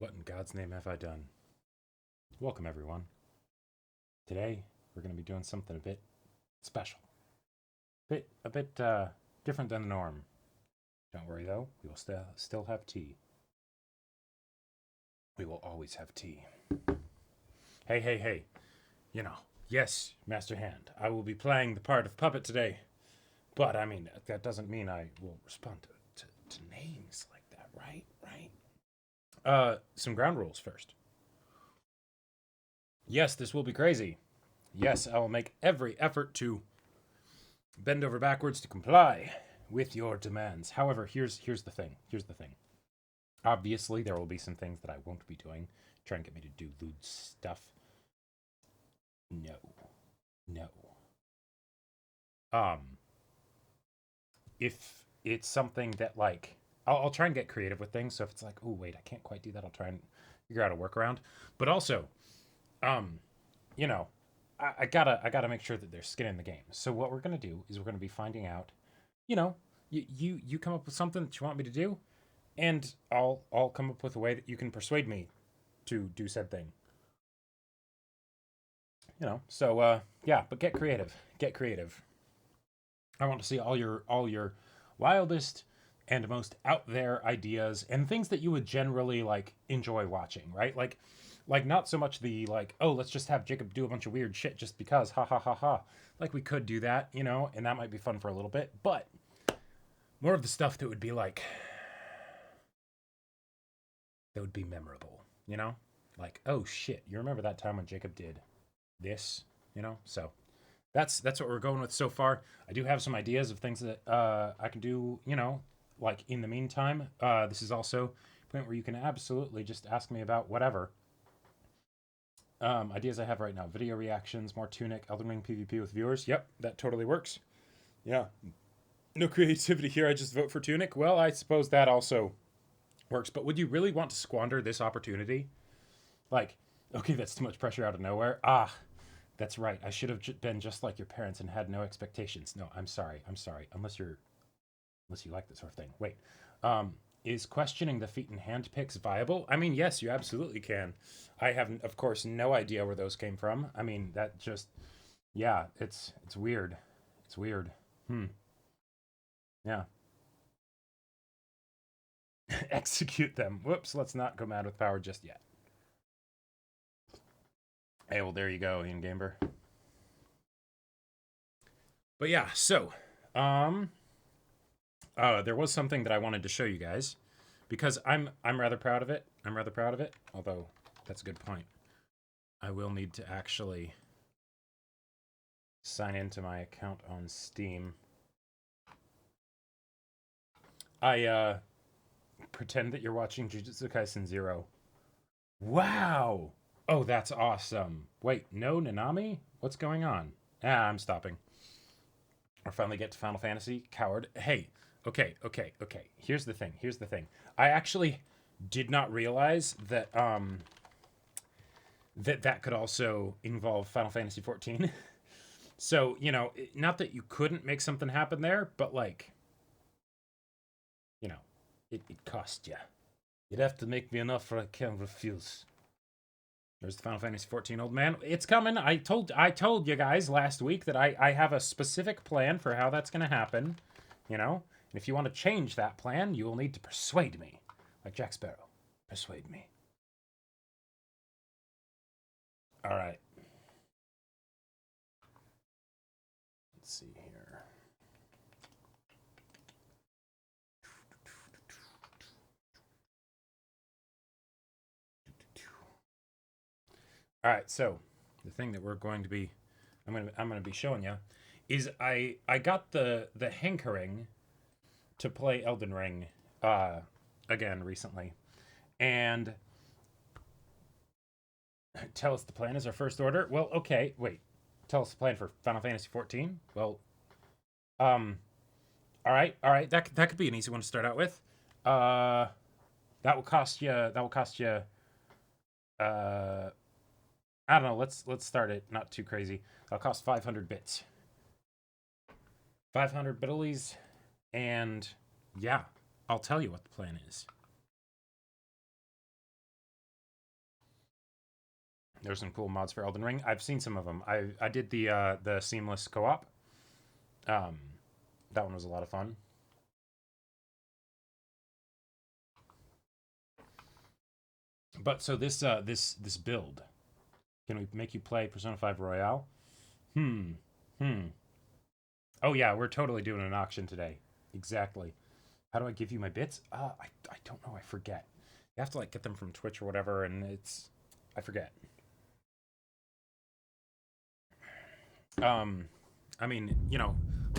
What in God's name have I done? Welcome, everyone. Today, we're going to be doing something a bit special. A bit different than the norm. Don't worry, though. We will still have tea. We will always have tea. Hey, hey, hey. Yes, Master Hand, I will be playing the part of puppet today. But, I mean, that doesn't mean I will respond to names like that, right? Right? Some ground rules first. Yes, this will be crazy. Yes, I will make every effort to bend over backwards to comply with your demands. However, here's the thing. Here's the thing. Obviously, there will be some things that I won't be doing. Try and get me to do lewd stuff. No. No. Um, if it's something that, like, I'll try and get creative with things. So if it's like, oh, wait, I can't quite do that, I'll try and figure out a workaround. But also, um, you know, I gotta make sure that there's skin in the game. So what we're gonna do is we're gonna be finding out, you know, you come up with something that you want me to do, and I'll come up with a way that you can persuade me to do said thing. So yeah, but get creative. Get creative. I want to see all your wildest and most out there ideas and things that you would generally like enjoy watching, right? Like not so much the like, oh, let's just have Jacob do a bunch of weird shit just because, ha ha ha ha. Like we could do that, and that might be fun for a little bit, but more of the stuff that would be like that would be memorable, you know? Like, oh shit, you remember that time when Jacob did this, So that's what we're going with so far. I do have some ideas of things that I can do, like in the meantime. This is also a point where you can absolutely just ask me about whatever. Ideas I have right now: video reactions, more Tunic, Elden Ring PvP with viewers. Yep, that totally works. Yeah, no creativity here. I just vote for Tunic. Well, I suppose that also works. But would you really want to squander this opportunity? Like, okay, that's too much pressure out of nowhere. Ah, that's right. I should have been just like your parents and had no expectations. No, I'm sorry. I'm sorry. Unless you like this sort of thing. Wait. Is questioning the feet and hand picks viable? I mean, yes, you absolutely can. I have, of course, no idea where those came from. I mean, that just, yeah, it's weird. It's weird. Hmm. Yeah. Execute them. Whoops. Let's not go mad with power just yet. Hey, well, there you go, Ian Gamber. But yeah, so, um, there was something that I wanted to show you guys because I'm rather proud of it. I'm rather proud of it. Although that's a good point. I will need to actually sign into my account on Steam. I pretend that you're watching Jujutsu Kaisen Zero. Wow. Oh, that's awesome. Wait, no Nanami? What's going on? Ah, I'm stopping. Or finally get to Final Fantasy. Coward. Hey, okay. Here's the thing. Here's the thing. I actually did not realize that could also involve Final Fantasy 14. So, not that you couldn't make something happen there, but like, you know, it cost you. You'd have to make me an offer I can't refuse. There's the Final Fantasy 14 old man. It's coming. I told you guys last week that I have a specific plan for how that's gonna happen. And if you want to change that plan, you will need to persuade me. Like Jack Sparrow. Persuade me. Alright. Let's see here. Alright, so the thing that we're going to be I'm gonna be showing you is I got the hankering to play Elden Ring again recently. And tell us the plan is our first order. Well, okay, wait. Tell us the plan for Final Fantasy 14. Well, um, all right. That could be an easy one to start out with. Uh, that will cost you. That will cost you. Uh, I don't know. Let's start it not too crazy. That'll cost 500 bits. 500 bitalies, and yeah, I'll tell you what the plan is. There's some cool mods for Elden Ring. I've seen some of them. I did the seamless co-op. That one was a lot of fun. But so this build, can we make you play Persona 5 Royale? Oh yeah, we're totally doing an auction today. Exactly. How do I give you my bits? I don't know. I forget. You have to like get them from Twitch or whatever, and I forget. I mean, you know,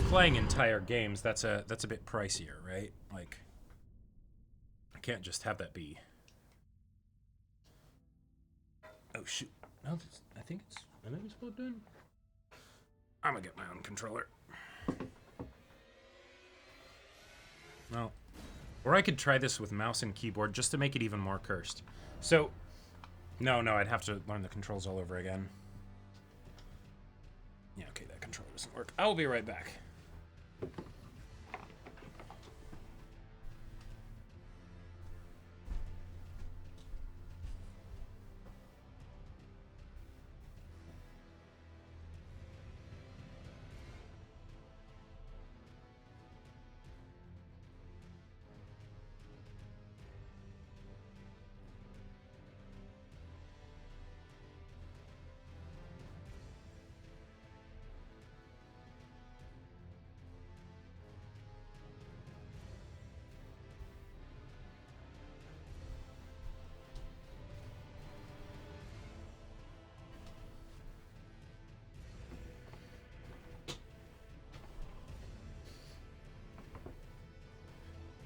playing entire games, that's a bit pricier, right? Like, I can't just have that be. Oh shoot! No, I think it's plugged in. I'm gonna get my own controller. Well, or I could try this with mouse and keyboard just to make it even more cursed. So, no, I'd have to learn the controls all over again. Yeah, okay, that controller doesn't work. I will be right back.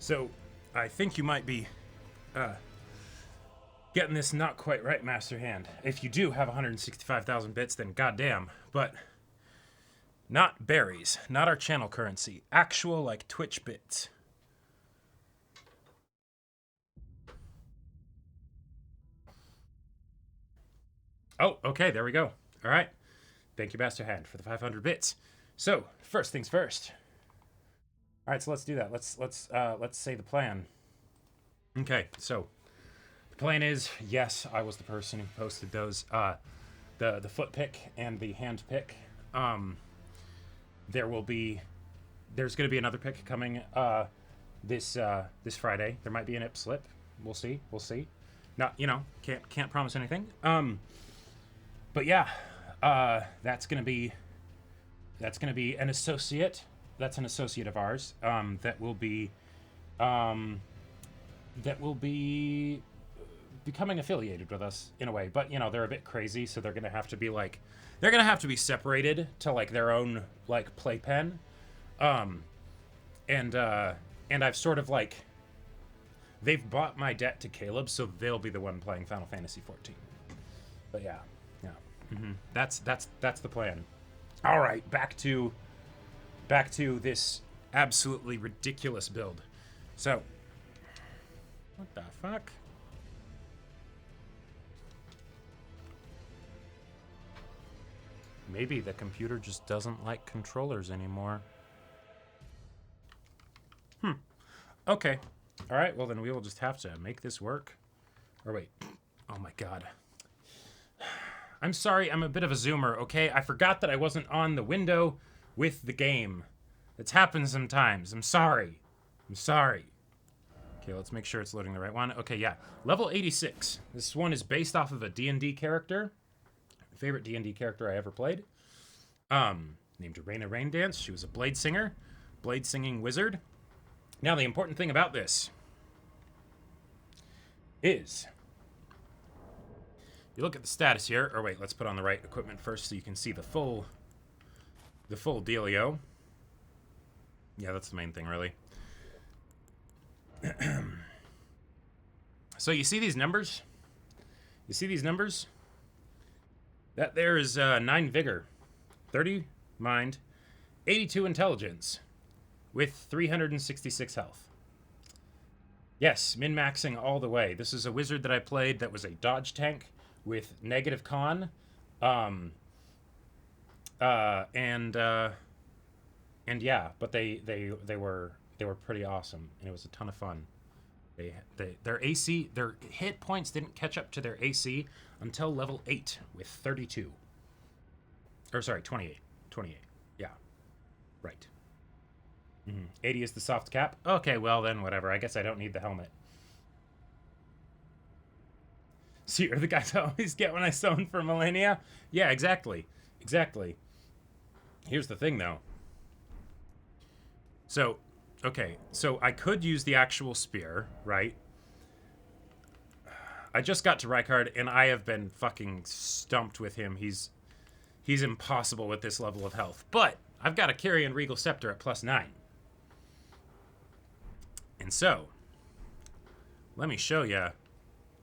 So, I think you might be getting this not quite right, Master Hand. If you do have 165,000 bits, then goddamn. But not berries, not our channel currency. Actual, like, Twitch bits. Oh, okay, there we go. All right. Thank you, Master Hand, for the 500 bits. So, first things first. All right, so let's do that. Let's say the plan. Okay, so the plan is, yes, I was the person who posted those, the foot pick and the hand pick. There's going to be another pick coming this Friday. There might be an IP slip. We'll see. Not, can't promise anything. But yeah, that's gonna be an associate. That's an associate of ours. That will be becoming affiliated with us in a way. But they're a bit crazy, so they're gonna have to be separated to like their own like playpen. And I've sort of like they've bought my debt to Caleb, so they'll be the one playing Final Fantasy 14. But yeah. That's the plan. All right, back to this absolutely ridiculous build. So, what the fuck? Maybe the computer just doesn't like controllers anymore. Okay. All right, well then we will just have to make this work. Or wait. Oh my god. I'm sorry, I'm a bit of a zoomer, okay? I forgot that I wasn't on the window with the game. It's happened sometimes. I'm sorry. Okay, let's make sure it's loading the right one. Okay, yeah. Level 86. This one is based off of a D&D character. Favorite D&D character I ever played. Named Raina Raindance. She was a blade singer. Blade singing wizard. Now, the important thing about this is you look at the status here, or wait, let's put on the right equipment first so you can see the full dealio. Yeah, that's the main thing, really. So you see these numbers? That there is 9 vigor, 30 mind, 82 intelligence, with 366 health. Yes, min-maxing all the way. This is a wizard that I played that was a dodge tank with negative con, and yeah, but they were pretty awesome, and it was a ton of fun. Their AC, their hit points didn't catch up to their AC until level 8 with 32. Or sorry, 28. 28. Yeah. Right. 80 is the soft cap. Okay, well then, whatever. I guess I don't need the helmet. So you're the guys I always get when I summon for Millennia? Yeah, exactly. Exactly. Here's the thing, though. So, okay. So I could use the actual spear, right? I just got to Rykard, and I have been fucking stumped with him. He's impossible with this level of health. But I've got a Carrion Regal Scepter at +9. And so, let me show you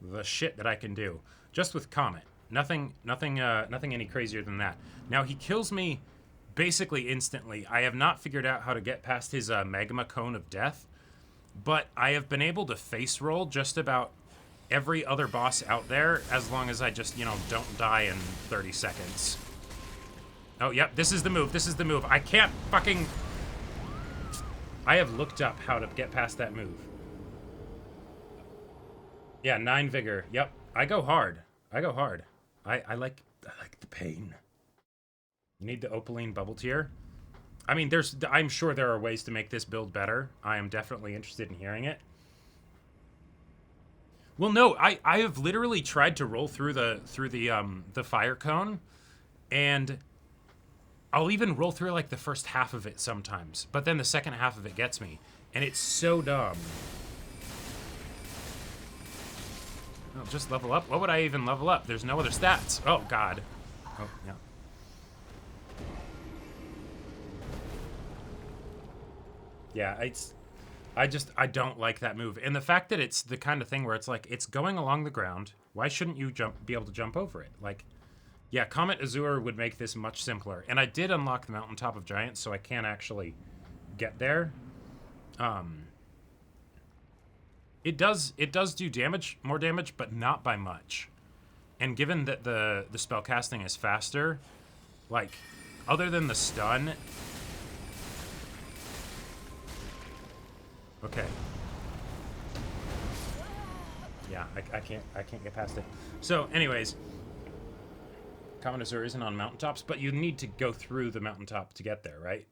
the shit that I can do just with Comet. Nothing any crazier than that. Now he kills me basically instantly. I have not figured out how to get past his Magma Cone of Death, but I have been able to face roll just about every other boss out there as long as I just, you know, don't die in 30 seconds. Oh, yep, this is the move. This is the move. I can't fucking... I have looked up how to get past that move. Yeah, 9 vigor. Yep, I go hard. I go hard. I like the pain. You need the Opaline Bubble Tier. I mean, I'm sure there are ways to make this build better. I am definitely interested in hearing it. Well, no, I have literally tried to roll through the fire cone, and I'll even roll through like the first half of it sometimes, but then the second half of it gets me, and it's so dumb. Oh, just level up? What would I even level up? There's no other stats. Oh, God. Oh, yeah. Yeah, I don't like that move. And the fact that it's the kind of thing where it's like, it's going along the ground. Why shouldn't you be able to jump over it? Like, yeah, Comet Azure would make this much simpler. And I did unlock the Mountaintop of Giants, so I can actually get there. It does do damage, more damage, but not by much. And given that the spell casting is faster, like, other than the stun... Okay. Yeah, I can't get past it. So, anyways, Comet Azure isn't on mountaintops, but you need to go through the mountaintop to get there, right?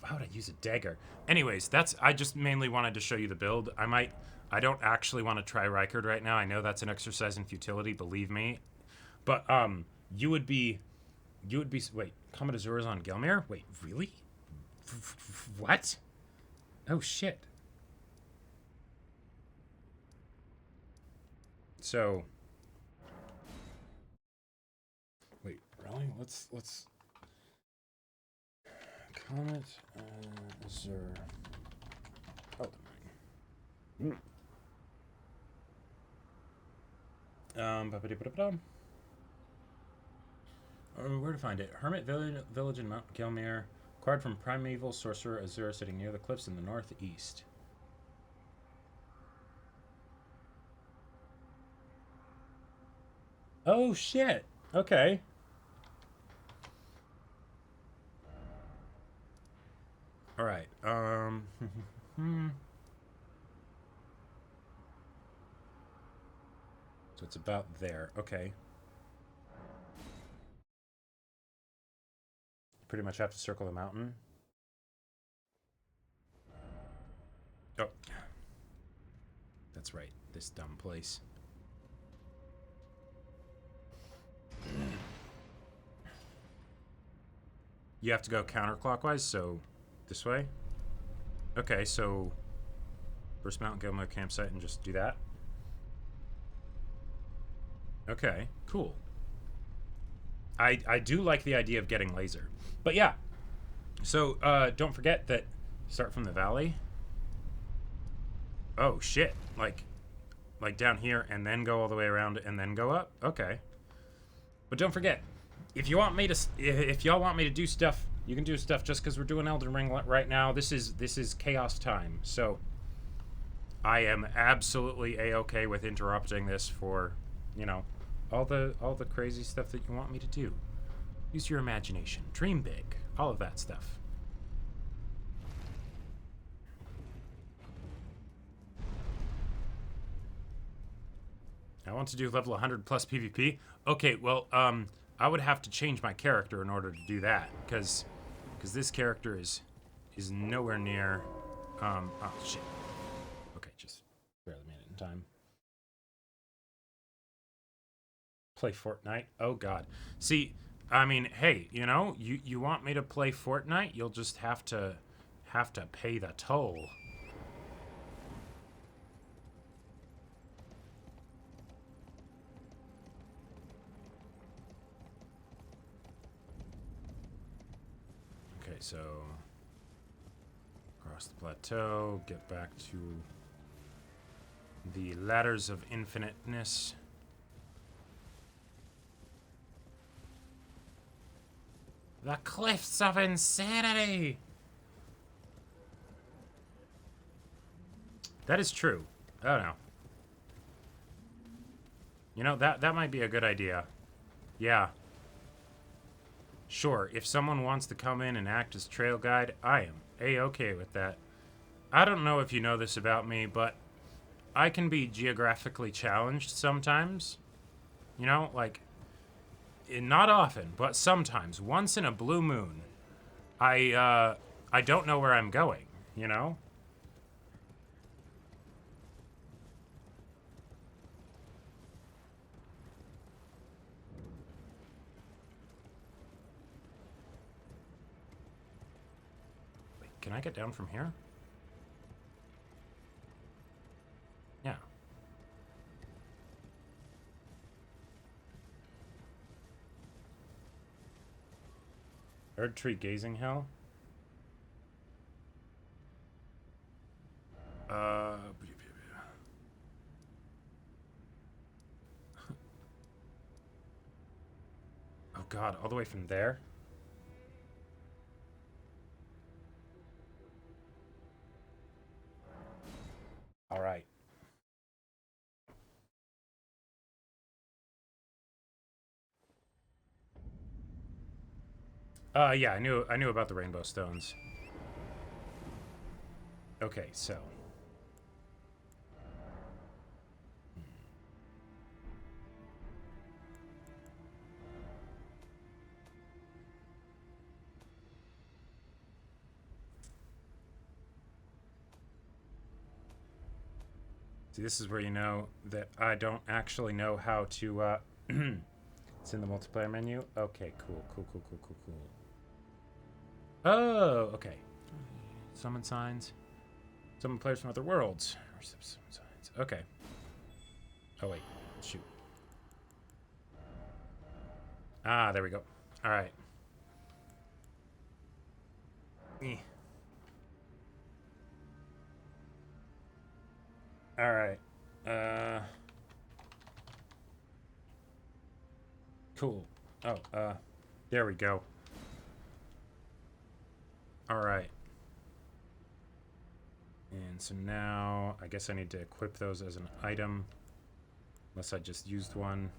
Why would I use a dagger? Anyways, I just mainly wanted to show you the build. I don't actually want to try Rykard right now. I know that's an exercise in futility, believe me. But, you would be, wait, Comet Azure is on Gelmir? Wait, really? What? Oh, shit. So, wait, really? Let's Comet Azure. Oh. Where to find it? Hermit Village in Mount Gelmir. Acquired from primeval sorcerer Azure, sitting near the cliffs in the northeast. Oh shit. Okay. All right. So it's about there. Okay. Pretty much have to circle the mountain. Oh. That's right. This dumb place. You have to go counterclockwise, so this way? Okay, so first Mount Gelmir campsite and just do that. Okay, cool. I do like the idea of getting laser. But yeah, so don't forget that start from the valley. Oh shit, like down here and then go all the way around and then go up? Okay. But don't forget, if y'all want me to do stuff, you can do stuff just because we're doing Elden Ring right now. This is chaos time. So I am absolutely a-okay with interrupting this for, you know, all the crazy stuff that you want me to do. Use your imagination. Dream big. all of that stuff. I want to do level 100 plus PvP. Okay, well, I would have to change my character in order to do that, because this character is nowhere near. Oh shit. Okay, just barely made it in time. Play Fortnite. Oh god. See, I mean, hey, you know, you want me to play Fortnite? You'll just have to pay the toll. Okay, so across the plateau, get back to the ladders of infiniteness. The cliffs of insanity! That is true. Oh no. You know, that might be a good idea. Yeah. Sure, if someone wants to come in and act as trail guide, I am A-okay with that. I don't know if you know this about me, but I can be geographically challenged sometimes. You know, like, not often, but sometimes. Once in a blue moon, I don't know where I'm going, you know? Wait, can I get down from here? Yeah. Erd tree gazing hell? Oh god, all the way from there? Alright. Yeah, I knew about the rainbow stones. Okay, so. See, this is where you know that I don't actually know how to, it's in the multiplayer menu? Okay, cool. Oh, okay. Summon signs. Summon players from other worlds. Summon signs. Okay. Oh, wait. Shoot. Ah, there we go. Alright. Alright. Cool. Oh, there we go. Alright. And so now, I guess I need to equip those as an item. Unless I just used one.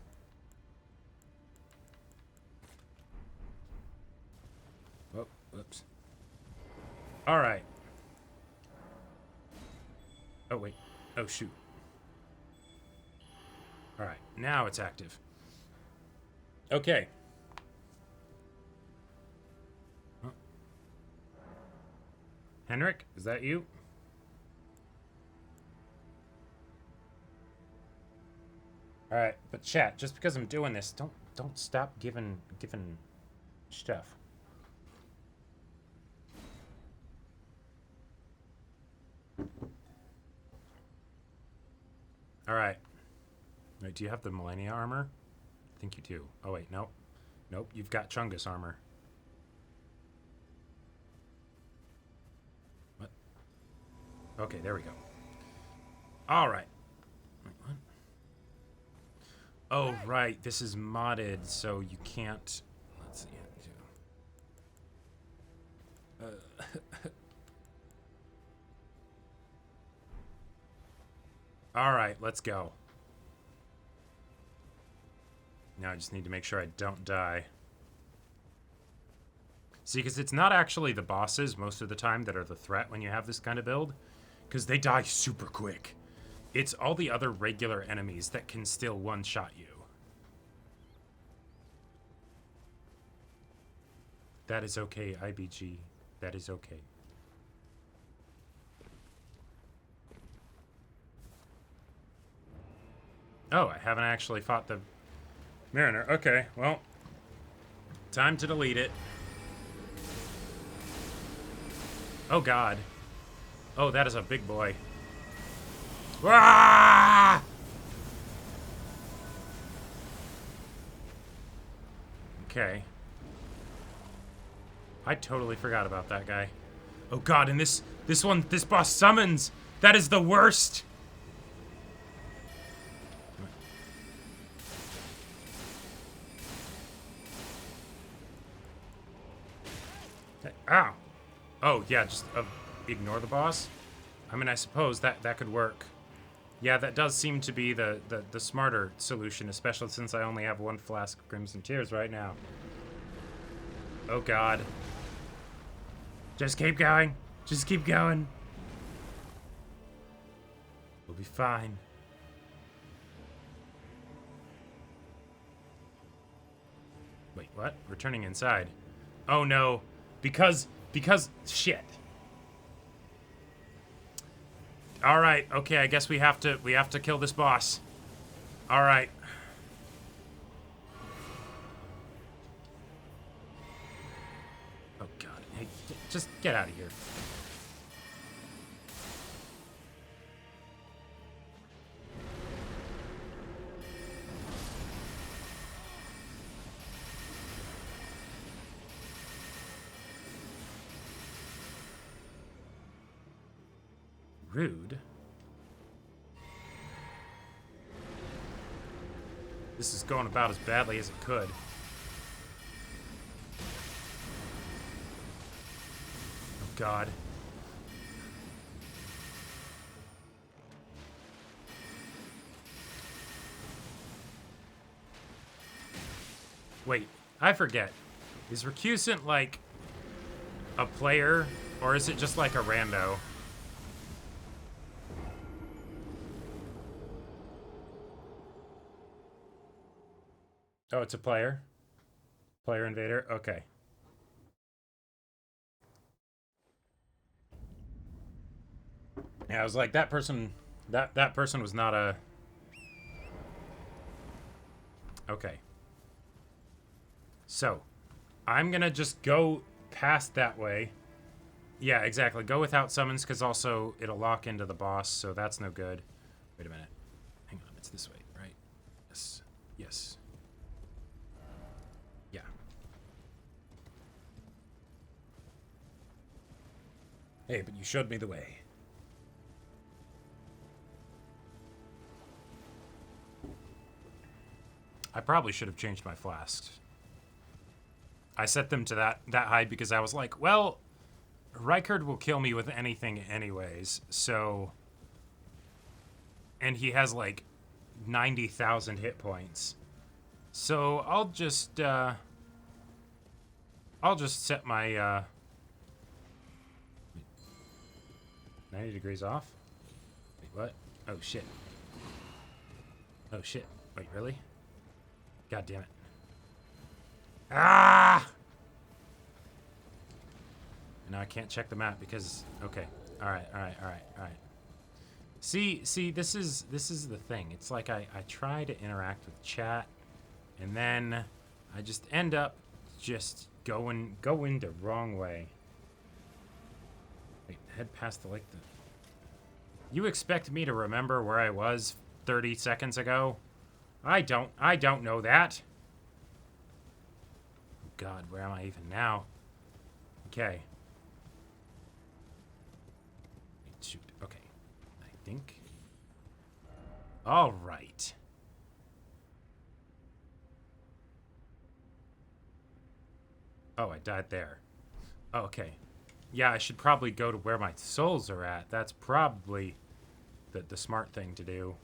Oh, whoops. Alright. Oh, wait. Oh, shoot. Alright, now it's active. Okay. Oh. Henrik, is that you? Alright, but chat, just because I'm doing this, don't stop giving stuff. Alright. Wait, do you have the Millennia armor? I think you do. Oh wait, nope. Nope, you've got Chungus armor. What? Okay, there we go. Alright. Wait, what? Oh, right, this is modded, so you can't... Let's see. Alright, let's go. Now I just need to make sure I don't die. See, because it's not actually the bosses most of the time that are the threat when you have this kind of build, because they die super quick. It's all the other regular enemies that can still one-shot you. That is okay, IBG. That is okay. Oh, I haven't actually fought the Mariner. Okay, well, time to delete it. Oh, God. Oh, that is a big boy. Ah! Okay. I totally forgot about that guy. Oh, God, and this boss summons. That is the worst. Ow. Oh, yeah, just ignore the boss? I mean, I suppose that could work. Yeah, that does seem to be the smarter solution, especially since I only have one flask of Crimson Tears right now. Oh, God. Just keep going. Just keep going. We'll be fine. Wait, what? Returning inside. Oh, no. Because, shit. All right, okay, I guess we have to kill this boss. All right. Oh, God. Hey, just get out of here. Rude. This is going about as badly as it could. Oh, God. Wait, I forget. Is Recusant like a player, or is it just like a rando? Oh, it's a player? Player invader? Okay. Yeah, I was like, that person was not a... Okay. So, I'm gonna just go past that way. Yeah, exactly. Go without summons, because also it'll lock into the boss, so that's no good. Wait a minute. Hang on, it's this way, right? Yes. Yes. Yeah. Hey, but you showed me the way. I probably should have changed my flasks. I set them to that high because I was like, well, Rykard will kill me with anything anyways, so... And he has, like, 90,000 hit points. So I'll just set my, 90 degrees off? Wait, what? Oh, shit. Oh, shit. Wait, really? God damn it. Ah! Now I can't check the map because... Okay. Alright. See, this is the thing. It's like I try to interact with chat, and then I just end up just going the wrong way. Wait, head past the lake. You expect me to remember where I was 30 seconds ago? I don't know that. Oh, God, where am I even now? Okay. Shoot, okay. I think. All right. Oh, I died there. Oh, okay. Yeah, I should probably go to where my souls are at. That's probably the smart thing to do.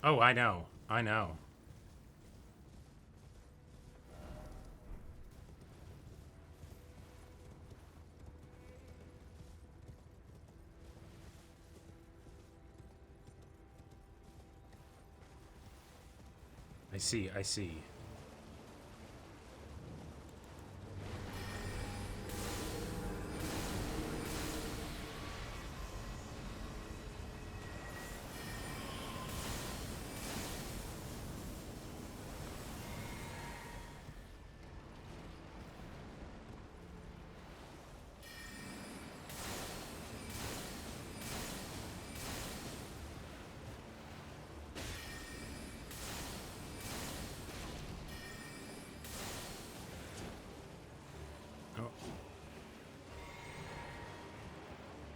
Oh, I know. I see, I see.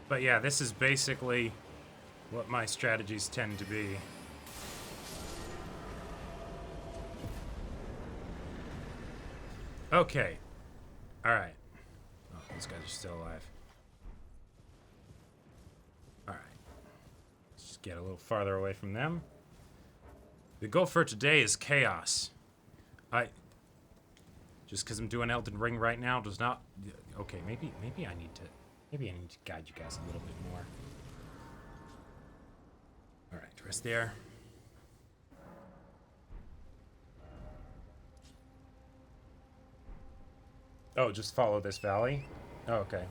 But yeah, this is basically what my strategies tend to be. Okay. Alright. Oh, these guys are still alive. Alright. Let's just get a little farther away from them. The goal for today is chaos. Just because I'm doing Elden Ring right now does not... Okay, maybe I need to... Maybe I need to guide you guys a little bit more. Alright, rest there. Oh, just follow this valley? Oh, okay.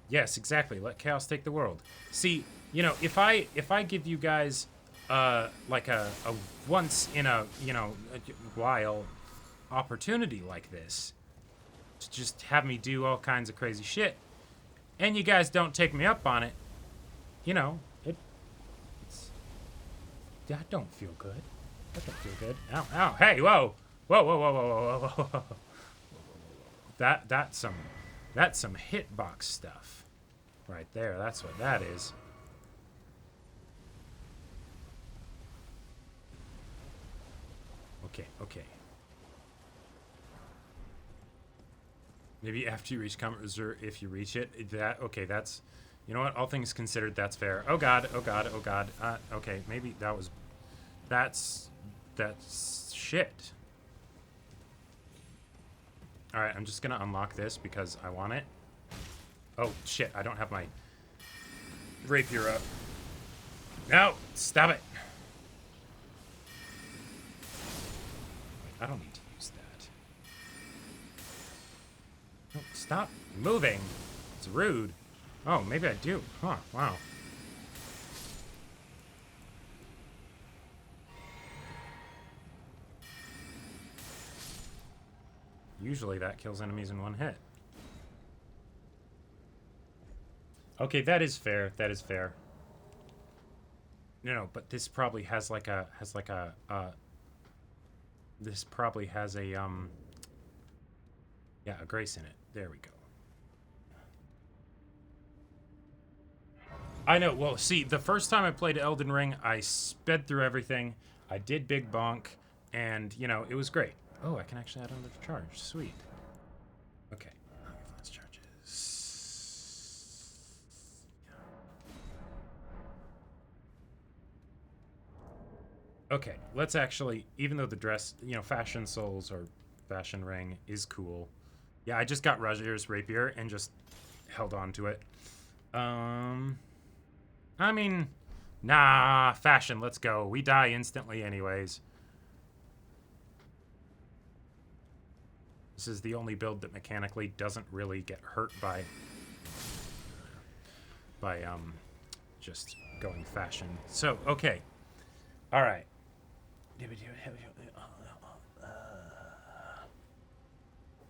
Yes, exactly. Let chaos take the world. See, you know, if I give you guys like a once in a, you know, a while opportunity like this to just have me do all kinds of crazy shit, and you guys don't take me up on it, you know, that don't feel good. That don't feel good. Ow, ow, hey, whoa. Whoa, whoa, whoa, whoa, whoa, whoa, whoa, whoa. That's some hitbox stuff. Right there, that's what that is. Okay, okay. Maybe after you reach combat reserve, if you reach it, okay, that's, you know what, all things considered, that's fair. Oh god, oh god, oh god. Okay, maybe that's shit. Alright, I'm just gonna unlock this because I want it. Oh shit, I don't have my rapier up. No, stop it. Wait, I don't need to use that. No, stop moving. It's rude. Oh, maybe I do. Huh, wow. Usually that kills enemies in one hit. Okay, that is fair. That is fair. No, but this probably has like a this probably has a yeah, a grace in it. There we go. I know. Well, see, the first time I played Elden Ring, I sped through everything. I did Big Bonk, and you know, it was great. Oh, I can actually add another charge. Sweet. Okay. Last charges. Okay, let's actually, even though the dress, you know, Fashion Souls or Fashion Ring is cool. Yeah, I just got Rajir's Rapier and just held on to it. I mean, nah, Fashion, let's go. We die instantly anyways. This is the only build that mechanically doesn't really get hurt by just going Fashion. So, okay. All right.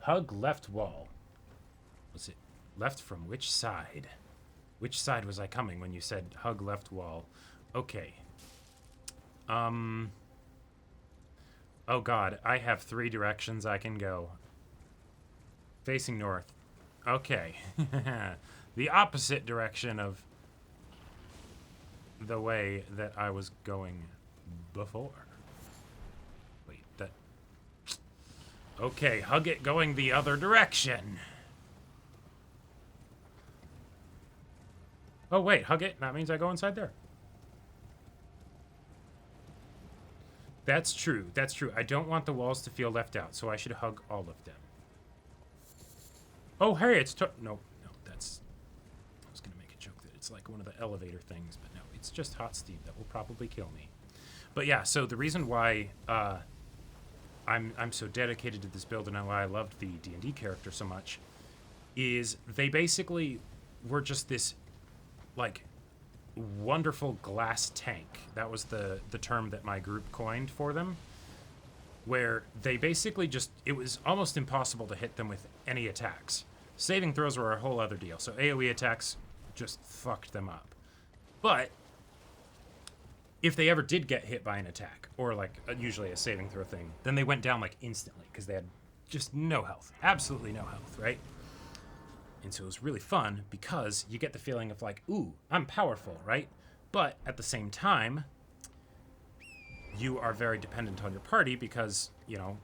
Hug left wall. Was it left from which side? Which side was I coming when you said hug left wall? Okay. Oh god, I have 3 directions I can go. Facing north. Okay. The opposite direction of the way that I was going before. Wait, that... Okay, hug it going the other direction. Oh wait, hug it. That means I go inside there. That's true. That's true. I don't want the walls to feel left out, so I should hug all of them. Oh, hey, it's... No, that's... I was going to make a joke that it's like one of the elevator things, but no, it's just hot steam that will probably kill me. But yeah, so the reason why I'm so dedicated to this build and why I loved the D&D character so much is they basically were just this like wonderful glass tank. That was the term that my group coined for them, where they basically just, it was almost impossible to hit them with any attacks. Saving throws were a whole other deal, so AoE attacks just fucked them up. But if they ever did get hit by an attack, or like usually a saving throw thing, then they went down like instantly because they had just no health, absolutely no health, right? And so it was really fun because you get the feeling of like, ooh, I'm powerful, right? But at the same time, you are very dependent on your party because, you know,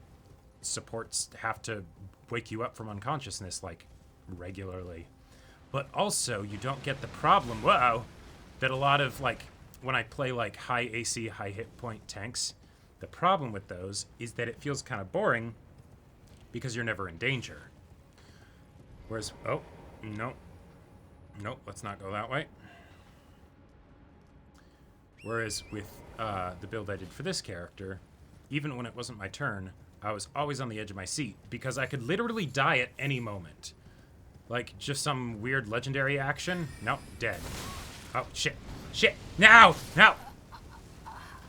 supports have to wake you up from unconsciousness like regularly. But also you don't get the problem, whoa, that a lot of like, when I play like high AC, high hit point tanks, the problem with those is that it feels kind of boring because you're never in danger. Whereas, oh, no. Nope, let's not go that way. Whereas with the build I did for this character, even when it wasn't my turn, I was always on the edge of my seat because I could literally die at any moment. Like, just some weird legendary action. Nope, dead. Oh, shit. Shit! Now! Now!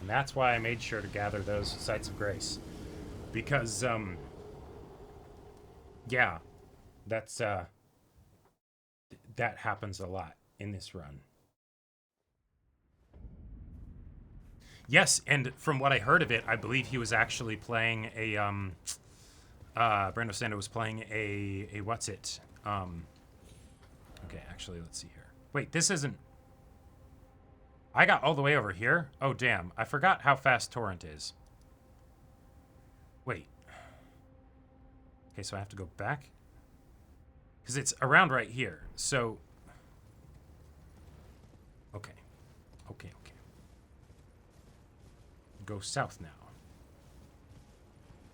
And that's why I made sure to gather those sites of grace. Because, yeah. That's, that happens a lot in this run. Yes, and from what I heard of it, I believe he was actually playing a, Brando Sando was playing a what's it? Okay, actually, let's see here. Wait, this isn't... I got all the way over here? Oh, damn. I forgot how fast Torrent is. Wait. Okay, so I have to go back? Because it's around right here. So... Okay. Okay, okay. Go south now.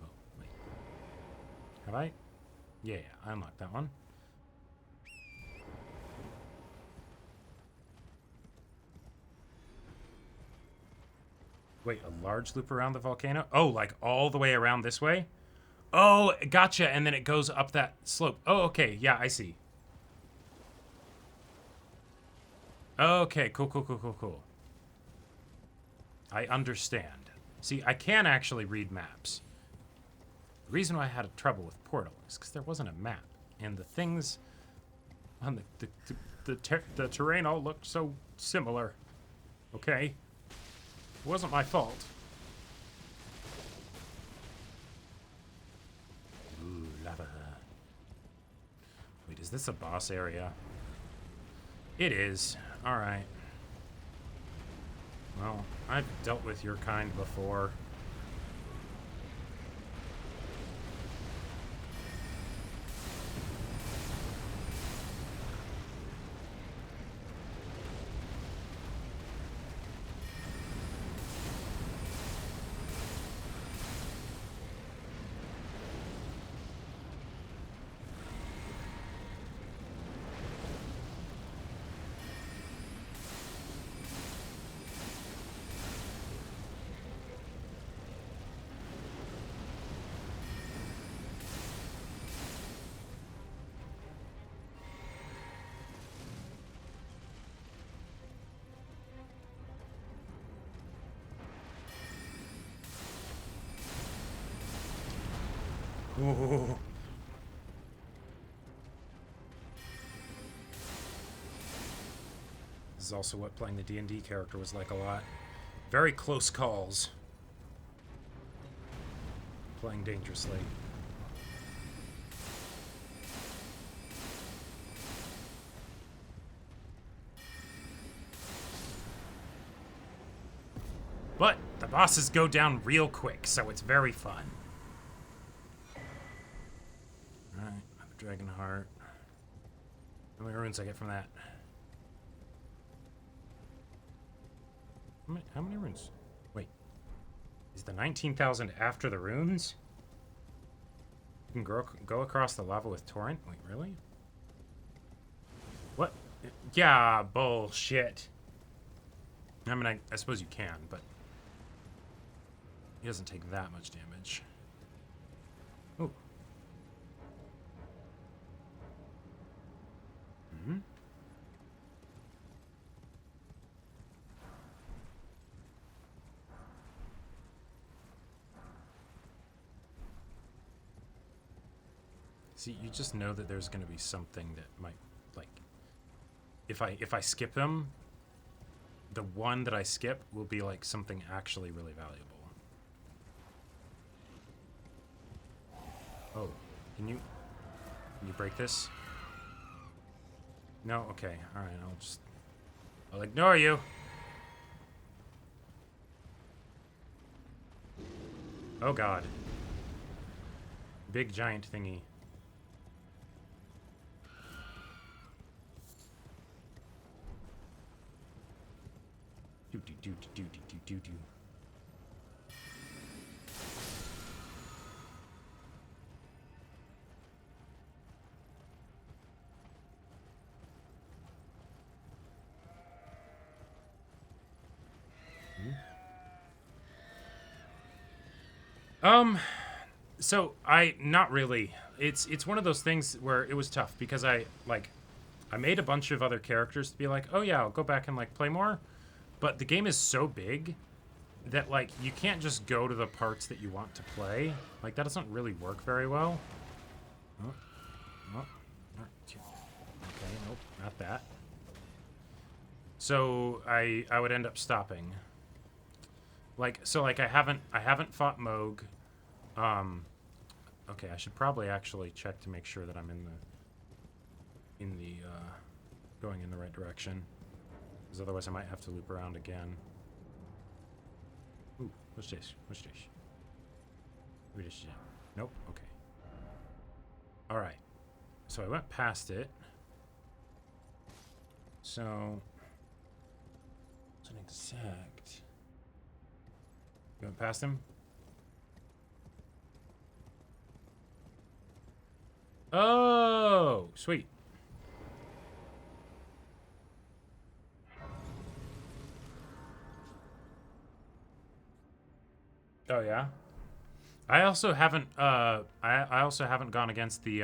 Oh, wait. Have I? Yeah, I unlocked that one. Wait, a large loop around the volcano? Oh, like all the way around this way? Oh, gotcha, and then it goes up that slope. Oh, okay, yeah, I see. Okay, cool, cool, cool, cool, cool. I understand. See, I can actually read maps. The reason why I had trouble with Portal is because there wasn't a map. And the things on the terrain all looked so similar. Okay? It wasn't my fault. Ooh, lava. Wait, is this a boss area? It is. Alright. Well, I've dealt with your kind before. Ooh. This is also what playing the D&D character was like a lot. Very close calls. Playing dangerously. But the bosses go down real quick, so it's very fun. Alright, Dragon Heart. How many runes I get from that? How many runes? Wait. Is the 19,000 after the runes? You can go across the lava with Torrent? Wait, really? What? Yeah, bullshit. I mean, I suppose you can, but... he doesn't take that much damage. Oh. Hmm. See, you just know that there's going to be something that might, like, if I skip them, the one that I skip will be like something actually really valuable. Oh, can you break this? No? Okay, alright, I'll ignore you. Oh god. Big giant thingy. Do do do do do do do do. So not really. It's one of those things where it was tough because I made a bunch of other characters to be like, oh yeah, I'll go back and like play more, but the game is so big that like you can't just go to the parts that you want to play. Like that doesn't really work very well. Oh, oh, okay, nope, not that. So I would end up stopping. Like so like I haven't fought Moog. Okay, I should probably actually check to make sure that I'm going in the right direction, because otherwise I might have to loop around again. Ooh, what's this? What's this? What is it? Nope. Okay. All right. So I went past it. So it's an exact. You went past him? Oh, sweet. Oh yeah. I also haven't I also haven't gone against the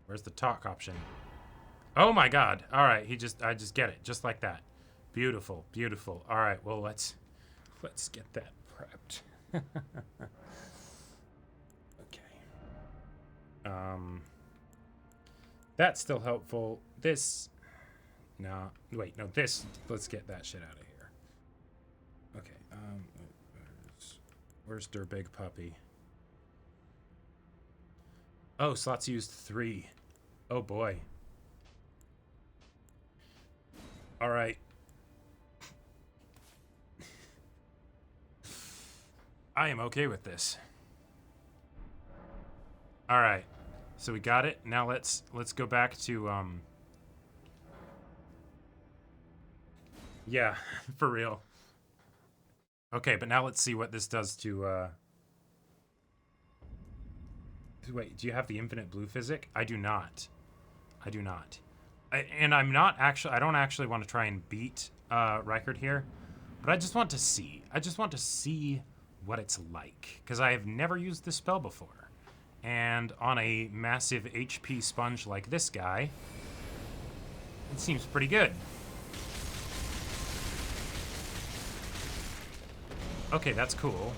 Where's the talk option? Oh my god. All right, I just get it just like that. Beautiful, beautiful. All right, well let's get that prepped. Okay. That's still helpful. This no, wait, no, this let's get that shit out of here. Okay. Where's Der Big Puppy? Oh, slots used 3. Oh boy. All right. I am okay with this. All right. So we got it. Now let's go back to yeah, for real. Okay, but now let's see what this does to wait, do you have the infinite blue physic? I do not. I do not. And I'm not actually I don't actually want to try and beat Reichert here, but I just want to see. I just want to see what it's like, because I have never used this spell before. And on a massive HP sponge like this guy, it seems pretty good. Okay, that's cool.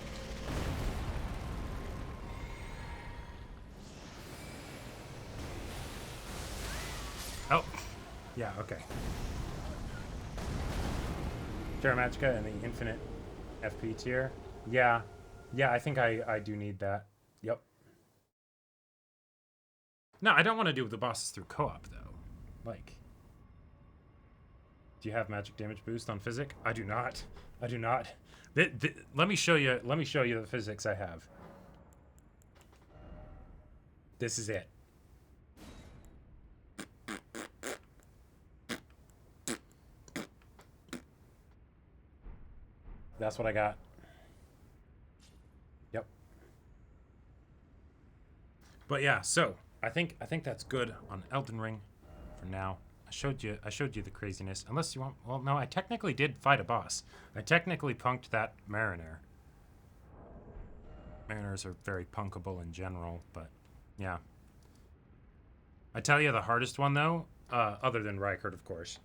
Oh, yeah, okay. Terra Magica and the infinite FP tier. Yeah, yeah, I think I do need that. Yep. No, I don't want to do the bosses through co-op though. Like, do you have magic damage boost on physic? I do not. I do not. Let me show you. Let me show you the physics I have. This is it. That's what I got. Yep. But yeah, so I think that's good on Elden Ring for now. I I showed you the craziness. Unless you want. Well, no, I technically did fight a boss. I technically punked that Mariner. Mariners are very punkable in general, but yeah. I tell you, the hardest one though, other than Rykard, of course,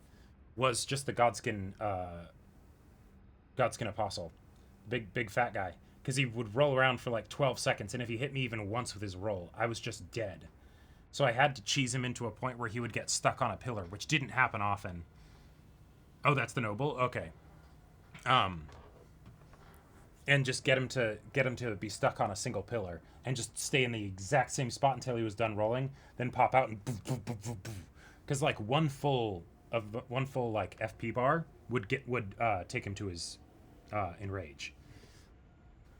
was just the Godskin Apostle, big fat guy, because he would roll around for like 12 seconds, and if he hit me even once with his roll, I was just dead. So I had to cheese him into a point where he would get stuck on a pillar, which didn't happen often. Oh, that's the noble. Okay. And just get him to be stuck on a single pillar and just stay in the exact same spot until he was done rolling, then pop out and because like one full like FP bar would take him to his enrage.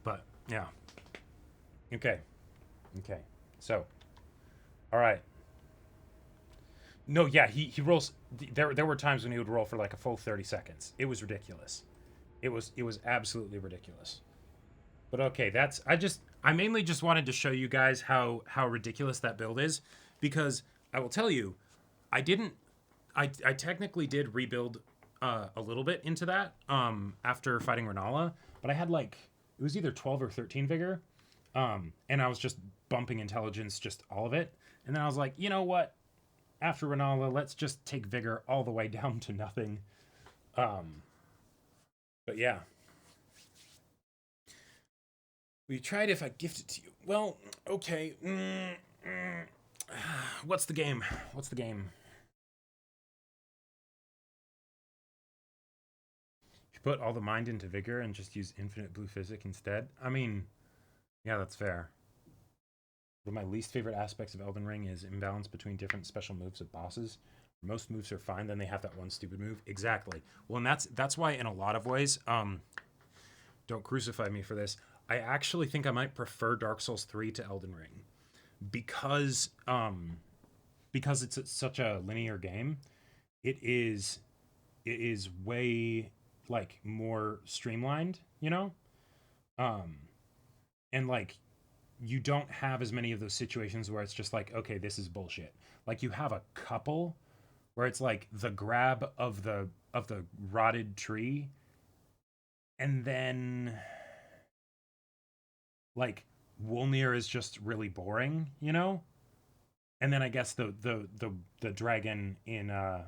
But yeah. Okay. So, all right. No, yeah, he rolls. There were times when he would roll for like a full 30 seconds. It was ridiculous. It was absolutely ridiculous. But okay, I mainly just wanted to show you guys how ridiculous that build is, because I will tell you, I didn't. I technically did rebuild a little bit into that after fighting Renala, but I had like it was either 12 or 13 vigor, and I was just bumping intelligence, just all of it, and then I was like, you know what? After Renala, let's just take vigor all the way down to nothing. But yeah. We tried if I gift it to you. Well, okay. What's the game? You put all the mind into vigor and just use infinite blue physic instead? I mean, yeah, that's fair. One of my least favorite aspects of Elden Ring is imbalance between different special moves of bosses. Most moves are fine, then they have that one stupid move. Exactly. Well, and that's why in a lot of ways, don't crucify me for this, I actually think I might prefer Dark Souls 3 to Elden Ring. Because it's such a linear game, it is way like more streamlined, you know? And like you don't have as many of those situations where it's just like, okay, this is bullshit. Like you have a couple where it's like the grab of the rotted tree, and then like Wolnir is just really boring, you know? And then I guess the dragon in the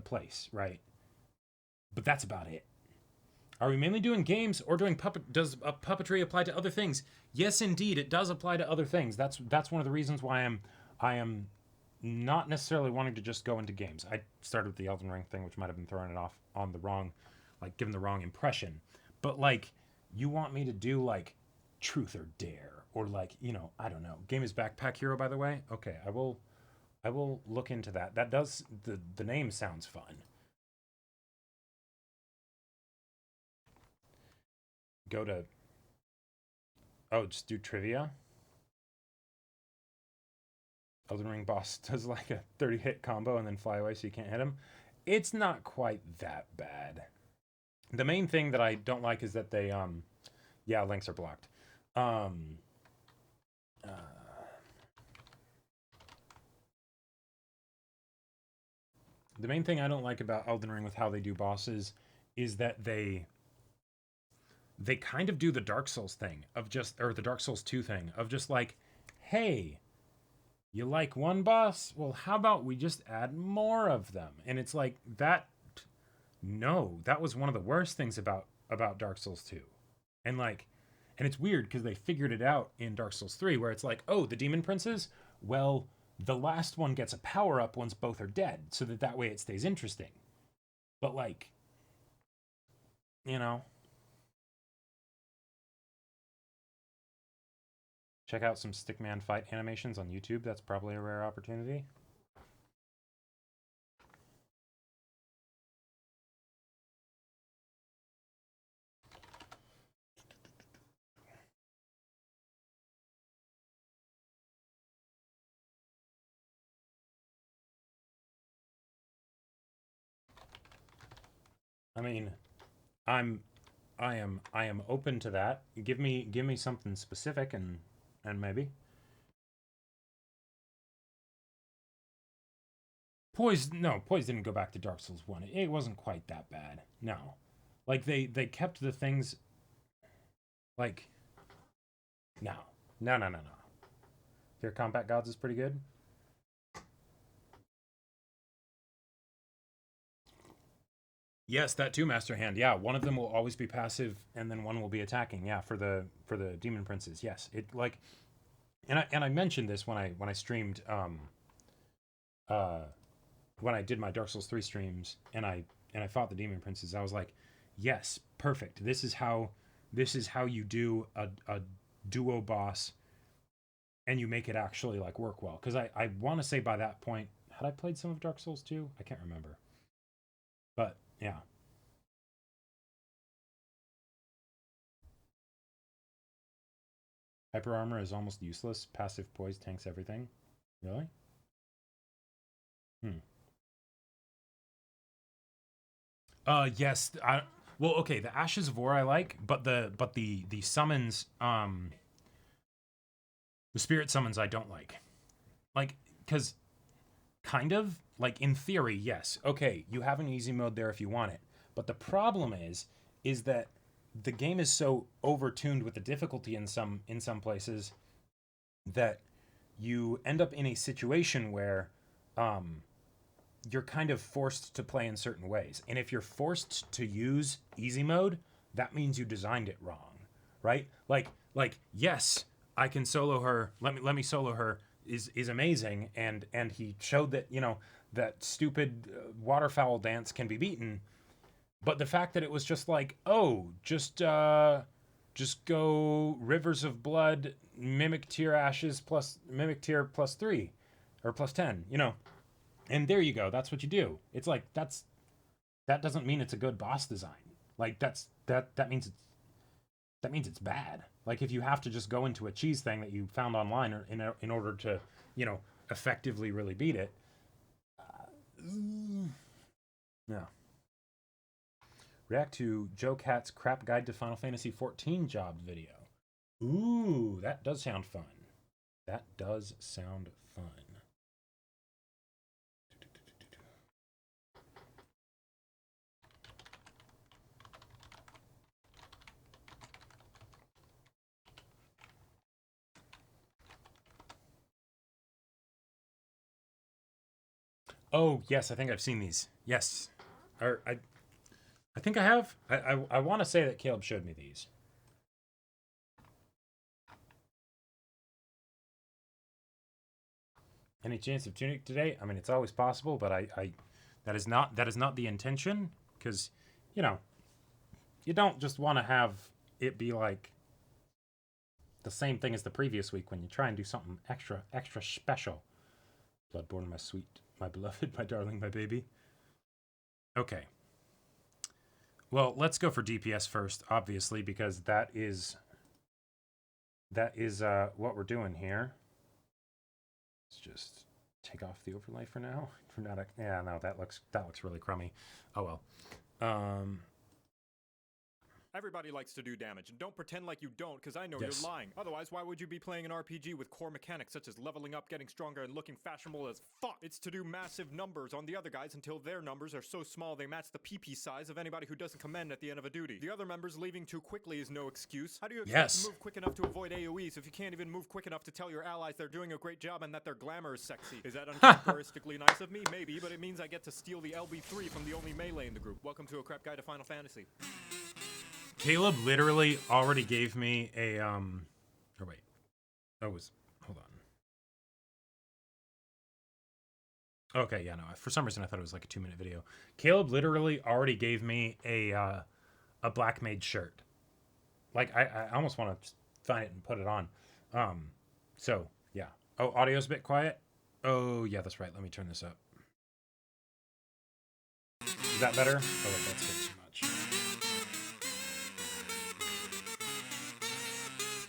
place, right? But that's about it. Are we mainly doing games or doing puppet? Does puppetry apply to other things? Yes, indeed, it does apply to other things. That's one of the reasons why I am not necessarily wanting to just go into games. I started with the Elden Ring thing, which might have been throwing it off on the wrong, like given the wrong impression. But like, you want me to do like Truth or Dare or like, you know, I don't know. Game is Backpack Hero, by the way. Okay, I will look into that. That does the name sounds fun. Go to just do trivia. Elden Ring boss does like a 30 hit combo and then fly away so you can't hit him. It's not quite that bad. The main thing that I don't like is that they yeah, links are blocked. Um uh, the main thing I don't like about Elden Ring with how they do bosses is that they kind of do the Dark Souls thing of just, or the Dark Souls 2 thing of just like, hey, you like one boss? Well, how about we just add more of them? And it's like that. No, that was one of the worst things about Dark Souls 2. And like, and it's weird because they figured it out in Dark Souls 3 where it's like, oh, the demon princes, well, the last one gets a power up once both are dead so that way it stays interesting. But like, you know, check out some Stickman fight animations on YouTube. That's probably a rare opportunity. I mean, I'm I am open to that. Give me something specific and maybe. Poise didn't go back to Dark Souls 1. It wasn't quite that bad. No. Like, they kept the things... Like... No. No. Fear Combat Gods is pretty good. Yes, that too, Master Hand. Yeah, one of them will always be passive, and then one will be attacking. Yeah, for the Demon Princes. Yes, it like... And I mentioned this when I streamed... when I did my Dark Souls 3 streams and I fought the Demon Princes, I was like, yes, perfect. This is how you do a duo boss and you make it actually like work well. Because I want to say by that point, had I played some of Dark Souls 2? I can't remember. But yeah. Hyper armor is almost useless. Passive poise tanks everything. Really? Yes. Well, okay. The Ashes of War I like, but the summons, the spirit summons I don't like. Like, because kind of like in theory, yes. Okay, you have an easy mode there if you want it, but the problem is that the game is so overtuned with the difficulty in some places that you end up in a situation where you're kind of forced to play in certain ways. And if you're forced to use easy mode, that means you designed it wrong, right? Like yes, I can solo her. Let me solo her is amazing, and he showed that, you know, that stupid waterfowl dance can be beaten. But the fact that it was just like, oh, just go Rivers of Blood, Mimic Tier Ashes plus Mimic Tier plus 3 or plus 10, you know. And there you go. That's what you do. It's like that doesn't mean it's a good boss design. Like that means it's bad. Like if you have to just go into a cheese thing that you found online in order to, you know, effectively really beat it. Yeah. React to Joe Cat's crap guide to Final Fantasy XIV job video. Ooh, that does sound fun. That does sound fun. Oh, yes, I think I've seen these. Yes. Or I think I have. I want to say that Caleb showed me these. Any chance of Tunic today? I mean, it's always possible, but I that is not the intention, because, you know, you don't just want to have it be like the same thing as the previous week when you try and do something extra special. Bloodborne, my sweet, my beloved, my darling, my baby. Okay. Well, let's go for DPS first, obviously, because that is what we're doing here. Let's just take off the overlay for now. Yeah, no, that looks really crummy. Oh well. Everybody likes to do damage, and don't pretend like you don't, because I know Yes. you're lying. Otherwise, why would you be playing an RPG with core mechanics such as leveling up, getting stronger, and looking fashionable as fuck? It's to do massive numbers on the other guys until their numbers are so small they match the PP size of anybody who doesn't commend at the end of a duty. The other members leaving too quickly is no excuse. How do you expect to move quick enough to avoid AoEs if you can't even move quick enough to tell your allies they're doing a great job and that their glamour is sexy? Is that uncharacteristically nice of me? Maybe, but it means I get to steal the LB3 from the only melee in the group. Welcome to a crap guide to Final Fantasy. Caleb literally already gave me a or wait. Hold on. Okay, yeah, no. For some reason I thought it was like a 2-minute video. Caleb literally already gave me a Black Mage shirt. Like I almost want to find it and put it on. So yeah. Oh, audio's a bit quiet. Oh yeah, that's right. Let me turn this up. Is that better? Oh wait, that's a bit too much.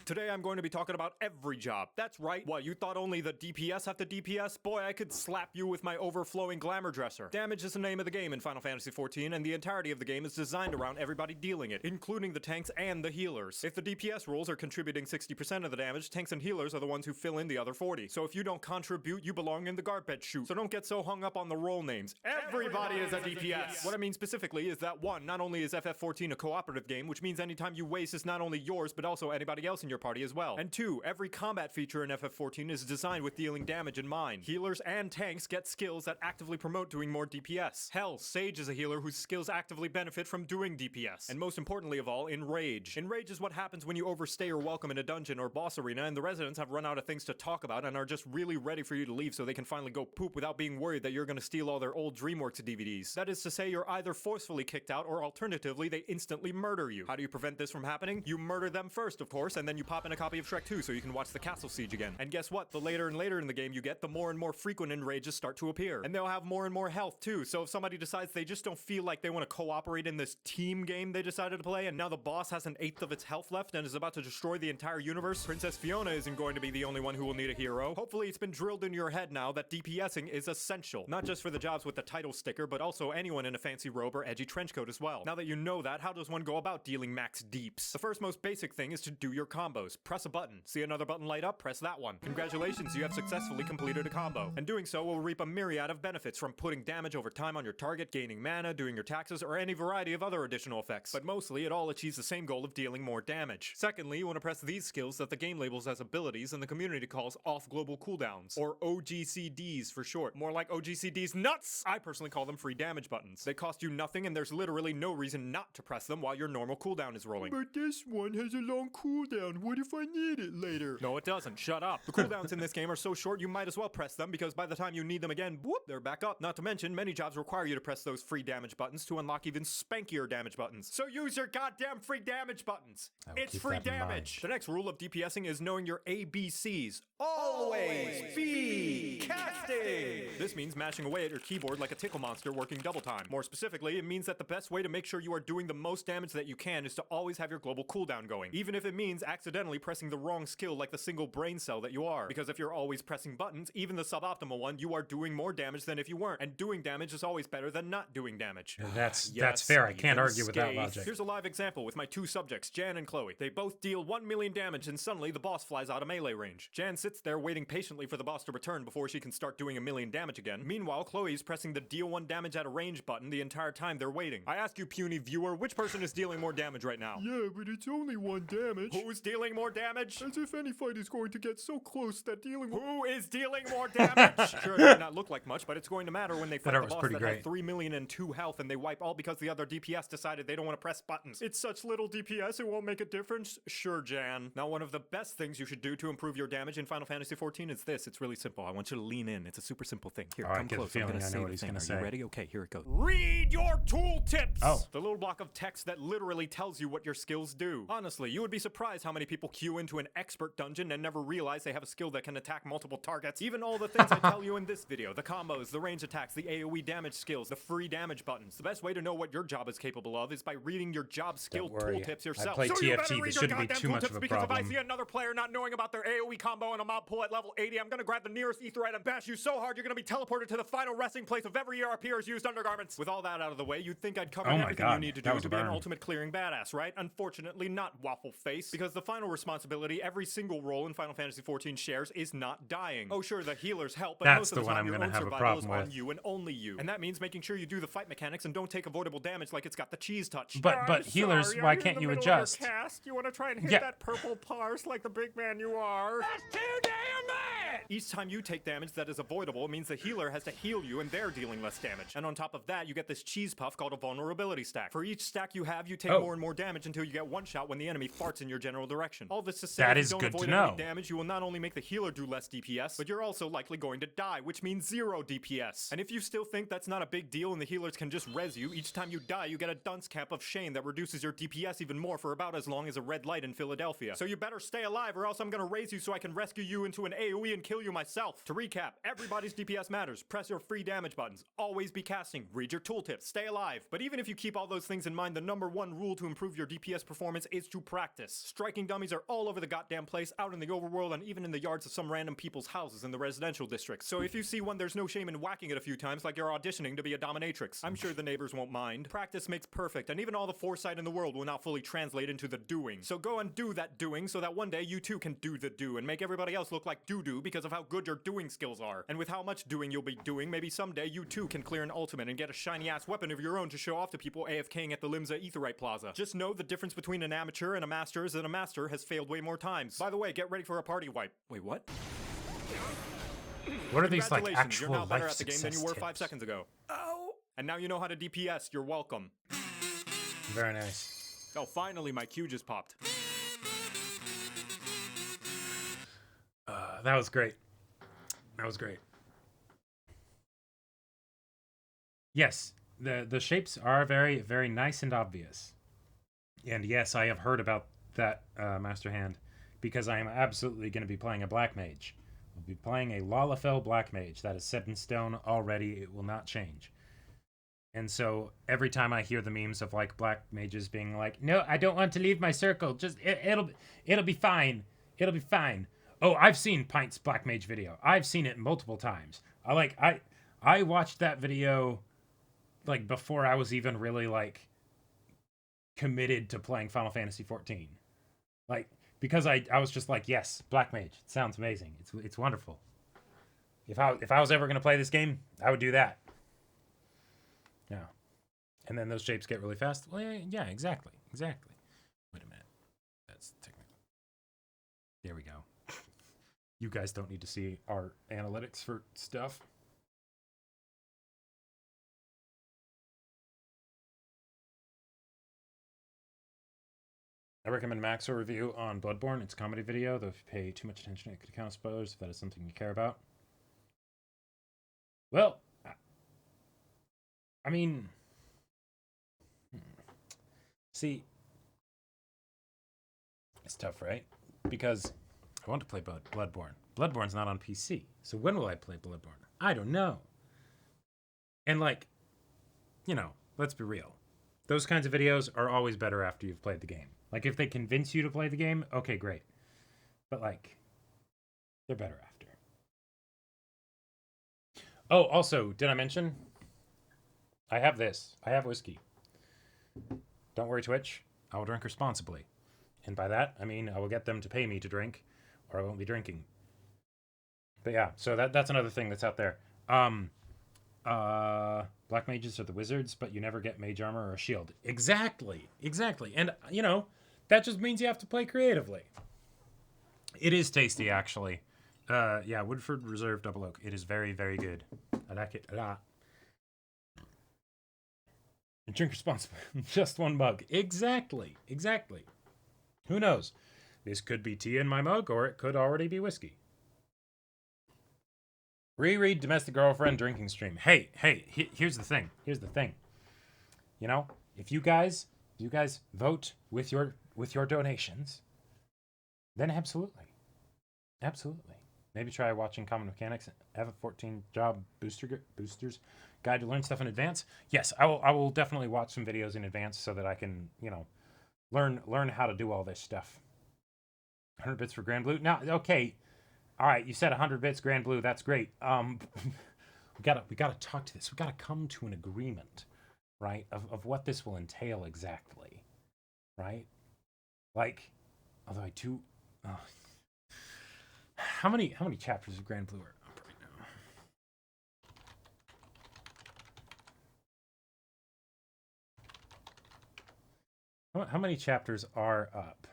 Today I'm going to be talking about every job. That's right. What, you thought only the DPS have the DPS? Boy, I could slap you with my overflowing glamour dresser. Damage is the name of the game in Final Fantasy XIV, and the entirety of the game is designed around everybody dealing it, including the tanks and the healers. If the DPS roles are contributing 60% of the damage, tanks and healers are the ones who fill in the other 40. So if you don't contribute, you belong in the garbage chute. So don't get so hung up on the role names. Everybody is a DPS. What I mean specifically is that 1, not only is FF14 a cooperative game, which means anytime you waste is not only yours, but also anybody else in your party as well. And 2, every combat feature in FF14 is designed with dealing damage in mind. Healers and tanks get skills that actively promote doing more DPS. Hell, Sage is a healer whose skills actively benefit from doing DPS. And most importantly of all, Enrage. Enrage is what happens when you overstay your welcome in a dungeon or boss arena and the residents have run out of things to talk about and are just really ready for you to leave so they can finally go poop without being worried that you're gonna steal all their old DreamWorks DVDs. That is to say, you're either forcefully kicked out or alternatively they instantly murder you. How do you prevent this from happening? You murder them first, of course, and then you pop in a copy of Shrek 2 so you can watch the castle siege again. And guess what? The later and later in the game you get, the more and more frequent enrages start to appear. And they'll have more and more health too, so if somebody decides they just don't feel like they want to cooperate in this team game they decided to play, and now the boss has 1/8 of its health left and is about to destroy the entire universe, Princess Fiona isn't going to be the only one who will need a hero. Hopefully it's been drilled into your head now that DPSing is essential. Not just for the jobs with the title sticker, but also anyone in a fancy robe or edgy trench coat as well. Now that you know that, how does one go about dealing max deeps? The first most basic thing is to do your combos. Press a button. See another button light up? Press that one. Congratulations, you have successfully completed a combo. And doing so will reap a myriad of benefits, from putting damage over time on your target, gaining mana, doing your taxes, or any variety of other additional effects. But mostly, it all achieves the same goal of dealing more damage. Secondly, you want to press these skills that the game labels as abilities and the community calls off-global cooldowns, or OGCDs for short. More like OGCDs nuts! I personally call them free damage buttons. They cost you nothing and there's literally no reason not to press them while your normal cooldown is rolling. But this one has a long cooldown. What if I need it later? No, it doesn't. Shut up. The cooldowns in this game are so short you might as well press them, because by the time you need them again, whoop, they're back up. Not to mention, many jobs require you to press those free damage buttons to unlock even spankier damage buttons. So use your goddamn free damage buttons. It's free damage. The next rule of DPSing is knowing your ABCs. Always be casting. This means mashing away at your keyboard like a tickle monster working double time. More specifically, it means that the best way to make sure you are doing the most damage that you can is to always have your global cooldown going, even if it means accidentally pressing the wrong skill like the single brain cell that you are. Because if you're always pressing buttons, even the suboptimal one, you are doing more damage than if you weren't. And doing damage is always better than not doing damage. That's fair. I can't argue with that logic. Here's a live example with my 2 subjects, Jan and Chloe. They both deal 1 million damage and suddenly the boss flies out of melee range. Jan sits there waiting patiently for the boss to return before she can start doing 1 million damage again. Meanwhile, Chloe's pressing the deal 1 damage at a range button the entire time they're waiting. I ask you, puny viewer, which person is dealing more damage right now? Yeah, but it's only 1 damage. Who's dealing more damage? As if any fight is going to get so close that dealing... Who is dealing more damage? Sure, it might not look like much, but it's going to matter when they fight the boss that had 3 million and 2 health and they wipe all because the other DPS decided they don't want to press buttons. It's such little DPS, it won't make a difference? Sure, Jan. Now, one of the best things you should do to improve your damage in Final Fantasy XIV is this. It's really simple. I want you to lean in. It's a super simple thing. Here, come close. I'm gonna say what he's gonna say. Are you ready? Okay, here it goes. Read your tooltips! Oh. The little block of text that literally tells you what your skills do. Honestly, you would be surprised how many people queue into an expert dungeon and never realize they have a skill that can attack multiple targets. Even all the things I tell you in this video, the combos, the range attacks, the AoE damage skills, the free damage buttons. The best way to know what your job is capable of is by reading your job skill tooltips yourself. I play TFT, this shouldn't be too much of a because problem. If I see another player not knowing about their AoE combo and a mob pull at level 80, I'm gonna grab the nearest etherite and bash you so hard you're gonna be teleported to the final resting place of every ERPer's used undergarments. With all that out of the way, you'd think I'd cover everything you need to do to be an ultimate clearing badass, right? Unfortunately, not Waffle Face, because the final responsibility every single role in Final Fantasy XIV shares is not dying. Oh sure, the healers help, but most of the time your own survival is on you and only you. And that means making sure you do the fight mechanics and don't take avoidable damage like it's got the cheese touch. But healers, why can't you adjust? You want to try and hit that purple parse like the big man you are? That's too damn bad! Each time you take damage that is avoidable means the healer has to heal you and they're dealing less damage. And on top of that, you get this cheese puff called a vulnerability stack. For each stack you have, you take more and more damage until you get one shot when the enemy farts in your general direction. All this to say, if you don't avoid any damage, you will not only make the healer do less DPS, but you're also likely going to die, which means 0 DPS. And if you still think that's not a big deal and the healers can just res you, each time you die, you get a dunce cap of shame that reduces your DPS even more for about as long as a red light in Philadelphia. So you better stay alive or else I'm gonna raise you so I can rescue you into an AoE and kill you myself. To recap, everybody's DPS matters. Press your free damage buttons. Always be casting. Read your tooltips. Stay alive. But even if you keep all those things in mind, the #1 rule to improve your DPS performance is to practice. Striking dummies are all over the goddamn place, out in the overworld, and even in the yards of some random people's houses in the residential districts. So if you see one, there's no shame in whacking it a few times like you're auditioning to be a dominatrix. I'm sure the neighbors won't mind. Practice makes perfect, and even all the foresight in the world will not fully translate into the doing. So go and do that doing so that one day you too can do the do and make everybody else look like doo-doo because of how good your doing skills are. And with how much doing you'll be doing, maybe someday you too can clear an ultimate and get a shiny-ass weapon of your own to show off to people AFKing at the Limsa Aetheryte Plaza. Just know the difference between an amateur and a master is that a master has failed way more times. By the way, get ready for a party wipe. Wait, what? What are these, like, actual You're now better life at the game than you were success 5 tips? seconds ago. Oh! And now you know how to DPS. You're welcome. Very nice. Oh, finally, my Q just popped. That was great. That was great. Yes, the shapes are very, very nice and obvious. And yes, I have heard about that, Master Hand, because I am absolutely going to be playing a Black Mage. I'll be playing a Lalafell Black Mage. That is set in stone already. It will not change. And so every time I hear the memes of, like, Black Mages being like, no, I don't want to leave my circle. Just, it'll be fine. It'll be fine. Oh, I've seen Pint's Black Mage video. I've seen it multiple times. I watched that video, like, before I was even really, like, committed to playing Final Fantasy XIV. Like, because I was just like, yes, Black Mage. It sounds amazing. It's wonderful. If I was ever going to play this game, I would do that. Yeah. And then those shapes get really fast. Well, yeah, exactly. Wait a minute. That's technical. There we go. You guys don't need to see our analytics for stuff. I recommend Maxo review on Bloodborne. It's a comedy video, though if you pay too much attention, it could count as spoilers if that is something you care about. Well, I mean, see, it's tough, right? Because I want to play Bloodborne. Bloodborne's not on PC, so when will I play Bloodborne? I don't know. And, like, you know, let's be real. Those kinds of videos are always better after you've played the game. Like, if they convince you to play the game, okay, great. But, like, they're better after. Oh, also, did I mention? I have this. I have whiskey. Don't worry, Twitch. I will drink responsibly. And by that, I mean I will get them to pay me to drink, or I won't be drinking. But yeah, so that's another thing that's out there. Black mages are the wizards, but you never get mage armor or a shield. Exactly. And, you know, that just means you have to play creatively. It is tasty, actually. Yeah, Woodford Reserve Double Oak. It is very, very good. I like it a lot. And drink responsibly. Just one mug. Exactly. Who knows? This could be tea in my mug, or it could already be whiskey. Reread Domestic Girlfriend Drinking Stream. Hey, here's the thing. You know, if you guys vote with your donations, then absolutely. Maybe try watching Common Mechanics FF14 Job Boosters Guide to Learn Stuff in Advance. Yes, I will definitely watch some videos in advance so that I can, you know, learn how to do all this stuff. 100 bits for Grand Blue. Now, okay. All right, you said 100 bits Grand Blue. That's great. We gotta talk to this. We gotta come to an agreement, right? Of what this will entail exactly, right? Like, although I do. How many chapters of Grand Blue are up right now? How many chapters are up?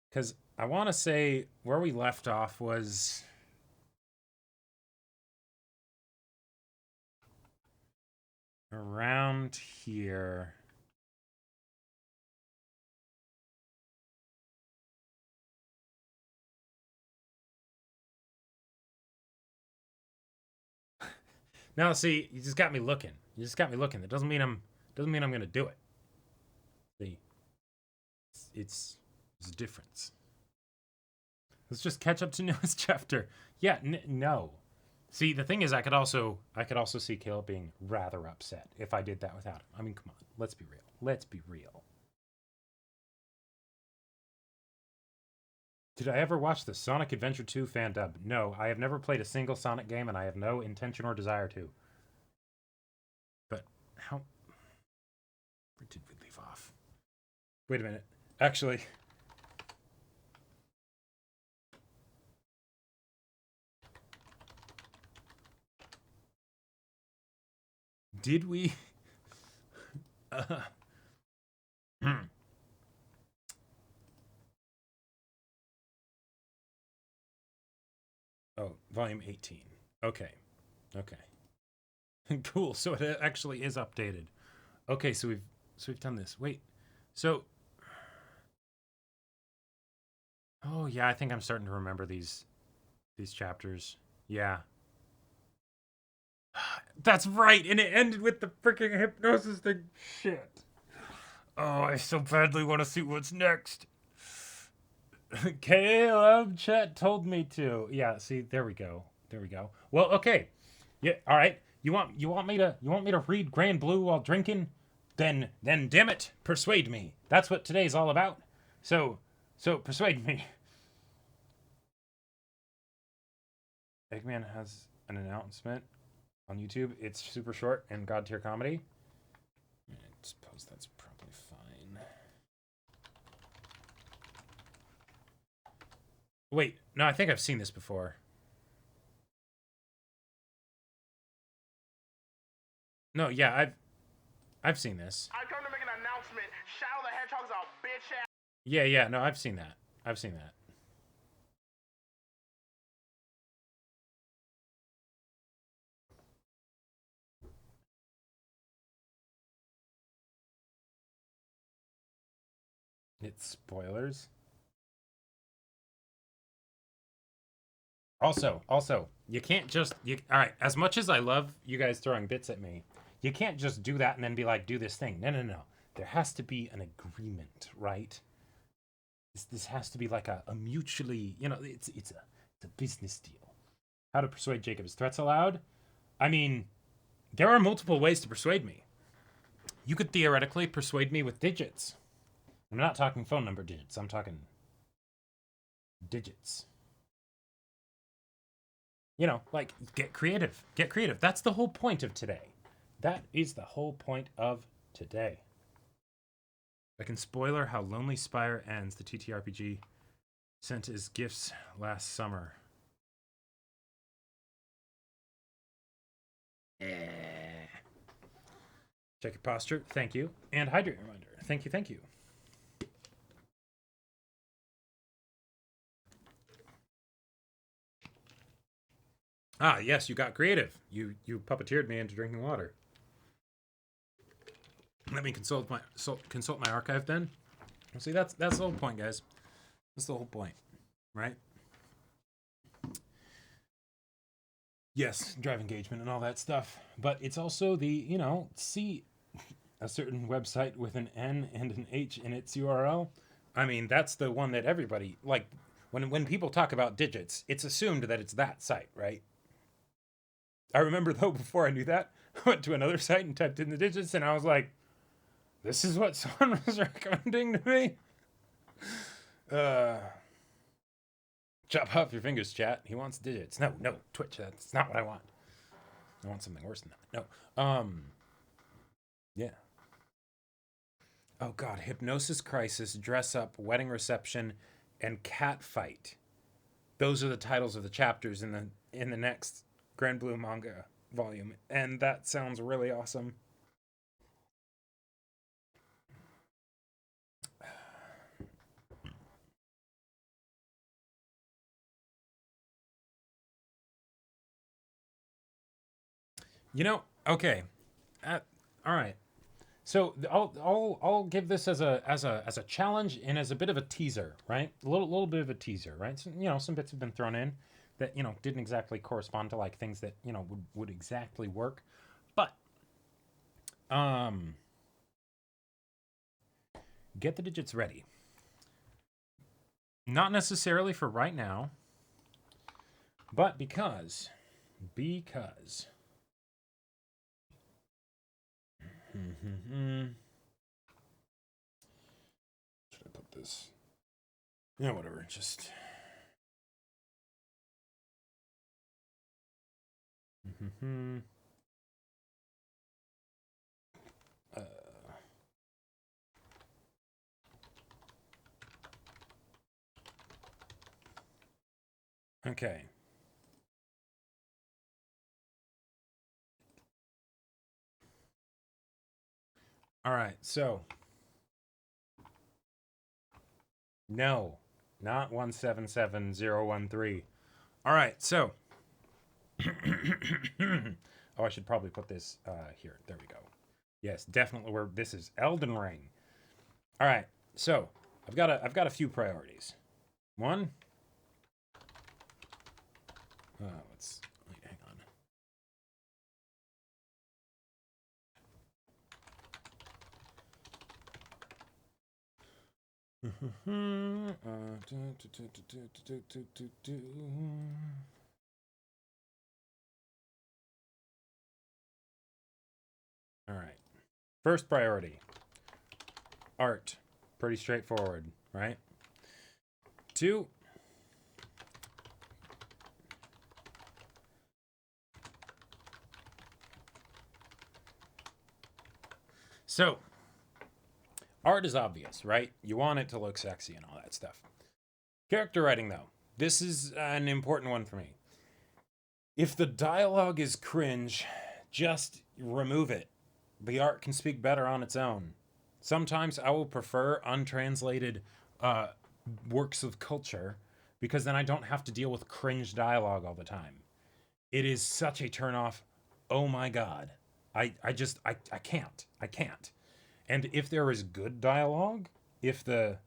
Because I want to say where we left off was around here. Now, see, you just got me looking. That doesn't mean I'm gonna do it. See, it's a difference. Let's just catch up to newest chapter. Yeah, no. See, the thing is, I could also see Caleb being rather upset if I did that without him. I mean, come on, let's be real. Did I ever watch the Sonic Adventure 2 fan dub? No, I have never played a single Sonic game, and I have no intention or desire to. But how... Where did we leave off? Wait a minute. Actually... Did we... Oh, volume 18. Okay. Okay. Cool. So it actually is updated. Okay, so we've done this. Wait. So oh yeah, I think I'm starting to remember these chapters. Yeah. That's right, and it ended with the freaking hypnosis thing. Shit. Oh, I so badly want to see what's next. Caleb Chet told me to. Yeah, see, there we go. There we go. Well, okay. Yeah, all right. You want me to read Grand Blue while drinking? Then damn it, persuade me. That's what today's all about. So persuade me. Eggman has an announcement on YouTube. It's super short and god tier comedy. I suppose that's probably fine. Wait, no, I think I've seen this before. No, yeah, I've seen this. I come to make an announcement. Shadow the Hedgehog's a bitch ass. Yeah, no, I've seen that. I've seen that. It's spoilers. Also, you can't just all right, as much as I love you guys throwing bits at me, you can't just do that and then be like, do this thing. No. There has to be an agreement, right? This has to be like a mutually, it's a business deal. How to persuade Jacob? Is threats allowed? I mean, there are multiple ways to persuade me. You could theoretically persuade me with digits. I'm not talking phone number digits. I'm talking digits. Like, get creative. Get creative. That's the whole point of today. That is the whole point of today. I can spoiler how Lonely Spire ends. The TTRPG sent as gifts last summer. Check your posture. Thank you. And hydrate reminder. Thank you. Ah, yes, you got creative. You puppeteered me into drinking water. Let me consult my archive then. See, that's the whole point, guys. That's the whole point, right? Yes, drive engagement and all that stuff, but it's also the see a certain website with an N and an H in its URL. I mean, that's the one that everybody like. When people talk about digits, it's assumed that it's that site, right? I remember, though, before I knew that, I went to another site and typed in the digits, and I was like, this is what someone was recommending to me? Chop off your fingers, chat. He wants digits. No, Twitch, that's not what I want. I want something worse than that. No. Yeah. Oh, God. Hypnosis Crisis, Dress Up, Wedding Reception, and Cat Fight. Those are the titles of the chapters in the next Grand Blue manga volume, and that sounds really awesome. Okay, all right. So I'll give this as a challenge and as a bit of a teaser, right? A little bit of a teaser, right? So, some bits have been thrown in that didn't exactly correspond to like things that would exactly work, but get the digits ready. Not necessarily for right now, but because should I put this? Yeah, whatever. Just Okay. All right, so no, not 177013. All right, so oh, I should probably put this here. There we go. Yes, definitely. This is Elden Ring. All right, so I've got a few priorities. One, let's wait, hang on. All right. First priority. Art. Pretty straightforward, right? Two. So, art is obvious, right? You want it to look sexy and all that stuff. Character writing, though. This is an important one for me. If the dialogue is cringe, just remove it. The art can speak better on its own. Sometimes I will prefer untranslated works of culture because then I don't have to deal with cringe dialogue all the time. It is such a turnoff. Oh my god. I can't. I can't. And if there is good dialogue, if the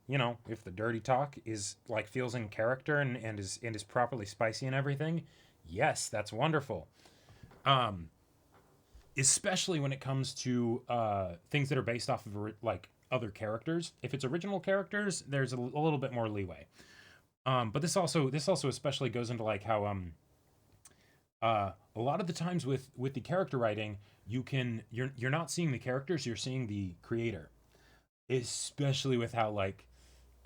dirty talk is like feels in character and is properly spicy and everything, yes, that's wonderful. Especially when it comes to things that are based off of like other characters. If it's original characters, there's a little bit more leeway. But this also especially goes into like how a lot of the times with the character writing, you're not seeing the characters, you're seeing the creator. Especially with how like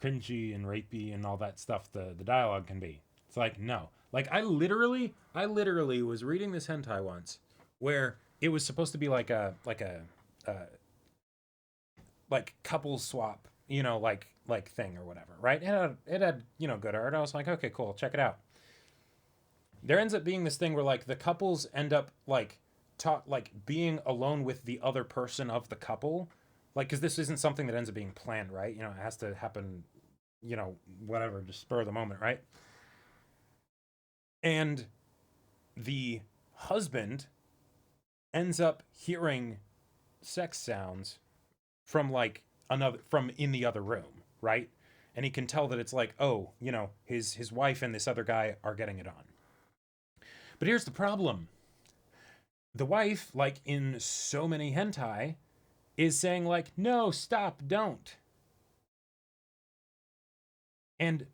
cringy and rapey and all that stuff the dialogue can be. It's like no. Like I literally was reading this hentai once where it was supposed to be like a like couple swap, like thing or whatever, right? It had good art. I was like, okay, cool, check it out. There ends up being this thing where like the couples end up like being alone with the other person of the couple, like because this isn't something that ends up being planned, right? It has to happen, whatever, just spur of the moment, right? And the husband ends up hearing sex sounds from like another from in the other room, right? And he can tell that it's like, oh, his wife and this other guy are getting it on. But here's the problem. The wife, like in so many hentai, is saying like, no, stop, don't. And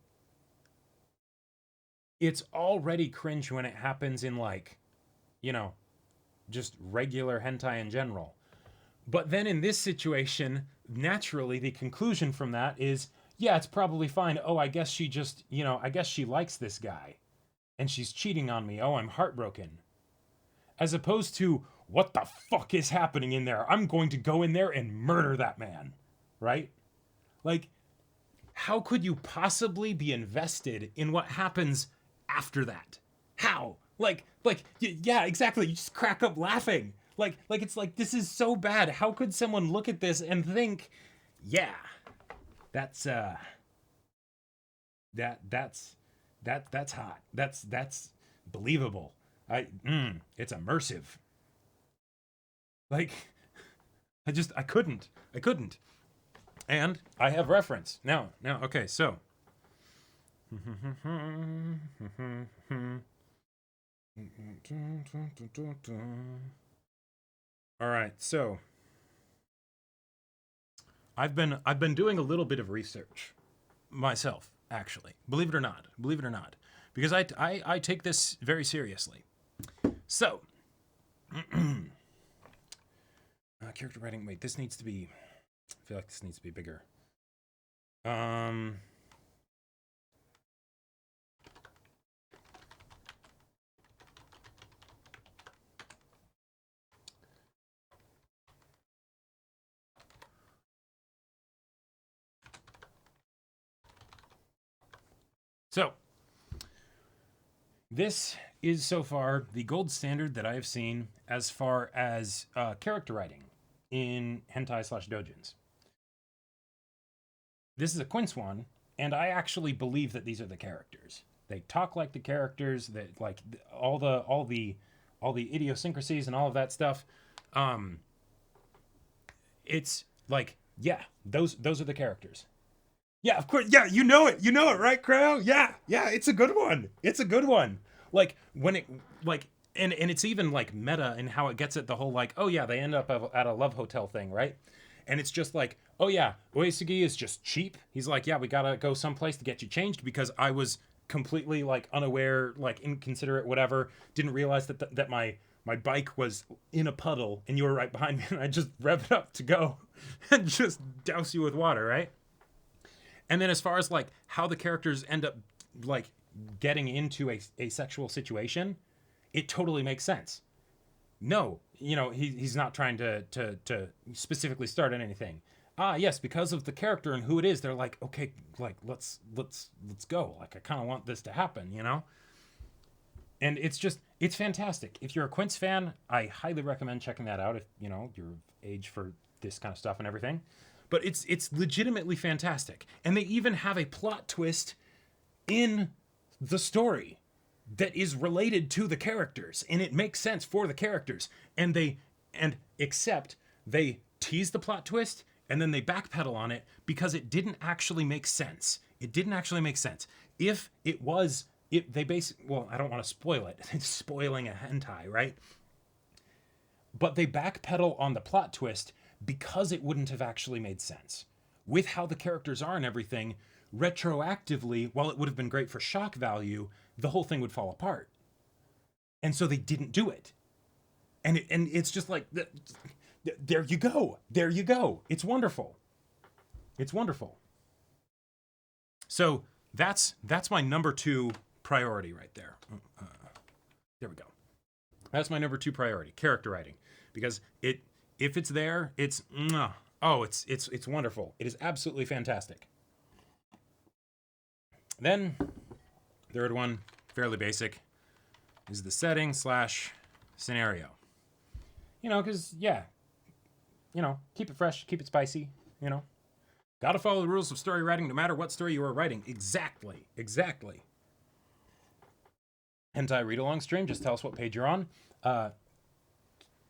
it's already cringe when it happens in like, just regular hentai in general. But then in this situation, naturally, the conclusion from that is, yeah, it's probably fine. Oh, I guess she just, I guess she likes this guy. And she's cheating on me. Oh, I'm heartbroken. As opposed to, what the fuck is happening in there? I'm going to go in there and murder that man. Right? Like, how could you possibly be invested in what happens after that? How? Yeah, exactly. You just crack up laughing. Like it's like this is so bad. How could someone look at this and think, yeah, that's that's hot. That's believable. It's immersive. Like, I couldn't. And I have reference now. Okay, so. All right, so I've been doing a little bit of research myself, actually. Believe it or not, because I take this very seriously. So, character writing. Wait, this needs to be. I feel like this needs to be bigger. So, this is so far the gold standard that I have seen as far as character writing in hentai/doujins. This is a Quince one, and I actually believe that these are the characters. They talk like the characters. That like all the idiosyncrasies and all of that stuff. It's like, yeah, those are the characters. Yeah, of course. Yeah, you know it, right, Crow? Yeah, it's a good one. It's a good one. Like when it like. And it's even like meta in how it gets at the whole like, oh yeah, they end up at a love hotel thing, right? And it's just like, oh yeah, Uesugi is just cheap. He's like, yeah, we gotta go someplace to get you changed because I was completely like unaware, like inconsiderate, whatever. Didn't realize that my bike was in a puddle and you were right behind me, and I just rev it up to go and just douse you with water, right? And then as far as like how the characters end up like getting into a sexual situation, it totally makes sense. No, he's not trying to specifically start on anything. Ah, yes, because of the character and who it is, they're like, okay, like let's go. Like I kind of want this to happen, And it's fantastic. If you're a Quince fan, I highly recommend checking that out if, you're of age for this kind of stuff and everything. But it's legitimately fantastic. And they even have a plot twist in the story that is related to the characters, and it makes sense for the characters. Except they tease the plot twist and then they backpedal on it because it didn't actually make sense. It didn't actually make sense. If it was, they basically, well, I don't want to spoil it. It's spoiling a hentai, right? But they backpedal on the plot twist because it wouldn't have actually made sense. With how the characters are and everything, retroactively, while it would have been great for shock value, the whole thing would fall apart. And so they didn't do it. And it's just like, there you go. There you go. It's wonderful. It's wonderful. So that's my number 2 priority right there. There we go. That's my number 2 priority, character writing. Because if it's there, it's wonderful. It is absolutely fantastic. Then, third one, fairly basic, is the setting / scenario. Because, keep it fresh, keep it spicy, Gotta follow the rules of story writing no matter what story you are writing. Exactly. Hentai read-along stream, just tell us what page you're on.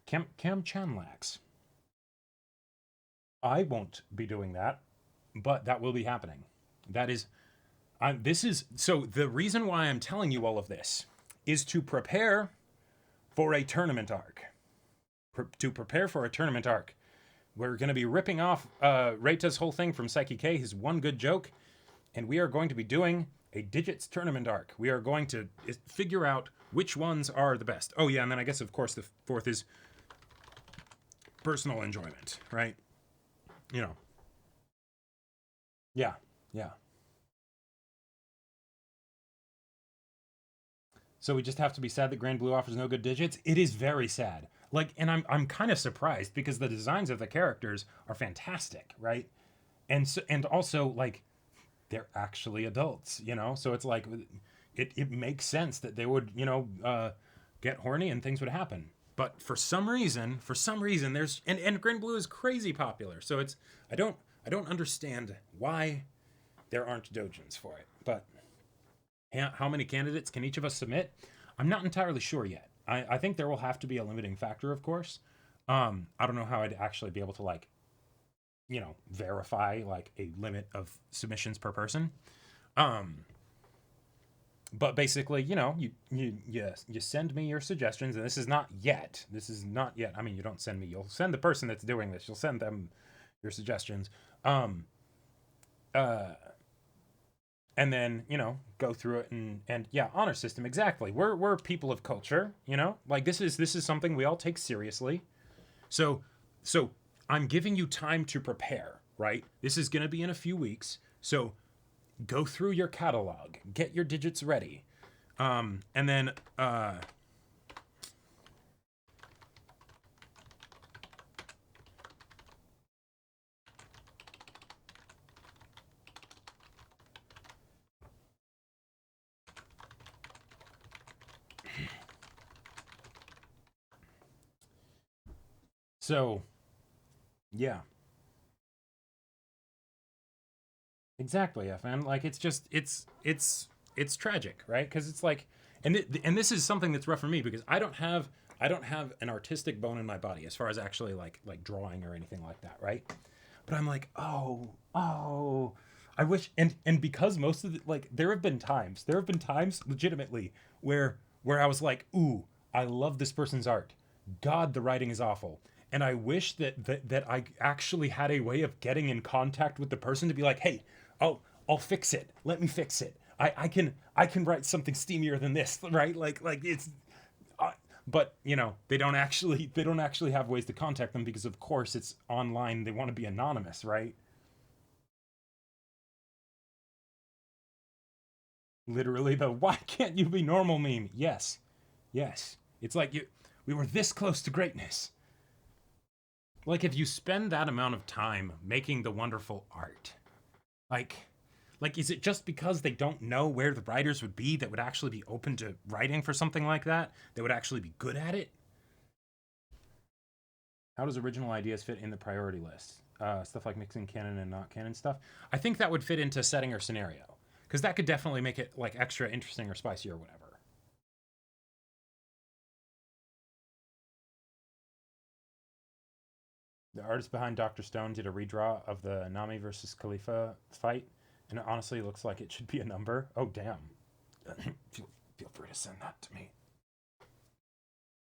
Cam Chanlax. I won't be doing that, but that will be happening. So the reason why I'm telling you all of this is to prepare for a tournament arc. We're going to be ripping off Reita's whole thing from Psyche K, his one good joke, and we are going to be doing a Digits tournament arc. We are going to figure out which ones are the best. Oh yeah, and then I guess of course the fourth is personal enjoyment, right? Yeah. So we just have to be sad that Grand Blue offers no good digits. It is very sad. And I'm kind of surprised because the designs of the characters are fantastic, right? And also like they're actually adults, So it's like it makes sense that they would, get horny and things would happen. But for some reason there's and Grand Blue is crazy popular. So I don't understand why there aren't doujins for it. But how many candidates can each of us submit? I'm not entirely sure yet. I think there will have to be a limiting factor, of course. I don't know how I'd actually be able to verify like a limit of submissions per person. But basically, you send me your suggestions, and this is not yet. I mean, you don't send me. You'll send the person that's doing this. You'll send them your suggestions. And then, go through it and yeah, honor system. Exactly. We're people of culture, like this is something we all take seriously. So I'm giving you time to prepare, right? This is going to be in a few weeks. So go through your catalog, get your digits ready. And then, So, yeah. Exactly, FN. Like it's just it's tragic, right? Because it's like, and this is something that's rough for me because I don't have an artistic bone in my body as far as actually like drawing or anything like that, right? But I'm like, oh, I wish, and because most of the, like there have been times legitimately where I was like, ooh, I love this person's art. God, the writing is awful. And I wish that I actually had a way of getting in contact with the person to be like, hey, I'll fix it. Let me fix it. I can write something steamier than this, right? Like it's but they don't actually have ways to contact them because of course it's online. They want to be anonymous, right? Literally the why can't you be normal meme. Yes. Yes. It's like we were this close to greatness. Like if you spend that amount of time making the wonderful art, like is it just because they don't know where the writers would be that would actually be open to writing for something like that? That would actually be good at it? How does original ideas fit in the priority list? Stuff like mixing canon and not canon stuff. I think that would fit into setting or scenario, because that could definitely make it like extra interesting or spicy or whatever. The artist behind Doctor Stone did a redraw of the Nami versus Khalifa fight, and it honestly looks like it should be a number. Oh damn! feel free to send that to me.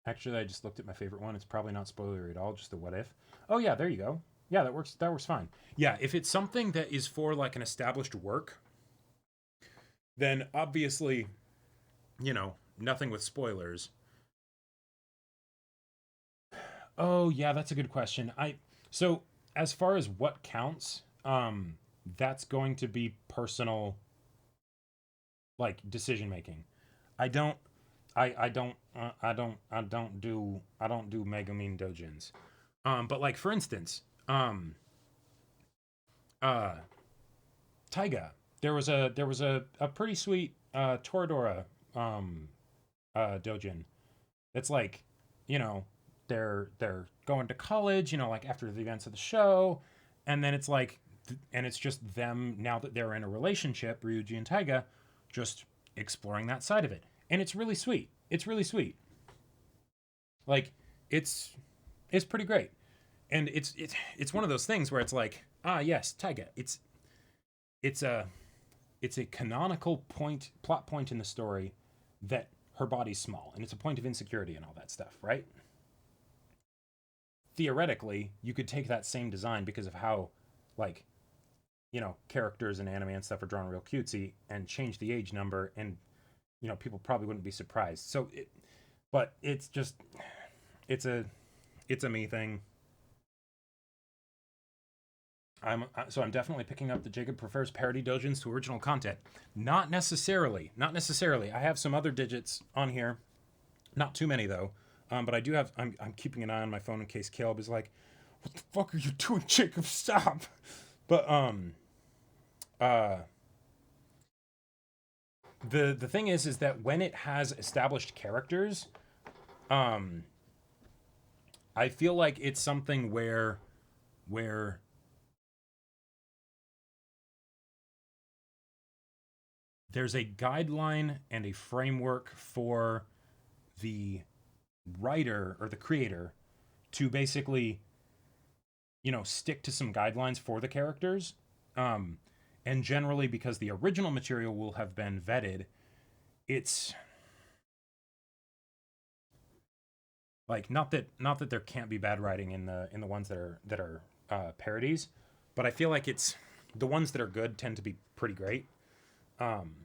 Actually, I just looked at my favorite one. It's probably not spoilery at all, just a what if. Oh yeah, there you go. Yeah, that works. That works fine. Yeah, if it's something that is for like an established work, then obviously, nothing with spoilers. Oh yeah, that's a good question. So as far as what counts, that's going to be personal, like decision making. I don't, I don't do Megumin dojins. But like for instance, uh, Taiga, there was a pretty sweet Toradora dojin. It's like, you know, they're going to college, like after the events of the show, and then it's like, and it's just them now that they're in a relationship, Ryuji and Taiga, just exploring that side of it, and it's really sweet. It's really sweet. Like, it's it's pretty great, and it's one of those things where it's like, ah, yes, Taiga. It's a it's a canonical plot point in the story that her body's small, and it's a point of insecurity and all that stuff, right? Theoretically, you could take that same design because of how, like, characters in anime and stuff are drawn real cutesy and change the age number, and people probably wouldn't be surprised. But it's just, it's a me thing. I'm definitely picking up that Jacob prefers parody dojins to original content. Not necessarily. Not necessarily. I have some other digits on here. Not too many though. But I do have. I'm keeping an eye on my phone in case Caleb is like, "What the fuck are you doing, Jacob? Stop!" But uh, the thing is that when it has established characters, um, I feel like it's something where there's a guideline and a framework for the writer or the creator to basically stick to some guidelines for the characters, um and generally because the original material will have been vetted, it's like, not that there can't be bad writing in the ones that are parodies, but I feel like it's the ones that are good tend to be pretty great. um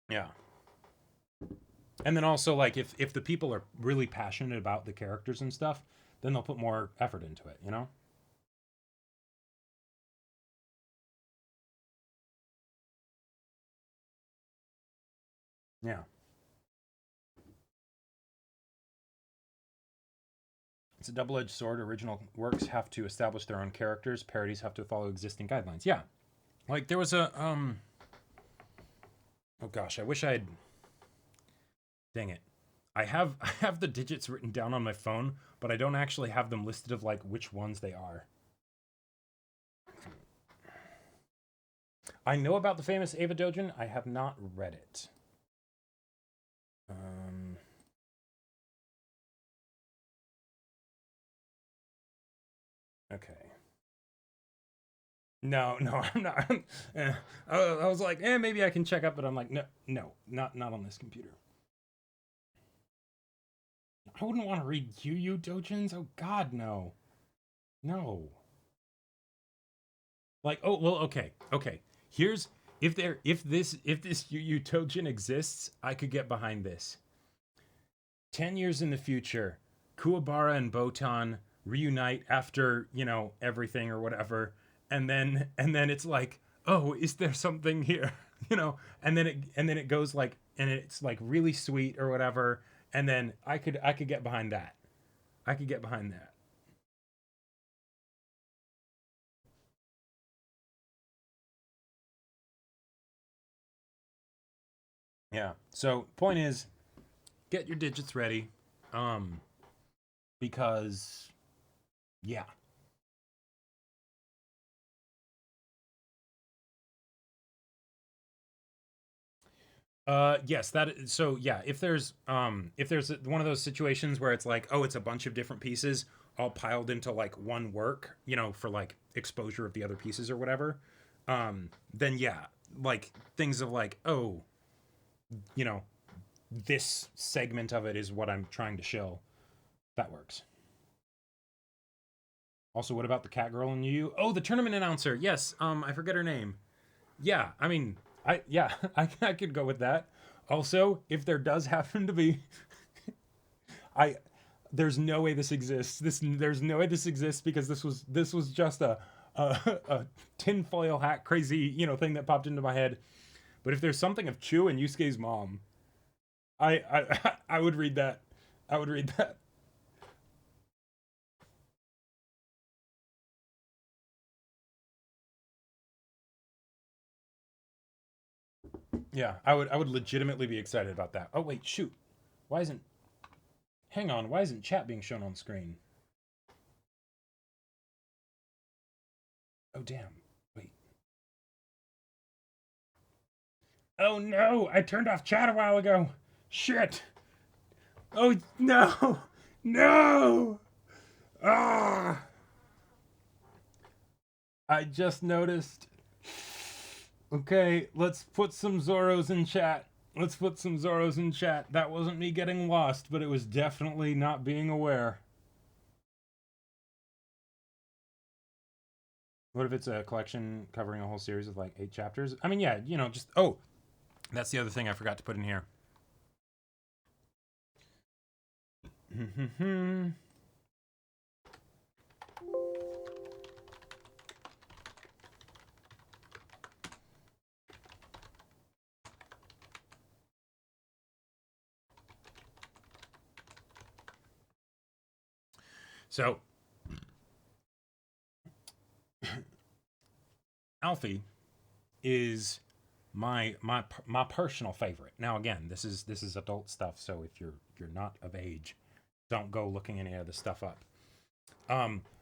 yeah. And then also, like, if the people are really passionate about the characters and stuff, then they'll put more effort into it. Yeah. It's a double-edged sword. Original works have to establish their own characters. Parodies have to follow existing guidelines. Yeah. Like there was a oh gosh, I wish I had, dang it. I have the digits written down on my phone, but I don't actually have them listed of like which ones they are. I know about the famous Ava Dojin. I have not read it. Okay. No, I'm not. I was like, maybe I can check up, but I'm like, no, not on this computer. I wouldn't want to read Yu Dojins. Oh God, no. Like, oh well, okay. Here's if this Yu Dojin exists, I could get behind this. 10 years in the future, Kuwabara and Botan reunite after, everything or whatever, and then it's like, oh, is there something here? And then it goes like, and it's like really sweet or whatever, and then I could get behind that. I could get behind that. Yeah. So point is, get your digits ready, because yeah. Yes, so yeah, if there's one of those situations where it's like, oh, it's a bunch of different pieces all piled into like one work, for like exposure of the other pieces or whatever, then yeah, like things of like, oh, you know, this segment of it is what I'm trying to show. That works. Also, what about the cat girl in you? Oh, the tournament announcer. Yes, I forget her name. Yeah, I mean, I could go with that. Also, if there does happen to be, I there's no way this exists. There's no way this exists because this was just a tinfoil hat crazy thing that popped into my head. But if there's something of Chu and Yusuke's mom, I would read that. I would read that. Yeah, I would legitimately be excited about that. Oh wait, shoot. Why isn't Hang on, why isn't chat being shown on screen? Oh damn. Wait. Oh no, I turned off chat a while ago. Shit. Oh no. No. Ah. I just noticed. Okay, let's put some Zoros in chat. Let's put some Zoros in chat. That wasn't me getting lost, but it was definitely not being aware. What if it's a collection covering a whole series of like 8 chapters? I mean, yeah, just that's the other thing I forgot to put in here. So, Alfie is my personal favorite. Now, again, this is adult stuff, so if you're not of age, don't go looking any of this stuff up.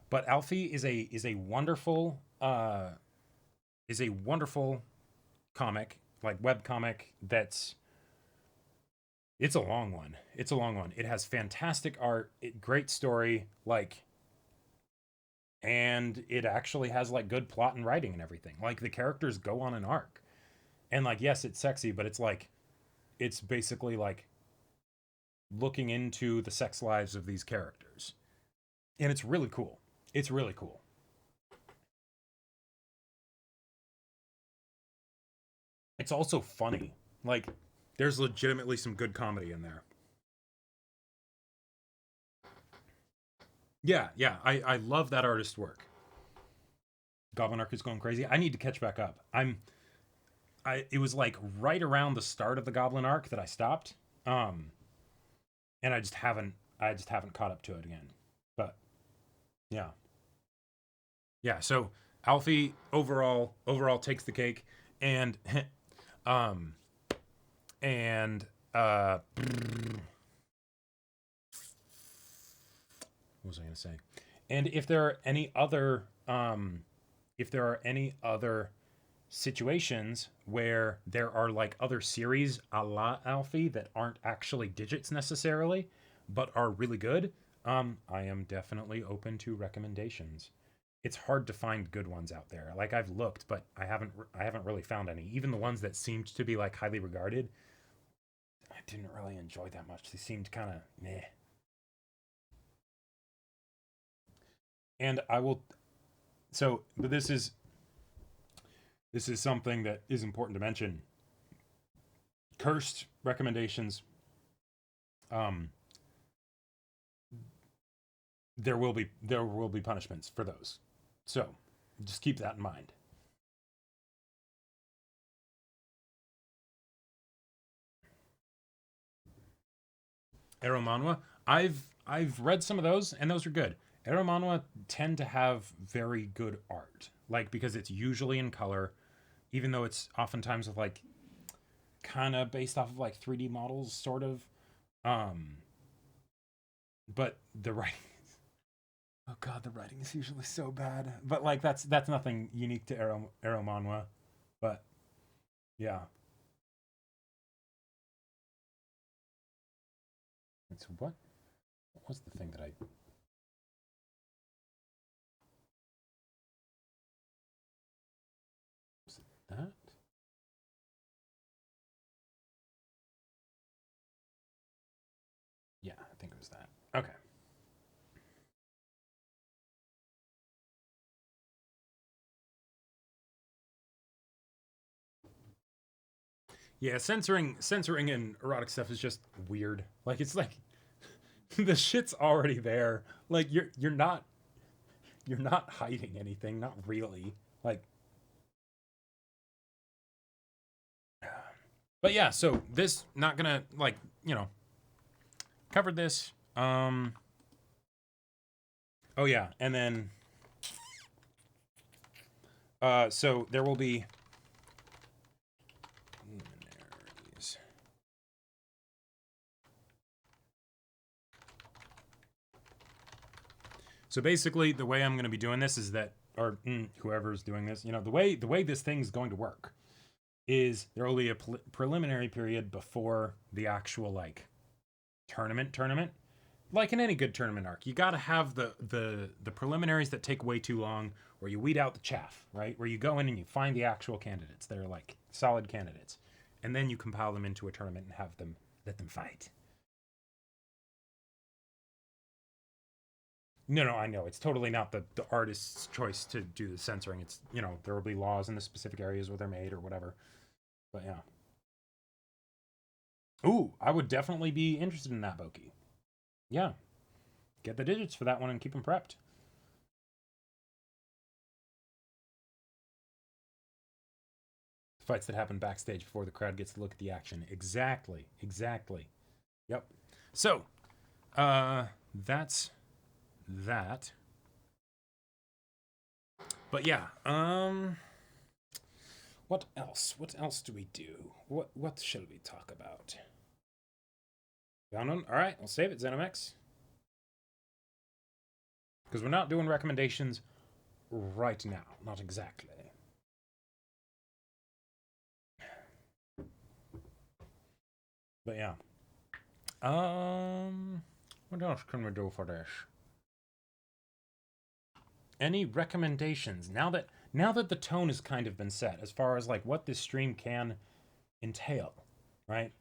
But Alfie is a wonderful comic, like web comic it's a long one. It's a long one. It has fantastic art, great story, and it actually has like good plot and writing and everything. Like the characters go on an arc. And like yes, it's sexy, but it's basically like looking into the sex lives of these characters. And it's really cool. It's really cool. It's also funny. Like there's legitimately some good comedy in there. Yeah, I love that artist's work. Goblin Arc is going crazy. I need to catch back up. It was like right around the start of the Goblin Arc that I stopped. And I just haven't caught up to it again. But yeah. Yeah, so Alfie overall takes the cake, and um and What was I going to say? And if there are any other situations where there are like other series a la Alfie that aren't actually digits necessarily, but are really good, I am definitely open to recommendations. It's hard to find good ones out there. Like I've looked, but I haven't really found any. Even the ones that seemed to be like highly regarded, I didn't really enjoy that much. They seemed kind of meh. And I will but this is something that is important to mention. Cursed recommendations, um there will be punishments for those. So, just keep that in mind. Eromanwa, I've read some of those and those are good. Eromanwa tend to have very good art. Like because it's usually in color, even though it's oftentimes with like kind of based off of like 3D models sort of. Um but the writing, oh god, the writing is usually so bad. But like that's nothing unique to Eromanwa. But yeah. So what was the thing that I was it that? Yeah, I think it was that. Okay. Yeah, censoring in erotic stuff is just weird. Like it's like the shit's already there. Like you're not hiding anything, not really. Like but yeah, so this not gonna like, covered this. Oh yeah, and then so there will be luminaries. So basically, the way I'm going to be doing this is that, or whoever's doing this, the way this thing's going to work is there will be a preliminary period before the actual like tournament. Like in any good tournament arc, you got to have the preliminaries that take way too long, where you weed out the chaff, right? Where you go in and you find the actual candidates that are like solid candidates, and then you compile them into a tournament and have them let them fight. No, I know. It's totally not the artist's choice to do the censoring. It's, there will be laws in the specific areas where they're made or whatever. But yeah. Ooh, I would definitely be interested in that, Boki. Yeah. Get the digits for that one and keep them prepped. Fights that happen backstage before the crowd gets to look at the action. Exactly. Yep. So, that's that. But yeah, what else? What else do we do? What shall we talk about? Found one? All right, I'll save it, Zenomex. Because we're not doing recommendations right now. Not exactly. But yeah. What else can we do for this? Any recommendations now that the tone has kind of been set as far as like what this stream can entail, right?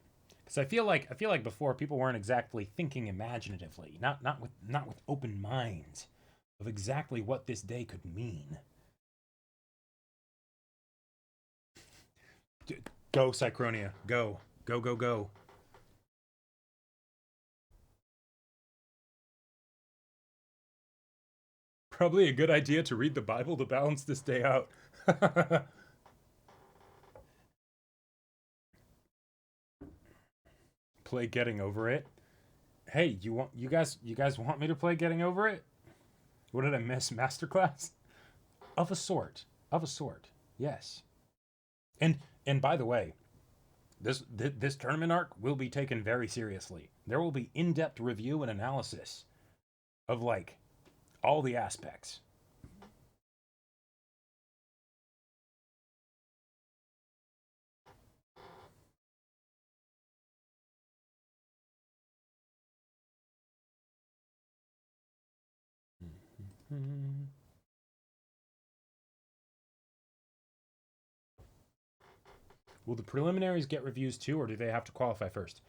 Because I feel like before people weren't exactly thinking imaginatively, not with open minds of exactly what this day could mean. Go Cychronia, go. Probably a good idea to read the Bible to balance this day out. Play Getting Over It. Hey, you guys want me to play Getting Over It? What did I miss? Masterclass? Of a sort. Yes. And by the way, this tournament arc will be taken very seriously. There will be in-depth review and analysis of like all the aspects. Will the preliminaries get reviews too, or do they have to qualify first?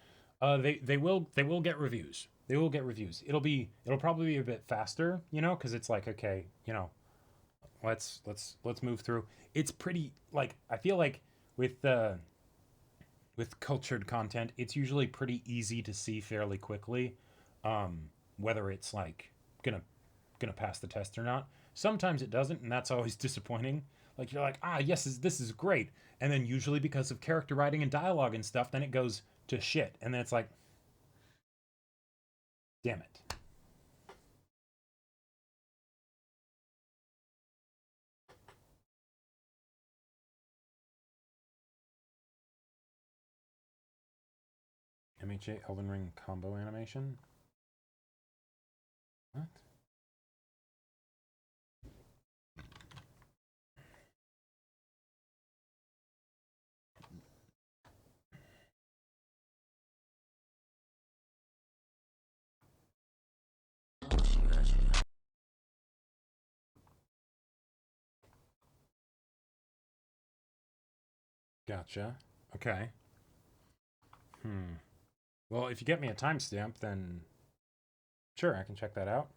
They will get reviews. They will get reviews. It'll probably be a bit faster, because it's like, okay, let's move through. It's pretty, like, I feel like with cultured content, it's usually pretty easy to see fairly quickly whether it's like gonna pass the test or not. Sometimes it doesn't, and that's always disappointing. Like, you're like, yes, this is great, and then usually because of character writing and dialogue and stuff, then it goes to shit, and then it's like, damn it. MHA Elden Ring combo animation? What? Gotcha. Okay. Well, if you get me a timestamp, then sure, I can check that out.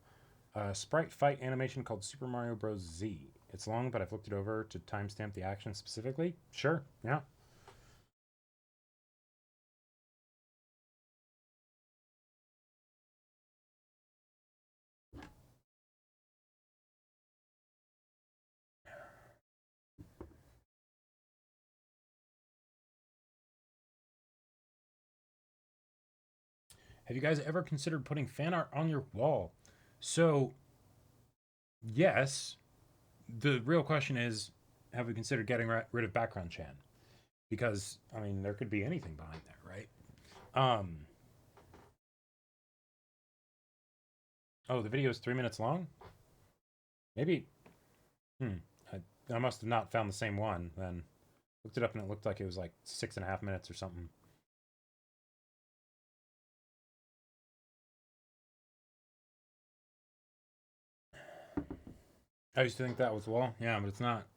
Sprite fight animation called Super Mario Bros. Z. It's long, but I've looked it over to timestamp the action specifically. Sure, yeah. Have you guys ever considered putting fan art on your wall? So, yes. The real question is, have we considered getting rid of background chan? Because, I mean, there could be anything behind there, right? Oh, the video is 3 minutes long? Maybe. I must have not found the same one then. Looked it up and it looked like it was like 6.5 minutes or something. I used to think that was wall. Yeah, but it's not.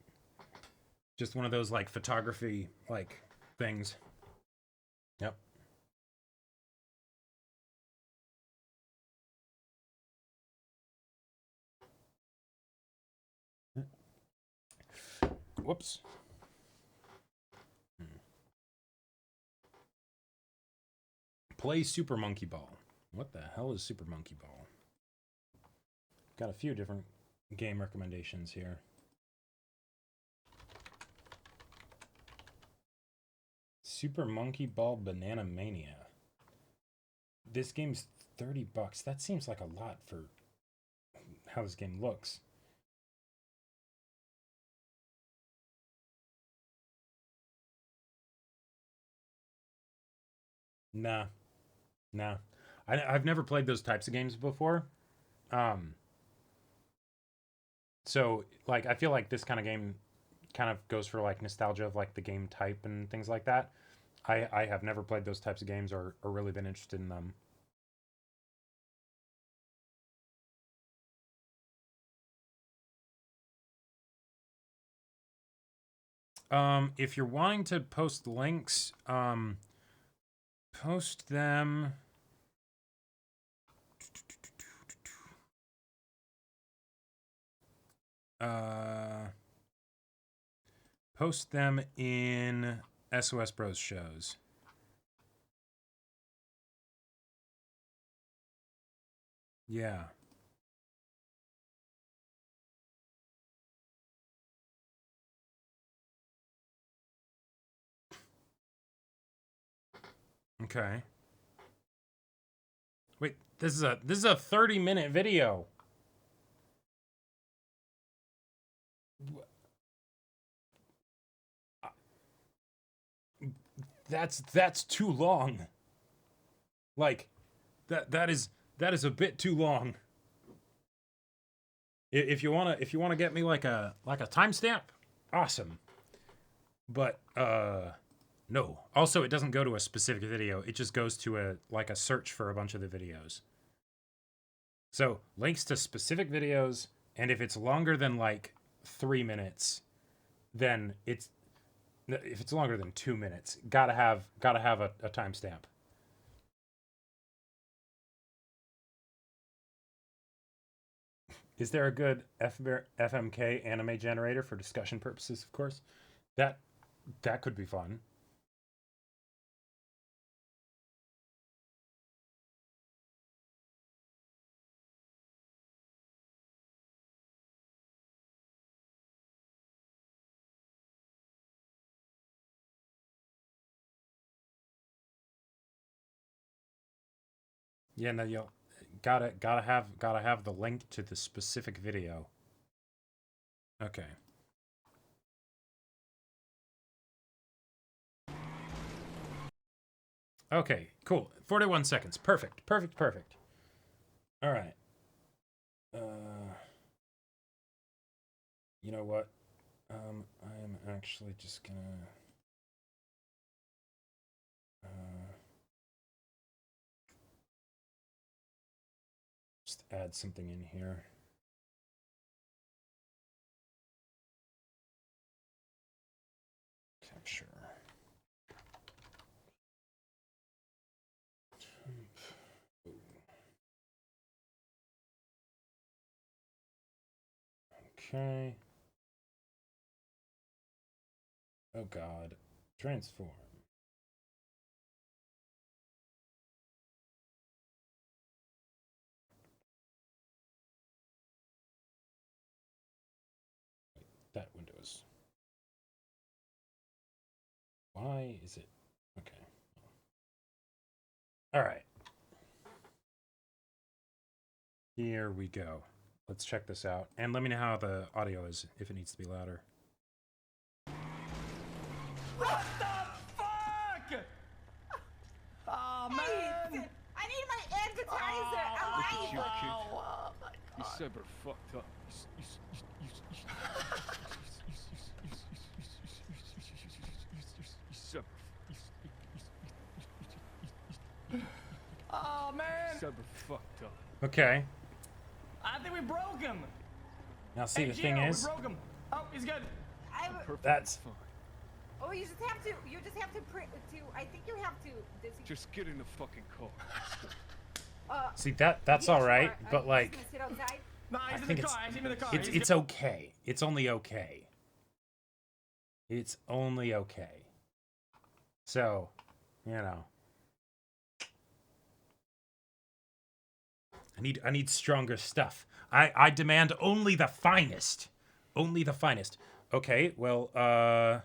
Just one of those like photography like things. Yep. Whoops. Play Super Monkey Ball. What the hell is Super Monkey Ball? Got a few different game recommendations here. Super Monkey Ball Banana Mania. This game's $30. That seems like a lot for how this game looks. Nah. I've never played those types of games before. So like I feel like this kind of game kind of goes for like nostalgia of like the game type and things like that. I have never played those types of games or really been interested in them. If you're wanting to post links, post them. Post them in SOS Bros shows. Yeah. Okay. Wait, this is a 30-minute video. That's too long. Like that is a bit too long. If you wanna get me like a timestamp, awesome. But no. Also, it doesn't go to a specific video. It just goes to a search for a bunch of the videos. So links to specific videos, and if it's longer than like 3 minutes, then if it's longer than 2 minutes, gotta have a timestamp. Is there a good FMK anime generator for discussion purposes? Of course, that could be fun. Yeah, no, you'll gotta have the link to the specific video. Okay. Okay, cool. 41 seconds. Perfect. All right. You know what? I am actually just gonna just add something in here. Capture. Okay. Oh God. Transform. That Windows. Why is it? Okay. All right. Here we go. Let's check this out. And let me know how the audio is, if it needs to be louder. What the fuck? Oh, man. I need my appetizer. Look at you, kid. Oh, my You God. super fucked up. Oh, man. Super fucked up. Okay. I think we broke him. Now see, Hey, the thing Gino, is, we broke him. Oh, he's good. that's Fine. Oh, you just have to. You just have to print. I think you have to. Just get in the fucking car. see that's yeah, all right, sure. but Are you just like gonna sit outside? Nah, I he's in think the car. He's in the car. it's He's it's good. okay. It's only okay. It's only okay. So, you know, I need stronger stuff. I demand only the finest. Only the finest. Okay, well, are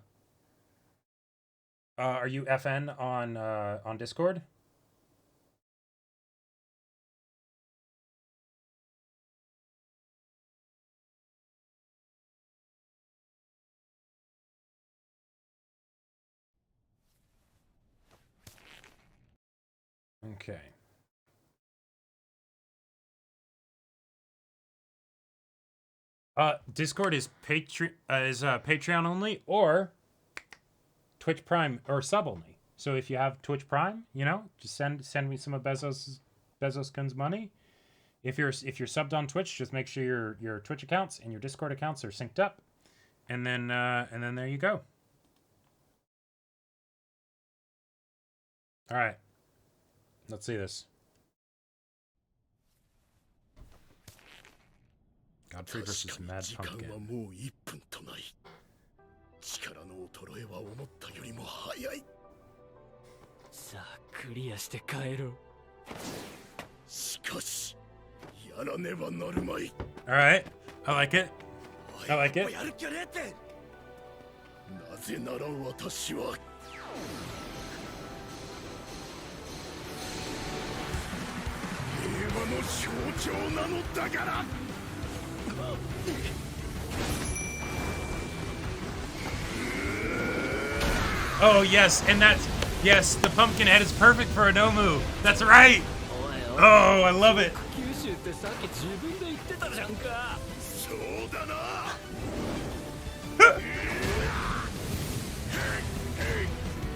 you FN on Discord? Okay. Discord is Patreon only or Twitch Prime or sub only. So if you have Twitch Prime, you know, just send me some of Bezos-kun's money. If you're subbed on Twitch, just make sure your Twitch accounts and your Discord accounts are synced up, and then there you go. All right, let's see this. Godfrey versus Mad Pumpkin. もう1分とない。力の衰えは思ったよりも早い。さあクリアして帰ろう。しかし、やらねばなるまい。 All right, I like it. I like it. やる気はねえって。なぜなら私は。平和の象徴なのだから。 Oh yes, and yes, the pumpkin head is perfect for a no move. That's right. Oh, I love it. 九州ってさっき自分で言ってたじゃんか。そうだな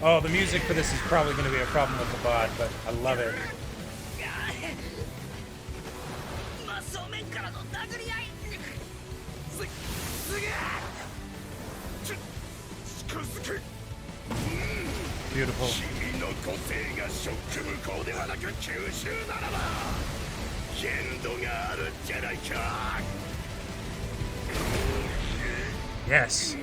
Oh, the music for this is probably going to be a problem with the bot, but I love it. 真正面からの殴り合いすげえ近づけ Beautiful. 君の個性がショック無効ではなく吸収ならば限度があるじゃないか Yes.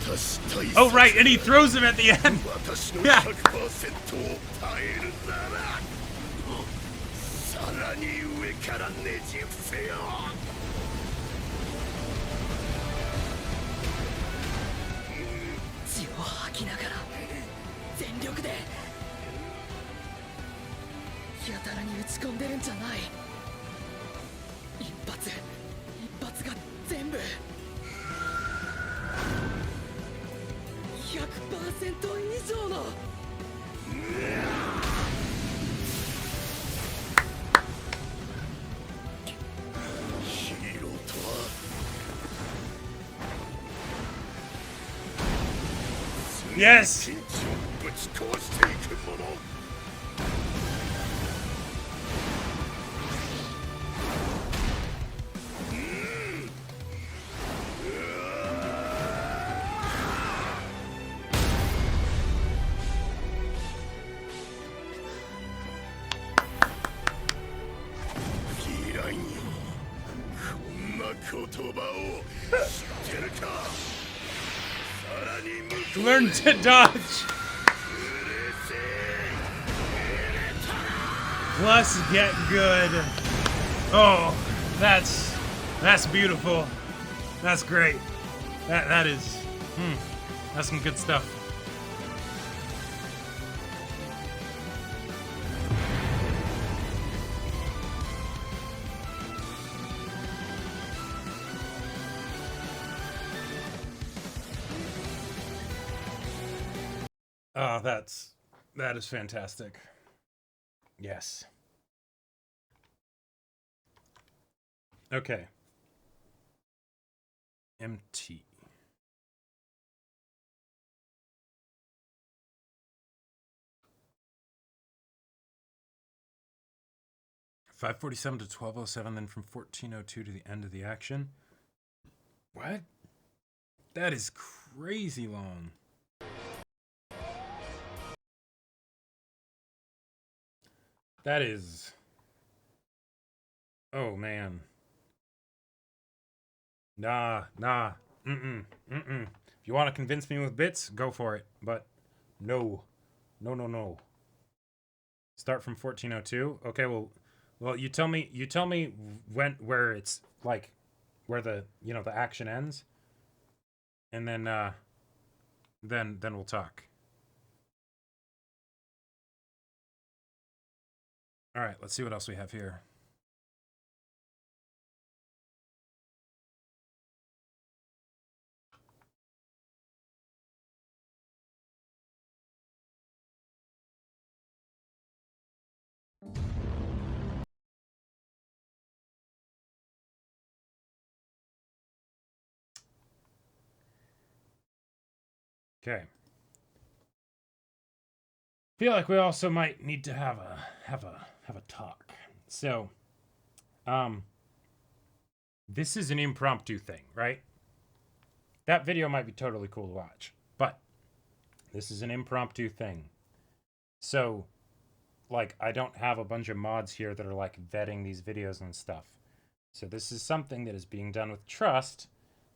私対 Oh, right, and he throws him at the end. 私の Yeah. 100%を耐えるならさらに上からねじ伏せよ血を吐きながら全力でやたらに打ち込んでるんじゃない一発が全部 100% 以上のヒーローとは Yes. ピンチをぶち壊していくもの ヴィランよこんな言葉を知ってるかさらに向こう Learn to dodge. Plus, get good. Oh, that's beautiful. That's great. That is, that's some good stuff. Oh, that is fantastic. Yes. Okay. MT. $547 to $1207, then from 1402 to the end of the action. What? That is crazy long. That is... Oh, man. Nah. If you want to convince me with bits, go for it. But no. No. Start from 1402? Okay, well, you tell me where it's, like, where the action ends. And then we'll talk. All right, let's see what else we have here. Okay. Feel like we also might need to have a talk. So, this is an impromptu thing, right? That video might be totally cool to watch, but this is an impromptu thing. So, like, I don't have a bunch of mods here that are like vetting these videos and stuff. So this is something that is being done with trust,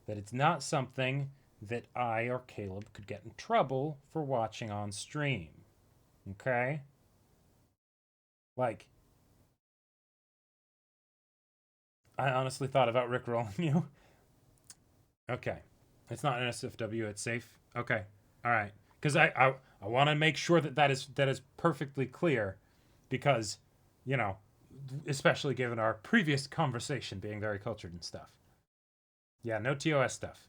that it's not something that I or Caleb could get in trouble for watching on stream. Okay? Like, I honestly thought about rickrolling you. Okay. It's not an SFW, it's safe. Okay. All right. Because I want to make sure that is perfectly clear, because, you know, especially given our previous conversation being very cultured and stuff. Yeah, no TOS stuff.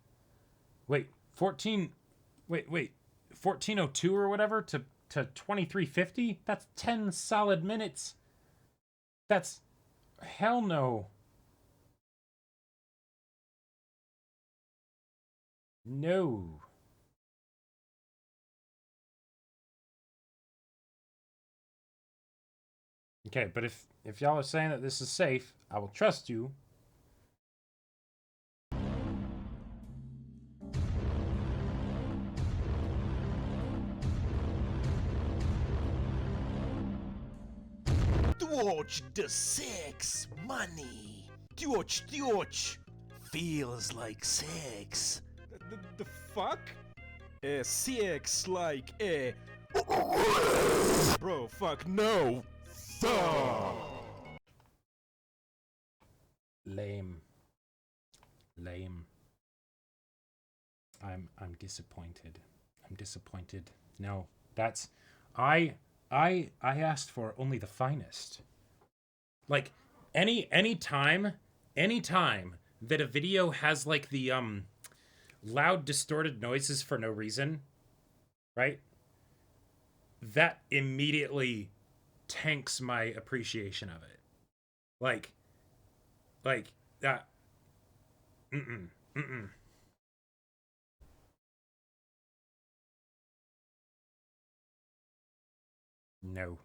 Wait, 1402 or whatever to 2350? That's 10 solid minutes. That's hell no. No. Okay, but if y'all are saying that this is safe, I will trust you. Watch the sex, money. Watch. Feels like sex. The fuck? CX like Bro, fuck no. Lame. I'm disappointed. I'm disappointed. No, that's I asked for only the finest. Like any time that a video has like the loud distorted noises for no reason, right? That immediately tanks my appreciation of it. Like that. Mm-mm. No.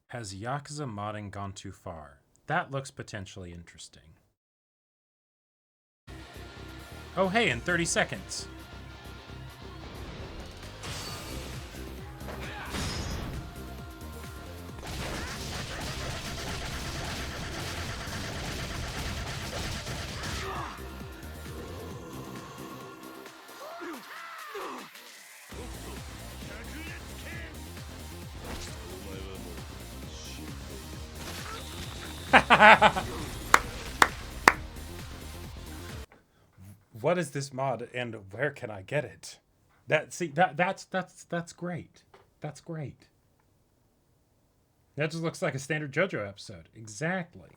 Has Yakuza modding gone too far? That looks potentially interesting. Oh, hey, in 30 seconds. What is this mod and where can I get it? That's great. That's great. That just looks like a standard JoJo episode. Exactly.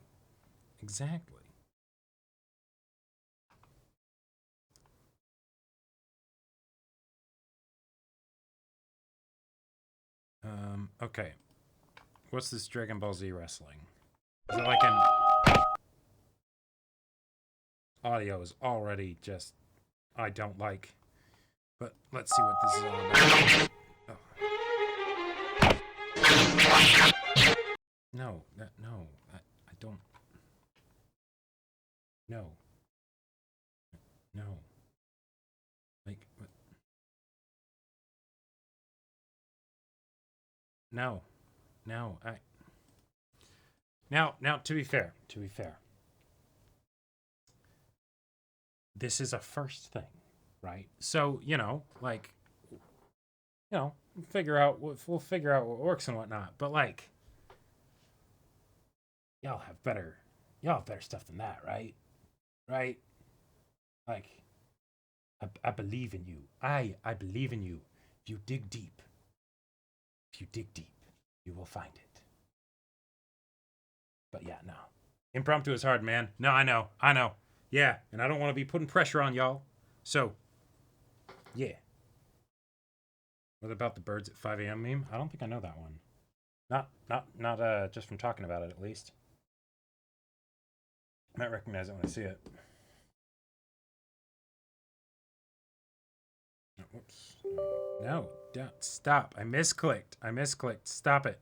Okay. What's this Dragon Ball Z wrestling? Is it like an audio is already just I don't like. But let's see what this is all about. Oh. No, I don't. No. Like, what? No. Now, to be fair, this is a first thing, right? So, we'll figure out what works and whatnot. But like, y'all have better stuff than that, right? Right? Like, I believe in you. I believe in you. If you dig deep, you will find it. But yeah, no. Impromptu is hard, man. No, I know. Yeah, and I don't want to be putting pressure on y'all. So, yeah. What about the birds at 5 a.m. meme? I don't think I know that one. Not just from talking about it, at least. I might recognize it when I see it. Oh, whoops. No, don't. Stop. I misclicked. Stop it.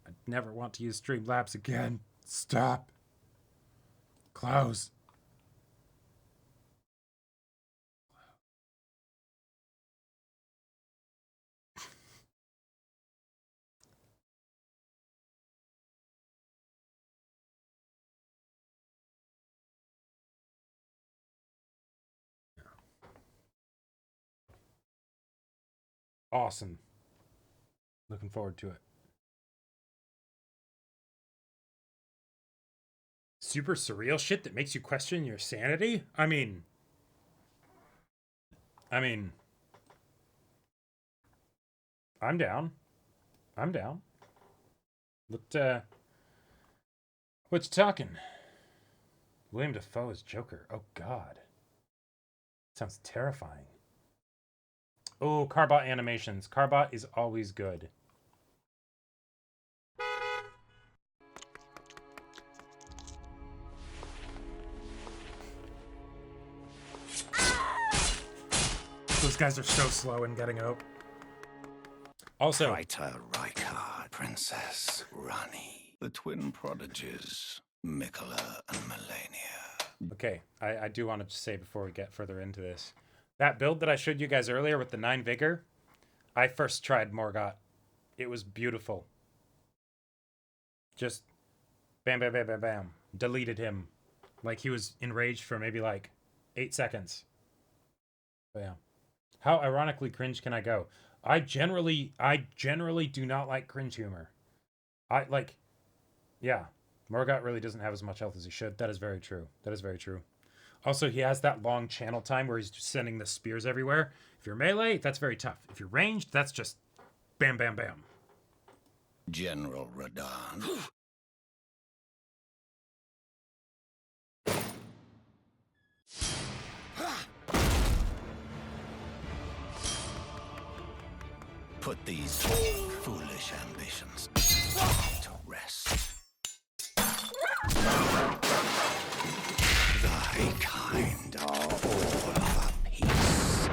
I never want to use Streamlabs again. Stop. Close. Awesome. Looking forward to it. Super surreal shit that makes you question your sanity? I mean, I'm down. What you talking? William Dafoe as Joker. Oh God. Sounds terrifying. Oh, Carbot animations. Carbot is always good. Those guys are so slow in getting out. Also, Writer Rykard, Princess Rani, the twin prodigies, Mikola and Melania. okay, I do want to just say before we get further into this, that build that I showed you guys earlier with the 9 vigor, I first tried Morgott. It was beautiful. Just bam, bam, bam, bam, bam. Deleted him. Like he was enraged for maybe like 8 seconds. But yeah. How ironically cringe can I go? I generally do not like cringe humor. Yeah. Morgott really doesn't have as much health as he should. That is very true. That is very true. Also, he has that long channel time where he's just sending the spears everywhere. If you're melee, that's very tough. If you're ranged, that's just bam, bam, bam. General Radahn. Put these foolish ambitions to rest. Thy kind are all of a piece.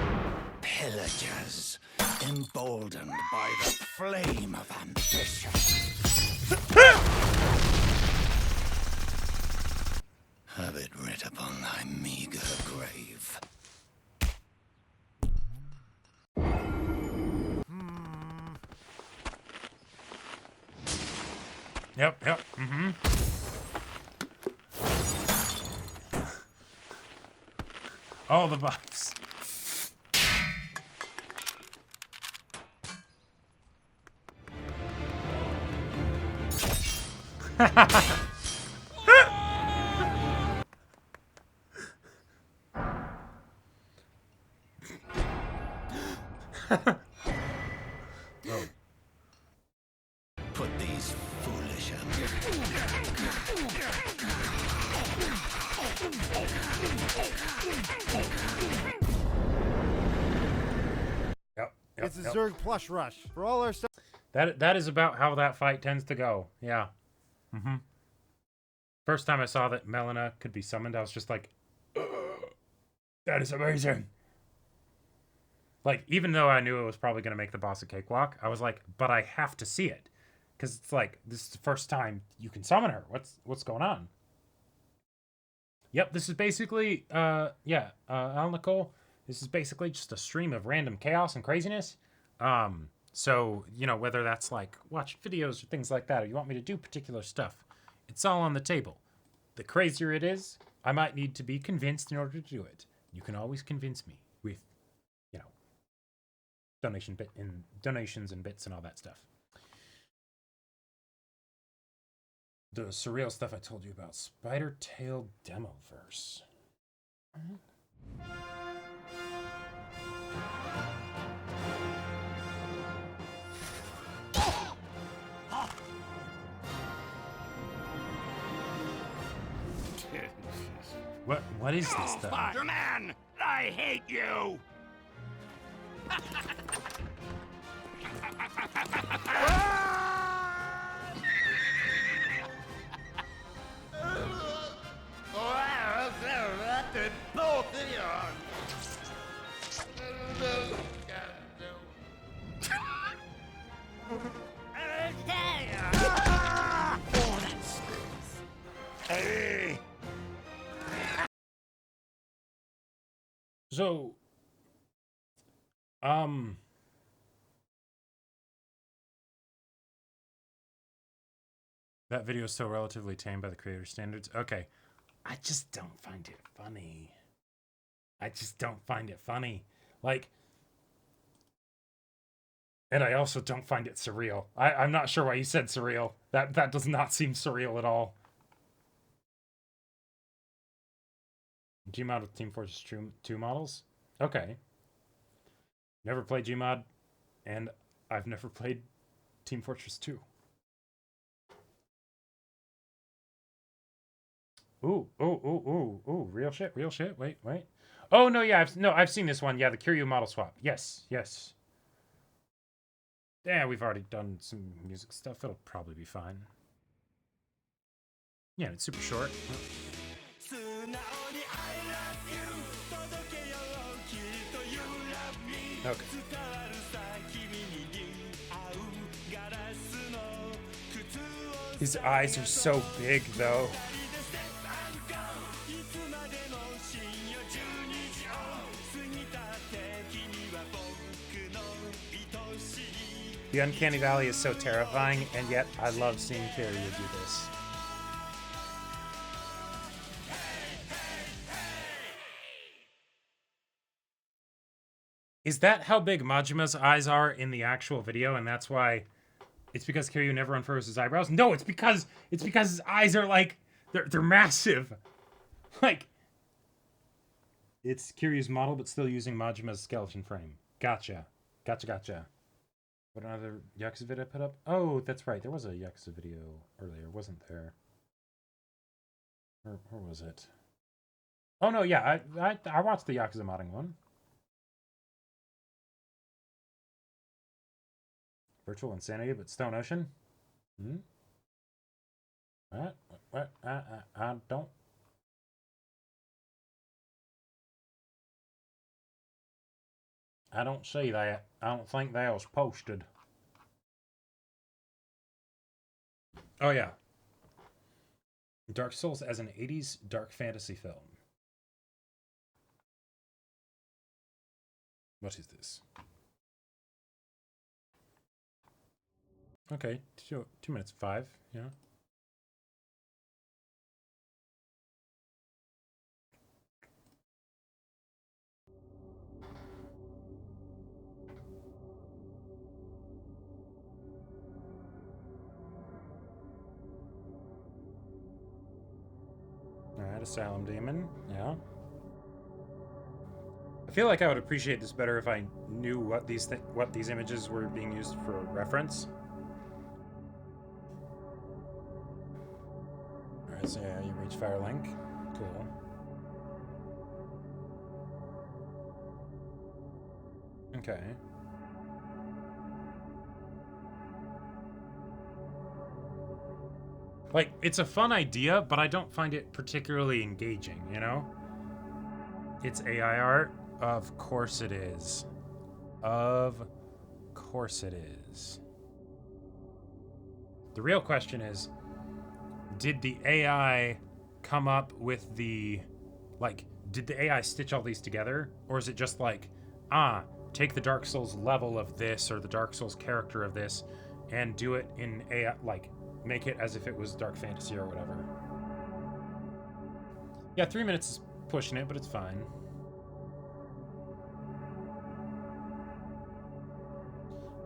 Pillagers, emboldened by the flame of ambition. Have it writ upon thy meager grave. Yep, mm-hmm. All the buffs. Oh. Put these foolish Yep, It's a Zerg plush rush for all our stuff. That is about how that fight tends to go. Yeah. Mm-hmm. First time I saw that Melina could be summoned, I was just like, that is amazing. Like, even though I knew it was probably going to make the boss a cakewalk, I was like, but I have to see it. Because it's like, this is the first time you can summon her. What's going on? Yep, this is basically, Al Nicole, this is basically just a stream of random chaos and craziness. So, you know, whether that's like watch videos or things like that, or you want me to do particular stuff, it's all on the table. The crazier it is, I might need to be convinced in order to do it. You can always convince me with, you know, donations and bits and all that stuff. The surreal stuff I told you about. Spider Tail Demoverse. What is this stuff? Spider-Man! I hate you! So, that video is still relatively tame by the creator standards. Okay. I just don't find it funny. Like, and I also don't find it surreal. I'm not sure why you said surreal. That does not seem surreal at all. Gmod with Team Fortress 2 models? Okay. Never played Gmod, and I've never played Team Fortress 2. Ooh, real shit. Wait. Oh, no, yeah, I've seen this one. Yeah, the Kiryu model swap. Yes. Yeah, we've already done some music stuff. It'll probably be fine. Yeah, it's super short. Okay. His eyes are so big, though. The Uncanny Valley is so terrifying, and yet I love seeing Kiryu do this. Is that how big Majima's eyes are in the actual video, and that's why it's because Kiryu never unfurrows his eyebrows? No, it's because his eyes are like they're massive. Like, it's Kiryu's model, but still using Majima's skeleton frame. Gotcha. What another Yakuza video I put up? Oh, that's right. There was a Yakuza video earlier, wasn't there? Or was it? Oh no, yeah, I watched the Yakuza modding one. Virtual Insanity, but Stone Ocean? Hmm? What? I don't... I don't see that. I don't think that was posted. Oh, yeah. Dark Souls as an 80s dark fantasy film. What is this? Okay, 2 minutes 5, yeah. Alright, Asylum Demon, yeah. I feel like I would appreciate this better if I knew what these images were being used for reference. Alright, so yeah, you reach Firelink. Cool. Okay. Like, it's a fun idea, but I don't find it particularly engaging, you know? It's AI art? Of course it is. Of course it is. The real question is, did the AI come up with the... Like, did the AI stitch all these together? Or is it just like, take the Dark Souls level of this, or the Dark Souls character of this, and do it in AI, like... Make it as if it was dark fantasy or whatever. Yeah, 3 minutes is pushing it, but it's fine.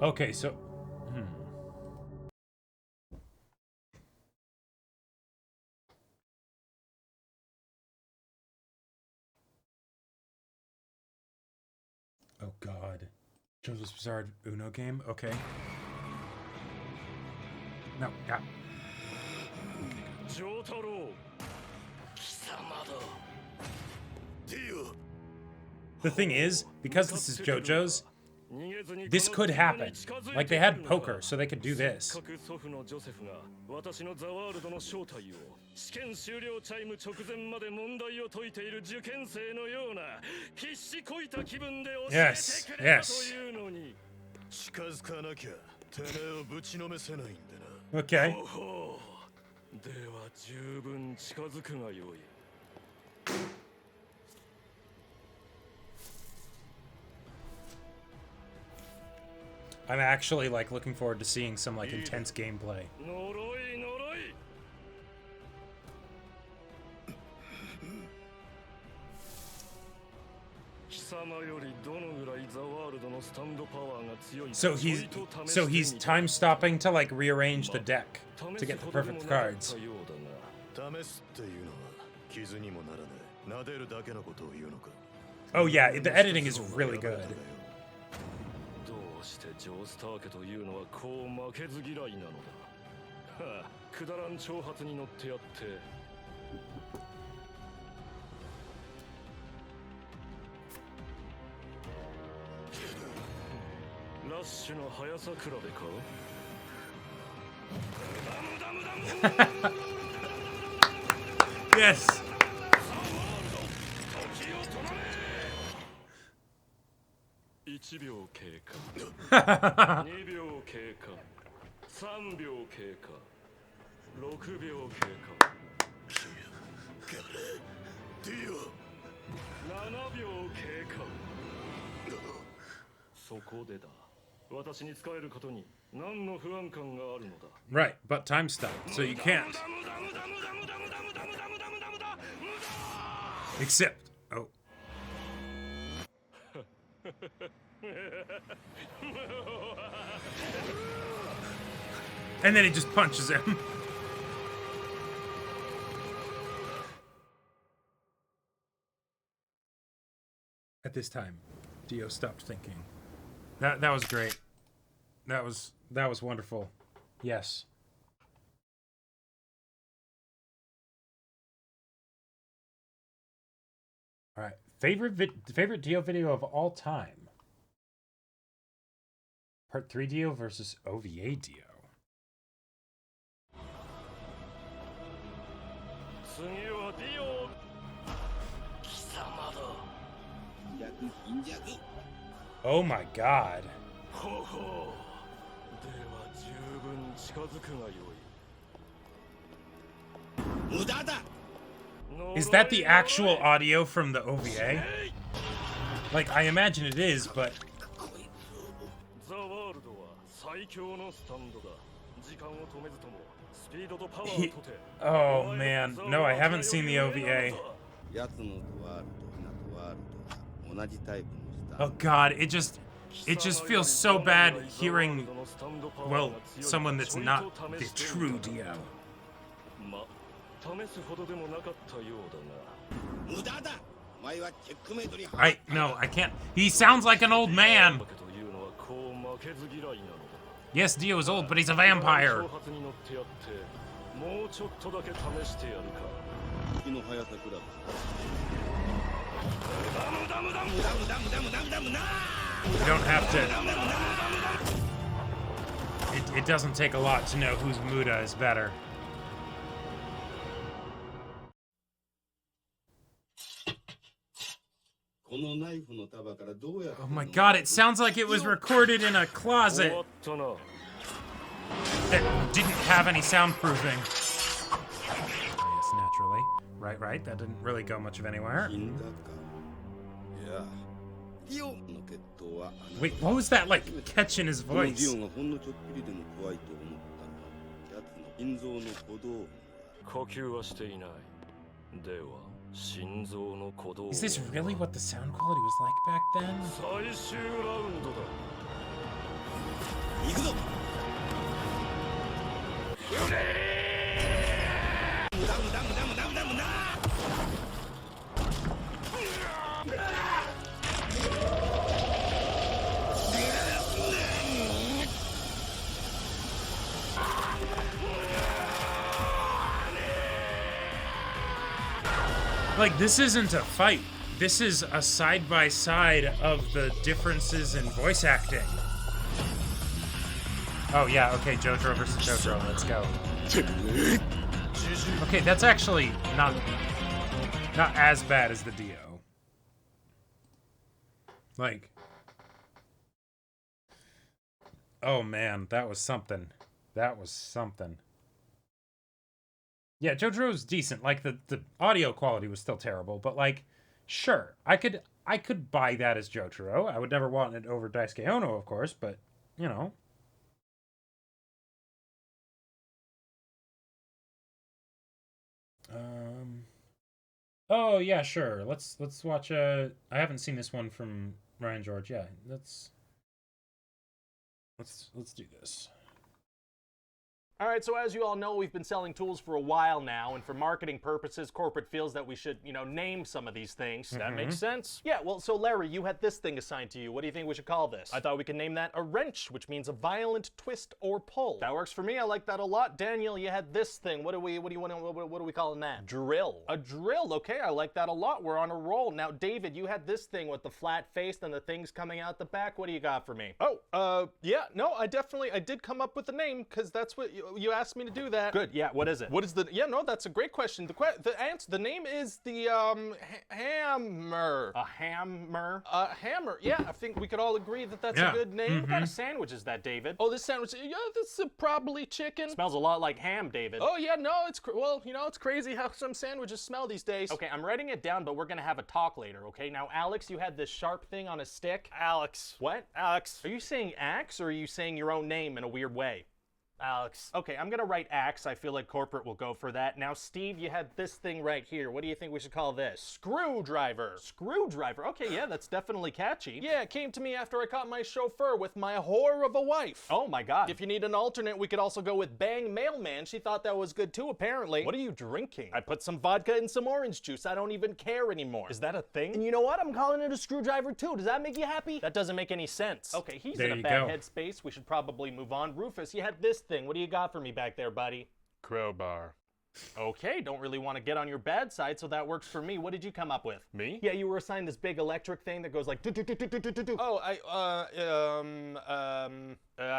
Okay, so... Oh, God. JoJo's Bizarre Uno game? Okay. No, yeah. The thing is, because this is JoJo's, this could happen. Like, they had poker, so they could do this. Yes, yes. Okay. I'm actually like looking forward to seeing some like intense gameplay. So he's time stopping to like rearrange the deck to get the perfect cards. Oh yeah, the editing is really good. Yes. 1秒経過2秒経過3秒経過6秒経過7秒経過そこでだ私に使えることに何の不安感があるのだ Right, but time stopped, so you can't. Except, oh. And then he just punches him. At this time, Dio stopped thinking. That was great. That was wonderful. Yes. All right. Favorite Dio video of all time. Part 3 Dio versus OVA Dio. 次はディオ貴様だ Oh my god. ほほでは十分近づくがよい無駄だ Is that the actual audio from the OVA? Like, I imagine it is, but... ザワールドは最強のスタンドだ時間を止めずともスピードとパワーをとて Oh man, no, I haven't seen the OVA. Oh god, it just feels so bad hearing, well, someone that's not the true Dio. ま試すほどでもなかったようだが無駄だお前はチェックメイトに No, I can't. He sounds like an old man. というのはこう負けず嫌いなのだ Yes, Dio is old, but he's a vampire. 挑発に乗ってやってもうちょっとだけ試してやるか気の速さクラブ You don't have to... It doesn't take a lot to know whose Muda is better. Oh my god, it sounds like it was recorded in a closet that didn't have any soundproofing. Yes, naturally. Right, that didn't really go much of anywhere. Wait, what was that, like, catch in his voice? Is this really what the sound quality was like back then? Like, this isn't a fight. This is a side-by-side of the differences in voice acting. Oh, yeah, okay, Jotaro versus Jotaro, let's go. Okay, that's actually not as bad as the Dio. Like... Oh, man, that was something. That was something. Yeah, Jotaro's decent. Like, the audio quality was still terrible, but, like, sure. I could buy that as Jotaro. I would never want it over Daisuke Ono, of course, but, you know. Oh, yeah, sure. Let's watch, I haven't seen this one from Ryan George. Yeah, let's do this. All right, so as you all know, we've been selling tools for a while now, and for marketing purposes, corporate feels that we should, name some of these things. That makes sense. Yeah, well, so Larry, you had this thing assigned to you. What do you think we should call this? I thought we could name that a wrench, which means a violent twist or pull. That works for me. I like that a lot. Daniel, you had this thing. What are we calling that? Drill. A drill. Okay, I like that a lot. We're on a roll. Now, David, you had this thing with the flat face and the things coming out the back. What do you got for me? Oh, yeah, no, I did come up with a name, because that's what you... you asked me to do that. Good. Yeah. What is it? What is the? Yeah. No, that's a great question. The answer. The name is the hammer. A hammer. A hammer. Yeah. I think we could all agree that that's a good name. What kind of sandwich is that, David? Oh, this sandwich. Yeah, this is probably chicken. Smells a lot like ham, David. Oh yeah. No, it's well, you know, it's crazy how some sandwiches smell these days. Okay, I'm writing it down, but we're gonna have a talk later. Okay. Now, Alex, you had this sharp thing on a stick. Alex. What? Alex. Are you saying axe or are you saying your own name in a weird way? Alex. Okay, I'm gonna write axe. I feel like corporate will go for that. Now, Steve, you had this thing right here. What do you think we should call this? Screwdriver. Screwdriver. Okay, yeah, that's definitely catchy. Yeah, it came to me after I caught my chauffeur with my whore of a wife. Oh my god. If you need an alternate, we could also go with bang mailman. She thought that was good too, apparently. What are you drinking? I put some vodka in some orange juice. I don't even care anymore. Is that a thing? And you know what? I'm calling it a screwdriver too. Does that make you happy? That doesn't make any sense. Okay, he's in a bad headspace. We should probably move on. Rufus, you had this thing. What do you got for me back there, buddy? Crowbar. Okay, don't really want to get on your bad side, so that works for me. What did you come up with? Me? Yeah, you were assigned this big electric thing that goes like do-do-do-do-do-do-do. Oh,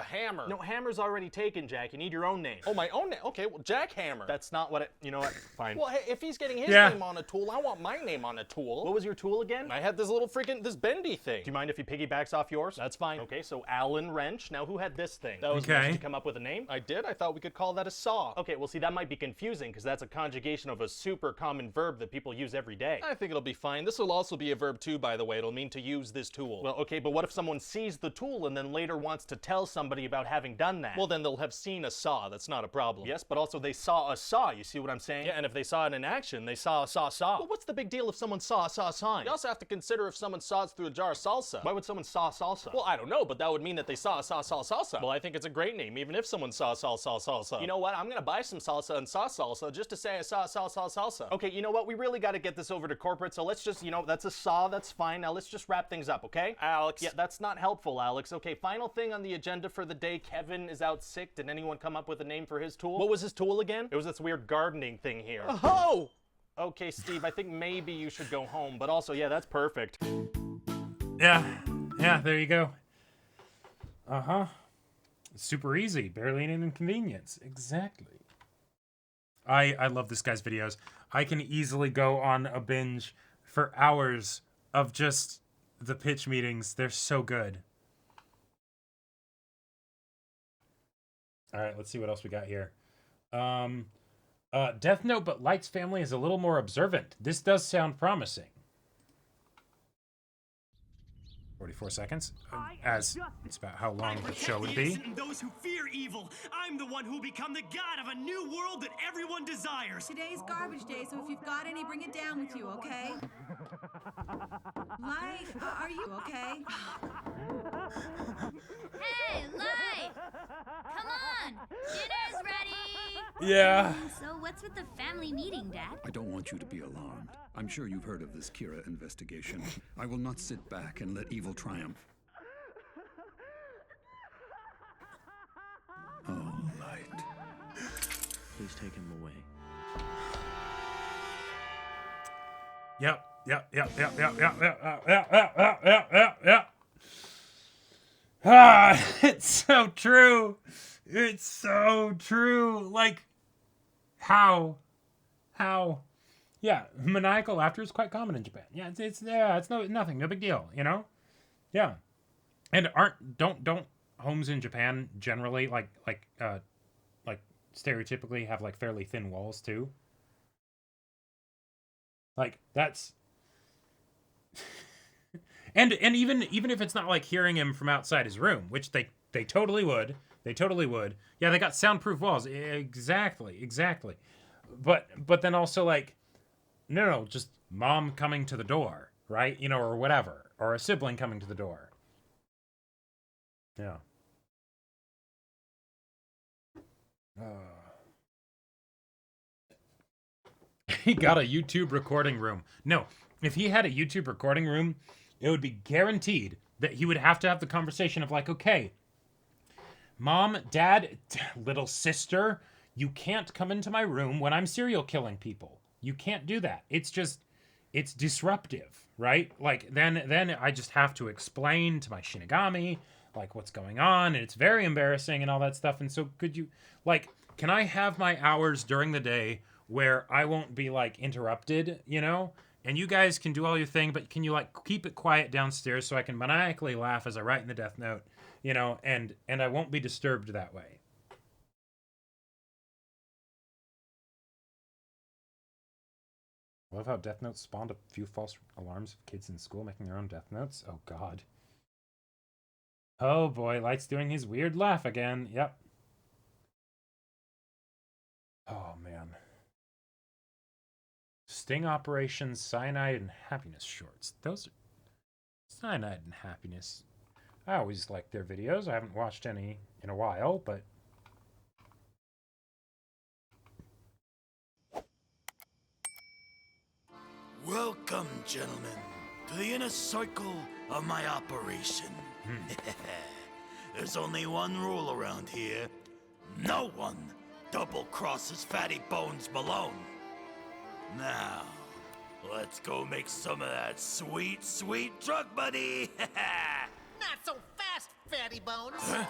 hammer. No, hammer's already taken, Jack. You need your own name. Oh, my own name? Okay, well, Jackhammer. That's not what it, you know what? Fine. Well, hey, if he's getting his name on a tool, I want my name on a tool. What was your tool again? I had this little freaking, this bendy thing. Do you mind if he piggybacks off yours? That's fine. Okay, so Allen Wrench. Now, who had this thing? That was Did you come up with a name? I did. I thought we could call that a saw. Okay, well, see, that might be confusing because that's a conjugation of a super common verb that people use every day. I think it'll be fine. This will also be a verb too, by the way. It'll mean to use this tool. Well, okay, but what if someone sees the tool and then later wants to tell somebody about having done that? Well, then they'll have seen a saw. That's not a problem. Yes, but also they saw a saw. You see what I'm saying? Yeah, and if they saw it in action, they saw a saw. Well, what's the big deal if someone saw a saw sign? You also have to consider if someone saws through a jar of salsa. Why would someone saw salsa? Well, I don't know, but that would mean that they saw a saw salsa. Well, I think it's a great name, even if someone saw salsa. You know what? I'm gonna buy some salsa and saw salsa just to say I saw salsa. Okay, you know what? We really got to get this over to corporate, so let's just, you know, that's a saw, that's fine. Now let's just wrap things up, okay? Alex. Yeah, that's not helpful, Alex. Okay, final thing on the agenda for the day. Kevin is out sick. Did anyone come up with a name for his tool? What was his tool again? It was this weird gardening thing here. Oh! Okay, Steve, I think maybe you should go home, but also, yeah, that's perfect. Yeah, there you go. Uh-huh. Super easy, barely an inconvenience. Exactly. I love this guy's videos. I can easily go on a binge for hours of just the pitch meetings. They're so good. All right, let's see what else we got here. Death Note, but Light's family is a little more observant. This does sound promising. 44 seconds, as it's about how long the show would be. Those who fear evil. I'm the one who'll become the god of a new world that everyone desires. Today's garbage day, so if you've got any, bring it down with you, okay? Light, are you okay? Hey, Light! Come on! Dinner's ready! Yeah. So what's with the family meeting, Dad? I don't want you to be alarmed. I'm sure you've heard of this Kira investigation. I will not sit back and let evil triumph. Oh, Light. Please take him away. Yep. Ah, it's so true. It's so true. Like, how? Yeah, maniacal laughter is quite common in Japan. Yeah, it's nothing, no big deal, you know? Yeah. And don't homes in Japan generally like stereotypically have like fairly thin walls too? Like that's and even if it's not like hearing him from outside his room, which they totally would. Yeah, they got soundproof walls. Exactly. But then also like no, just mom coming to the door, right? You know, or whatever, or a sibling coming to the door. Yeah. He got a YouTube recording room. No, if he had a YouTube recording room, it would be guaranteed that he would have to have the conversation of like, okay, mom, dad, little sister, you can't come into my room when I'm serial killing people. You can't do that. It's disruptive, right? Like then I just have to explain to my Shinigami, like what's going on, and it's very embarrassing and all that stuff. And so could you, like, can I have my hours during the day where I won't be like interrupted, you know? And you guys can do all your thing, but can you like keep it quiet downstairs so I can maniacally laugh as I write in the Death Note, you know, and I won't be disturbed that way. I love how Death Notes spawned a few false alarms of kids in school making their own Death Notes. Oh, God. Oh, boy. Light's doing his weird laugh again. Yep. Oh, man. Sting Operations, Cyanide, and Happiness shorts. Those are... Cyanide and Happiness. I always like their videos. I haven't watched any in a while, but... Welcome, gentlemen, to the inner circle of my operation. There's only one rule around here. No one double-crosses Fatty Bones Malone. Now, let's go make some of that sweet, sweet drug money. Not so fast, Fatty Bones. Huh?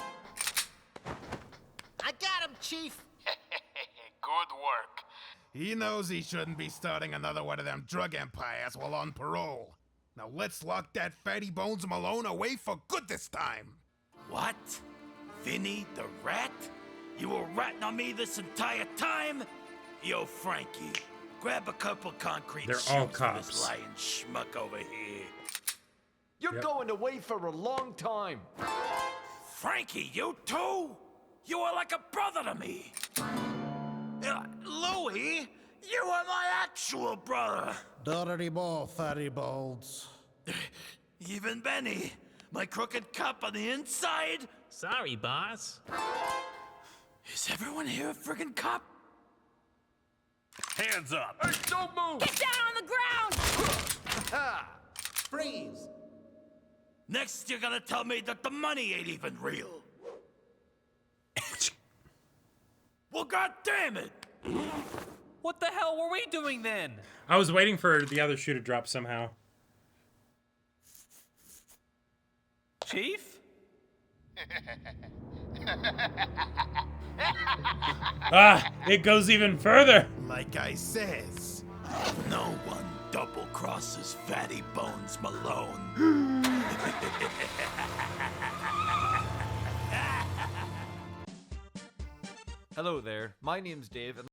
I got him, Chief. Good work. He knows he shouldn't be starting another one of them drug empires while on parole. Now let's lock that Fatty Bones Malone away for good this time. What? Vinny the Rat? You were ratting on me this entire time? Yo, Frankie, grab a couple concrete They're shoes all for cops. this lying schmuck over here. You're going away for a long time. Frankie, you too? You are like a brother to me. Louie, you are my actual brother. Dirty ball, Fatty Bones. Even Benny, my crooked cop on the inside. Sorry, boss. Is everyone here a friggin' cop? Hands up! Hey, don't move! Get down on the ground! Freeze. Next, you're gonna tell me that the money ain't even real. Well, goddamn it! What the hell were we doing then? I was waiting for the other shoe to drop somehow. Chief? Ah, it goes even further. Like I says, no one double crosses Fatty Bones Malone. Hello there. My name's Dave. And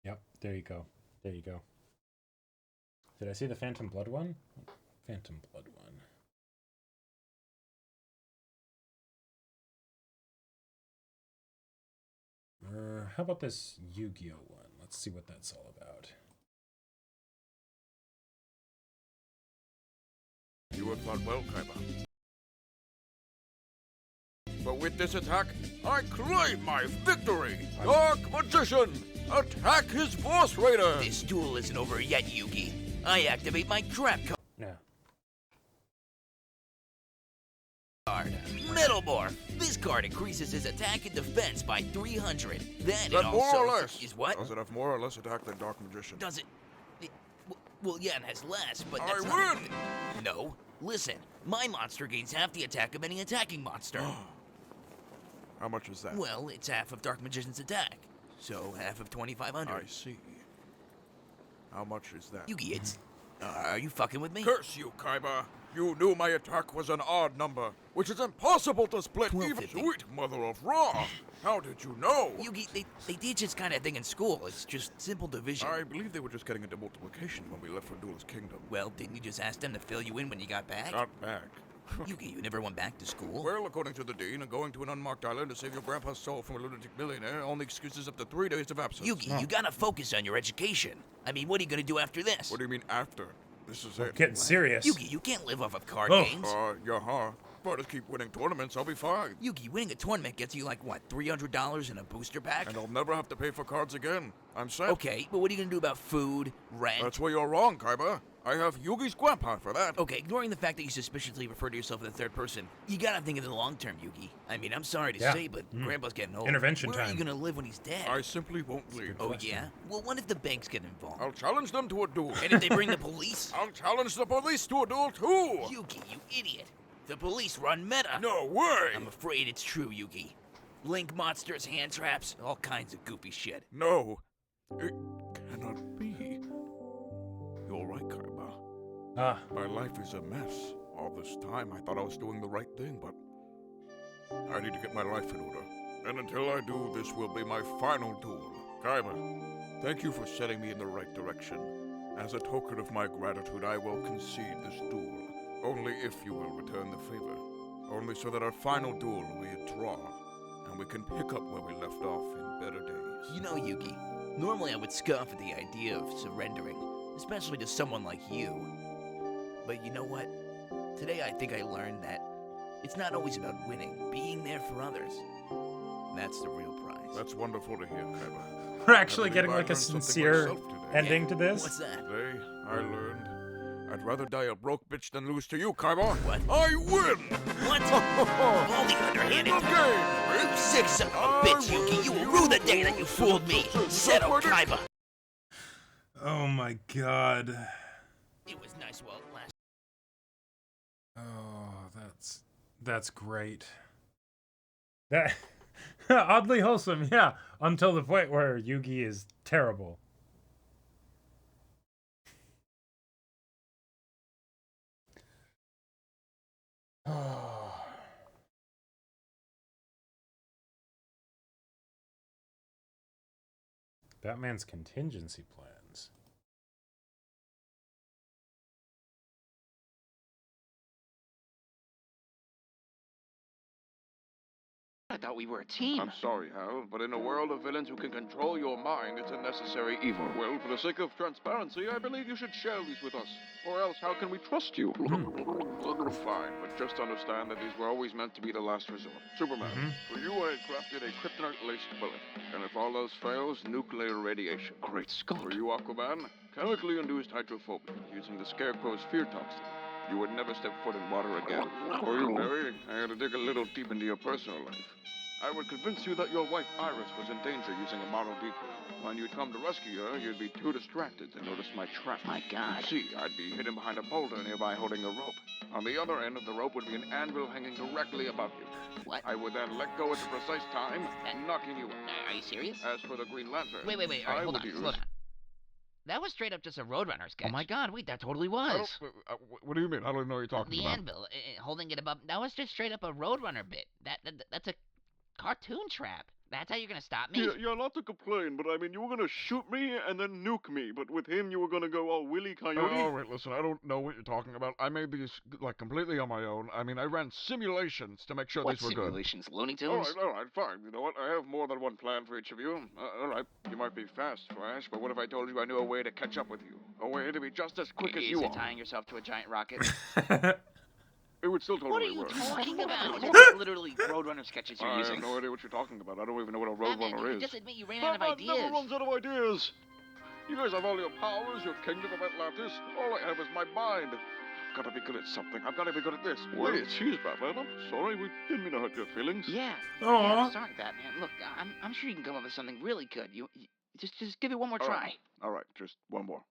Yep, there you go. There you go. Did I see the Phantom Blood one? Phantom Blood one. How about this Yu-Gi-Oh one? Let's see what that's all about. You have fought well, Kaiba. But with this attack, I claim my victory! Dark Magician, attack his Force Raider! This duel isn't over yet, Yugi. I activate my trap card. Metal Morph. This card increases his attack and defense by 300. Then it also more or less. is what? Does it have more or less attack than Dark Magician? Does it? Well, yeah, it has less, but I that's win! No. Listen, my monster gains half the attack of any attacking monster. How much is that? Well, it's half of Dark Magician's attack. So half of 2,500. I see. How much is that? Yugi, it's... are you fucking with me? Curse you, Kaiba! You knew my attack was an odd number, which is impossible to split even sweet mother of Ra! How did you know? Yugi, they teach this kind of thing in school. It's just simple division. I believe they were just getting into multiplication when we left for Duelist Kingdom. Well, didn't you just ask them to fill you in when you got back? Got back. Yugi, you never went back to school? Well, according to the Dean, going to an unmarked island to save your grandpa's soul from a lunatic millionaire only excuses up to 3 days of absence. Yugi, you gotta focus on your education. I mean, what are you gonna do after this? What do you mean after? This is it. Getting serious. Yugi, you can't live off of card games. Yeah, but just keep winning tournaments, I'll be fine. Yugi, winning a tournament gets you like, what, $300 in a booster pack? And I'll never have to pay for cards again. I'm set. Okay, but what are you gonna do about food, rent? That's where you're wrong, Kaiba. I have Yugi's grandpa for that. Okay, ignoring the fact that you suspiciously refer to yourself in the third person, you gotta think of the long term, Yugi. I mean, I'm sorry to say, but Grandpa's getting old. Intervention Where time. are you gonna live when he's dead? I simply won't leave. Oh, yeah? Well, what if the banks get involved? I'll challenge them to a duel. And if they bring the police? I'll challenge the police to a duel, too. Yugi, you idiot. The police run meta. No way. I'm afraid it's true, Yugi. Link monsters, hand traps, all kinds of goofy shit. No. It cannot be. You're right, Kaiba. My life is a mess. All this time, I thought I was doing the right thing, but I need to get my life in order. And until I do, this will be my final duel. Kaiba, thank you for setting me in the right direction. As a token of my gratitude, I will concede this duel. Only if you will return the favor. Only so that our final duel will be a draw, and we can pick up where we left off in better days. You know, Yugi, normally I would scoff at the idea of surrendering, especially to someone like you. But you know what? Today I think I learned that it's not always about winning, being there for others. That's the real prize. That's wonderful to hear, Kaiba. We're actually getting like a sincere ending to this. What's that? Today, I learned I'd rather die a broke bitch than lose to you, Kaiba. What? I win! What? All the underhanded. You sick son of a bitch, Yugi. You will rue the day that you fooled me. Settle, Kaiba. Oh my god. It was nice while it lasted. Oh, that's great. That oddly wholesome, yeah, until the point where Yugi is terrible. Batman's contingency plans. I thought we were a team. I'm sorry, Hal, but in a world of villains who can control your mind, it's a necessary evil. Well, for the sake of transparency, I believe you should share these with us. Or else, how can we trust you? Fine, but just understand that these were always meant to be the last resort. Superman, for you I had crafted a kryptonite-laced bullet. And if all else fails, nuclear radiation. Great Scott. For you, Aquaman, chemically induced hydrophobia, using the Scarecrow's fear toxin. You would never step foot in water again. For you, Barry, I had to dig a little deep into your personal life. I would convince you that your wife Iris was in danger using a model decoy. When you'd come to rescue her, you'd be too distracted to notice my trap. My God. You see, I'd be hidden behind a boulder nearby holding a rope. On the other end of the rope would be an anvil hanging directly above you. What? I would then let go at the precise time, knocking you out. Are you serious? As for the Green Lantern... Wait, all right, hold on, slow down. That was straight up just a Roadrunner sketch. Oh my God, wait, that totally was. What do you mean? I don't even know what you're talking the about. The anvil, holding it above, that was just straight up a Roadrunner bit. That's a cartoon trap. That's how you're gonna stop me? Yeah, not to complain, but I mean, you were gonna shoot me and then nuke me, but with him you were gonna go all Willy Coyote? Oh, wait, listen, I don't know what you're talking about. I made these, like, completely on my own. I mean, I ran simulations to make sure these were good. What simulations? Looney Tunes? All right, fine. You know what? I have more than one plan for each of you. All right, you might be fast, Flash, but what if I told you I knew a way to catch up with you? A way to be just as quick as you are. Is it tying yourself to a giant rocket? It would still totally work. What are you talking about? It's literally Roadrunner sketches you're using. I have no idea what you're talking about. I don't even know what a Roadrunner is. Just admit you ran out of ideas. Batman never runs out of ideas. You guys have all your powers, your kingdom of Atlantis. All I have is my mind. I've got to be good at something. I've got to be good at this. Well, excuse Batman. I'm sorry. We didn't mean to hurt your feelings. Yeah. Aww. Yeah, sorry, Batman. Look, I'm sure you can come up with something really good. You just give it one more try. All right, just one more.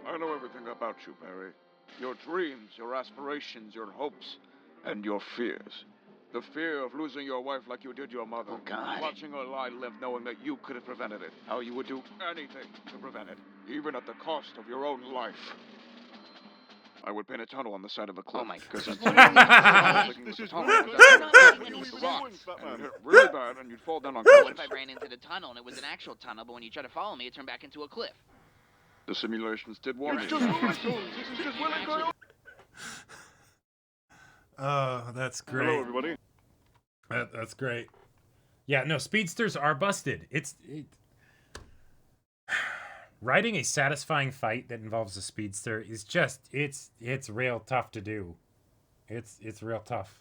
I know everything about you, Barry. Your dreams, your aspirations, your hopes, and your fears. The fear of losing your wife like you did your mother. Oh, God. Watching her lie live knowing that you could have prevented it. How you would do anything to prevent it, even at the cost of your own life. I would paint a tunnel on the side of a cliff. Oh, my God. This is really bad, and you'd fall down on What if I ran into the tunnel and it was an actual tunnel, but when you tried to follow me, it turned back into a cliff? The simulations did warn me. It's just Looney Tunes. This is just Willy Coyote. Oh, that's great. Hello, everybody. That's great. Yeah, no, speedsters are busted. Writing a satisfying fight that involves a speedster is just it's real tough to do. It's real tough.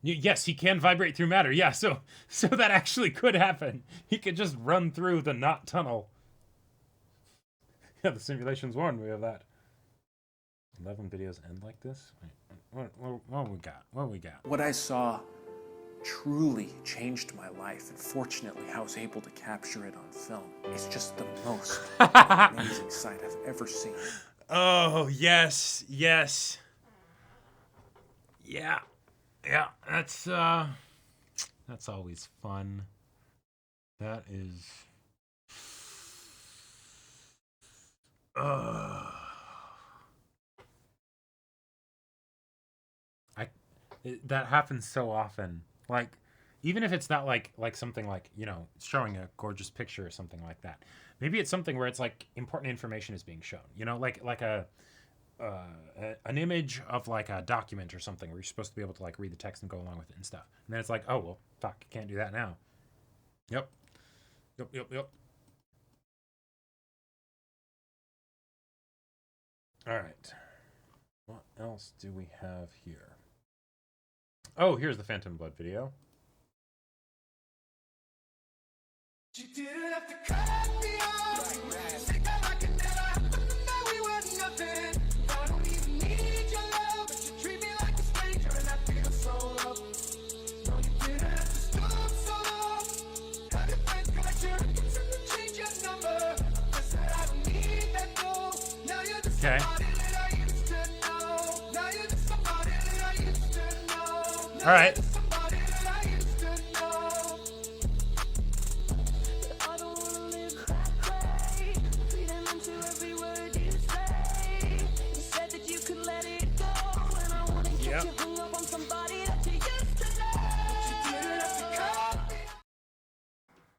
Yes, he can vibrate through matter. Yeah, so that actually could happen. He could just run through the knot tunnel. Yeah, the simulations warned me of that. 11 videos end like this? Wait, what we got? What we got? What I saw truly changed my life, and fortunately I was able to capture it on film. It's just the most amazing sight I've ever seen. Oh, yes, yes. Yeah. Yeah, that's always fun. That is that happens so often. Like, even if it's not like something like, you know, showing a gorgeous picture or something like that. Maybe it's something where it's like important information is being shown. You know, like an image of like a document or something where you're supposed to be able to like read the text and go along with it and stuff. And then it's like, oh well, fuck, can't do that now. Yep. All right. What else do we have here? Oh, here's the Phantom Blood video. You didn't have to cut me off. Stick out like a never. We were nothing. I don't even need your love, but you treat me like a stranger, and I feel so loved. No, you didn't have to stop so long. Have your friends collect your records and change your number. I said I don't need that though. Now you're just somebody that I used to know. Now you're just somebody that I used to know. All right.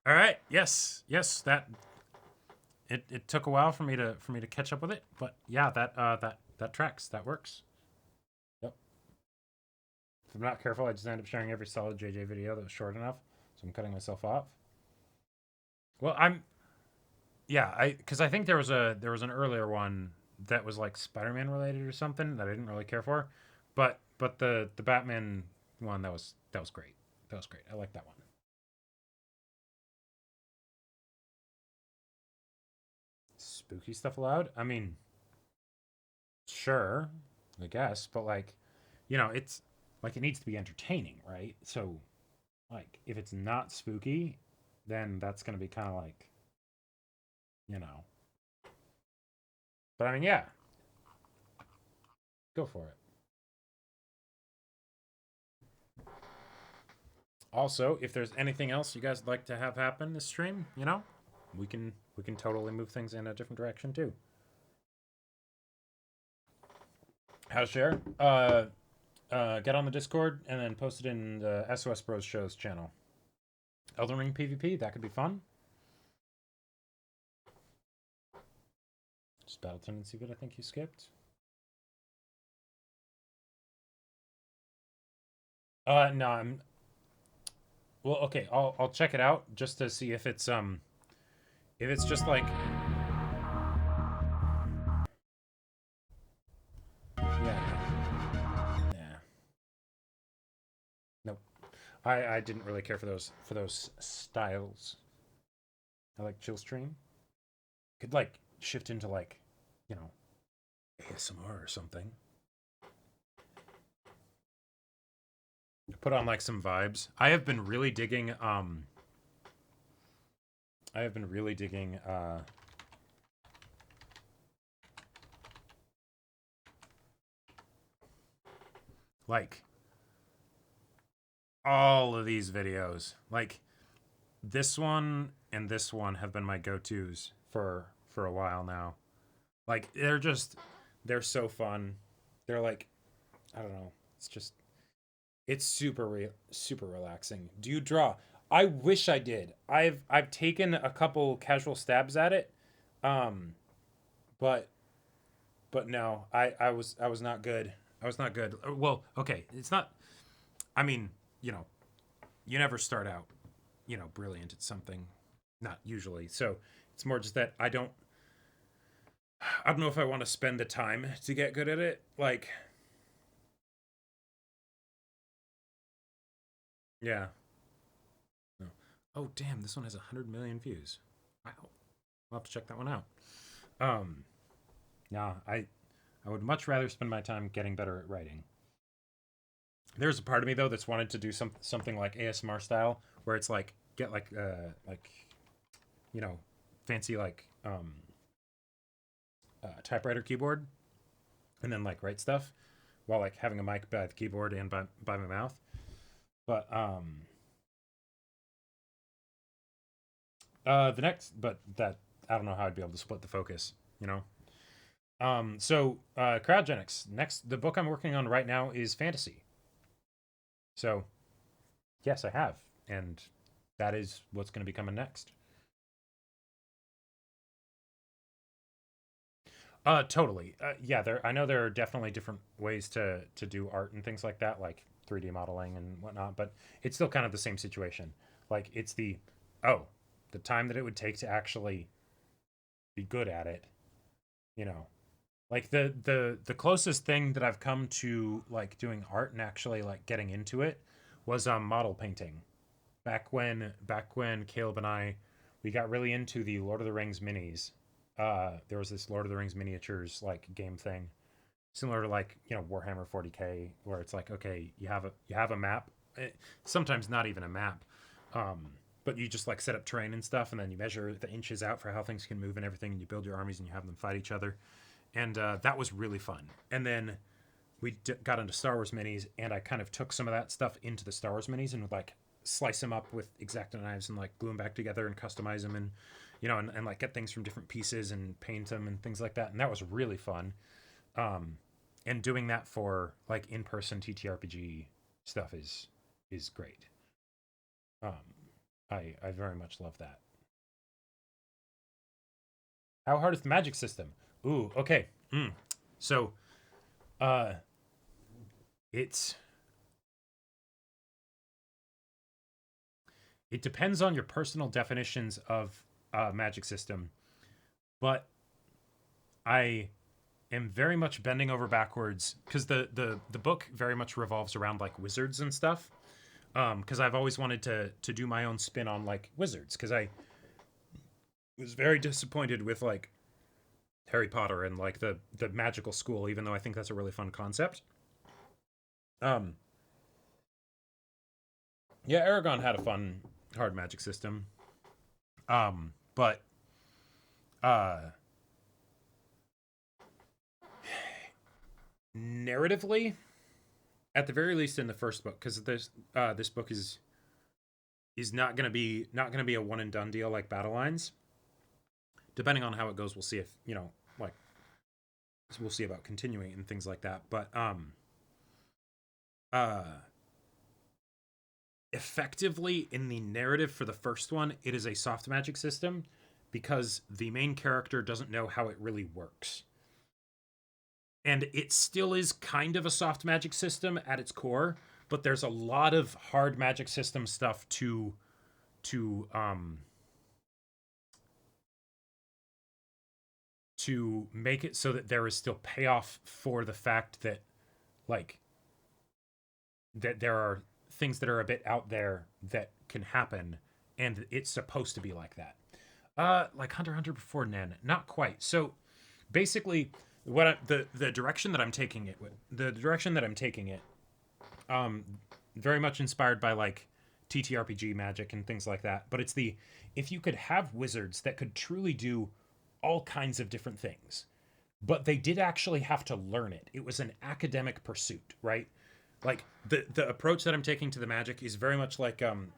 All right. Yes. That it took a while for me to catch up with it, but yeah, that tracks. That works. Yep. If I'm not careful, I just end up sharing every solid JJ video that was short enough, so I'm cutting myself off. Well, because I think there was an earlier one that was like Spider-Man related or something that I didn't really care for, but the Batman one that was great. That was great. I like that one. Spooky stuff allowed? I mean, sure, I guess, but like, you know, it's like it needs to be entertaining, right? So, like, if it's not spooky, then that's gonna be kind of like, you know. But I mean, yeah, go for it. Also, if there's anything else you guys would like to have happen this stream, you know, we can totally move things in a different direction too. How to share? Get on the Discord and then post it in the SOS Bros Show's channel. Elden Ring PvP, that could be fun. Just Battle Tendency, but I think you skipped. No, I'm. Well, okay, I'll check it out just to see if it's just like. Yeah. Nope. I didn't really care for those styles. I like chill stream. Could like shift into like, you know, ASMR or something. Put on like some vibes. I have been really digging like all of these videos. Like this one and this one have been my go-tos for a while now. Like they're so fun. They're like, I don't know. It's super relaxing. Do you draw? I wish I did. I've taken a couple casual stabs at it. But no, I was not good. I was not good. Well, okay, it's not. I mean, you know, you never start out, you know, brilliant at something, not usually. So it's more just that I don't know if I want to spend the time to get good at it. Like, Yeah. No. Oh, damn, this one has 100 million views. Wow. I'll have to check that one out. Yeah, I would much rather spend my time getting better at writing. There's a part of me though that's wanted to do something like ASMR style, where it's like get like you know, fancy like typewriter keyboard, and then like write stuff while like having a mic by the keyboard and by my mouth. But that I don't know how I'd be able to split the focus, you know. So cryogenics. Next, the book I'm working on right now is fantasy. So, yes, I have, and that is what's going to be coming next. Totally. Yeah, I know there are definitely different ways to do art and things like that, like 3D modeling and whatnot, but it's still kind of the same situation. Like it's the time that it would take to actually be good at it, you know. Like the closest thing that I've come to like doing art and actually like getting into it was model painting. Back when Caleb and we got really into the Lord of the Rings minis. There was this Lord of the Rings miniatures like game thing, similar to like, you know, Warhammer 40K, where it's like, okay, you have a map, sometimes not even a map, but you just like set up terrain and stuff, and then you measure the inches out for how things can move and everything, and you build your armies and you have them fight each other, and that was really fun. And then we got into Star Wars minis, and I kind of took some of that stuff into the Star Wars minis and would like slice them up with X-Acto knives and like glue them back together and customize them, and you know, and like get things from different pieces and paint them and things like that. And that was really fun. And doing that for like in-person TTRPG stuff is great. I very much love that. How hard is the magic system? Ooh, okay. So, it depends on your personal definitions of magic system, but I am very much bending over backwards because the book very much revolves around like wizards and stuff. Because I've always wanted to do my own spin on like wizards, because I was very disappointed with like Harry Potter and like the magical school, even though I think that's a really fun concept. Yeah, Aragon had a fun hard magic system. But narratively, at the very least in the first book, because this book is not gonna be a one and done deal like Battle Lines. Depending on how it goes, we'll see if, you know, like we'll see about continuing and things like that. But effectively in the narrative for the first one, it is a soft magic system because the main character doesn't know how it really works. And it still is kind of a soft magic system at its core, but there's a lot of hard magic system stuff to make it so that there is still payoff for the fact that like that there are things that are a bit out there that can happen, and it's supposed to be like that. Like Hunter x Hunter before Nen, not quite. So basically, the direction that I'm taking it very much inspired by like TTRPG magic and things like that. But it's if you could have wizards that could truly do all kinds of different things, but they did actually have to learn it. It was an academic pursuit, right? Like the approach that I'm taking to the magic is very much like hang on,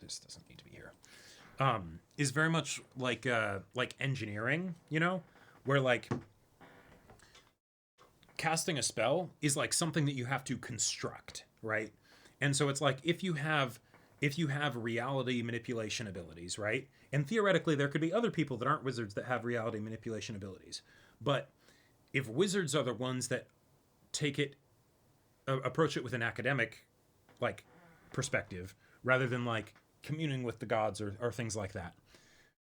this doesn't need to be here. Is very much like engineering, you know, where like casting a spell is like something that you have to construct, right? And so it's like if you have reality manipulation abilities, right? And theoretically there could be other people that aren't wizards that have reality manipulation abilities. But if wizards are the ones that approach it with an academic like perspective rather than like communing with the gods or things like that,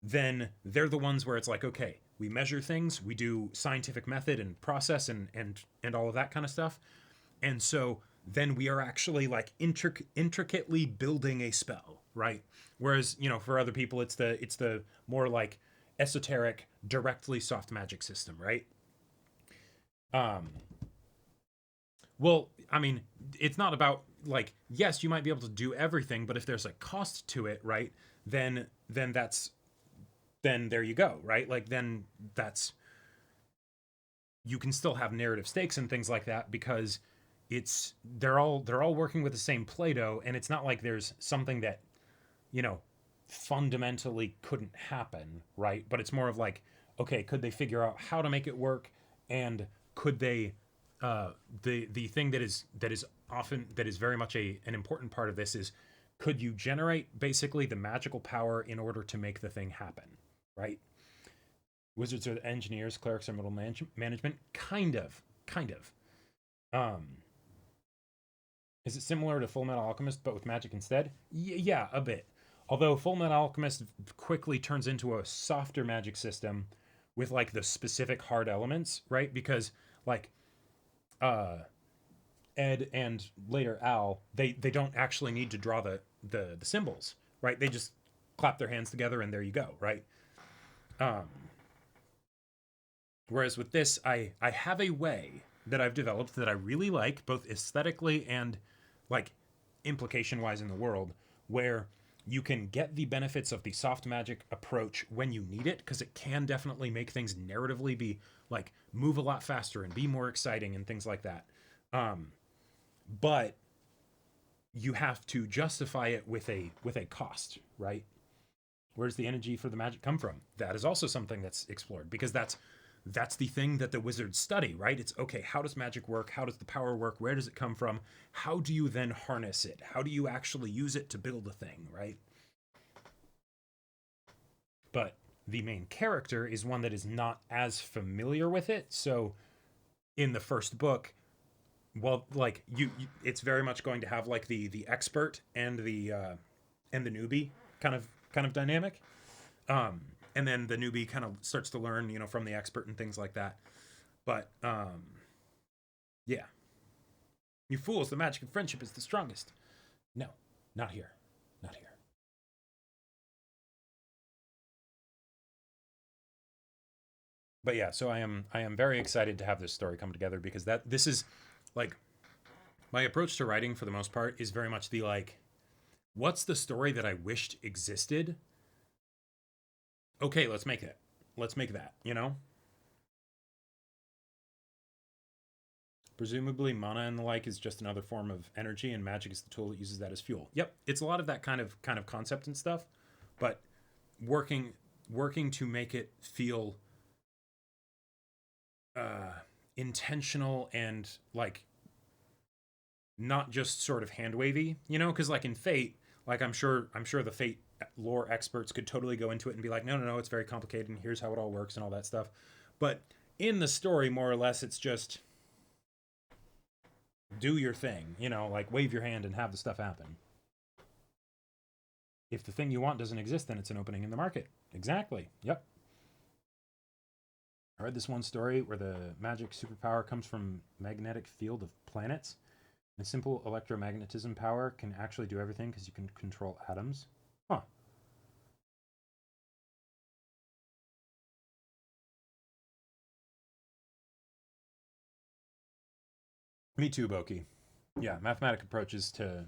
then they're the ones where it's like, okay, we measure things, we do scientific method and process and all of that kind of stuff. And so then we are actually like intricately building a spell, right? Whereas, you know, for other people, it's the more like esoteric, directly soft magic system, right? Well, I mean, it's not about like, yes, you might be able to do everything, but if there's a cost to it, right? Then there you go, right? Like then you can still have narrative stakes and things like that because they're all working with the same Play-Doh, and it's not like there's something that, you know, fundamentally couldn't happen, right? But it's more of like, okay, could they figure out how to make it work, and could they the thing that is very much an important part of this is, could you generate basically the magical power in order to make the thing happen, right? Wizards are engineers, clerics are middle management. Kind of. Is it similar to Full Metal Alchemist, but with magic instead? Yeah, a bit. Although Full Metal Alchemist quickly turns into a softer magic system with like the specific hard elements, right? Because like Ed and later Al, they don't actually need to draw the symbols, right? They just clap their hands together and there you go, right? Whereas with this, I have a way that I've developed that I really like, both aesthetically and like implication-wise in the world, where you can get the benefits of the soft magic approach when you need it, because it can definitely make things narratively be like move a lot faster and be more exciting and things like that. But you have to justify it with a cost, right? Where's the energy for the magic come from? That is also something that's explored, because that's the thing that the wizards study, right? It's okay, how does magic work? How does the power work? Where does it come from? How do you then harness it? How do you actually use it to build a thing, right? But the main character is one that is not as familiar with it. So in the first book, well, like you it's very much going to have like the expert and the newbie kind of dynamic. And then the newbie kind of starts to learn, you know, from the expert and things like that. But yeah. You fools, the magic of friendship is the strongest. No, not here. Not here. But yeah, so I am very excited to have this story come together, because this is like my approach to writing for the most part is very much the like, what's the story that I wished existed? Okay, let's make it. Let's make that, you know? Presumably mana and the like is just another form of energy, and magic is the tool that uses that as fuel. Yep, it's a lot of that kind of concept and stuff, but working to make it feel intentional and like not just sort of hand wavy, you know? Because like in Fate, like I'm sure the Fate lore experts could totally go into it and be like, no, it's very complicated and here's how it all works and all that stuff. But in the story, more or less, it's just do your thing, you know, like wave your hand and have the stuff happen. If the thing you want doesn't exist, then it's an opening in the market. Exactly. Yep. I read this one story where the magic superpower comes from magnetic field of planets. And simple electromagnetism power can actually do everything because you can control atoms. Huh. Me too, Boki. Yeah, mathematic approaches to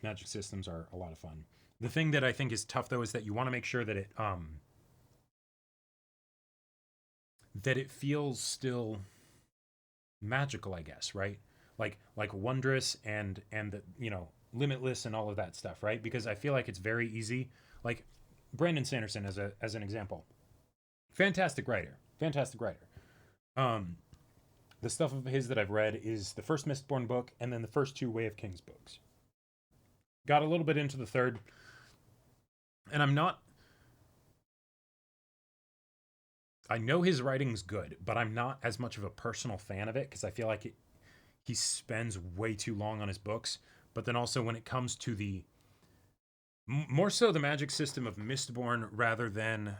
magic systems are a lot of fun. The thing that I think is tough, though, is that you want to make sure that it feels still magical, I guess, right? Like wondrous and the, you know, limitless and all of that stuff, right? Because I feel like it's very easy. Like Brandon Sanderson as an example. Fantastic writer. The stuff of his that I've read is the first Mistborn book and then the first two Way of Kings books. Got a little bit into the third, and I know his writing's good, but I'm not as much of a personal fan of it because I feel like he spends way too long on his books. But then also when it comes to the more so the magic system of Mistborn rather than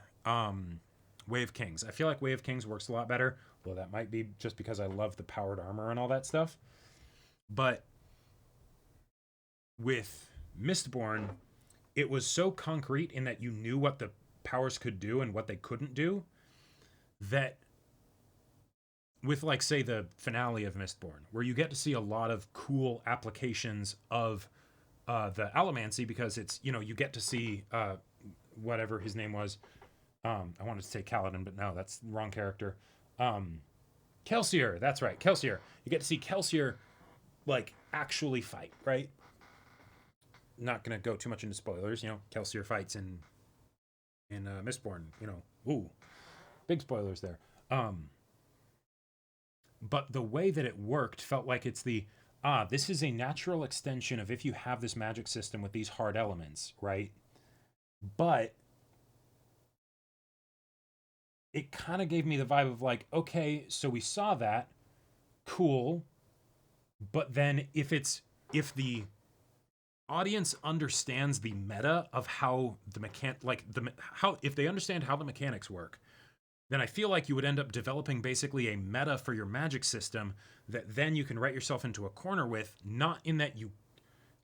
Way of Kings, I feel like Way of Kings works a lot better. Well, that might be just because I love the powered armor and all that stuff. But with Mistborn, it was so concrete in that you knew what the powers could do and what they couldn't do, that with, like, say, the finale of Mistborn, where you get to see a lot of cool applications of the Allomancy, because it's, you know, you get to see whatever his name was. I wanted to say Kaladin, but no, that's the wrong character. Kelsier, that's right, Kelsier. You get to see Kelsier, like, actually fight, right? Not gonna go too much into spoilers, you know. Kelsier fights in Mistborn, you know. Ooh, big spoilers there. But the way that it worked felt like it's this is a natural extension of if you have this magic system with these hard elements, right? But it kind of gave me the vibe of like, okay, so we saw that, cool, but then if the audience understands the meta of how if they understand how the mechanics work, then I feel like you would end up developing basically a meta for your magic system that then you can write yourself into a corner with, not in that you,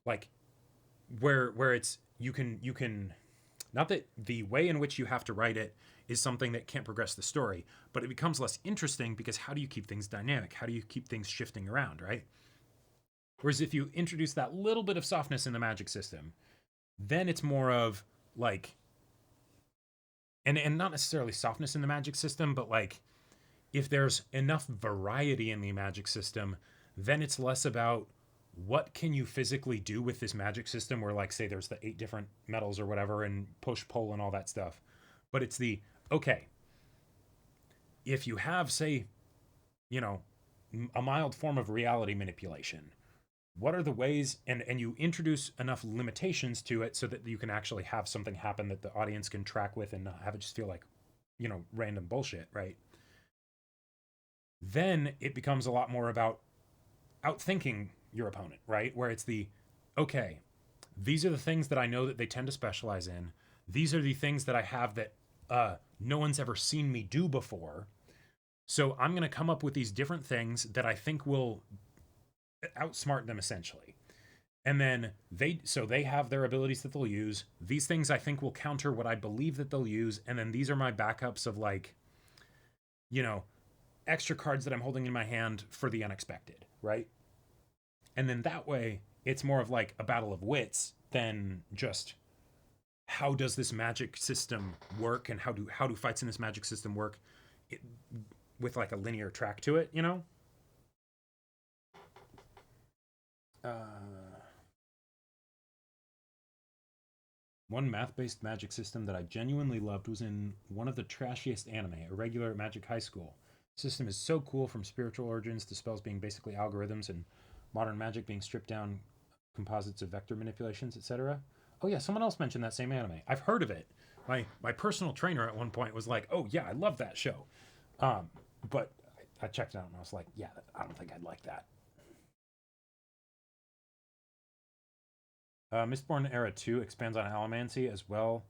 like, where it's, you can, not that the way in which you have to write it is something that can't progress the story, but it becomes less interesting because how do you keep things dynamic? How do you keep things shifting around, right? Whereas if you introduce that little bit of softness in the magic system, then it's more of like, and not necessarily softness in the magic system, but like if there's enough variety in the magic system, then it's less about what can you physically do with this magic system, where, like, say there's the 8 different metals or whatever and push, pull, and all that stuff. But it's okay, if you have, say, you know, a mild form of reality manipulation, what are the ways, and you introduce enough limitations to it so that you can actually have something happen that the audience can track with and not have it just feel like, you know, random bullshit, right? Then it becomes a lot more about outthinking your opponent, right? Where it's okay, these are the things that I know that they tend to specialize in. These are the things that I have that no one's ever seen me do before. So I'm going to come up with these different things that I think will outsmart them, essentially. And then they have their abilities that they'll use. These things I think will counter what I believe that they'll use. And then these are my backups of, like, you know, extra cards that I'm holding in my hand for the unexpected, right? And then that way it's more of like a battle of wits than just how does this magic system work, and how do fights in this magic system work with like a linear track to it, you know? One math-based magic system that I genuinely loved was in one of the trashiest anime, a regular Magic High School. The system is so cool, from spiritual origins to spells being basically algorithms and modern magic being stripped down composites of vector manipulations, etc. Oh yeah, someone else mentioned that same anime. I've heard of it. My personal trainer at one point was like, "Oh yeah, I love that show," but I checked it out and I was like, "Yeah, I don't think I'd like that." Mistborn Era 2 expands on Allomancy as well,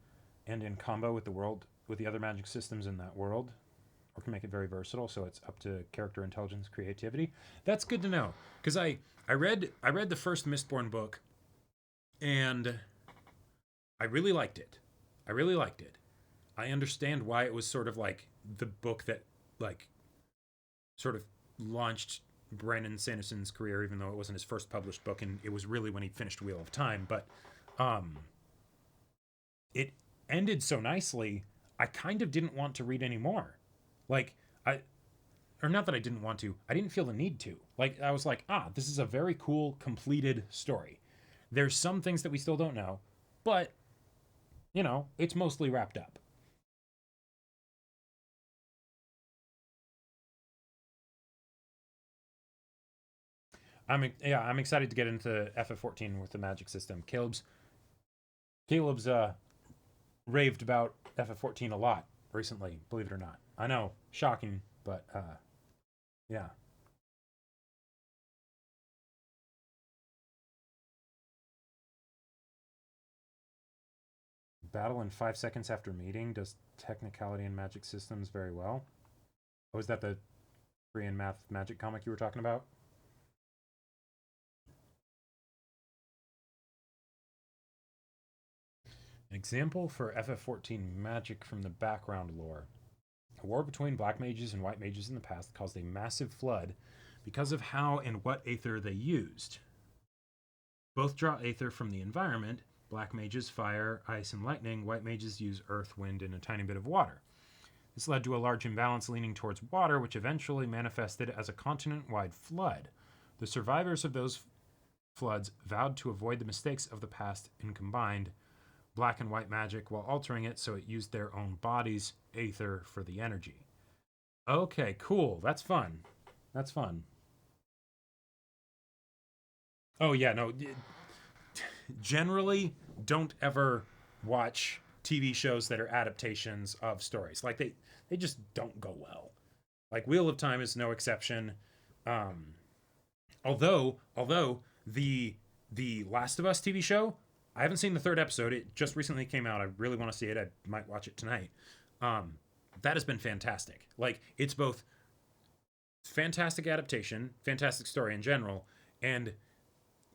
and in combo with the other magic systems in that world, or can make it very versatile, so it's up to character intelligence, creativity. That's good to know, because I read the first Mistborn book, and I really liked it. I understand why it was sort of like the book that, like, sort of launched Brandon Sanderson's career, even though it wasn't his first published book, and it was really when he finished Wheel of Time. But it ended so nicely, I kind of didn't want to read anymore. Like, not that I didn't want to, I didn't feel the need to. Like, I was like, this is a very cool, completed story. There's some things that we still don't know, but, you know, it's mostly wrapped up. I'm excited to get into FF14 with the magic system. Caleb's raved about FF14 a lot recently, believe it or not. I know, shocking, but yeah. Battle in 5 seconds after meeting does technicality and magic systems very well. Oh, is that the Korean math magic comic you were talking about? Example for FF14 magic from the background lore. A war between black mages and white mages in the past caused a massive flood because of how and what aether they used. Both draw aether from the environment. Black mages fire, ice, and lightning. White mages use earth, wind, and a tiny bit of water. This led to a large imbalance leaning towards water, which eventually manifested as a continent-wide flood. The survivors of those floods vowed to avoid the mistakes of the past and combined black and white magic while altering it so it used their own bodies' aether for the energy. Okay, cool. That's fun. That's fun. Oh, yeah, no. Generally, don't ever watch TV shows that are adaptations of stories. Like, they just don't go well. Like, Wheel of Time is no exception. Although the Last of Us TV show, I haven't seen the 3rd episode. It just recently came out. I really want to see it. I might watch it tonight. That has been fantastic. Like, it's both fantastic adaptation, fantastic story in general, and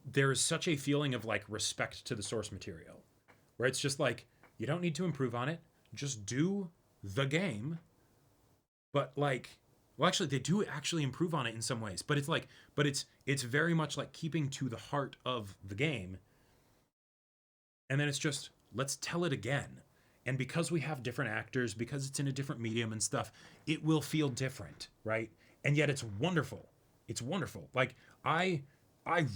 there is such a feeling of, like, respect to the source material, where it's just like, you don't need to improve on it. Just do the game. But, like, well, actually, they do actually improve on it in some ways, but it's like, it's very much like keeping to the heart of the game. And then it's just, let's tell it again. And because we have different actors, because it's in a different medium and stuff, it will feel different, right? And yet it's wonderful. It's wonderful. Like, I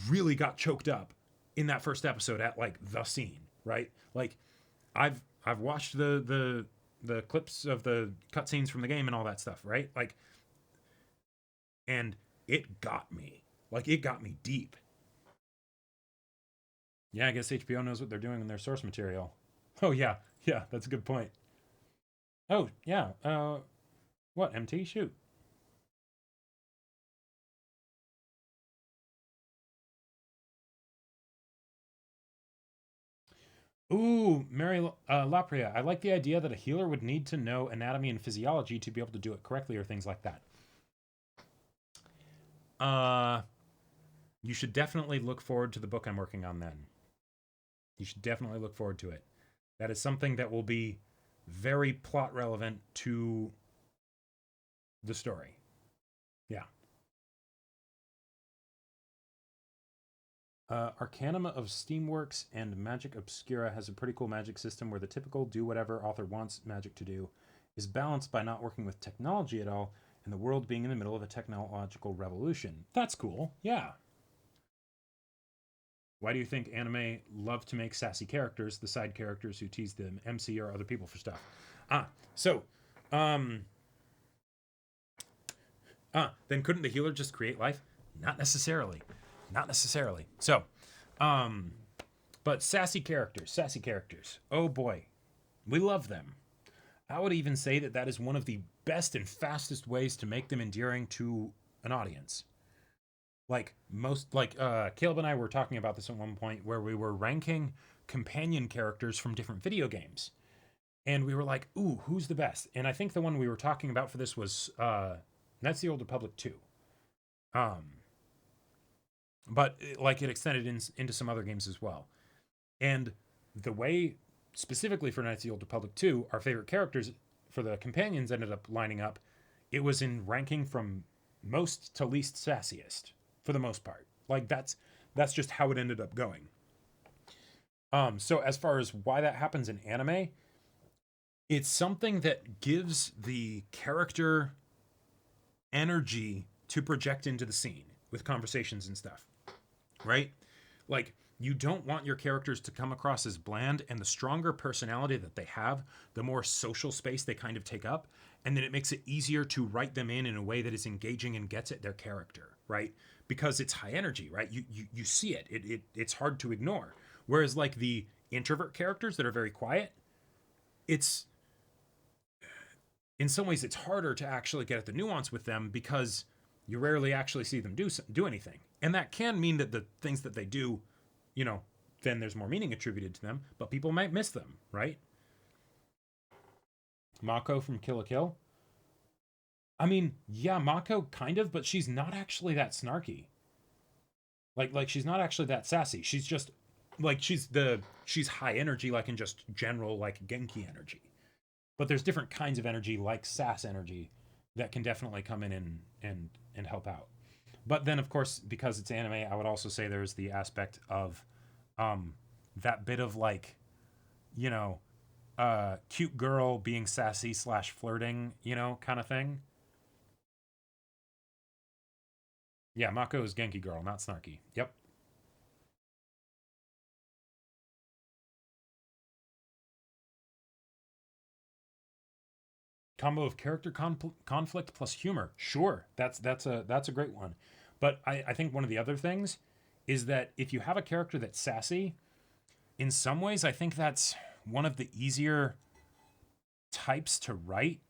really got choked up in that first episode at, like, the scene, right? Like, I've watched the clips of the cutscenes from the game and all that stuff, right? Like, and it got me. Like, it got me deep. Yeah, I guess HBO knows what they're doing in their source material. Oh, yeah, that's a good point. Oh, yeah, what, MT? Shoot. Ooh, Mary Lapria, I like the idea that a healer would need to know anatomy and physiology to be able to do it correctly or things like that. You should definitely look forward to the book I'm working on then. You should definitely look forward to it. That is something that will be very plot relevant to the story. Yeah. Arcanum of Steamworks and Magic Obscura has a pretty cool magic system where the typical do whatever author wants magic to do is balanced by not working with technology at all and the world being in the middle of a technological revolution. That's cool. Yeah. Why do you think anime love to make sassy characters, the side characters who tease the MC or other people for stuff? Then couldn't the healer just create life? Not necessarily. Not necessarily. So, but sassy characters. Oh boy, we love them. I would even say that that is one of the best and fastest ways to make them endearing to an audience. Caleb and I were talking about this at one point where we were ranking companion characters from different video games. And we were like, ooh, who's the best? And I think the one we were talking about for this was Knights of the Old Republic 2. But like it extended into some other games as well. And the way, specifically for Knights of the Old Republic 2, our favorite characters for the companions ended up lining up. It was in ranking from most to least sassiest, for the most part. Like that's just how it ended up going. So as far as why that happens in anime, it's something that gives the character energy to project into the scene with conversations and stuff, right? Like, you don't want your characters to come across as bland, and the stronger personality that they have, the more social space they kind of take up, and then it makes it easier to write them in a way that is engaging and gets at their character, right? Because it's high energy, right? You see it. It's hard to ignore. Whereas like the introvert characters that are very quiet, it's in some ways it's harder to actually get at the nuance with them because you rarely actually see them do anything. And that can mean that the things that they do, you know, then there's more meaning attributed to them, but people might miss them, right? Mako from Kill la Kill. I mean, yeah, Mako kind of, but she's not actually that snarky. Like she's not actually that sassy. She's just like she's high energy, like in just general like Genki energy. But there's different kinds of energy, like sass energy, that can definitely come in and help out. But then, of course, because it's anime, I would also say there's the aspect of that bit of like, you know, cute girl being sassy / flirting, you know, kind of thing. Yeah, Mako is Genki girl, not snarky. Yep. Combo of character conflict plus humor. Sure, that's a great one. But I think one of the other things is that if you have a character that's sassy, in some ways I think that's one of the easier types to write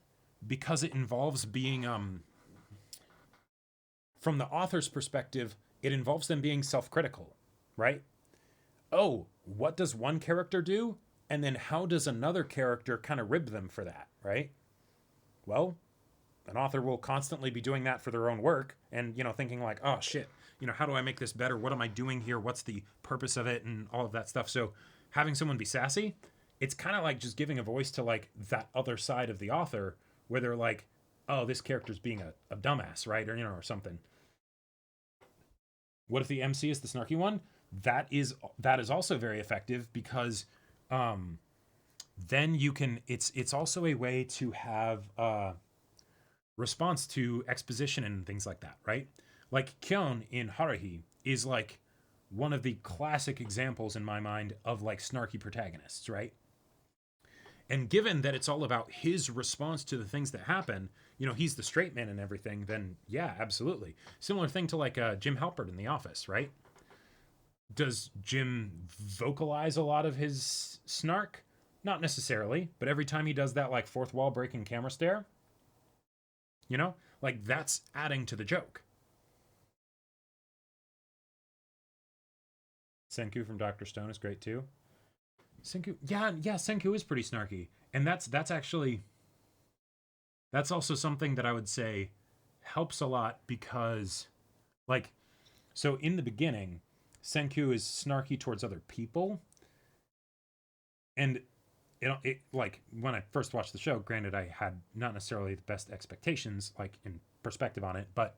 because it involves being from the author's perspective, it involves them being self-critical, right? Oh, what does one character do? And then how does another character kind of rib them for that, right? Well, an author will constantly be doing that for their own work and, you know, thinking like, oh shit, you know, how do I make this better? What am I doing here? What's the purpose of it? And all of that stuff. So having someone be sassy, it's kind of like just giving a voice to like that other side of the author where they're like, oh, this character's being a dumbass, right? Or, you know, or something. What if the MC is the snarky one? That is also very effective because then you can, it's also a way to have response to exposition and things like that, right? Like Kyon in Haruhi is like one of the classic examples in my mind of like snarky protagonists, right? And given that it's all about his response to the things that happen, you know, he's the straight man and everything, then yeah, absolutely. Similar thing to like Jim Halpert in The Office, right? Does Jim vocalize a lot of his snark? Not necessarily, but every time he does that like fourth wall breaking camera stare, you know, like that's adding to the joke. Senku from Dr. Stone is great too. Senku, yeah, Senku is pretty snarky. And that's actually, that's also something that I would say helps a lot because, like, so in the beginning, Senku is snarky towards other people. And it like when I first watched the show, granted I had not necessarily the best expectations like in perspective on it, but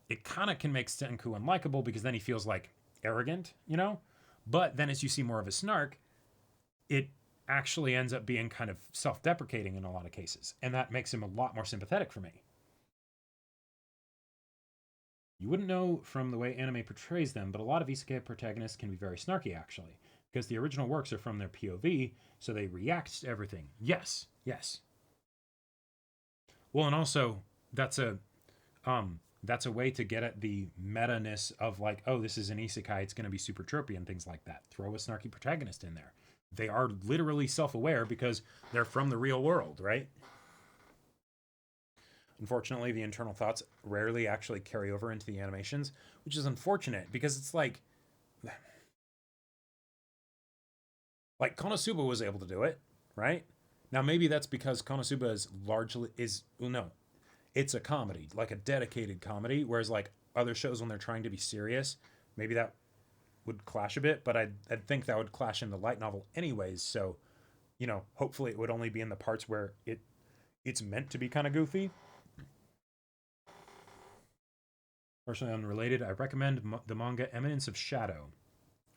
it kind of can make Senku unlikable because then he feels like arrogant, you know? But then as you see more of his snark, it actually ends up being kind of self-deprecating in a lot of cases, and that makes him a lot more sympathetic for me. You wouldn't know from the way anime portrays them, but a lot of isekai protagonists can be very snarky actually, because the original works are from their POV, so they react to everything. Yes. Well, and also that's a way to get at the meta-ness of like, oh, this is an isekai, it's going to be super tropey and things like that. Throw a snarky protagonist in there. They are literally self-aware because they're from the real world, right? Unfortunately, the internal thoughts rarely actually carry over into the animations, which is unfortunate because it's like Konosuba was able to do it, right? Now maybe that's because Konosuba it's a comedy, like a dedicated comedy, whereas like other shows when they're trying to be serious, maybe that would clash a bit, but I'd think that would clash in the light novel anyways, so, you know, hopefully it would only be in the parts where it's meant to be kind of goofy. Personally unrelated, I recommend the manga Eminence of Shadow.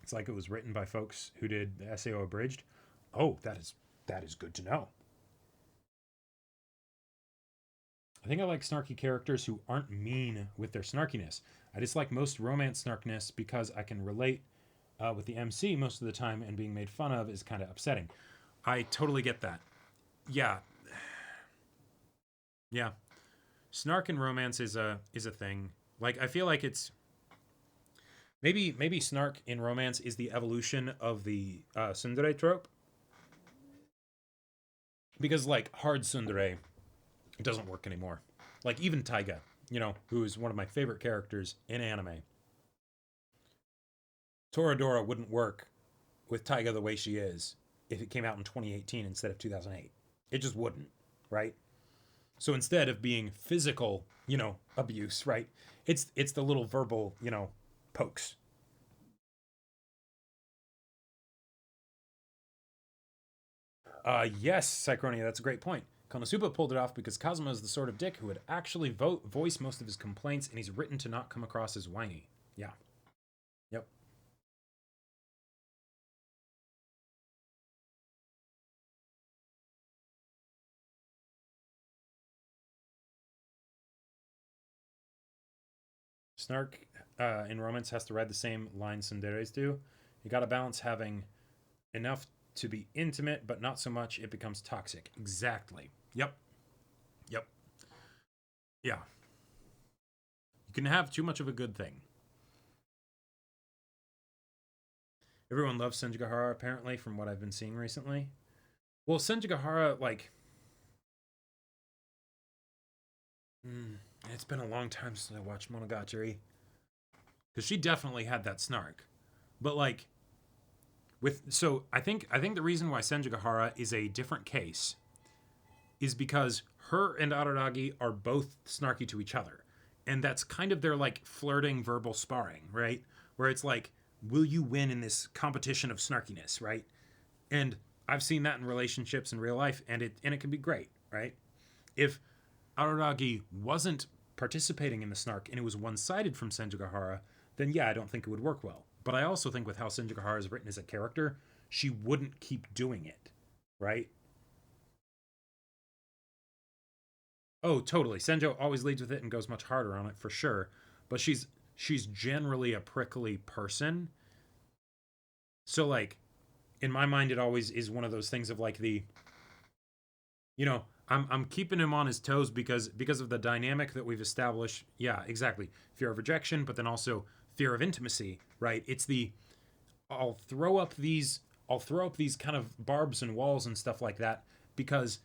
It's like it was written by folks who did the SAO Abridged. Oh, that is good to know. I think I like snarky characters who aren't mean with their snarkiness. I dislike most romance snarkiness because I can relate with the MC most of the time, and being made fun of is kind of upsetting. I totally get that. Yeah. Snark in romance is a thing. Like I feel like it's maybe snark in romance is the evolution of the tsundere trope. Because like hard tsundere, it doesn't work anymore. Like even Taiga, you know, who is one of my favorite characters in anime. Toradora wouldn't work with Taiga the way she is if it came out in 2018 instead of 2008. It just wouldn't, right? So instead of being physical, you know, abuse, right? It's the little verbal, you know, pokes. Yes, Cychronia, that's a great point. Konosuba pulled it off because Kazuma is the sort of dick who would actually voice most of his complaints, and he's written to not come across as whiny. Yeah. Yep. Snark in romance has to ride the same line tsunderes do. You gotta balance having enough to be intimate, but not so much it becomes toxic. Exactly. Yep. Yep. Yeah. You can have too much of a good thing. Everyone loves Senjigahara, apparently, from what I've been seeing recently. Well, Senjigahara, like... it's been a long time since I watched Monogatari. Because she definitely had that snark. But, like... So, I think the reason why Senjigahara is a different case is because her and Araragi are both snarky to each other. And that's kind of their, like, flirting verbal sparring, right? Where it's like, will you win in this competition of snarkiness, right? And I've seen that in relationships in real life, and it can be great, right? If Araragi wasn't participating in the snark and it was one-sided from Senjigahara, then yeah, I don't think it would work well. But I also think with how Senjigahara is written as a character, she wouldn't keep doing it, right? Oh, totally. Senjo always leads with it and goes much harder on it for sure. But she's generally a prickly person. So, like, in my mind, it always is one of those things of like the, you know, I'm keeping him on his toes because of the dynamic that we've established. Yeah, exactly. Fear of rejection, but then also fear of intimacy, right? It's the I'll throw up these kind of barbs and walls and stuff like that because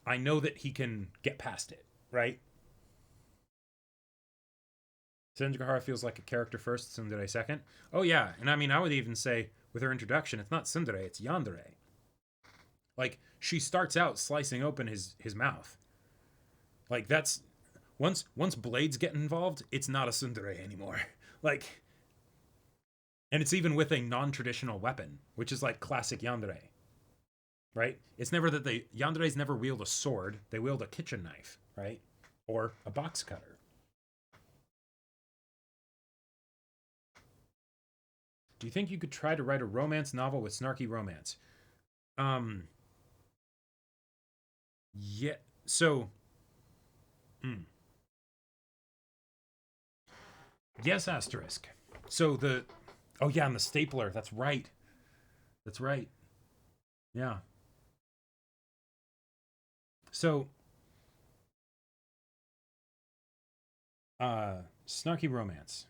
I know that he can get past it, right? Senjigahara feels like a character first, tsundere second. Oh yeah, and I mean I would even say with her introduction, it's not tsundere, it's yandere. Like, she starts out slicing open his mouth. Like, that's... Once blades get involved, it's not a tsundere anymore. Like... And it's even with a non-traditional weapon, which is like classic yandere. Right? It's never that yanderes never wield a sword, they wield a kitchen knife, right? Or a box cutter. Do you think you could try to write a romance novel with snarky romance? Yeah, so... Yes, asterisk. So the... Oh yeah, and the stapler, that's right. That's right. Yeah. So... snarky romance.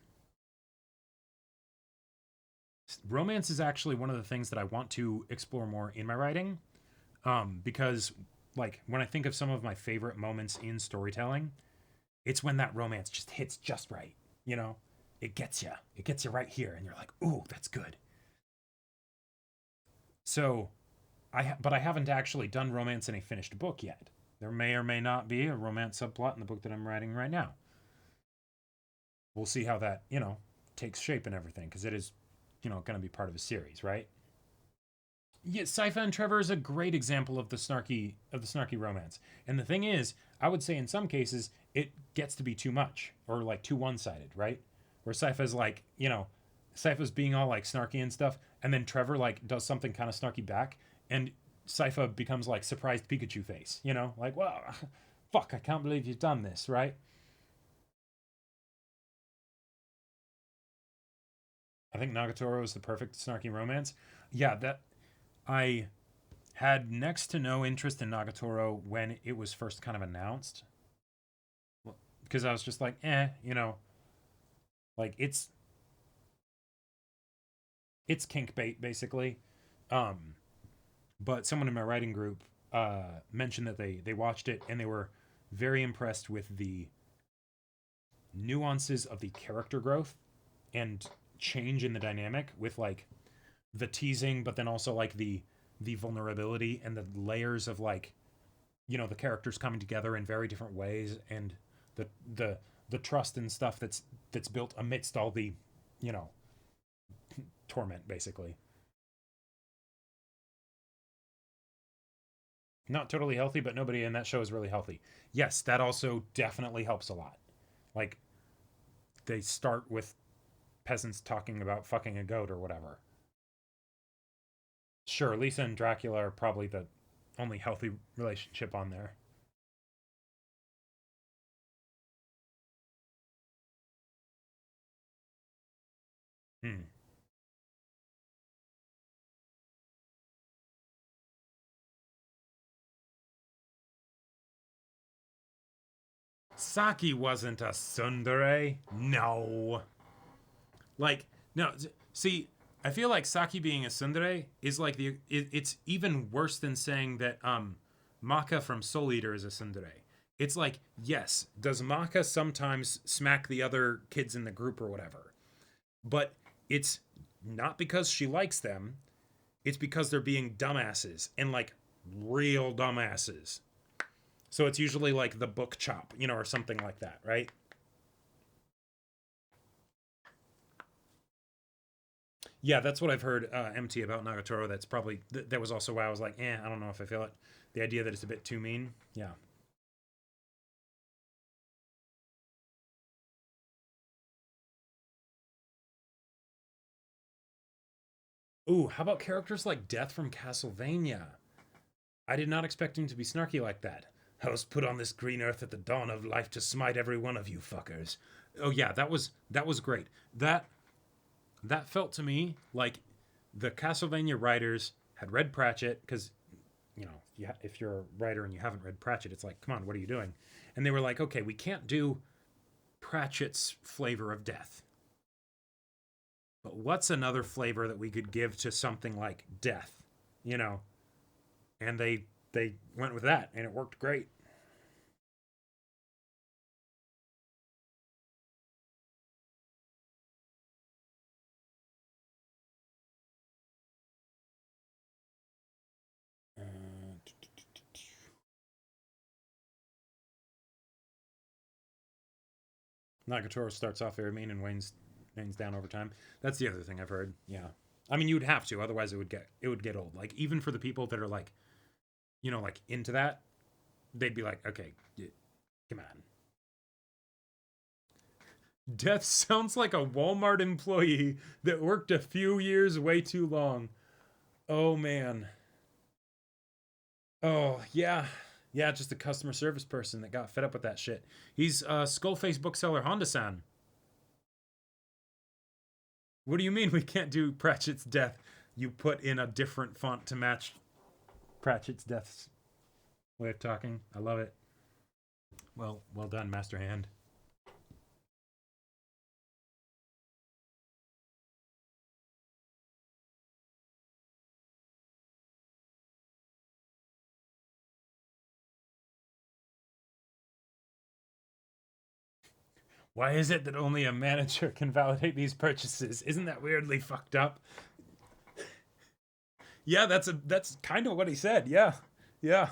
Romance is actually one of the things that I want to explore more in my writing. Because, like, when I think of some of my favorite moments in storytelling, it's when that romance just hits just right, you know? It gets you. It gets you right here, and you're like, ooh, that's good. So, but I haven't actually done romance in a finished book yet. There may or may not be a romance subplot in the book that I'm writing right now. We'll see how that, you know, takes shape and everything, because it is, you know, going to be part of a series, right? Yeah, Sypha and Trevor is a great example of the snarky romance. And the thing is, I would say in some cases it gets to be too much or like too one-sided, right? Where Sypha's like, you know, Sypha's being all like snarky and stuff, and then Trevor like does something kind of snarky back, and Sypha becomes like surprised Pikachu face, you know, like, well, fuck, I can't believe you've done this, right? I think Nagatoro is the perfect snarky romance. Yeah, that I had next to no interest in Nagatoro when it was first kind of announced. Because I was just like, you know, like it's kink bait basically. But someone in my writing group mentioned that they watched it and they were very impressed with the nuances of the character growth and change in the dynamic with like the teasing, but then also like the vulnerability and the layers of like, you know, the characters coming together in very different ways, and the trust and stuff that's built amidst all the, you know, torment basically. not totally healthy, but nobody in that show is really healthy. Yes, that also definitely helps a lot. Like, they start with peasants talking about fucking a goat or whatever. Sure, Lisa and Dracula are probably the only healthy relationship on there. Saki wasn't a tsundere. No. Like, no, see, I feel like Saki being a tsundere is like it's even worse than saying that Maka from Soul Eater is a tsundere. It's like, yes, does Maka sometimes smack the other kids in the group or whatever? But it's not because she likes them. It's because they're being dumbasses, and like real dumbasses. So it's usually like the book chop, you know, or something like that, right? Yeah, that's what I've heard MT about Nagatoro. That's probably, that was also why I was like, I don't know if I feel it. The idea that it's a bit too mean. Yeah. Ooh, how about characters like Death from Castlevania? I did not expect him to be snarky like that. I was put on this green earth at the dawn of life to smite every one of you fuckers. Oh yeah, that was great. That felt to me like the Castlevania writers had read Pratchett, because, you know, if you're a writer and you haven't read Pratchett, it's like, come on, what are you doing? And they were like, okay, we can't do Pratchett's flavor of death. But what's another flavor that we could give to something like death? You know? And they went with that, and it worked great. Nagatoro starts off very mean and wanes down over time. That's the other thing I've heard. Yeah. I mean, you'd have to, otherwise it would get old. Like, even for the people that are like, you know, like into that, they'd be like, okay, come on. Death sounds like a Walmart employee that worked a few years way too long. Oh man. Oh yeah. Yeah, just a customer service person that got fed up with that shit. He's Skullface bookseller Honda-san. What do you mean we can't do Pratchett's death? You put in a different font to match Pratchett's death's way of talking. I love it. Well done, Master Hand. Why is it that only a manager can validate these purchases? Isn't that weirdly fucked up? Yeah, that's kind of what he said. Yeah. Yeah.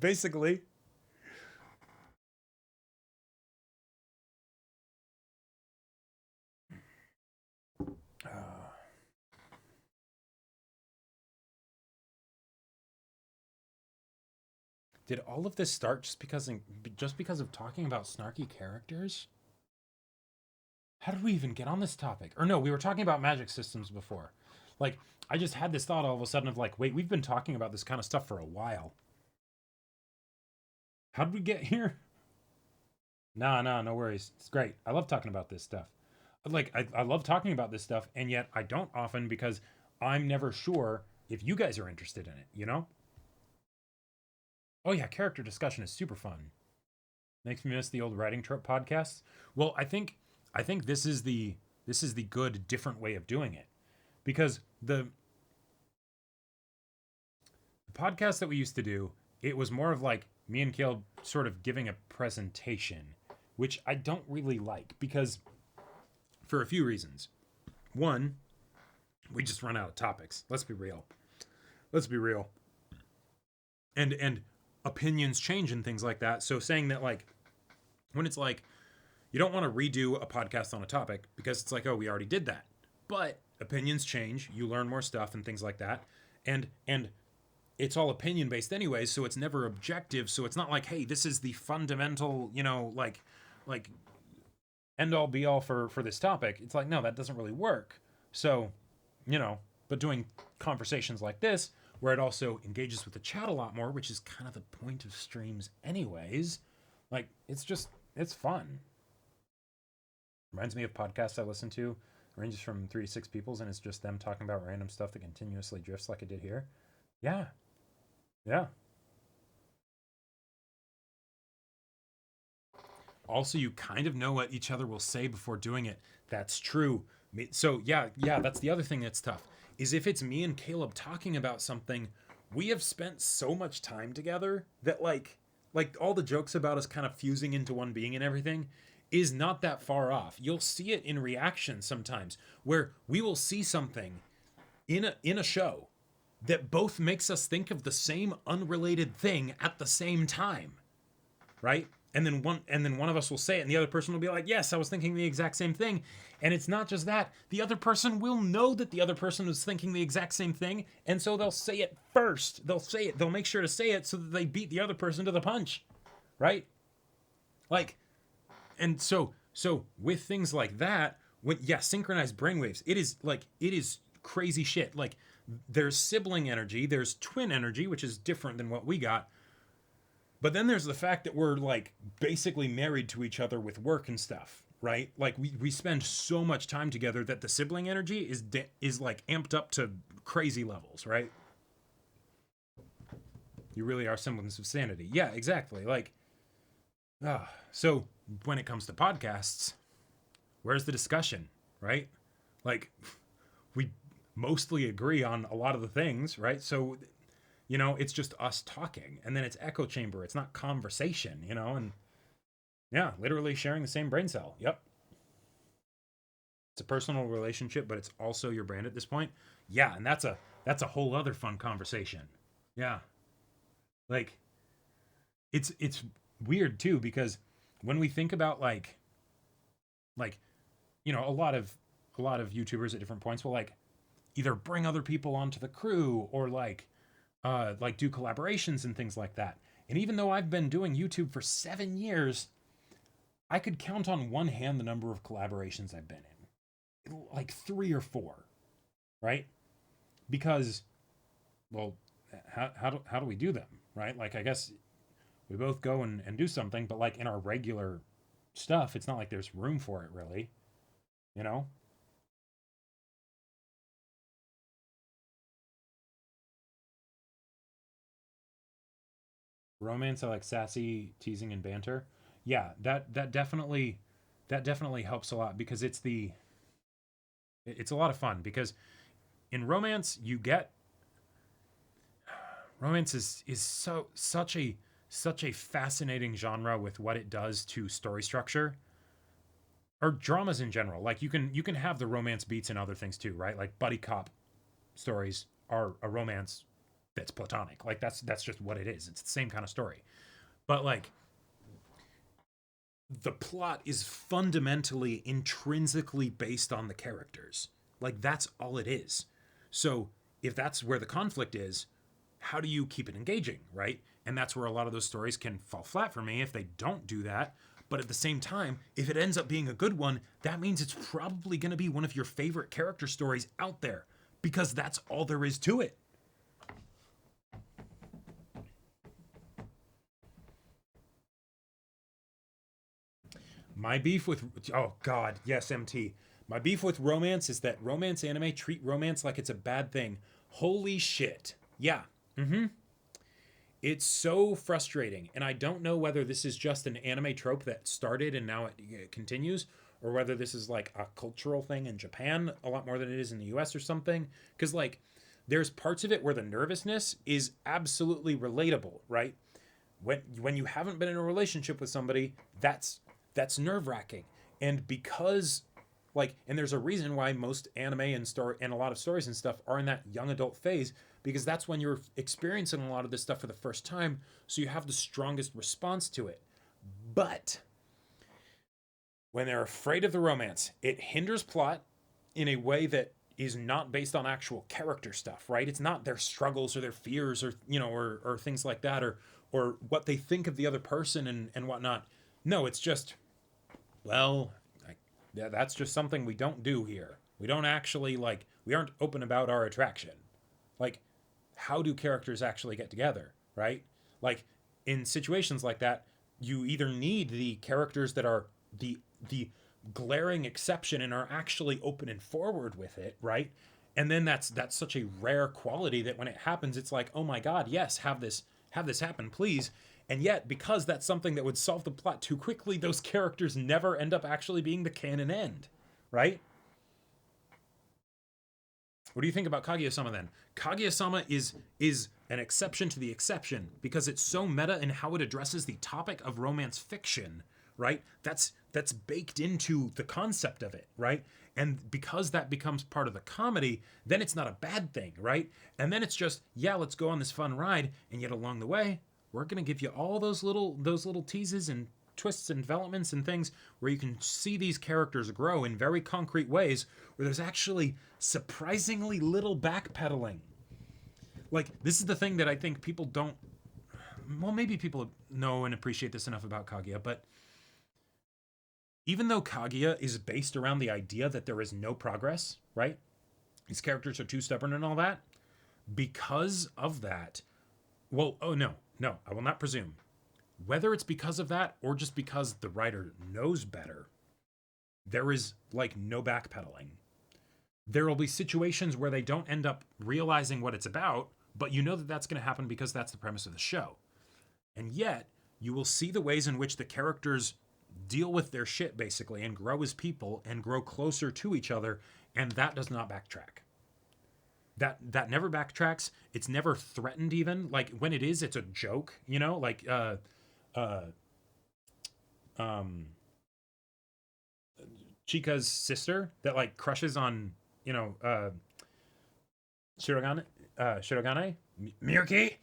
Basically. Did all of this start just because of talking about snarky characters? How did we even get on this topic? Or no, we were talking about magic systems before. Like, I just had this thought all of a sudden of like, wait, we've been talking about this kind of stuff for a while. How did we get here? No worries. It's great. I love talking about this stuff. Like, I love talking about this stuff, and yet I don't often, because I'm never sure if you guys are interested in it, you know? Oh yeah, character discussion is super fun. Makes me miss the old writing trope podcasts. Well, I think this is the good different way of doing it. Because the podcast that we used to do, it was more of like me and Caleb sort of giving a presentation, which I don't really like, because for a few reasons. One, we just run out of topics. Let's be real. And opinions change and things like that. So saying that, like, when it's like, you don't want to redo a podcast on a topic because it's like, oh, we already did that. But opinions change, you learn more stuff and things like that. And it's all opinion based anyways, so it's never objective. So it's not like, hey, this is the fundamental, like end all be all for this topic. It's like, no, that doesn't really work. So, but doing conversations like this, where it also engages with the chat a lot more, which is kind of the point of streams anyways, like, it's fun. Reminds me of podcasts I listen to, ranges from 3 to 6 people's, and it's just them talking about random stuff that continuously drifts like it did here. Yeah. Also, you kind of know what each other will say before doing it. That's true. So yeah, that's the other thing that's tough, is if it's me and Caleb talking about something, we have spent so much time together that like all the jokes about us kind of fusing into one being and everything is not that far off. You'll see it in reactions sometimes, where we will see something in a show that both makes us think of the same unrelated thing at the same time, right? And then one of us will say it, and the other person will be like, yes, I was thinking the exact same thing. And it's not just that. The other person will know that the other person was thinking the exact same thing, and so they'll say it first. They'll say it. They'll make sure to say it so that they beat the other person to the punch, right? Like, and so with things like that, synchronized brainwaves, it is crazy shit. Like, there's sibling energy, there's twin energy, which is different than what we got. But then there's the fact that we're like basically married to each other with work and stuff, right? Like we spend so much time together that the sibling energy is like amped up to crazy levels, right? You really are semblance of sanity. Yeah, exactly. Like, so when it comes to podcasts, where's the discussion, right? Like, we mostly agree on a lot of the things, right? So, it's just us talking, and then it's echo chamber. It's not conversation, and yeah, literally sharing the same brain cell. Yep. It's a personal relationship, but it's also your brand at this point. Yeah, and that's a whole other fun conversation. Yeah. Like, it's weird too, because when we think about like a lot of YouTubers at different points will like either bring other people onto the crew or like do collaborations and things like that. And even though I've been doing YouTube for 7 years, I could count on one hand the number of collaborations I've been in. Like 3 or 4, right? Because, well, how do we do them, right? Like, I guess we both go and do something, but like in our regular stuff, it's not like there's room for it really, Romance, I like sassy teasing and banter. Yeah, that definitely helps a lot, because it's a lot of fun, because in romance romance is such a fascinating genre with what it does to story structure, or dramas in general. Like, you can have the romance beats in other things too, right? Like buddy cop stories are a romance that's platonic. Like, that's just what it is. It's the same kind of story. But like, the plot is fundamentally intrinsically based on the characters. Like, that's all it is. So if that's where the conflict is, how do you keep it engaging, right? And that's where a lot of those stories can fall flat for me if they don't do that. But at the same time, if it ends up being a good one, that means it's probably going to be one of your favorite character stories out there, because that's all there is to it. My beef with, oh God, yes, MT. My beef with romance is that romance anime treat romance like it's a bad thing. Holy shit. Yeah. It's so frustrating. And I don't know whether this is just an anime trope that started and now it continues, or whether this is like a cultural thing in Japan a lot more than it is in the US or something. Because like, there's parts of it where the nervousness is absolutely relatable, right? When you haven't been in a relationship with somebody, that's nerve-wracking. And because like, and there's a reason why most anime and a lot of stories and stuff are in that young adult phase, because that's when you're experiencing a lot of this stuff for the first time, so you have the strongest response to it. But when they're afraid of the romance, it hinders plot in a way that is not based on actual character stuff, right? It's not their struggles or their fears or, you know, or things like that, or what they think of the other person and whatnot. No, it's just, well, that's just something we don't do here. We don't actually, like, we aren't open about our attraction. Like, how do characters actually get together, right? Like, in situations like that, you either need the characters that are the glaring exception and are actually open and forward with it, right? And then that's such a rare quality that when it happens, it's like, oh my God, yes, have this happen, please. And yet, because that's something that would solve the plot too quickly, those characters never end up actually being the canon end, right? What do you think about Kaguya-sama then? Kaguya-sama is an exception to the exception because it's so meta in how it addresses the topic of romance fiction, right? That's baked into the concept of it, right? And because that becomes part of the comedy, then it's not a bad thing, right? And then it's just, yeah, let's go on this fun ride, and yet along the way, we're gonna give you all those little teases and twists and developments and things where you can see these characters grow in very concrete ways where there's actually surprisingly little backpedaling. Like, this is the thing that I think people don't, well, maybe people know and appreciate this enough about Kaguya, but even though Kaguya is based around the idea that there is no progress, right? These characters are too stubborn and all that. Because of that, well, oh no, I will not presume. Whether it's because of that or just because the writer knows better, there is like no backpedaling. There will be situations where they don't end up realizing what it's about, but you know that that's going to happen because that's the premise of the show. And yet, you will see the ways in which the characters deal with their shit basically and grow as people and grow closer to each other, and that does not backtrack. That never backtracks. It's never threatened even. Like when it is, it's a joke, you know, like Chika's sister that like crushes on, you know, Shirogane Miyuki.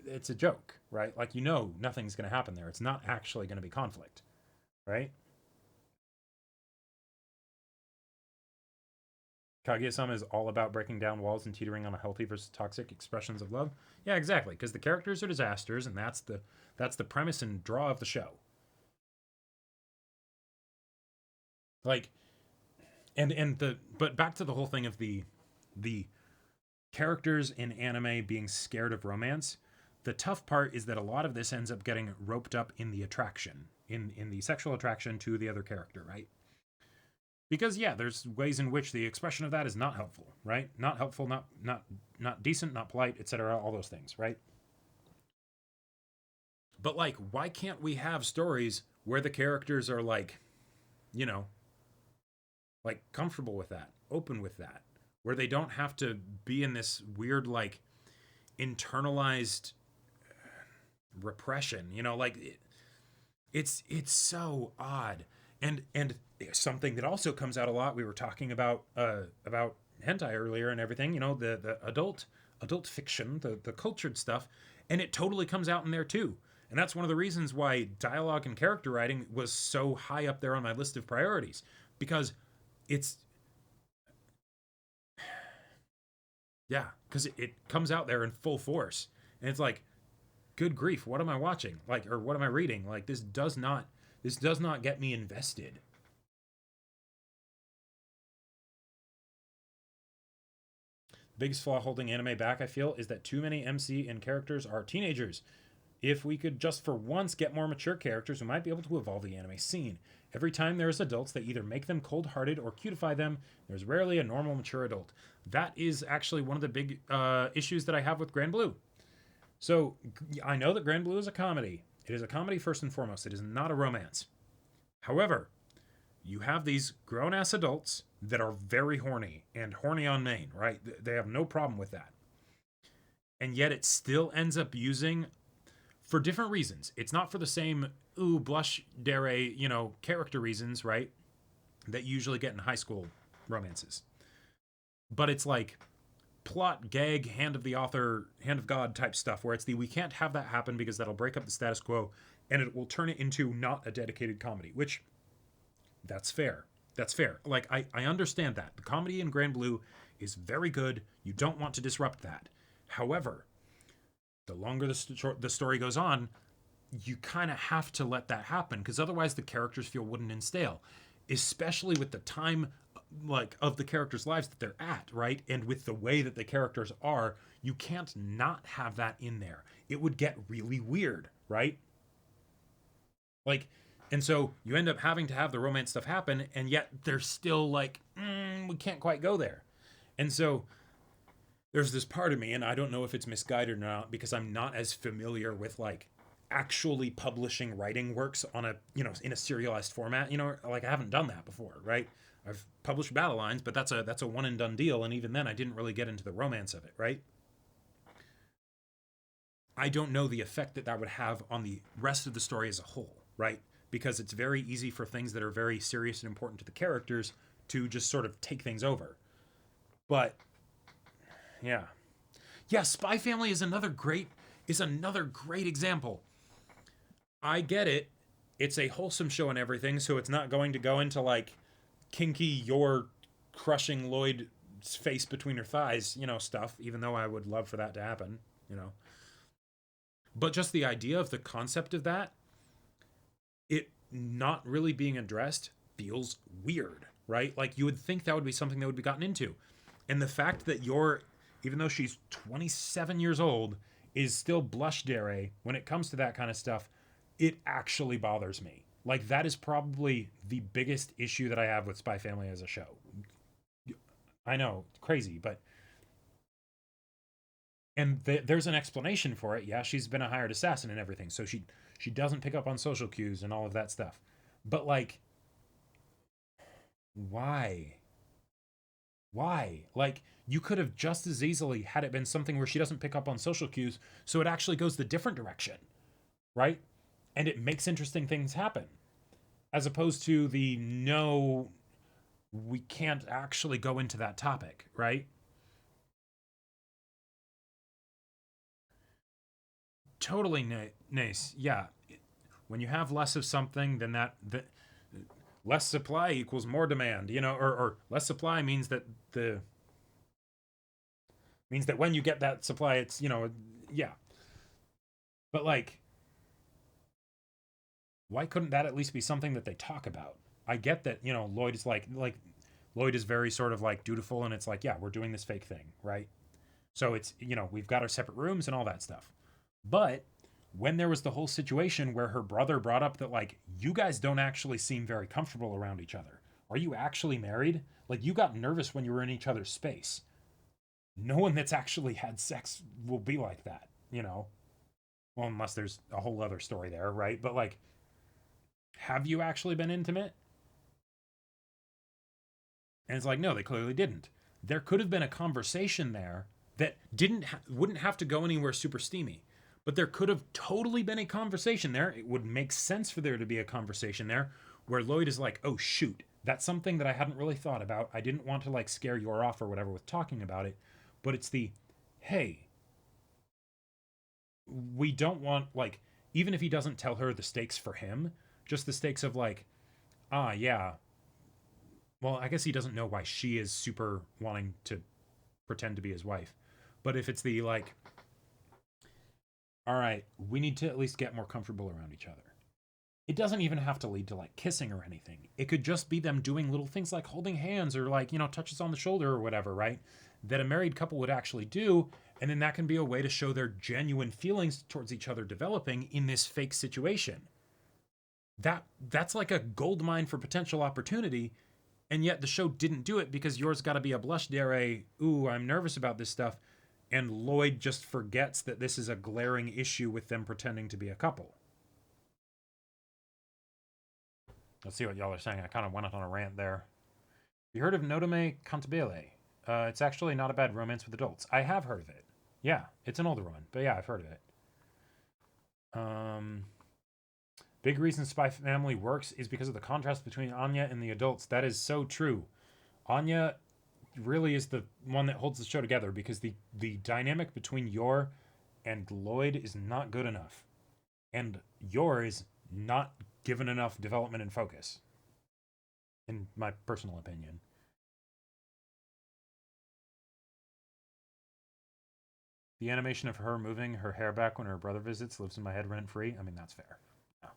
It's a joke, right? Like, you know, nothing's going to happen there. It's not actually going to be conflict, right? Kaguya-sama is all about breaking down walls and teetering on a healthy versus toxic expressions of love. Yeah, exactly, because the characters are disasters, and that's the premise and draw of the show. Like, but back to the whole thing of the characters in anime being scared of romance. The tough part is that a lot of this ends up getting roped up in the attraction, in the sexual attraction to the other character, right? Because yeah, there's ways in which the expression of that is not helpful, right? Not helpful, not decent, not polite, etc. All those things, right? But like, why can't we have stories where the characters are like, you know, like comfortable with that, open with that, where they don't have to be in this weird like internalized repression, you know, like it's so odd. And something that also comes out a lot, we were talking about hentai earlier and everything, you know, the adult fiction, the cultured stuff, and it totally comes out in there too. And that's one of the reasons why dialogue and character writing was so high up there on my list of priorities, because because it comes out there in full force, and it's like, good grief, what am I watching? Like, or what am I reading? Like, this does not get me invested. The biggest flaw holding anime back, I feel, is that too many MC and characters are teenagers. If we could just for once get more mature characters, we might be able to evolve the anime scene. Every time there's adults, they either make them cold-hearted or cutify them. There's rarely a normal mature adult. That is actually one of the big issues that I have with Grand Blue. So I know that Grand Blue is a comedy. It is a comedy first and foremost. It is not a romance. However, you have these grown-ass adults that are very horny and horny on main, right? They have no problem with that. And yet it still ends up using, for different reasons. It's not for the same, ooh, blush dere, you know, character reasons, right? That you usually get in high school romances. But it's like plot, gag, hand of the author, hand of God type stuff, where it's we can't have that happen because that'll break up the status quo and it will turn it into not a dedicated comedy, which that's fair. That's fair. Like, I understand that. The comedy in Grand Blue is very good. You don't want to disrupt that. However, the longer the story goes on, you kind of have to let that happen, because otherwise the characters feel wooden and stale, especially with the time like of the characters' lives that they're at, right? And with the way that the characters are, you can't not have that in there. It would get really weird, right? Like, and so you end up having to have the romance stuff happen, and yet they're still like, we can't quite go there. And so there's this part of me, and I don't know if it's misguided or not, because I'm not as familiar with like actually publishing writing works on a, you know, in a serialized format, you know, like I haven't done that before, right? I've published battle lines, but that's a one and done deal, and even then I didn't really get into the romance of it, right? I don't know the effect that that would have on the rest of the story as a whole, right? Because it's very easy for things that are very serious and important to the characters to just sort of take things over. But yeah. Yeah, Spy Family is another great example. I get it. It's a wholesome show and everything, so it's not going to go into like kinky, you're crushing Lloyd's face between her thighs, you know, stuff, even though I would love for that to happen, you know. But just the idea of the concept of that, it not really being addressed feels weird, right? Like you would think that would be something that would be gotten into. And the fact that even though she's 27 years old, is still blush dare when it comes to that kind of stuff, it actually bothers me. Like, that is probably the biggest issue that I have with Spy Family as a show. I know, crazy, but... And there's an explanation for it. Yeah, she's been a hired assassin and everything, so she doesn't pick up on social cues and all of that stuff. But, like, why? Why? Like, you could have just as easily had it been something where she doesn't pick up on social cues, so it actually goes the different direction, right? And it makes interesting things happen. As opposed to the, no, we can't actually go into that topic, right? Totally nice. Yeah. When you have less of something, then that less supply equals more demand, you know, or less supply means that when you get that supply, it's, you know, yeah. But like, why couldn't that at least be something that they talk about? I get that, you know, Lloyd is like Lloyd is very sort of like dutiful, and it's like, yeah, we're doing this fake thing, right? So it's, you know, we've got our separate rooms and all that stuff. But when there was the whole situation where her brother brought up that, like, you guys don't actually seem very comfortable around each other. Are you actually married? Like, you got nervous when you were in each other's space. No one that's actually had sex will be like that, you know? Well, unless there's a whole other story there, right? But, like, have you actually been intimate? And it's like, no, they clearly didn't. There could have been a conversation there that wouldn't have to go anywhere super steamy. But there could have totally been a conversation there. It would make sense for there to be a conversation there where Lloyd is like, oh, shoot, that's something that I hadn't really thought about. I didn't want to, like, scare you off or whatever with talking about it. But it's the, hey, we don't want, like, even if he doesn't tell her the stakes for him, just the stakes of, like, yeah. Well, I guess he doesn't know why she is super wanting to pretend to be his wife. But if it's the, like, all right, we need to at least get more comfortable around each other. It doesn't even have to lead to, like, kissing or anything. It could just be them doing little things like holding hands or, like, you know, touches on the shoulder or whatever, right? That a married couple would actually do, and then that can be a way to show their genuine feelings towards each other developing in this fake situation. That's like a goldmine for potential opportunity, and yet the show didn't do it because yours got to be a blush dare, ooh, I'm nervous about this stuff. And Lloyd just forgets that this is a glaring issue with them pretending to be a couple. Let's see what y'all are saying. I kind of went on a rant there. You heard of Nodome Cantabile? It's actually not a bad romance with adults. I have heard of it. Yeah, it's an older one, but yeah, I've heard of it. Big reason Spy Family works is because of the contrast between Anya and the adults. That is so true. Anya really is the one that holds the show together because the dynamic between Yor and Lloyd is not good enough. And Yor is not given enough development and focus. in my personal opinion. The animation of her moving her hair back when her brother visits lives in my head rent-free. I mean, that's fair. Yeah.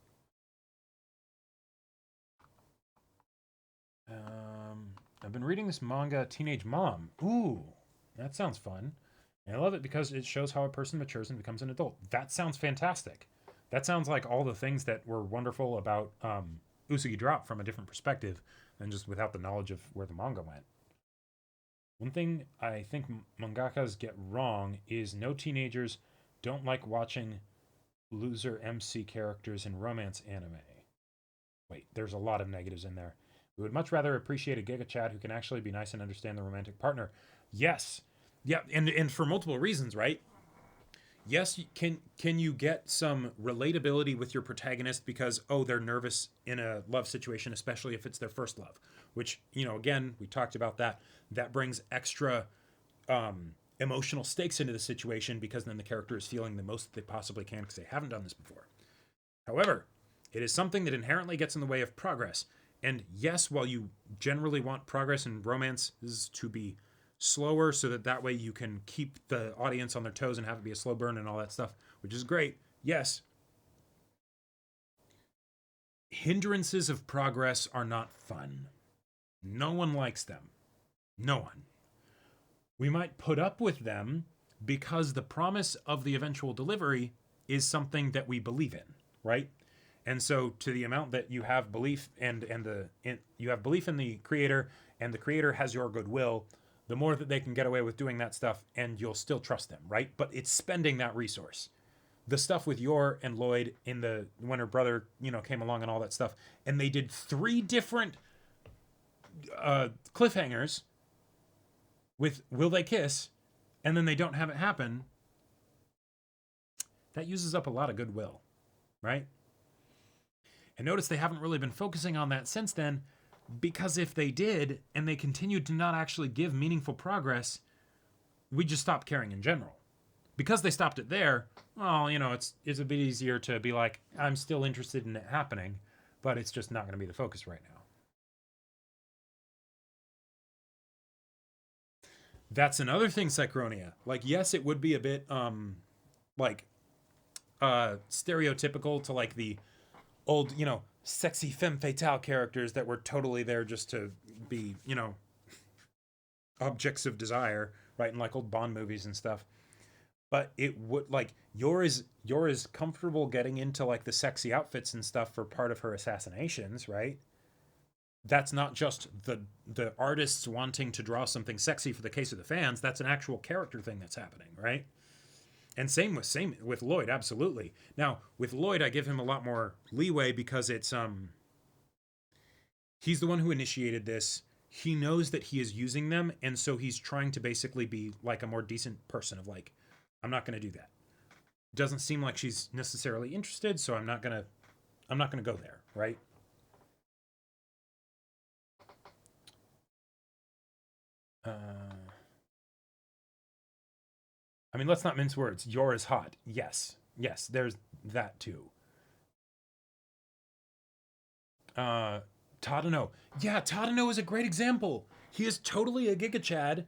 I've been reading this manga, Teenage Mom. Ooh, that sounds fun. And I love it because it shows how a person matures and becomes an adult. That sounds fantastic. That sounds like all the things that were wonderful about Usagi Drop from a different perspective than just without the knowledge of where the manga went. One thing I think mangakas get wrong is no teenagers don't like watching loser MC characters in romance anime. Wait, there's a lot of negatives in there. We would much rather appreciate a Giga Chad who can actually be nice and understand the romantic partner. Yes. Yeah, and for multiple reasons, right? Yes, can you get some relatability with your protagonist because, oh, they're nervous in a love situation, especially if it's their first love, which, you know, again, we talked about that. That brings extra emotional stakes into the situation because then the character is feeling the most that they possibly can because they haven't done this before. However, it is something that inherently gets in the way of progress. And yes, while you generally want progress in romances to be slower so that way you can keep the audience on their toes and have it be a slow burn and all that stuff, which is great. Yes. Hindrances of progress are not fun. No one likes them. No one. We might put up with them because the promise of the eventual delivery is something that we believe in, right? And so to the amount that you have belief you have belief in the creator and the creator has your goodwill, the more that they can get away with doing that stuff and you'll still trust them, right? But it's spending that resource. The stuff with Yor and Lloyd when her brother, came along and all that stuff, and they did 3 different cliffhangers with will they kiss, and then they don't have it happen. That uses up a lot of goodwill, right? And notice they haven't really been focusing on that since then, because if they did, and they continued to not actually give meaningful progress, we just stopped caring in general. Because they stopped it there, well, it's a bit easier to be like, I'm still interested in it happening, but it's just not going to be the focus right now. That's another thing, Psychronia. Like, yes, it would be a bit, stereotypical to, like, the old, sexy femme fatale characters that were totally there just to be, objects of desire, right? In, like, old Bond movies and stuff. But it would, like, Yor is comfortable getting into, like, the sexy outfits and stuff for part of her assassinations, right? That's not just the artists wanting to draw something sexy for the case of the fans. That's an actual character thing that's happening, right? And same with Lloyd, absolutely. Now, with Lloyd, I give him a lot more leeway because it's he's the one who initiated this. He knows that he is using them, and so he's trying to basically be like a more decent person of like, I'm not going to do that. Doesn't seem like she's necessarily interested, so I'm not going to go there, right? I mean, let's not mince words. Yor is hot. Yes, there's that too. Tadano. Yeah, Tadano is a great example. He is totally a Giga Chad,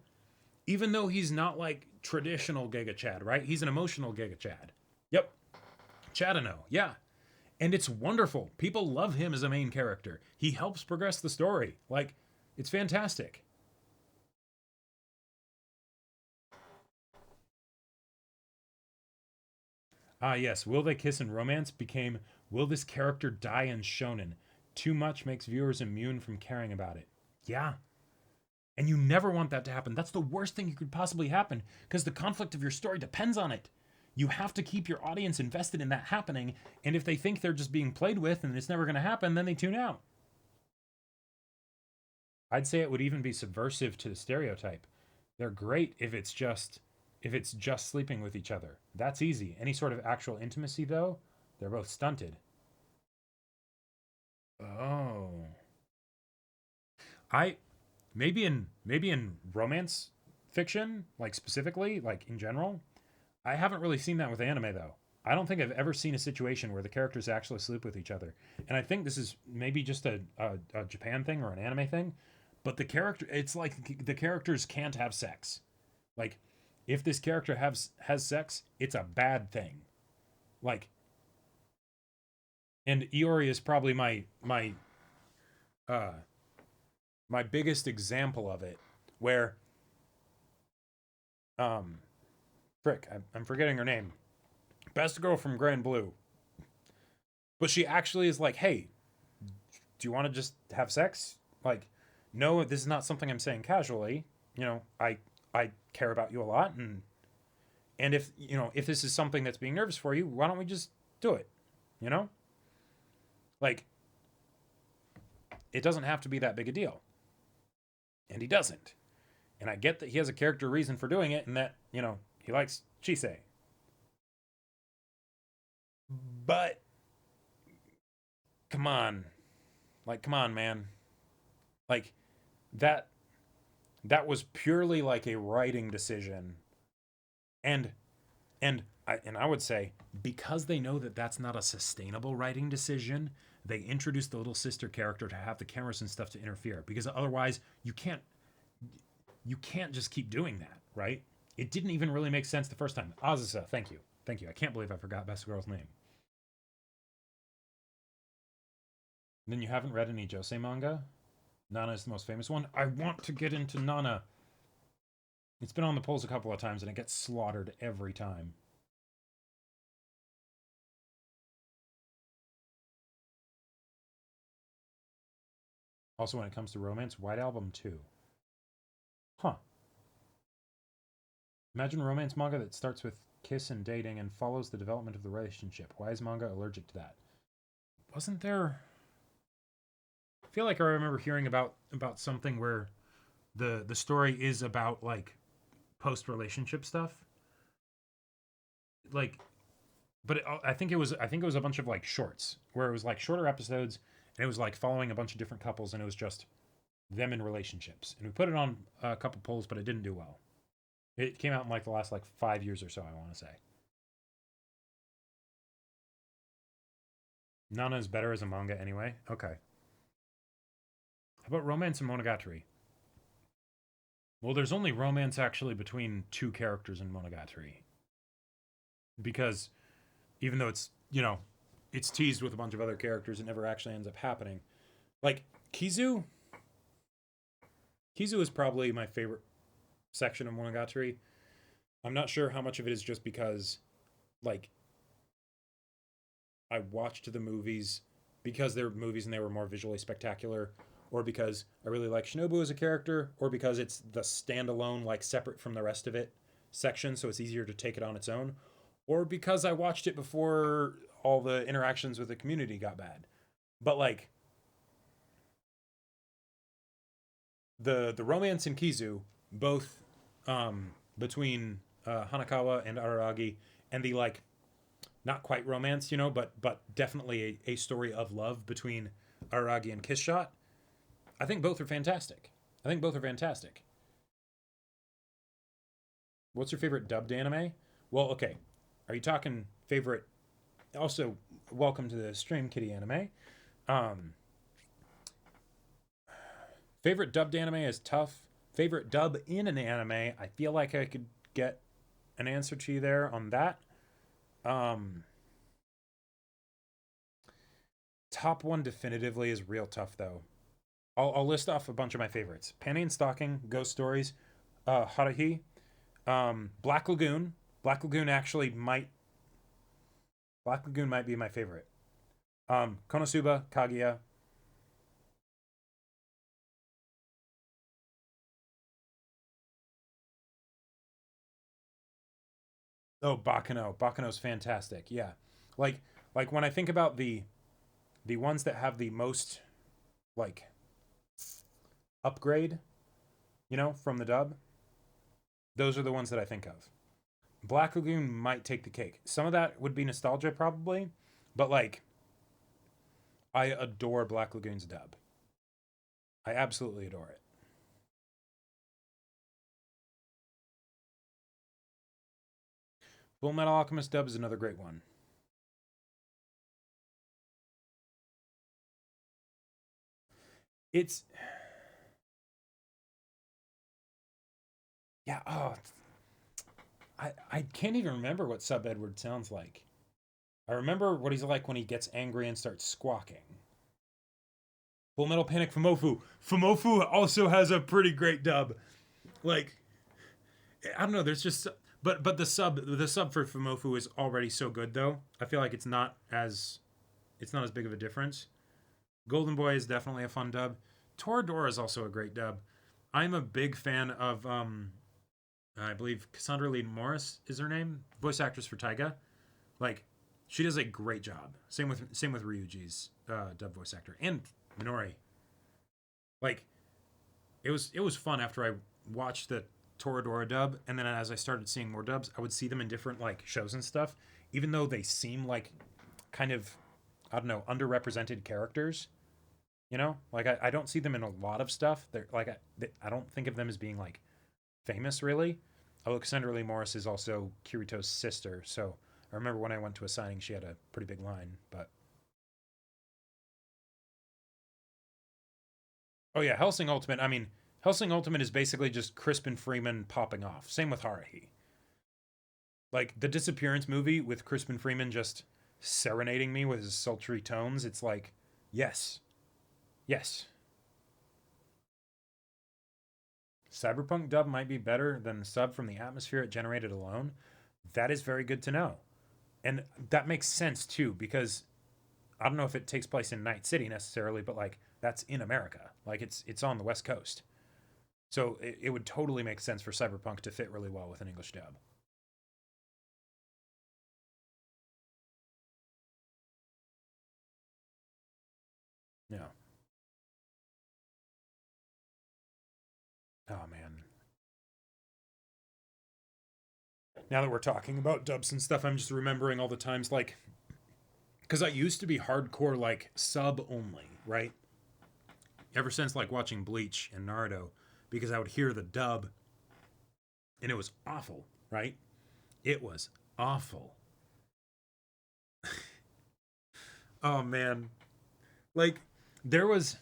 even though he's not like traditional Giga Chad, right? He's an emotional Giga Chad. Yep. Chadano, yeah. And it's wonderful. People love him as a main character. He helps progress the story. Like, it's fantastic. Ah, yes. Will They Kiss in Romance became Will This Character Die in Shonen? Too much makes viewers immune from caring about it. Yeah. And you never want that to happen. That's the worst thing that could possibly happen because the conflict of your story depends on it. You have to keep your audience invested in that happening. And if they think they're just being played with and it's never going to happen, then they tune out. I'd say it would even be subversive to the stereotype. They're great if it's just sleeping with each other. That's easy. Any sort of actual intimacy, though, they're both stunted. Oh. Maybe in romance fiction, like specifically, like in general, I haven't really seen that with anime though. I don't think I've ever seen a situation where the characters actually sleep with each other. And I think this is maybe just a Japan thing or an anime thing, but it's like the characters can't have sex. Like, if this character has sex, it's a bad thing. Like, and Iori is probably my biggest example of it, where frick, I'm forgetting her name. Best girl from Grand Blue. But she actually is like, hey, do you want to just have sex? Like, no, this is not something I'm saying casually. You know, I care about you a lot, and if, you know, if this is something that's being nervous for you, why don't we just do it? You know? Like, it doesn't have to be that big a deal. And he doesn't. And I get that he has a character reason for doing it, and that, you know, he likes Chisei. But come on. Like, come on, man. Like, that was purely like a writing decision. And I would say, because they know that that's not a sustainable writing decision, they introduced the little sister character to have the cameras and stuff to interfere, because otherwise you can't just keep doing that, right? It didn't even really make sense the first time. Azusa, thank you. I can't believe I forgot Best Girl's name. Then you haven't read any Josei manga? Nana is the most famous one. I want to get into Nana. It's been on the polls a couple of times and it gets slaughtered every time. Also, when it comes to romance, White Album 2. Huh. Imagine a romance manga that starts with kiss and dating and follows the development of the relationship. Why is manga allergic to that? Wasn't there... I feel like I remember hearing about something where the story is about, like, post-relationship stuff. Like, but I think it was a bunch of, like, shorts, where it was, like, shorter episodes, and it was, like, following a bunch of different couples, and it was just them in relationships. And we put it on a couple polls, but it didn't do well. It came out in, like, the last, like, 5 years or so, I want to say. Nana is better as a manga anyway? Okay. How about romance and Monogatari? Well, there's only romance actually between two characters in Monogatari. Because even though it's, you know, it's teased with a bunch of other characters, it never actually ends up happening. Like, Kizu is probably my favorite section of Monogatari. I'm not sure how much of it is just because, like, I watched the movies because they're movies and they were more visually spectacular, or because I really like Shinobu as a character, or because it's the standalone, like, separate from the rest of it section, so it's easier to take it on its own, or because I watched it before all the interactions with the community got bad. But, like, the romance in Kizu, both between Hanakawa and Araragi, and the, like, not quite romance, you know, but definitely a story of love between Araragi and Kiss Shot, I think both are fantastic. What's your favorite dubbed anime? Well, okay. Are you talking favorite... Also, welcome to the stream, Kitty Anime. Favorite dubbed anime is tough. Favorite dub in an anime, I feel like I could get an answer to you there on that. Top one definitively is real tough, though. I'll list off a bunch of my favorites. Panty and Stocking, Ghost Stories, Haruhi, Black Lagoon. Black Lagoon might be my favorite. Konosuba, Kaguya. Oh, Baccano. Baccano's fantastic. Yeah. Like when I think about the ones that have the most, like, upgrade, you know, from the dub, those are the ones that I think of. Black Lagoon might take the cake. Some of that would be nostalgia, probably, but, like, I adore Black Lagoon's dub. I absolutely adore it. Full Metal Alchemist dub is another great one. It's yeah. Oh, I can't even remember what Sub Edward sounds like. I remember what he's like when he gets angry and starts squawking. Full Metal Panic Fumofu. Fumofu also has a pretty great dub. Like, I don't know. There's just, but the sub for Fumofu is already so good though. I feel like it's not as big of a difference. Golden Boy is definitely a fun dub. Toradora is also a great dub. I'm a big fan of I believe Cassandra Lee Morris is her name, voice actress for Taiga. Like, she does a great job. Same with Ryuji's dub voice actor and Minori. Like, it was fun after I watched the Toradora dub, and then as I started seeing more dubs, I would see them in different like shows and stuff. Even though they seem like kind of, I don't know, underrepresented characters. You know, like I don't see them in a lot of stuff. They're like I don't think of them as being like famous really. Although Cassandra Lee Morris is also Kirito's sister, so I remember when I went to a signing, she had a pretty big line. But oh yeah, Hellsing Ultimate. I mean, Hellsing Ultimate is basically just Crispin Freeman popping off. Same with Haruhi. Like the Disappearance movie with Crispin Freeman just serenading me with his sultry tones. It's like, yes. Yes. Cyberpunk dub might be better than the sub from the atmosphere it generated alone. That is very good to know. And that makes sense too, because I don't know if it takes place in Night City necessarily, but like that's in America. Like it's on the West Coast. So it would totally make sense for Cyberpunk to fit really well with an English dub. Yeah. Oh man. Now that we're talking about dubs and stuff, I'm just remembering all the times like, because I used to be hardcore like sub only, right? Ever since like watching Bleach and Naruto, because I would hear the dub and it was awful, right? It was awful. Oh man. Like there was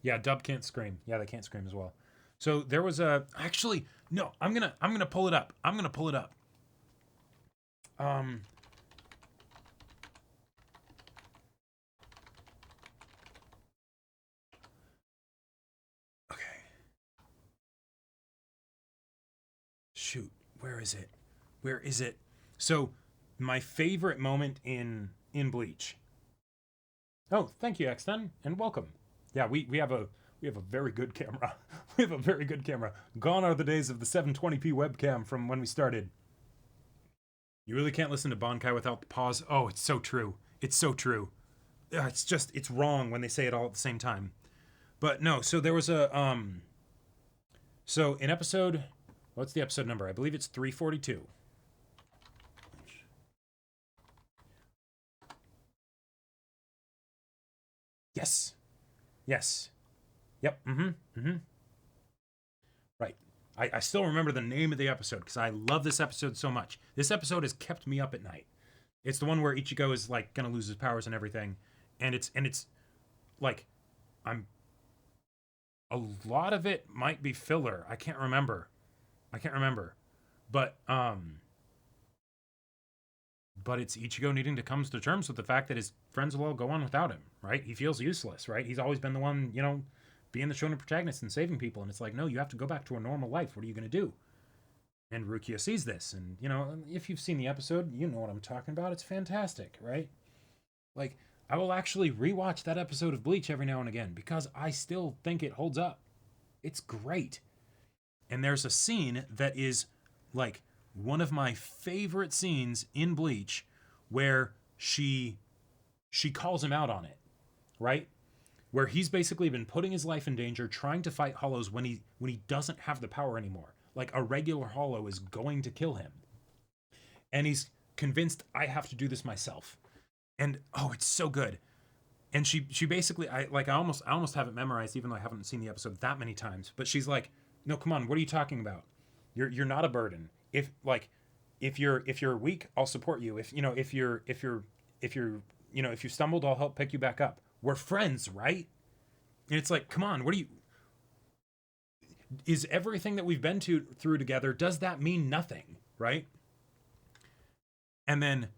yeah, dub can't scream. Yeah, they can't scream as well. So there was actually no, I'm gonna pull it up. I'm gonna pull it up. Okay. Shoot, where is it? Where is it? So my favorite moment in Bleach. Oh, thank you, X10, and welcome. Yeah, we have a very good camera. We have a very good camera. Gone are the days of the 720p webcam from when we started. You really can't listen to Bankai without the pause. Oh, it's so true. It's so true. It's wrong when they say it all at the same time. But no, so there was a so in episode, what's the episode number? I believe it's 342. Yes. Yes. Yep. Right. I still remember the name of the episode because I love this episode so much. This episode has kept me up at night. It's the one where Ichigo is like gonna lose his powers and everything, and it's like a lot of it might be filler. I can't remember, but it's Ichigo needing to come to terms with the fact that his friends will all go on without him, right? He feels useless, right? He's always been the one, you know, being the shonen protagonist and saving people, and it's like, no, you have to go back to a normal life. What are you going to do? And Rukia sees this, and, you know, if you've seen the episode, you know what I'm talking about. It's fantastic, right? Like, I will actually rewatch that episode of Bleach every now and again, because I still think it holds up. It's great. And there's a scene that is, like, one of my favorite scenes in Bleach where she calls him out on it, right? Where he's basically been putting his life in danger trying to fight Hollows when he doesn't have the power anymore. Like a regular Hollow is going to kill him. And he's convinced I have to do this myself. And oh, it's so good. And she basically I almost have it memorized even though I haven't seen the episode that many times, but she's like, "No, come on, what are you talking about? You're not a burden. If you're weak, I'll support you. If you stumbled, I'll help pick you back up. we're friends, right? And it's like, come on, what do you... Is everything that we've been through together, does that mean nothing, right? And then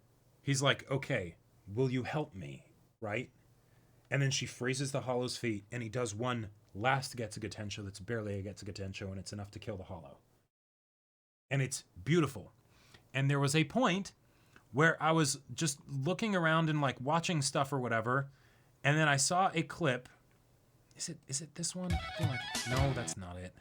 he's like, okay, will you help me, right? And then she freezes the Hollow's feet, and he does one last Getsuga Tensho that's barely a Getsuga Tensho, and it's enough to kill the Hollow. And it's beautiful. And there was a point where I was just looking around and like watching stuff or whatever, and then I saw a clip. Is it this one? I feel like, no, that's not it.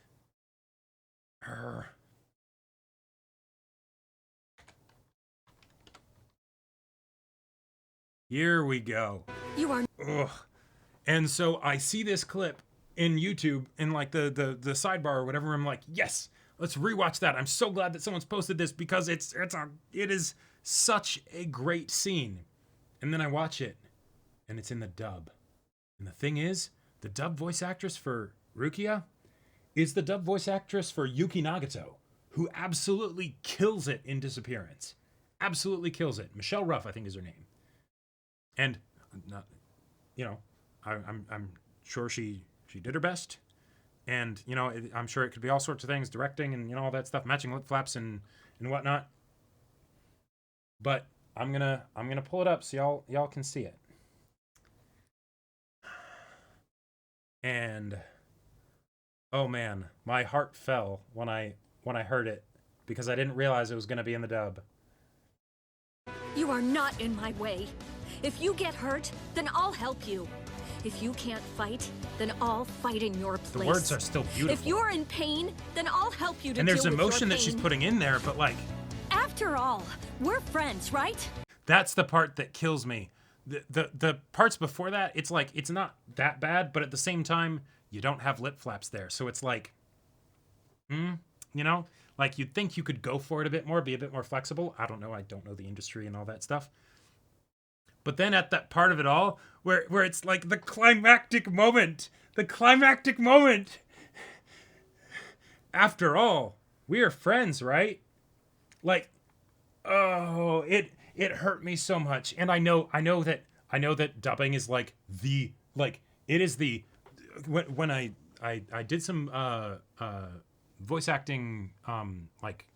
Here we go. You are. Ugh. And so I see this clip in YouTube in like the sidebar or whatever. I'm like, yes, let's rewatch that. I'm so glad that someone's posted this because it is such a great scene. And then I watch it, and it's in the dub. And the thing is, the dub voice actress for Rukia is the dub voice actress for Yuki Nagato, who absolutely kills it in Disappearance. Absolutely kills it. Michelle Ruff, I think, is her name. And not, you know, I'm sure she did her best, and you know, I'm sure it could be all sorts of things, directing and you know all that stuff, matching lip flaps and whatnot. But I'm gonna pull it up so y'all can see it. And oh man, my heart fell when I heard it because I didn't realize it was gonna be in the dub. You are not in my way. If you get hurt, then I'll help you. If you can't fight, then I'll fight in your place. The words are still beautiful. If you're in pain, then I'll help you to deal with your pain. And there's emotion that she's putting in there, but like... After all, we're friends, right? That's the part that kills me. The parts before that, it's like, it's not that bad, but at the same time, you don't have lip flaps there. So it's like, you know? Like, you'd think you could go for it a bit more, be a bit more flexible. I don't know. I don't know the industry and all that stuff. But then at that part of it all, where it's like the climactic moment. The climactic moment. After all, we are friends, right? Like, oh, it hurt me so much. And I know that dubbing is like it is the when I did some voice acting like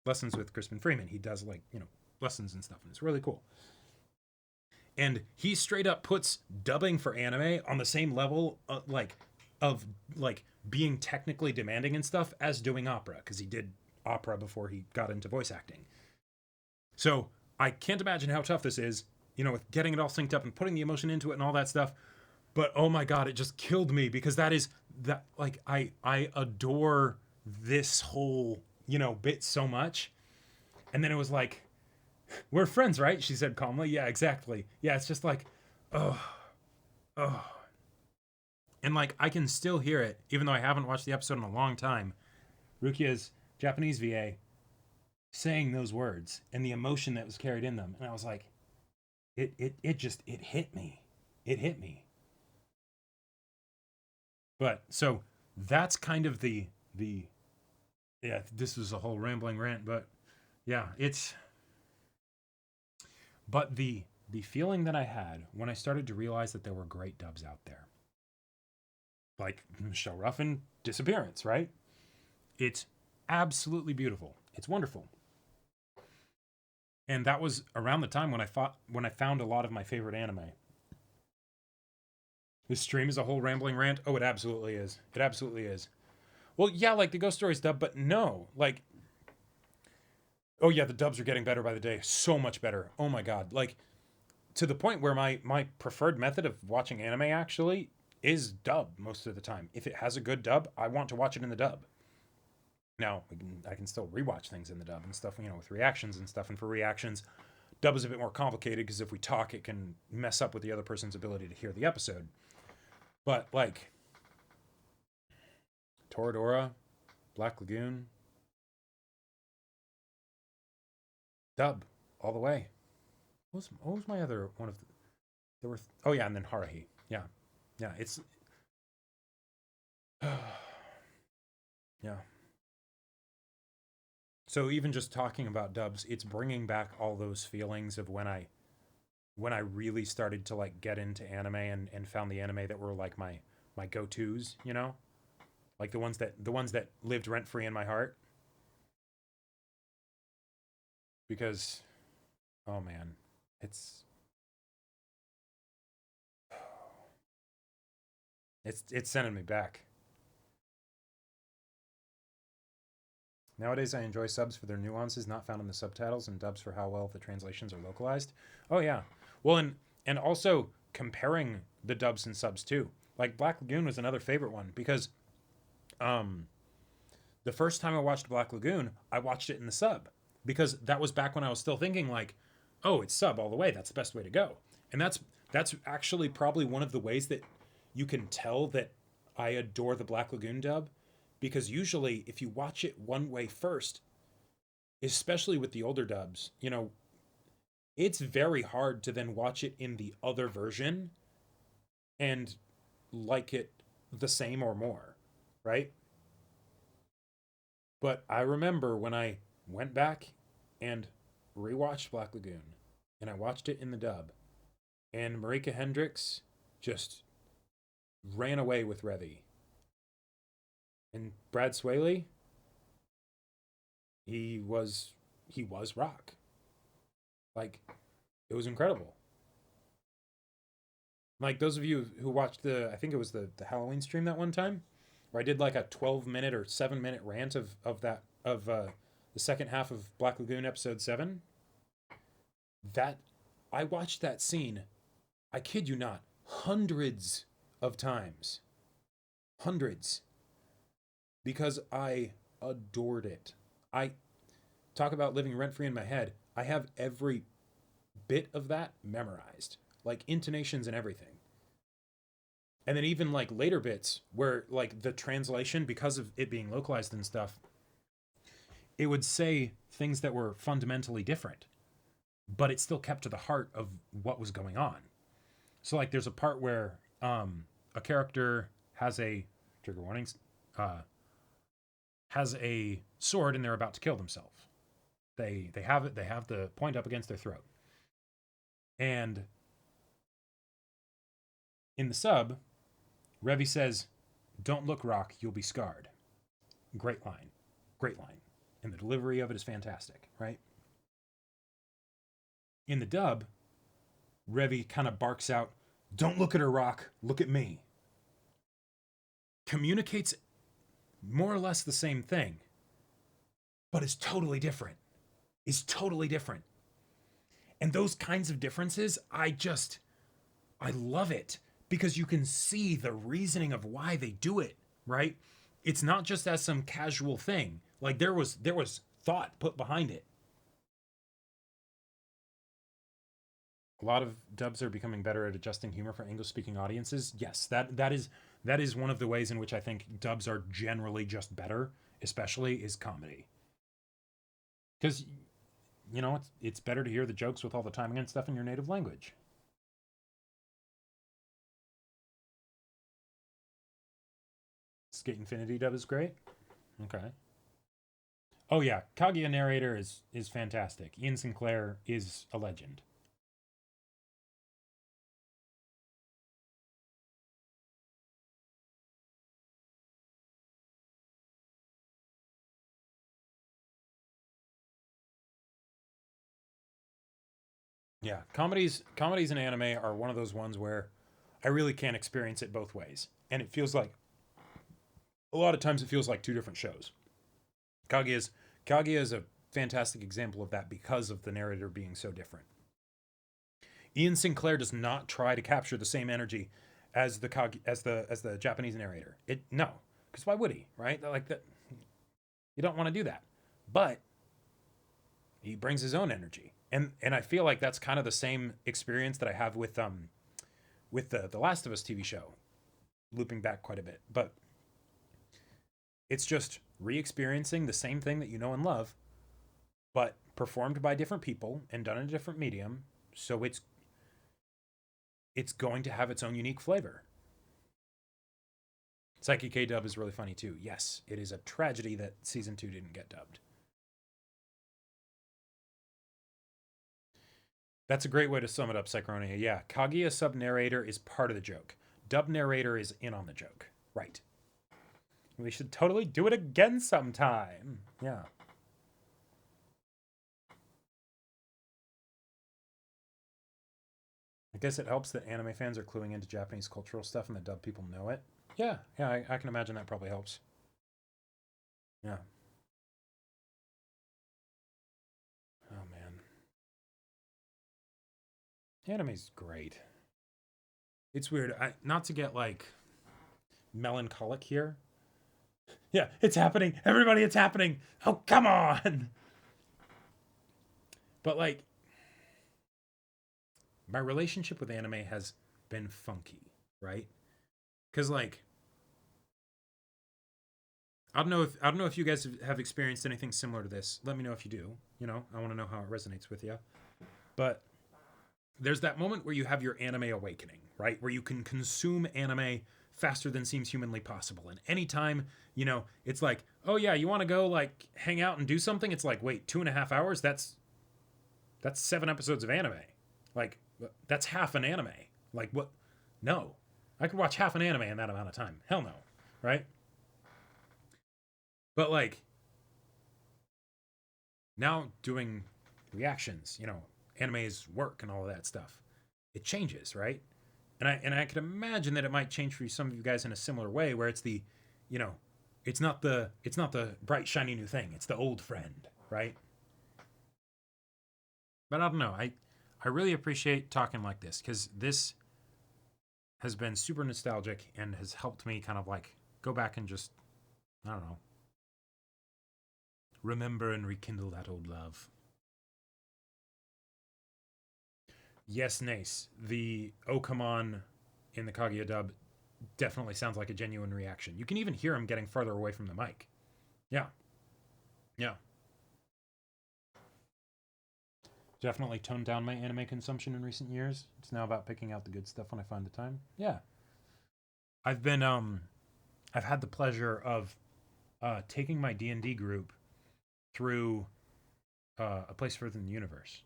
lessons with Crispin Freeman. He does like, you know, lessons and stuff, and it's really cool. And he straight up puts dubbing for anime on the same level of being technically demanding and stuff as doing opera, because he did opera before he got into voice acting. So I can't imagine how tough this is, you know, with getting it all synced up and putting the emotion into it and all that stuff. But oh my god, it just killed me because I adore this whole, you know, bit so much. And then it was like, we're friends, right? She said calmly. Yeah, exactly. Yeah, it's just like, oh. And like, I can still hear it, even though I haven't watched the episode in a long time. Rukia's Japanese VA saying those words and the emotion that was carried in them. And I was like, it hit me. It hit me. But so that's kind of the yeah, this was a whole rambling rant, but yeah, but the feeling that I had when I started to realize that there were great dubs out there, like Michelle Ruff in Disappearance, right? It's absolutely beautiful. It's wonderful. And that was around the time when I found a lot of my favorite anime. This stream is a whole rambling rant. Oh, it absolutely is. It absolutely is. Well, yeah, like the Ghost Stories dub, but no, like, oh yeah, the dubs are getting better by the day. So much better. Oh my god. Like, to the point where my preferred method of watching anime actually is dub most of the time. If it has a good dub, I want to watch it in the dub. Now, I can still rewatch things in the dub and stuff, you know, with reactions and stuff. And for reactions, dub is a bit more complicated because if we talk, it can mess up with the other person's ability to hear the episode. But, like, Toradora, Black Lagoon, dub all the way. What was my other one of there were oh yeah, and then Haruhi. Yeah, it's yeah. So even just talking about dubs, it's bringing back all those feelings of when I when I really started to like get into anime and found the anime that were like my go-tos, you know? Like the ones that lived rent-free in my heart. Because oh man, it's sending me back. Nowadays, I enjoy subs for their nuances not found in the subtitles and dubs for how well the translations are localized. Oh yeah, well, and also comparing the dubs and subs too. Like Black Lagoon was another favorite one because, the first time I watched Black Lagoon, I watched it in the sub because that was back when I was still thinking like, oh, it's sub all the way. That's the best way to go. And that's actually probably one of the ways that you can tell that I adore the Black Lagoon dub, because usually if you watch it one way first, especially with the older dubs, you know, it's very hard to then watch it in the other version and like it the same or more, right? But I remember when I went back and rewatched Black Lagoon and I watched it in the dub, and Marika Hendricks just ran away with Revy. And Brad Swaley, he was rock. Like, it was incredible. Like those of you who watched I think it was the Halloween stream that one time, where I did like a 12-minute or 7-minute rant of the second half of Black Lagoon episode 7. That I watched that scene, I kid you not, hundreds of times. Hundreds. Because I adored it. I talk about living rent-free in my head. I have every bit of that memorized, like intonations and everything. And then even like later bits where like the translation, because of it being localized and stuff, it would say things that were fundamentally different, but it still kept to the heart of what was going on. So like there's a part where a character has a, trigger warnings, has a sword and they're about to kill themselves. They have the point up against their throat. And in the sub, Revy says, "Don't look, Rock, you'll be scarred." Great line. Great line. And the delivery of it is fantastic, right? In the dub, Revy kind of barks out, "Don't look at her, Rock, look at me." Communicates more or less the same thing, but is totally different. And those kinds of differences, I love it, because you can see the reasoning of why they do it, right? It's not just as some casual thing. Like there was thought put behind it. A lot of dubs are becoming better at adjusting humor for English-speaking audiences. Yes, that is one of the ways in which I think dubs are generally just better, especially is comedy. Because, you know, it's better to hear the jokes with all the timing and stuff in your native language. Skate Infinity dub is great. Okay. Oh yeah, Kaguya narrator is fantastic. Ian Sinclair is a legend. Yeah, comedies and anime are one of those ones where I really can't experience it both ways. And it feels like, a lot of times it feels like two different shows. Kaguya is a fantastic example of that because of the narrator being so different. Ian Sinclair does not try to capture the same energy as the Japanese narrator. No, because why would he, right? Like that, you don't want to do that. But he brings his own energy. And I feel like that's kind of the same experience that I have with the Last of Us TV show, looping back quite a bit. But it's just re-experiencing the same thing that you know and love, but performed by different people and done in a different medium, so it's going to have its own unique flavor. Psyche K dub is really funny too. Yes, it is a tragedy that season 2 didn't get dubbed. That's a great way to sum it up, Psychronia. Yeah, Kaguya sub-narrator is part of the joke. Dub narrator is in on the joke. Right. We should totally do it again sometime. Yeah. I guess it helps that anime fans are cluing into Japanese cultural stuff and the dub people know it. Yeah, I can imagine that probably helps. Yeah. Oh, man. Anime's great. It's weird. Not to get, like, melancholic here. Yeah, it's happening. Everybody, it's happening. Oh, come on. But, like, my relationship with anime has been funky, right? Because, like, I don't know if you guys have experienced anything similar to this. Let me know if you do. You know, I want to know how it resonates with you. But there's that moment where you have your anime awakening, right? Where you can consume anime faster than seems humanly possible. And anytime, you know, it's like, oh yeah, you want to go like hang out and do something? It's like, wait, 2.5 hours? That's 7 episodes of anime. Like, that's half an anime. Like, what? No. I could watch half an anime in that amount of time. Hell no. Right? But like, now doing reactions, you know, anime's work and all of that stuff, it changes, right? And I could imagine that it might change for some of you guys in a similar way, where it's the, you know, it's not the bright shiny new thing, it's the old friend, right? But I don't know. I really appreciate talking like this, because this has been super nostalgic and has helped me kind of like go back and just, I don't know, remember and rekindle that old love. Yes, Nace. The Okamon in the Kaguya dub definitely sounds like a genuine reaction. You can even hear him getting farther away from the mic. Yeah. Yeah. Definitely toned down my anime consumption in recent years. It's now about picking out the good stuff when I find the time. Yeah. I've been I've had the pleasure of taking my D&D group through A Place Further in the Universe.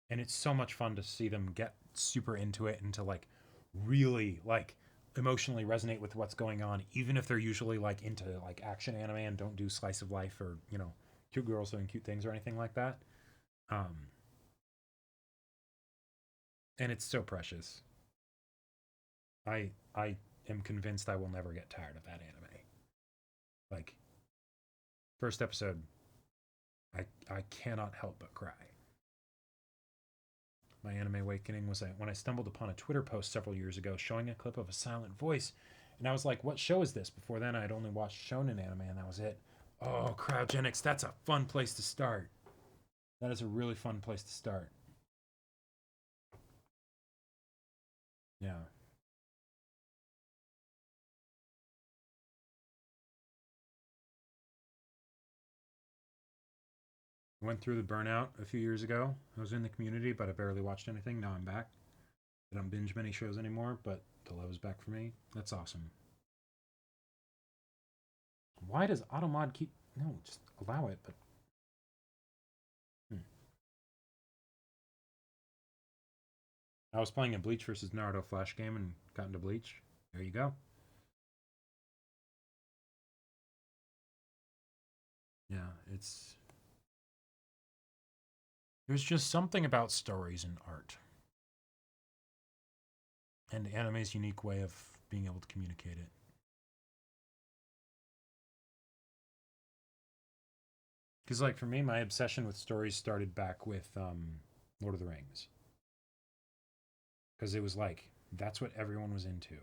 And it's so much fun to see them get super into it and to like really like emotionally resonate with what's going on, even if they're usually like into like action anime and don't do slice of life or, you know, cute girls doing cute things or anything like that. And it's so precious. I am convinced I will never get tired of that anime. Like, first episode, I cannot help but cry. My anime awakening was when I stumbled upon a Twitter post several years ago showing a clip of a silent voice, and I was like, what show is this? Before then, I'd only watched shonen anime, and that was it. Oh, cryogenics, that's a fun place to start. That is a really fun place to start. Yeah. Went through the burnout a few years ago. I was in the community, but I barely watched anything. Now I'm back. I don't binge many shows anymore, but the love is back for me. That's awesome. Why does Automod keep... No, just allow it, but... I was playing a Bleach versus Naruto Flash game and got into Bleach. There you go. Yeah, it's... There's just something about stories and art. And anime's unique way of being able to communicate it. Because, like, for me, my obsession with stories started back with Lord of the Rings. Because it was like, that's what everyone was into.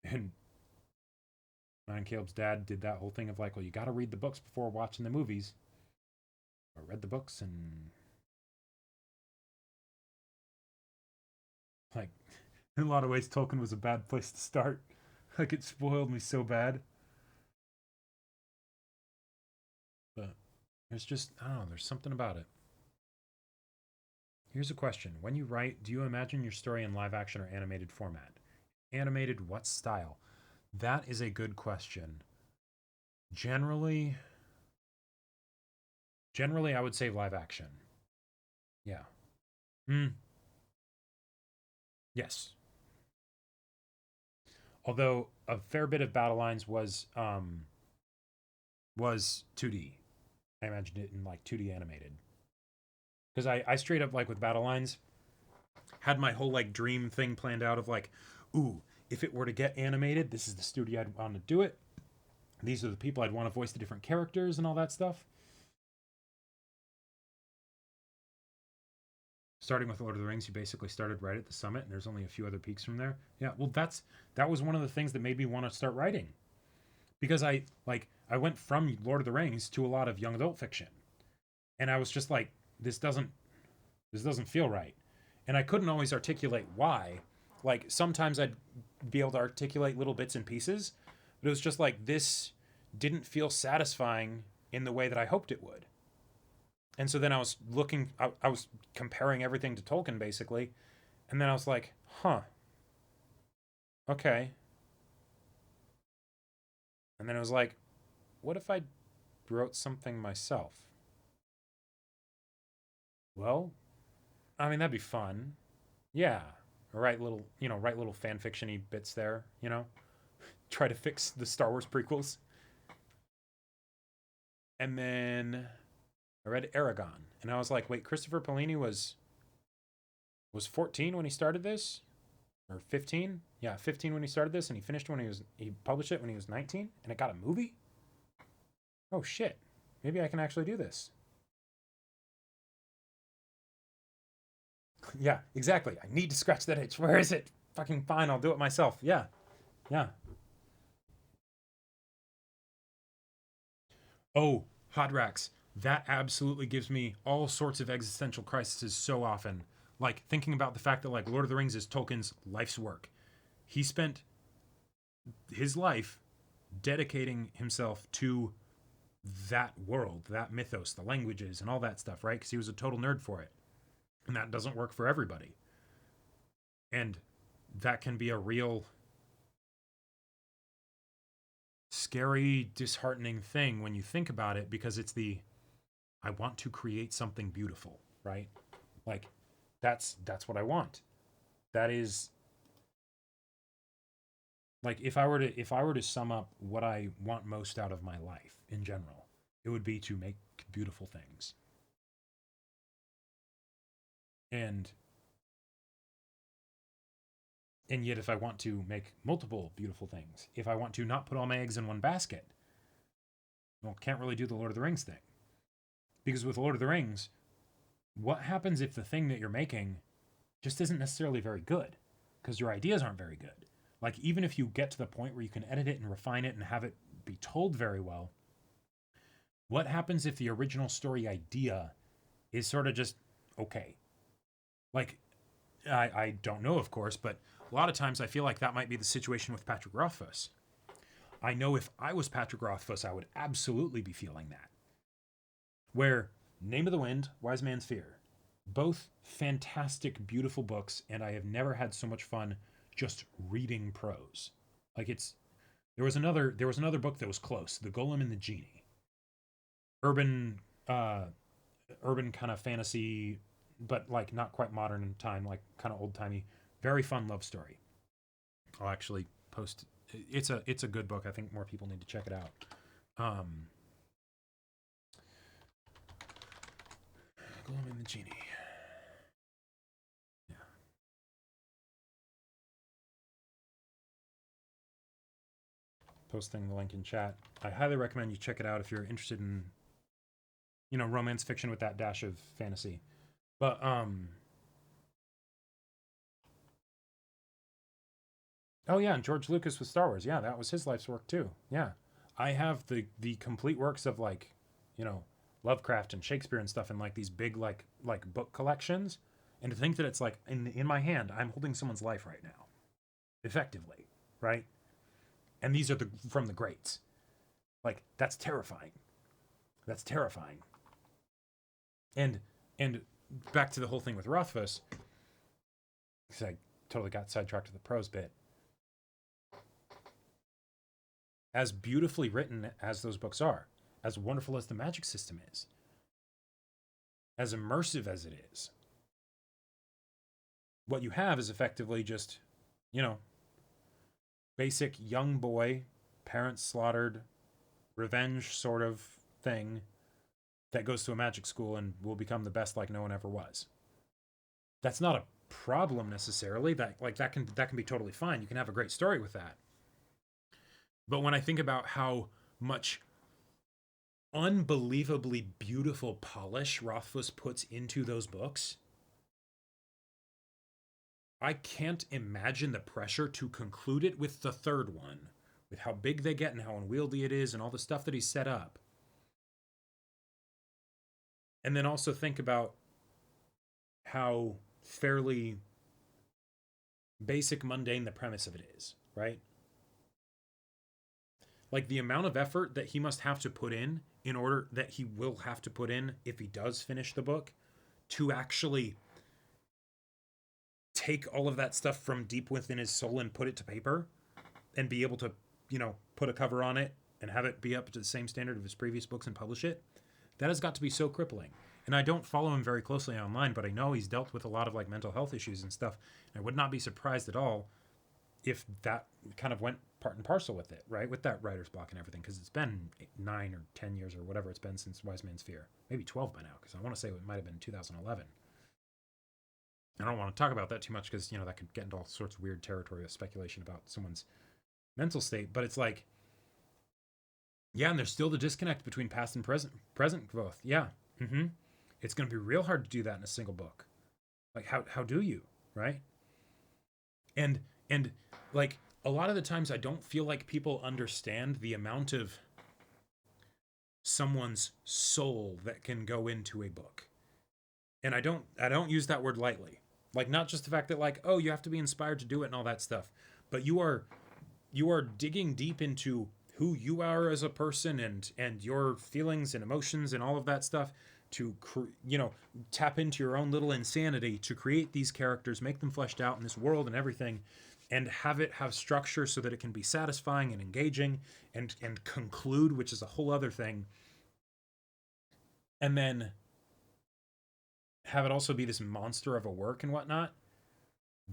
And mine and Caleb's dad did that whole thing of like, well, you got to read the books before watching the movies. I read the books and... Like, in a lot of ways, Tolkien was a bad place to start. Like, it spoiled me so bad. But there's just, I don't know, there's something about it. Here's a question. When you write, do you imagine your story in live action or animated format? Animated, what style? That is a good question. Generally, I would say live action. Yeah. Yes. Although a fair bit of Battle Lines was 2D. I imagined it in like 2D animated. Because I straight up, like with Battle Lines, had my whole like dream thing planned out of like, ooh, if it were to get animated, this is the studio I'd want to do it. These are the people I'd want to voice the different characters and all that stuff. Starting with Lord of the Rings, you basically started right at the summit, and there's only a few other peaks from there. Yeah, well, that was one of the things that made me want to start writing, because I went from Lord of the Rings to a lot of young adult fiction, and I was just like, this doesn't feel right, and I couldn't always articulate why. Like sometimes I'd be able to articulate little bits and pieces, but it was just like this didn't feel satisfying in the way that I hoped it would. And so then I was looking, I was comparing everything to Tolkien basically. And then I was like, huh. Okay. And then it was like, what if I wrote something myself? Well, I mean, that'd be fun. Yeah. Write little fan fiction-y bits there, Try to fix the Star Wars prequels. And then I read Aragon, and I was like, wait, Christopher Paolini was 14 when he started this? Or 15? Yeah, 15 when he started this, and he published it when he was 19, and it got a movie? Oh shit. Maybe I can actually do this. Yeah, exactly. I need to scratch that itch. Where is it? Fucking fine, I'll do it myself. Yeah. Yeah. Oh, Hodrax. That absolutely gives me all sorts of existential crises so often. Like thinking about the fact that like Lord of the Rings is Tolkien's life's work. He spent his life dedicating himself to that world, that mythos, the languages and all that stuff, right? Because he was a total nerd for it. And that doesn't work for everybody. And that can be a real scary, disheartening thing when you think about it, because it's I want to create something beautiful, right? Like that's what I want. That is like if I were to sum up what I want most out of my life in general, it would be to make beautiful things. And yet if I want to make multiple beautiful things, if I want to not put all my eggs in one basket, well, can't really do the Lord of the Rings thing. Because with Lord of the Rings, what happens if the thing that you're making just isn't necessarily very good? Because your ideas aren't very good. Like, even if you get to the point where you can edit it and refine it and have it be told very well, what happens if the original story idea is sort of just okay? Like, I don't know, of course, but a lot of times I feel like that might be the situation with Patrick Rothfuss. I know if I was Patrick Rothfuss, I would absolutely be feeling that. Where Name of the Wind, Wise Man's Fear, both fantastic, beautiful books, and I have never had so much fun just reading prose. Like there was another book that was close, The Golem and the Genie. Urban kind of fantasy, but like not quite modern in time, like kind of old timey. Very fun love story. I'll actually post. It's a good book. I think more people need to check it out. Golem and the Genie. Yeah. Posting the link in chat. I highly recommend you check it out if you're interested in, romance fiction with that dash of fantasy. But oh yeah, and George Lucas with Star Wars. Yeah, that was his life's work too. Yeah. I have the complete works of like, Lovecraft and Shakespeare and stuff in like these big like book collections, and to think that it's like in my hand I'm holding someone's life right now, effectively, right? And these are from the greats. Like that's terrifying. That's terrifying. And back to the whole thing with Rothfuss, because I totally got sidetracked to the prose bit. As beautifully written as those books are, as wonderful as the magic system is, as immersive as it is, what you have is effectively just, you know, basic young boy, parents slaughtered, revenge sort of thing that goes to a magic school and will become the best like no one ever was. That's not a problem necessarily. That can be totally fine. You can have a great story with that. But when I think about how much unbelievably beautiful polish Rothfuss puts into those books, I can't imagine the pressure to conclude it with the third one, with how big they get and how unwieldy it is and all the stuff that he's set up. And then also think about how fairly basic, mundane the premise of it is, right? Like the amount of effort that he must have to put in order that he will have to put in if he does finish the book to actually take all of that stuff from deep within his soul and put it to paper and be able to, you know, put a cover on it and have it be up to the same standard of his previous books and publish it. That has got to be so crippling. And I don't follow him very closely online, but I know he's dealt with a lot of like mental health issues and stuff. And I would not be surprised at all if that kind of went part and parcel with it, right? With that writer's block and everything, because it's been 9 or 10 years or whatever it's been since Wise Man's Fear. Maybe 12 by now, because I want to say it might have been 2011. I don't want to talk about that too much because, you know, that could get into all sorts of weird territory of speculation about someone's mental state. But it's like, yeah, and there's still the disconnect between past and present growth. Yeah. Mm-hmm. It's going to be real hard to do that in a single book. Like, how do you, right? And like, a lot of the times I don't feel like people understand the amount of someone's soul that can go into a book. And I don't use that word lightly. Like, not just the fact that like, oh, you have to be inspired to do it and all that stuff, but you are digging deep into who you are as a person and your feelings and emotions and all of that stuff to tap into your own little insanity to create these characters, make them fleshed out in this world and everything, and have it have structure so that it can be satisfying and engaging and conclude, which is a whole other thing. And then have it also be this monster of a work and whatnot.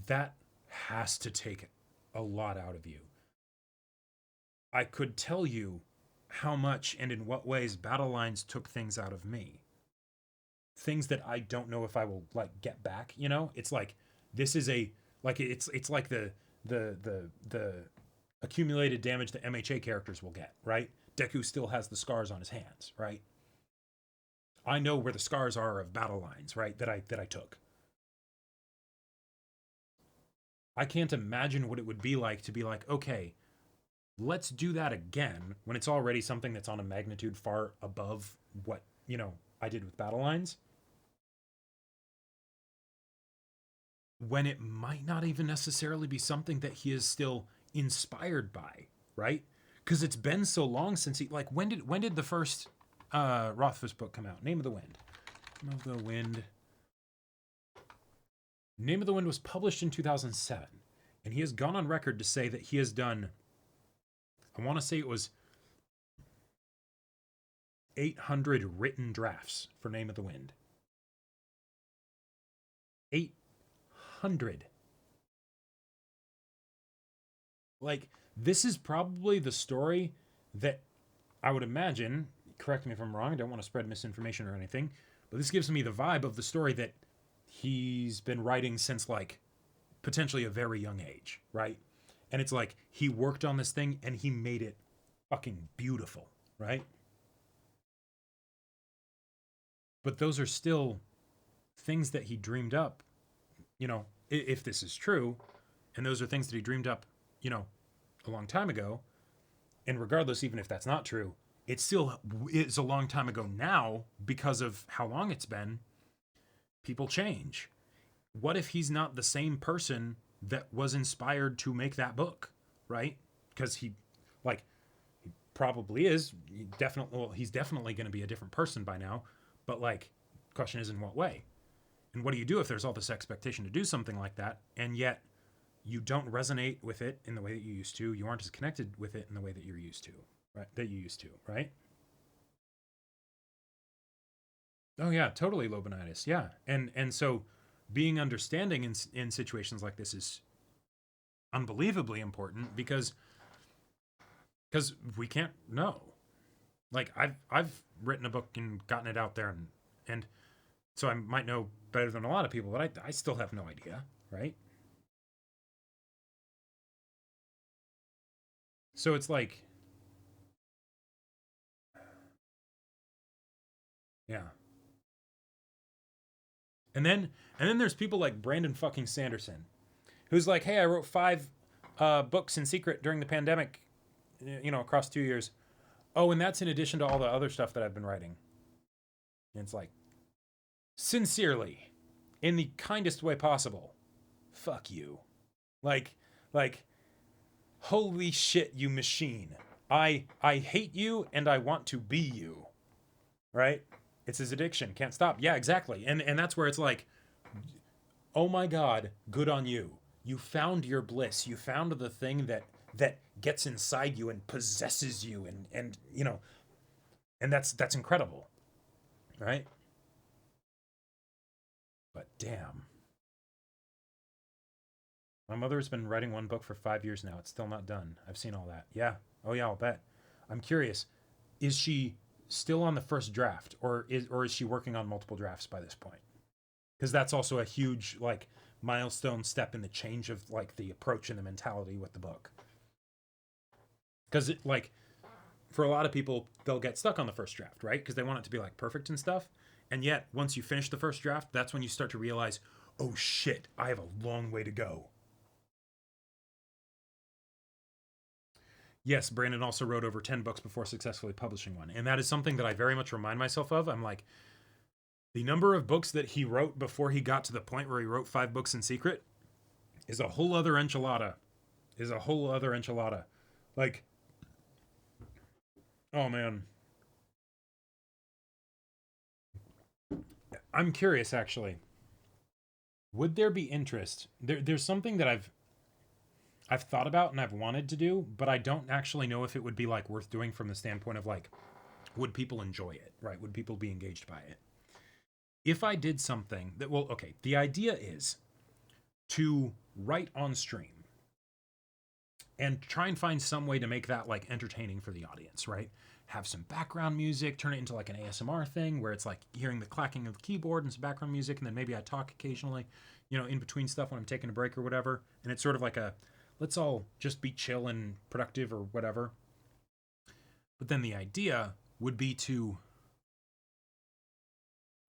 That has to take a lot out of you. I could tell you how much and in what ways Battle Lines took things out of me. Things that I don't know if I will like get back, you know? It's like this is it's like the accumulated damage that MHA characters will get, right? Deku still has the scars on his hands, right? I know where the scars are of Battle Lines, right? That I took. I can't imagine what it would be like to be like, okay, let's do that again when it's already something that's on a magnitude far above what, you know, I did with Battle Lines. When it might not even necessarily be something that he is still inspired by, right? Because it's been so long since he, like, when did the first Rothfuss book come out? Name of the Wind. Name of the Wind. Name of the Wind was published in 2007, and he has gone on record to say that he has done, I want to say it was 800 written drafts for Name of the Wind. 800. Like, this is probably the story that I would imagine, correct me if I'm wrong, I don't want to spread misinformation or anything, but this gives me the vibe of the story that he's been writing since, like, potentially a very young age, right? And it's like, he worked on this thing and he made it fucking beautiful, right? But those are still things that he dreamed up, you know, if this is true, and those are things that he dreamed up, you know, a long time ago. And regardless, even if that's not true, it still is a long time ago now because of how long it's been. People change. What if he's not the same person that was inspired to make that book, right? Because he probably is. He's definitely going to be a different person by now. But, like, question is in what way? And what do you do if there's all this expectation to do something like that, and yet you don't resonate with it in the way that you used to? You aren't as connected with it in the way that you're used to, right? That you used to, right? Oh yeah, totally Lobonitis. Yeah. And so being understanding in situations like this is unbelievably important because we can't know. Like I've written a book and gotten it out there and so I might know better than a lot of people, but I still have no idea, right? So it's like, yeah. And then there's people like Brandon fucking Sanderson, who's like, hey, I wrote 5 books in secret during the pandemic, across 2 years. Oh, and that's in addition to all the other stuff that I've been writing. And it's like, sincerely, in the kindest way possible, fuck you. Like, holy shit, you machine. I hate you and I want to be you. Right? It's his addiction. Can't stop. Yeah, exactly. And that's where it's like, oh my God, good on you. You found your bliss. You found the thing that gets inside you and possesses you and that's incredible. Right? But damn. My mother has been writing one book for 5 years now. It's still not done. I've seen all that. Yeah. Oh yeah, I'll bet. I'm curious. Is she still on the first draft or is she working on multiple drafts by this point? Because that's also a huge like milestone step in the change of like the approach and the mentality with the book. Because like for a lot of people, they'll get stuck on the first draft, right? Because they want it to be like perfect and stuff. And yet, once you finish the first draft, that's when you start to realize, oh shit, I have a long way to go. Yes, Brandon also wrote over 10 books before successfully publishing one. And that is something that I very much remind myself of. I'm like, the number of books that he wrote before he got to the point where he wrote 5 books in secret is a whole other enchilada. Like, oh man. I'm curious, actually. Would there be interest? There's something that I've thought about and I've wanted to do, but I don't actually know if it would be like worth doing from the standpoint of like, would people enjoy it, right? Would people be engaged by it? If I did something that, well, okay, the idea is to write on stream and try and find some way to make that like entertaining for the audience, right? Have some background music, turn it into like an ASMR thing where it's like hearing the clacking of the keyboard and some background music, and then maybe I talk occasionally, in between stuff when I'm taking a break or whatever. And it's sort of like a, let's all just be chill and productive or whatever. But then the idea would be to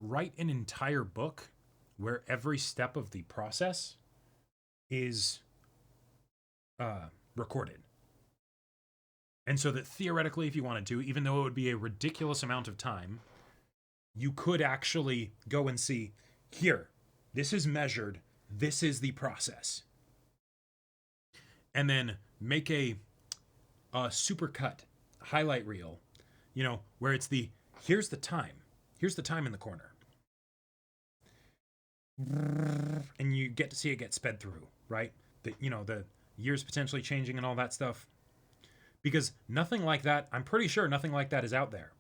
write an entire book where every step of the process is recorded. And so that theoretically, if you wanted to, even though it would be a ridiculous amount of time, you could actually go and see, here, this is measured, this is the process. And then make a super cut highlight reel, where it's here's the time in the corner. And you get to see it get sped through, right? The years potentially changing and all that stuff. Because nothing like that, I'm pretty sure nothing like that is out there.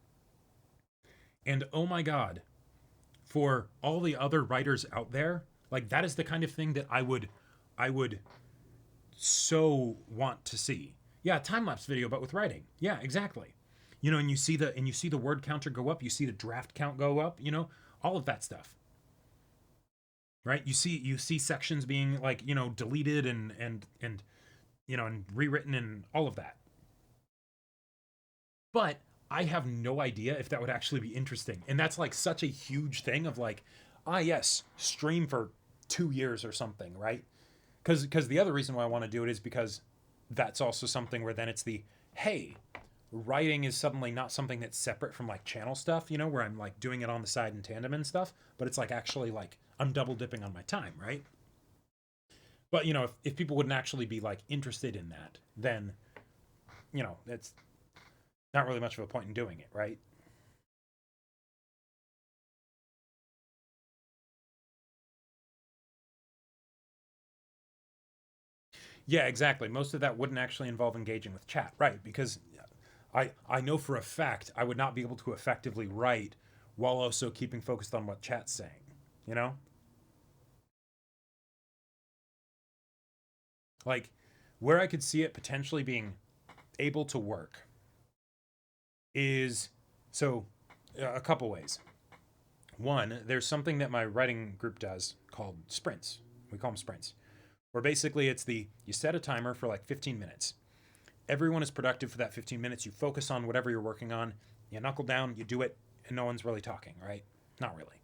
And oh my God, for all the other writers out there, like that is the kind of thing that I would so want to see. Yeah, time-lapse video, but with writing. Yeah, exactly. And you see the word counter go up, you see the draft count go up, all of that stuff. Right? You see sections being like, deleted and rewritten and all of that. But I have no idea if that would actually be interesting. And that's like such a huge thing of like, yes, stream for 2 years or something, right? Because the other reason why I want to do it is because that's also something where then it's hey, writing is suddenly not something that's separate from like channel stuff, where I'm like doing it on the side in tandem and stuff, but it's like actually like I'm double dipping on my time, right? But, if people wouldn't actually be like interested in that, then, it's not really much of a point in doing it, right? Yeah, exactly. Most of that wouldn't actually involve engaging with chat, right? Because I know for a fact I would not be able to effectively write while also keeping focused on what chat's saying, you know? Like, where I could see it potentially being able to work is, so, a couple ways. One, there's something that my writing group does called sprints. We call them sprints. Where basically it's you set a timer for like 15 minutes. Everyone is productive for that 15 minutes. You focus on whatever you're working on. You knuckle down, you do it, and no one's really talking, right? Not really.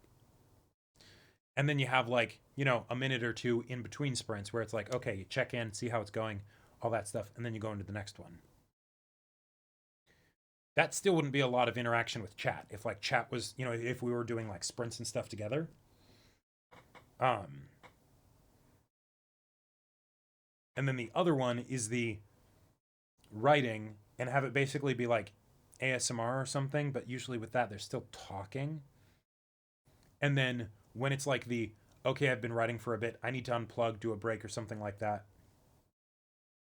And then you have like, you know, a minute or two in between sprints where it's like, okay, you check in, see how it's going, all that stuff, and then you go into the next one. That still wouldn't be a lot of interaction with chat. If like chat was, you know, if we were doing like sprints and stuff together. And then the other one is the writing and have it basically be like ASMR or something, but usually with that, they're still talking. And then when it's like okay, I've been writing for a bit, I need to unplug, do a break or something like that.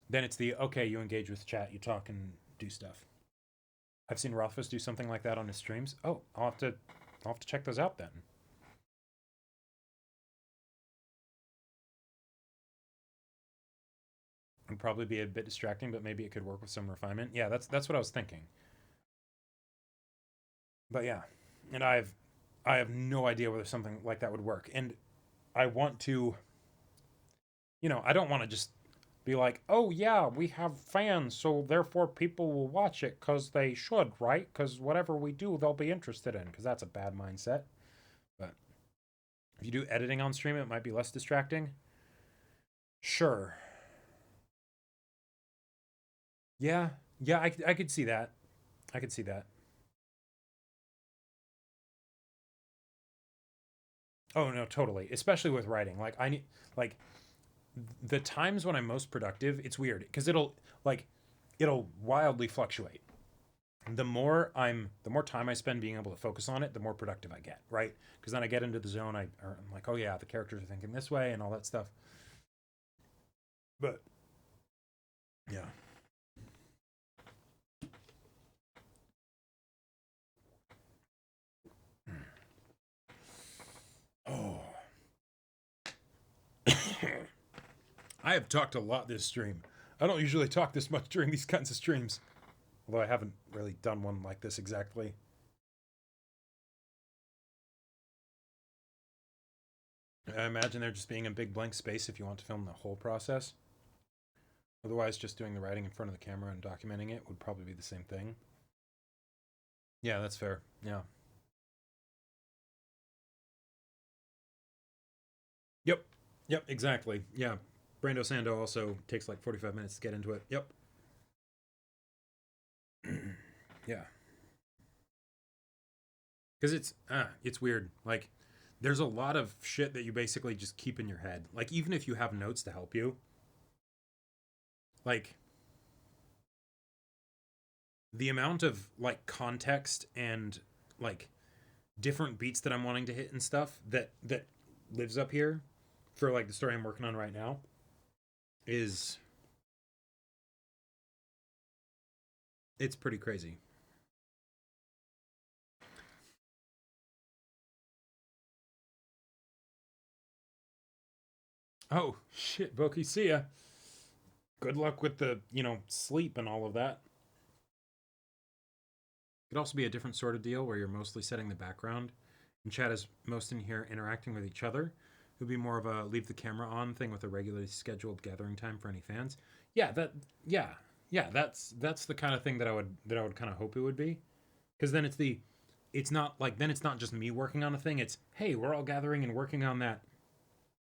Then it's okay, you engage with chat, you talk and do stuff. I've seen Rothfuss do something like that on his streams. Oh, I'll have to check those out then. It'd probably be a bit distracting, but maybe it could work with some refinement. Yeah, that's what I was thinking. But yeah, and I have no idea whether something like that would work. And I want to, you know, I don't want to just be like, oh yeah, we have fans, so therefore people will watch it because they should, right? Because whatever we do, they'll be interested in, because that's a bad mindset. But if you do editing on stream, it might be less distracting. Sure. Yeah, I could see that. I could see that. Oh no, totally. Especially with writing. Like I need like the times when I'm most productive, it's weird because it'll wildly fluctuate. The more time I spend being able to focus on it, the more productive I get, right? Because then I get into the zone. I'm like, oh yeah, the characters are thinking this way and all that stuff. But yeah. Oh. I have talked a lot this stream. I don't usually talk this much during these kinds of streams. Although I haven't really done one like this exactly. I imagine there just being a big blank space if you want to film the whole process. Otherwise, just doing the writing in front of the camera and documenting it would probably be the same thing. Yeah, that's fair. Yeah. Yep, exactly. Yeah. Brando Sando also takes like 45 minutes to get into it. Yep. Yeah. Because it's weird. Like, there's a lot of shit that you basically just keep in your head. Like, even if you have notes to help you, like, the amount of, like, context and, like, different beats that I'm wanting to hit and stuff that lives up here for, like, the story I'm working on right now it's pretty crazy. Oh, shit, Boki, see ya. Good luck with the, sleep and all of that. Could also be a different sort of deal where you're mostly setting the background and chat is most in here interacting with each other. It would be more of a leave the camera on thing with a regularly scheduled gathering time for any fans. Yeah, that's the kind of thing that I would kind of hope it would be. Because then it's not just me working on a thing, it's hey, we're all gathering and working on that,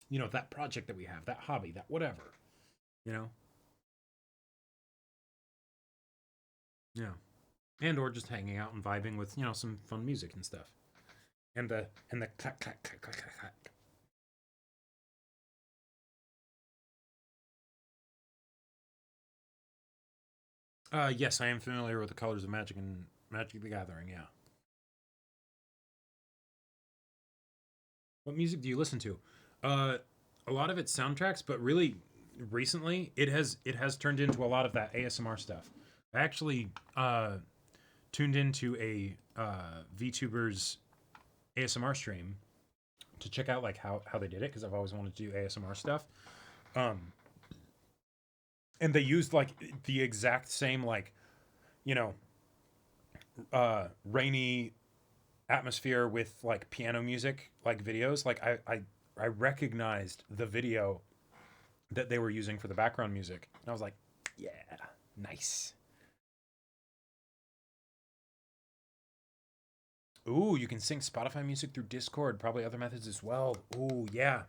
that project that we have, that hobby, that whatever. Yeah. And or just hanging out and vibing with, some fun music and stuff. And the clack clack clack clack clack. Yes, I am familiar with the colors of Magic and Magic the Gathering, yeah. What music do you listen to? A lot of it's soundtracks, but really recently it has turned into a lot of that ASMR stuff. I actually tuned into a VTuber's ASMR stream to check out like how they did it, because I've always wanted to do ASMR stuff. And they used like the exact same, like, you know, rainy atmosphere with like piano music, like videos. Like I recognized the video that they were using for the background music, and I was like, yeah, nice. Ooh, you can sync Spotify music through Discord, probably other methods as well. Ooh, yeah.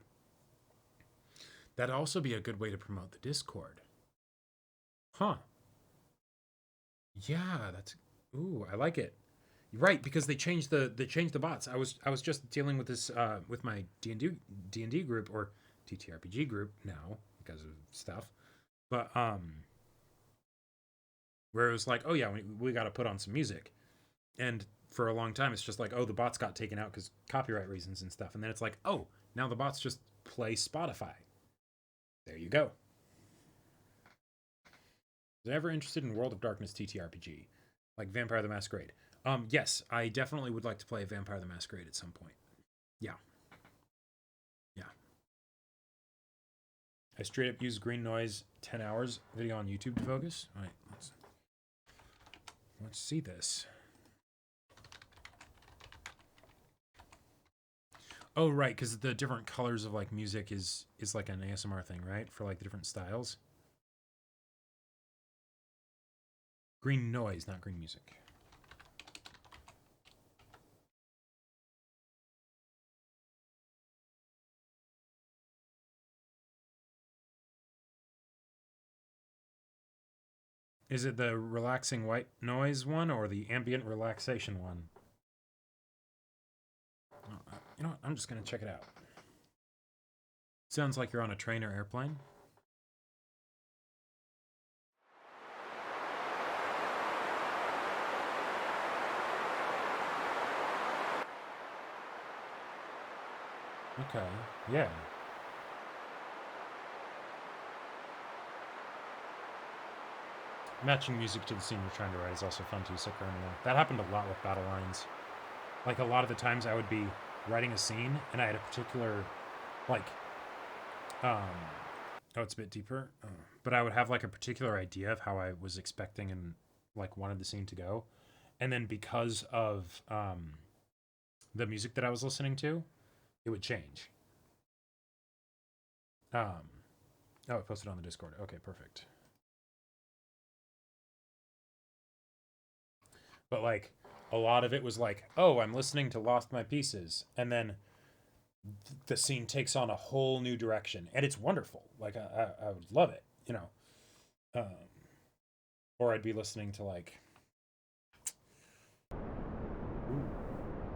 That'd also be a good way to promote the Discord. Huh. Yeah, that's, ooh, I like it. Right, because they changed the bots. I was just dealing with this with my D&D group, or TTRPG group now because of stuff. But where it was like, oh yeah, we got to put on some music. And for a long time it's just like, oh, the bots got taken out cuz copyright reasons and stuff. And then it's like, oh, now the bots just play Spotify. There you go. Is ever interested in World of Darkness TTRPG, like Vampire the Masquerade? Yes, I definitely would like to play Vampire the Masquerade at some point. Yeah. Yeah. I straight up use green noise 10 hours video on YouTube to focus. All right, let's see this. Oh, right, because the different colors of like music is like an ASMR thing, right? For like the different styles. Green noise, not green music. Is it the relaxing white noise one or the ambient relaxation one? Oh, you know what? I'm just going to check it out. Sounds like you're on a train or airplane. Okay, yeah. Matching music to the scene you're trying to write is also fun too, Sicker. That happened a lot with battle lines. Like a lot of the times I would be writing a scene and I had a particular, like, oh, it's a bit deeper. But I would have like a particular idea of how I was expecting and like wanted the scene to go. And then because of the music that I was listening to, it would change. Oh, I posted on the Discord. Okay, perfect. But like a lot of it was like, oh, I'm listening to Lost My Pieces, and then the scene takes on a whole new direction, and it's wonderful. Like I would love it, you know. Or I'd be listening to like,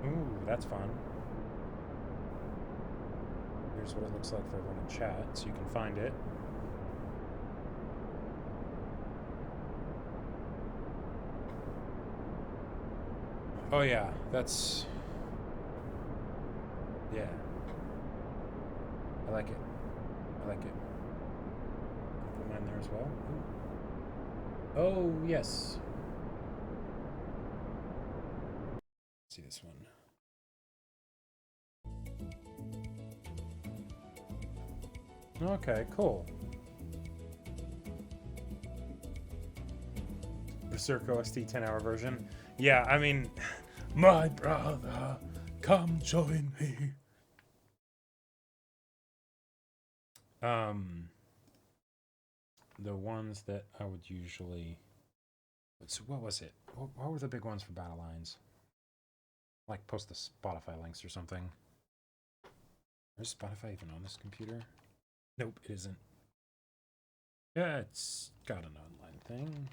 ooh, that's fun. Here's what it looks like for everyone in chat, so you can find it. Oh yeah, that's, yeah. I like it. I like it. I'll put mine there as well. Ooh. Oh yes. Let's see this one. Okay, cool. Berserk OST 10-hour version. Yeah, I mean, my brother, come join me. The ones that I would usually, what was it? What were the big ones for battle lines? Like post the Spotify links or something. Is Spotify even on this computer? Nope, it isn't. Yeah, it's got an online thing.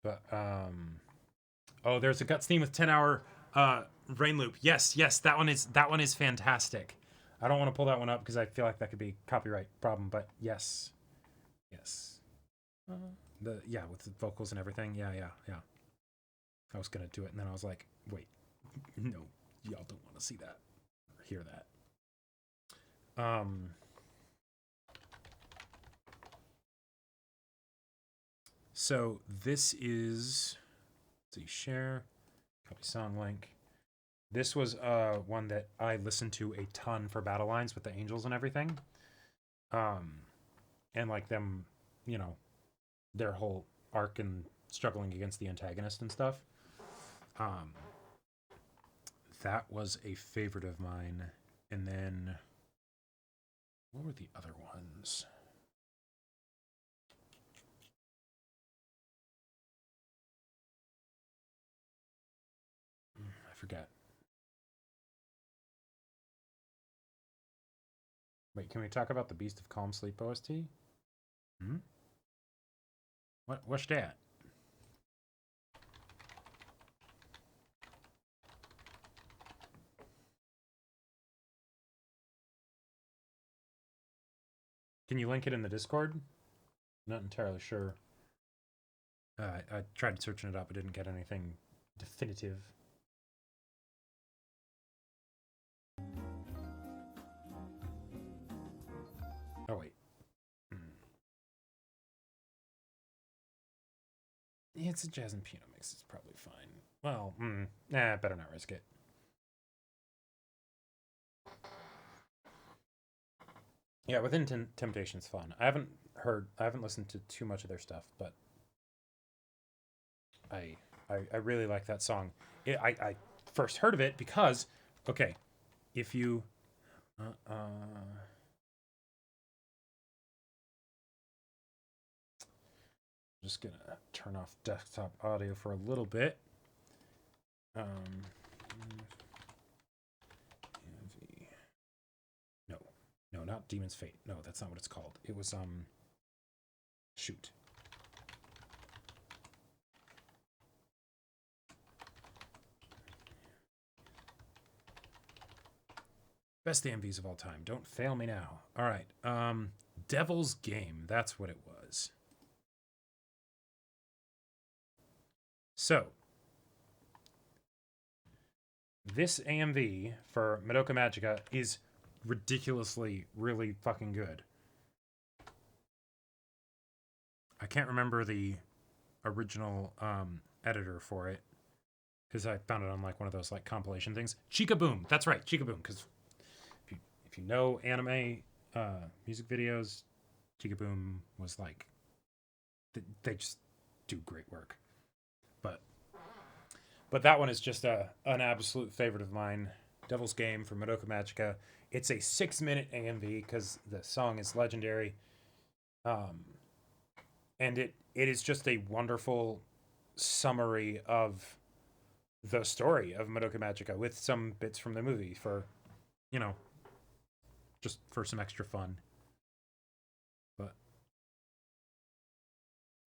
But oh, there's a Guts theme with 10-hour rain loop. Yes, that one is fantastic. I don't want to pull that one up because I feel like that could be a copyright problem, but yes. With the vocals and everything. Yeah. I was gonna do it, and then I was like, wait, no, y'all don't want to see that or hear that. So this is see, share, copy song link. This was one that I listened to a ton for battle lines with the angels and everything. And like them, you know, their whole arc and struggling against the antagonist and stuff. That was a favorite of mine. And then what were the other ones? I forget. Wait, can we talk about the Beast of Calm Sleep OST? Hmm? What's that? Can you link it in the Discord? Not entirely sure. I tried searching it up, but didn't get anything definitive. Oh, wait. Yeah, it's a jazz and piano mix. It's probably fine. Well, better not risk it. Yeah, Within Temptation's fun. I haven't listened to too much of their stuff, but I really like that song. I first heard of it because, okay, if you just gonna turn off desktop audio for a little bit. No, not Demon's Fate. No, that's not what it's called. It was shoot. Best AMVs of all time. Don't fail me now. All right. Devil's Game. That's what it was. So, this AMV for Madoka Magica is ridiculously, really fucking good. I can't remember the original editor for it because I found it on like one of those like compilation things. Chica Boom. That's right, Chica Boom. Because if you know anime music videos, Chica Boom was like they just do great work. But that one is just an absolute favorite of mine. Devil's Game for Madoka Magica. It's a 6-minute AMV because the song is legendary. And it is just a wonderful summary of the story of Madoka Magica with some bits from the movie for, you know, just for some extra fun. But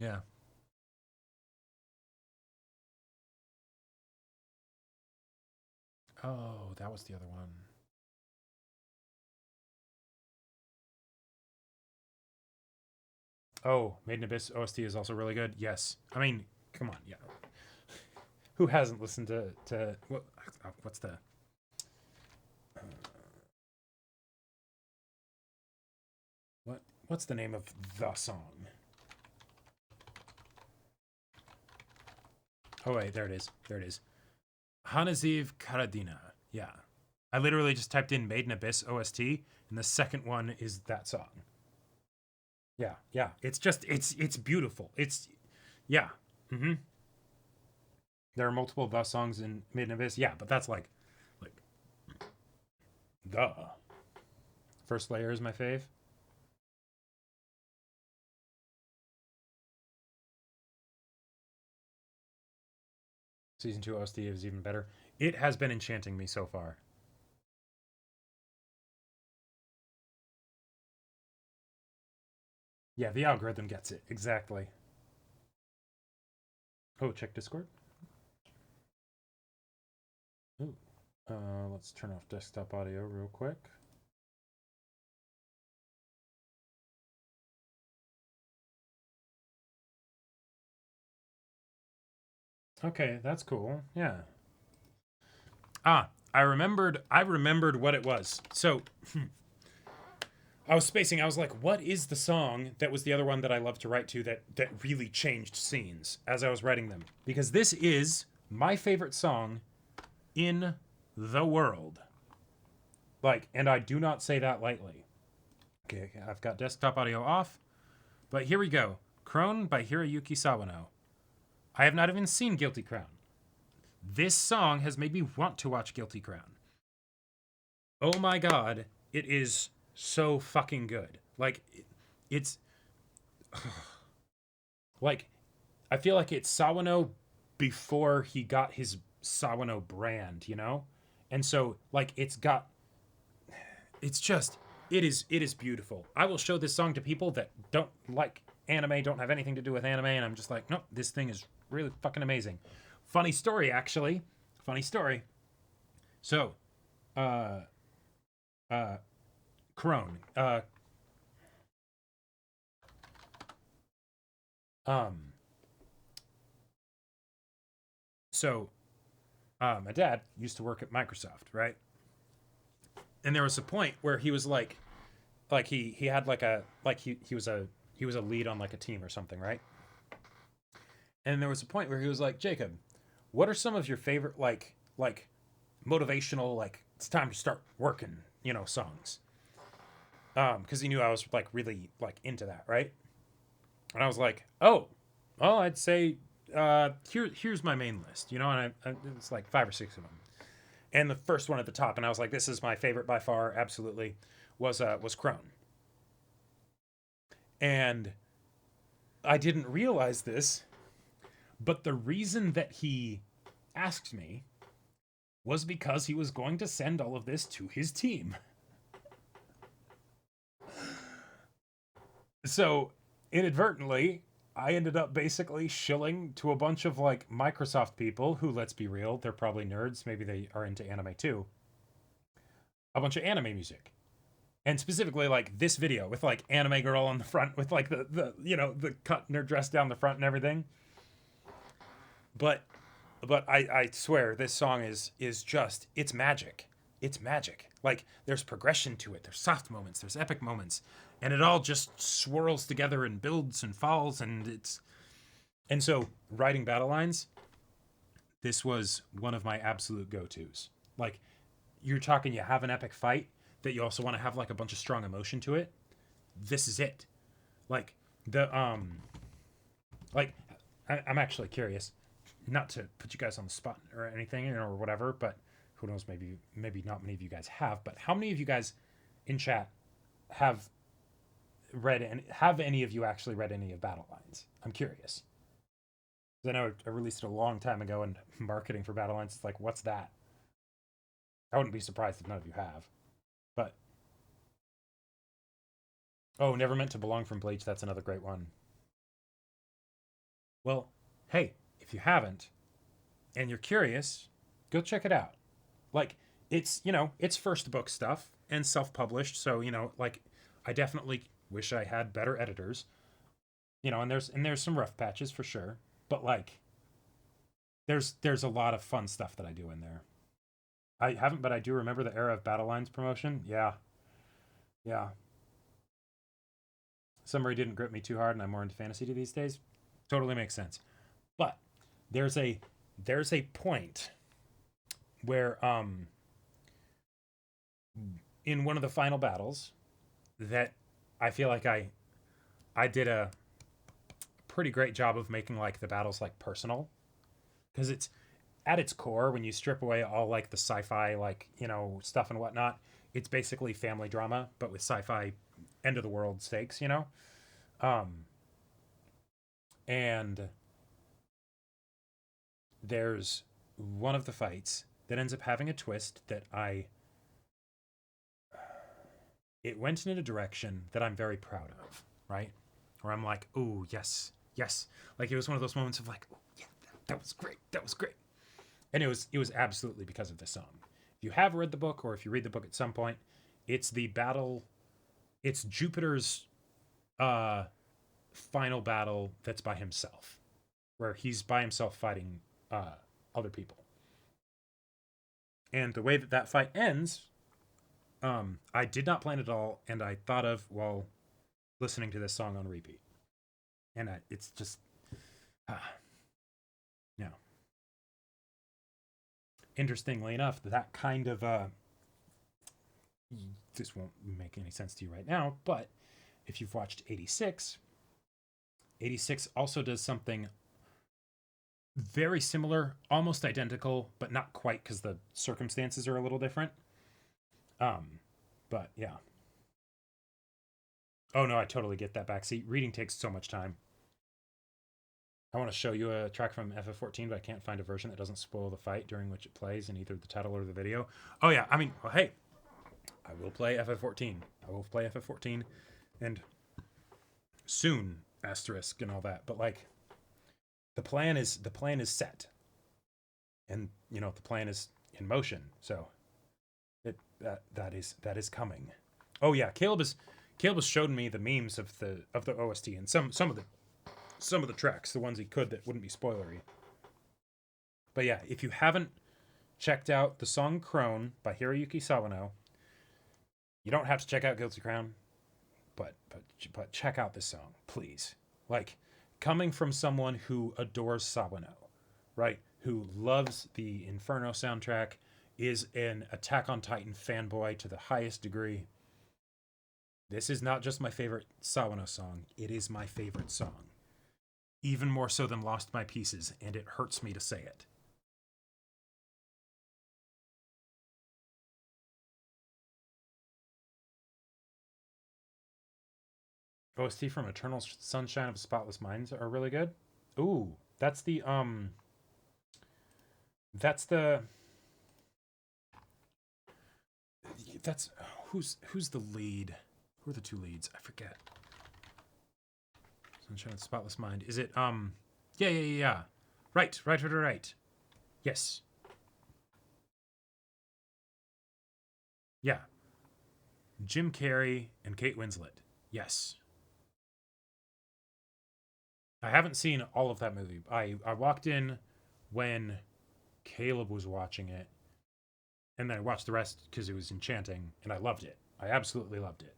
yeah. Oh, that was the other one. Oh, Made in Abyss OST is also really good. Yes. I mean, come on, yeah. Who hasn't listened to what's the what's the name of the song? Oh wait, there it is. There it is. Hanaziv Karadina. Yeah. I literally just typed in Made in Abyss OST, and the second one is that song. Yeah, yeah. It's just it's beautiful. It's yeah. Mm-hmm. There are multiple the songs in Made in Abyss. Yeah, but that's like the First Layer is my fave. Season 2 OST is even better. It has been enchanting me so far. Yeah, the algorithm gets it. Exactly. Oh, check Discord. Ooh. Let's turn off desktop audio real quick. Okay, that's cool. Yeah. Ah, I remembered what it was. So I was spacing. I was like, what is the song that was the other one that I love to write to that really changed scenes as I was writing them? Because this is my favorite song in the world. Like, and I do not say that lightly. Okay, I've got desktop audio off. But here we go. Crone by Hiroyuki Sawano. I have not even seen Guilty Crown. This song has made me want to watch Guilty Crown. Oh my god, it is so fucking good. Like, it's... like, I feel like it's Sawano before he got his Sawano brand, you know? And so, like, it's just... It is beautiful. I will show this song to people that don't like anime, don't have anything to do with anime, and I'm just like, nope, this thing is really fucking amazing. Funny story, actually. Funny story. So, Crone. My dad used to work at Microsoft, right? And there was a point where he was like he had like a, like he was a lead on like a team or something, right? And there was a point where he was like, Jacob, what are some of your favorite like motivational, like it's time to start working, you know, songs? Because he knew I was like really like into that, right? And I was like, oh, well, I'd say here's my main list, you know, and it's like 5 or 6 of them. And the first one at the top, and I was like, this is my favorite by far, absolutely, was Crone. And I didn't realize this, but the reason that he asked me was because he was going to send all of this to his team. So, inadvertently, I ended up basically shilling to a bunch of like Microsoft people who, let's be real, they're probably nerds. Maybe they are into anime too. A bunch of anime music. And specifically like this video with like anime girl on the front with like the you know, the cut in her dress down the front and everything. But I swear this song is just, it's magic. It's magic. Like there's progression to it. There's soft moments, there's epic moments, and it all just swirls together and builds and falls, and so writing battle lines, this was one of my absolute go-tos. Like you're talking, you have an epic fight that you also want to have like a bunch of strong emotion to it. This is it. Like the like I'm actually curious, not to put you guys on the spot or anything or whatever, but who knows, maybe not many of you guys have, but how many of you guys in chat have read, and have any of you actually read any of Battle Lines? I'm curious. I know I released it a long time ago, and marketing for Battle Lines, it's like, what's that? I wouldn't be surprised if none of you have. But oh, Never Meant to Belong from Bleach, that's another great one. Well, hey, if you haven't, and you're curious, go check it out. Like, it's, you know, it's first book stuff and self-published, so, you know, like, I definitely wish I had better editors. You know, and there's some rough patches for sure, but like there's a lot of fun stuff that I do in there. I haven't, but I do remember the era of Battle Lines promotion. Yeah. Summary didn't grip me too hard, and I'm more into fantasy these days. Totally makes sense. But there's a point where in one of the final battles that I feel like I did a pretty great job of making like the battles like personal, because it's at its core, when you strip away all like the sci-fi, like, you know, stuff and whatnot, it's basically family drama, but with sci-fi end of the world stakes, you know? And there's one of the fights that ends up having a twist that it went in a direction that I'm very proud of, right? Where I'm like, oh, yes. Like, it was one of those moments of like, oh, yeah, that was great. And it was absolutely because of this song. If you have read the book, or if you read the book at some point, it's Jupiter's final battle that's by himself, where he's by himself fighting other people. And the way that fight ends, I did not plan it at all, and I thought of while listening to this song on repeat. And it's just, yeah. Interestingly enough, that kind of, this won't make any sense to you right now, but if you've watched 86, 86 also does something very similar, almost identical, but not quite because the circumstances are a little different. But yeah. Oh no, I totally get that back. See, reading takes so much time. I want to show you a track from FF14, but I can't find a version that doesn't spoil the fight during which it plays in either the title or the video. Oh yeah, I mean, well, hey, I will play FF14. I will play FF14, and soon, asterisk and all that. But like, the plan is set, and you know the plan is in motion. So, that is coming. Oh yeah, Caleb has showed me the memes of the OST and some of the tracks, the ones he could that wouldn't be spoilery. But yeah, if you haven't checked out the song Crone by Hiroyuki Sawano, you don't have to check out Guilty Crown, but check out this song, please. Like, coming from someone who adores Sawano, right? Who loves the Inferno soundtrack, is an Attack on Titan fanboy to the highest degree. This is not just my favorite Sawano song, it is my favorite song. Even more so than Lost My Pieces, and it hurts me to say it. OST from Eternal Sunshine of Spotless Minds are really good. Ooh, that's the who's the lead? Who are the two leads? I forget. Sunshine of the Spotless Mind. Is it yeah. Right. Yes. Yeah. Jim Carrey and Kate Winslet. Yes. I haven't seen all of that movie. I walked in when Caleb was watching it, and then I watched the rest because it was enchanting, and I loved it. I absolutely loved it.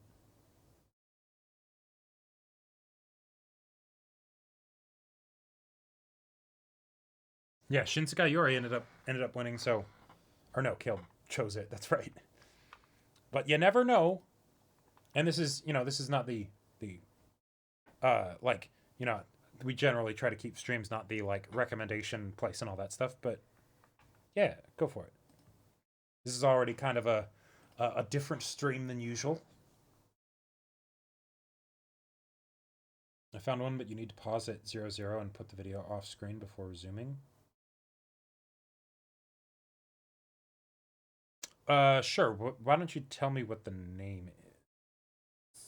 Yeah, Shinsekai Yori ended up winning, so, or no, Caleb chose it. That's right. But you never know. And this is not the like, we generally try to keep streams not the like recommendation place and all that stuff, but yeah, go for it. This is already kind of a different stream than usual. I found one, but you need to pause at 00 and put the video off screen before resuming. Sure. Why don't you tell me what the name is?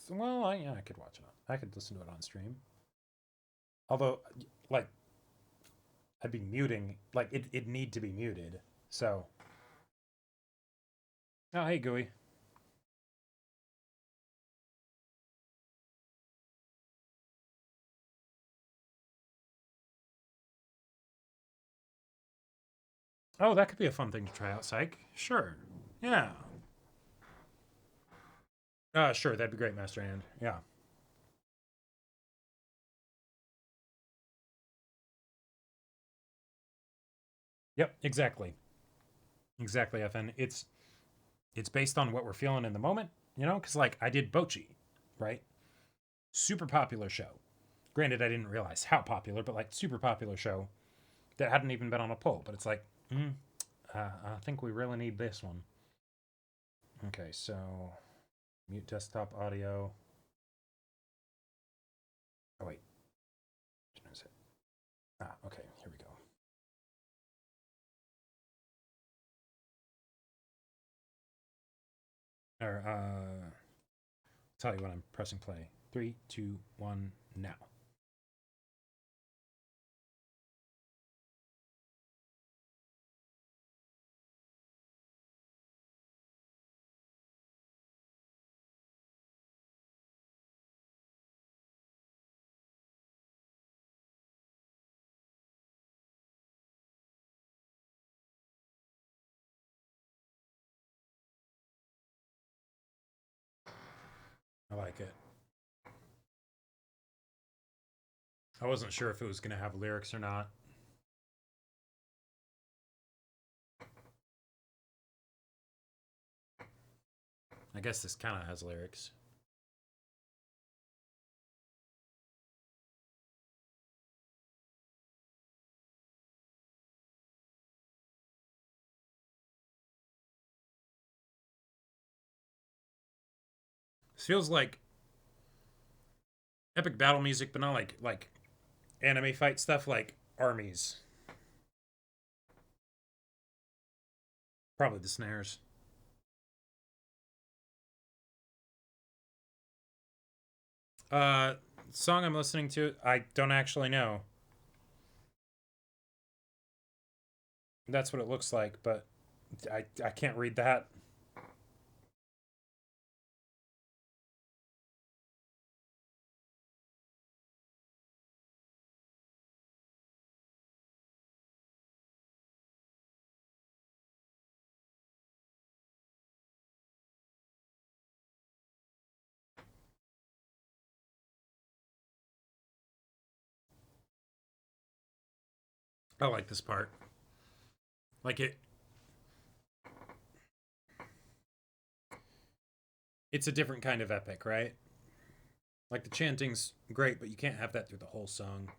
Well, I could watch it. I could listen to it on stream. Although, like, I'd be muting. Like, it'd need to be muted. So. Oh, hey, Gooey. Oh, that could be a fun thing to try out, Psych. Sure. Yeah. Sure, that'd be great, Master Hand. Yeah. Yep, exactly. Exactly, FN. It's based on what we're feeling in the moment, because like I did Bochi, right? Super popular show. Granted, I didn't realize how popular, but like super popular show that hadn't even been on a poll. But it's like, I think we really need this one. Okay, so mute desktop audio. Oh wait, what is it? Okay, here we go. Or tell you when I'm pressing play. 3, 2, 1, now. I like it. I wasn't sure if it was going to have lyrics or not. I guess this kind of has lyrics. This feels like epic battle music, but not like anime fight stuff, like armies. Probably the snares. Song I'm listening to, I don't actually know. That's what it looks like, but I can't read that. I like this part. Like it's a different kind of epic, right? Like the chanting's great, but you can't have that through the whole song.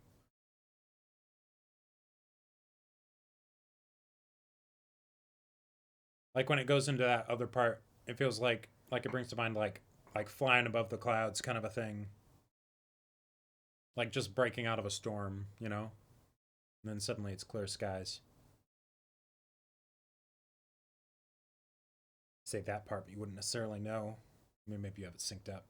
Like when it goes into that other part, it feels like it brings to mind like flying above the clouds kind of a thing. Like just breaking out of a storm, you know? And then suddenly it's clear skies. Say that part, but you wouldn't necessarily know. I mean, maybe you have it synced up.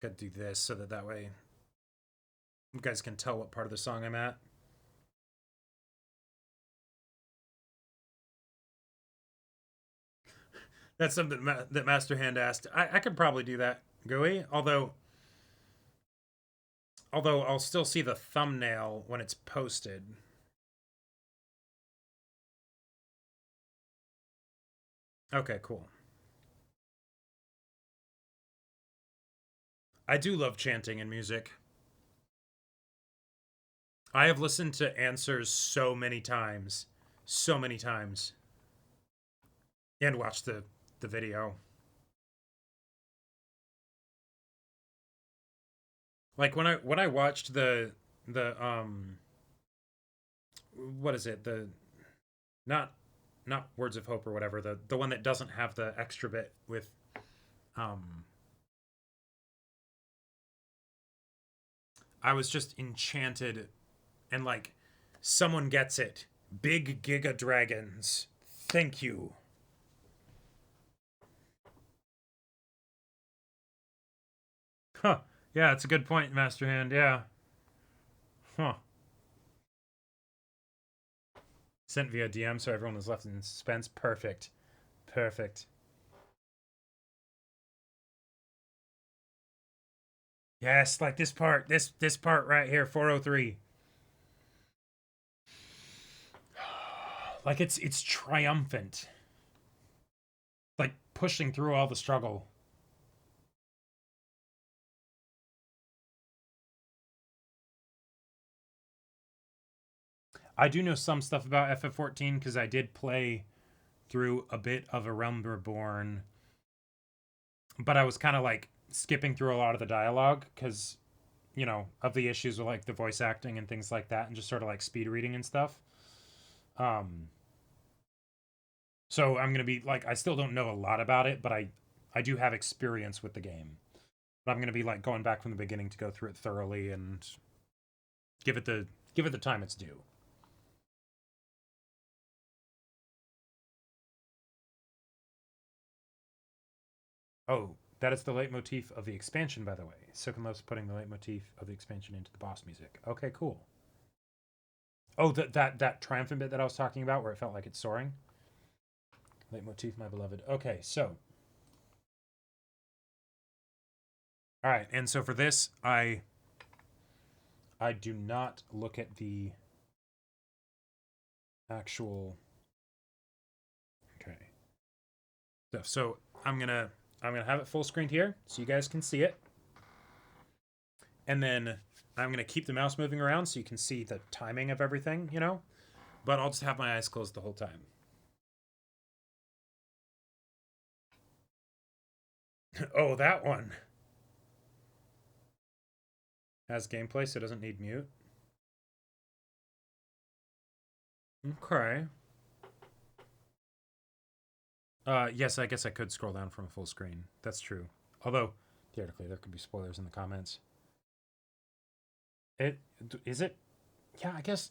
Gotta do this so that way you guys can tell what part of the song I'm at. That's something that Master Hand asked. I could probably do that, Gooey. Although I'll still see the thumbnail when it's posted. Okay, cool. I do love chanting in music. I have listened to answers so many times. So many times. And watched the video. Like when I watched the what is it? The not Words of Hope or whatever, the one that doesn't have the extra bit with I was just enchanted, and like someone gets it. Big Giga Dragons. Thank you. Huh. Yeah, it's a good point, Master Hand. Yeah. Huh. Sent via DM so everyone was left in suspense. Perfect. Perfect. Yes, like this part. This part right here, 403. Like it's triumphant. Like pushing through all the struggle. I do know some stuff about FF14 because I did play through a bit of A Realm Reborn, but I was kind of like skipping through a lot of the dialogue because, you know, of the issues with like the voice acting and things like that, and just sort of like speed reading and stuff. So I'm gonna be like, I still don't know a lot about it, but I do have experience with the game. But I'm gonna be like going back from the beginning to go through it thoroughly and give it the time it's due. Oh, that is the leitmotif of the expansion, by the way. Silken loves putting the leitmotif of the expansion into the boss music. Okay, cool. Oh, that triumphant bit that I was talking about where it felt like it's soaring. Leitmotif, my beloved. Okay, so. All right, and so for this, I do not look at the actual. Okay. stuff. So I'm gonna have it full screened here so you guys can see it. And then I'm gonna keep the mouse moving around so you can see the timing of everything, you know? But I'll just have my eyes closed the whole time. Oh, that one has gameplay, so it doesn't need mute. Okay. Yes, I guess I could scroll down from a full screen. That's true. Although, theoretically, there could be spoilers in the comments. Is it? Yeah, I guess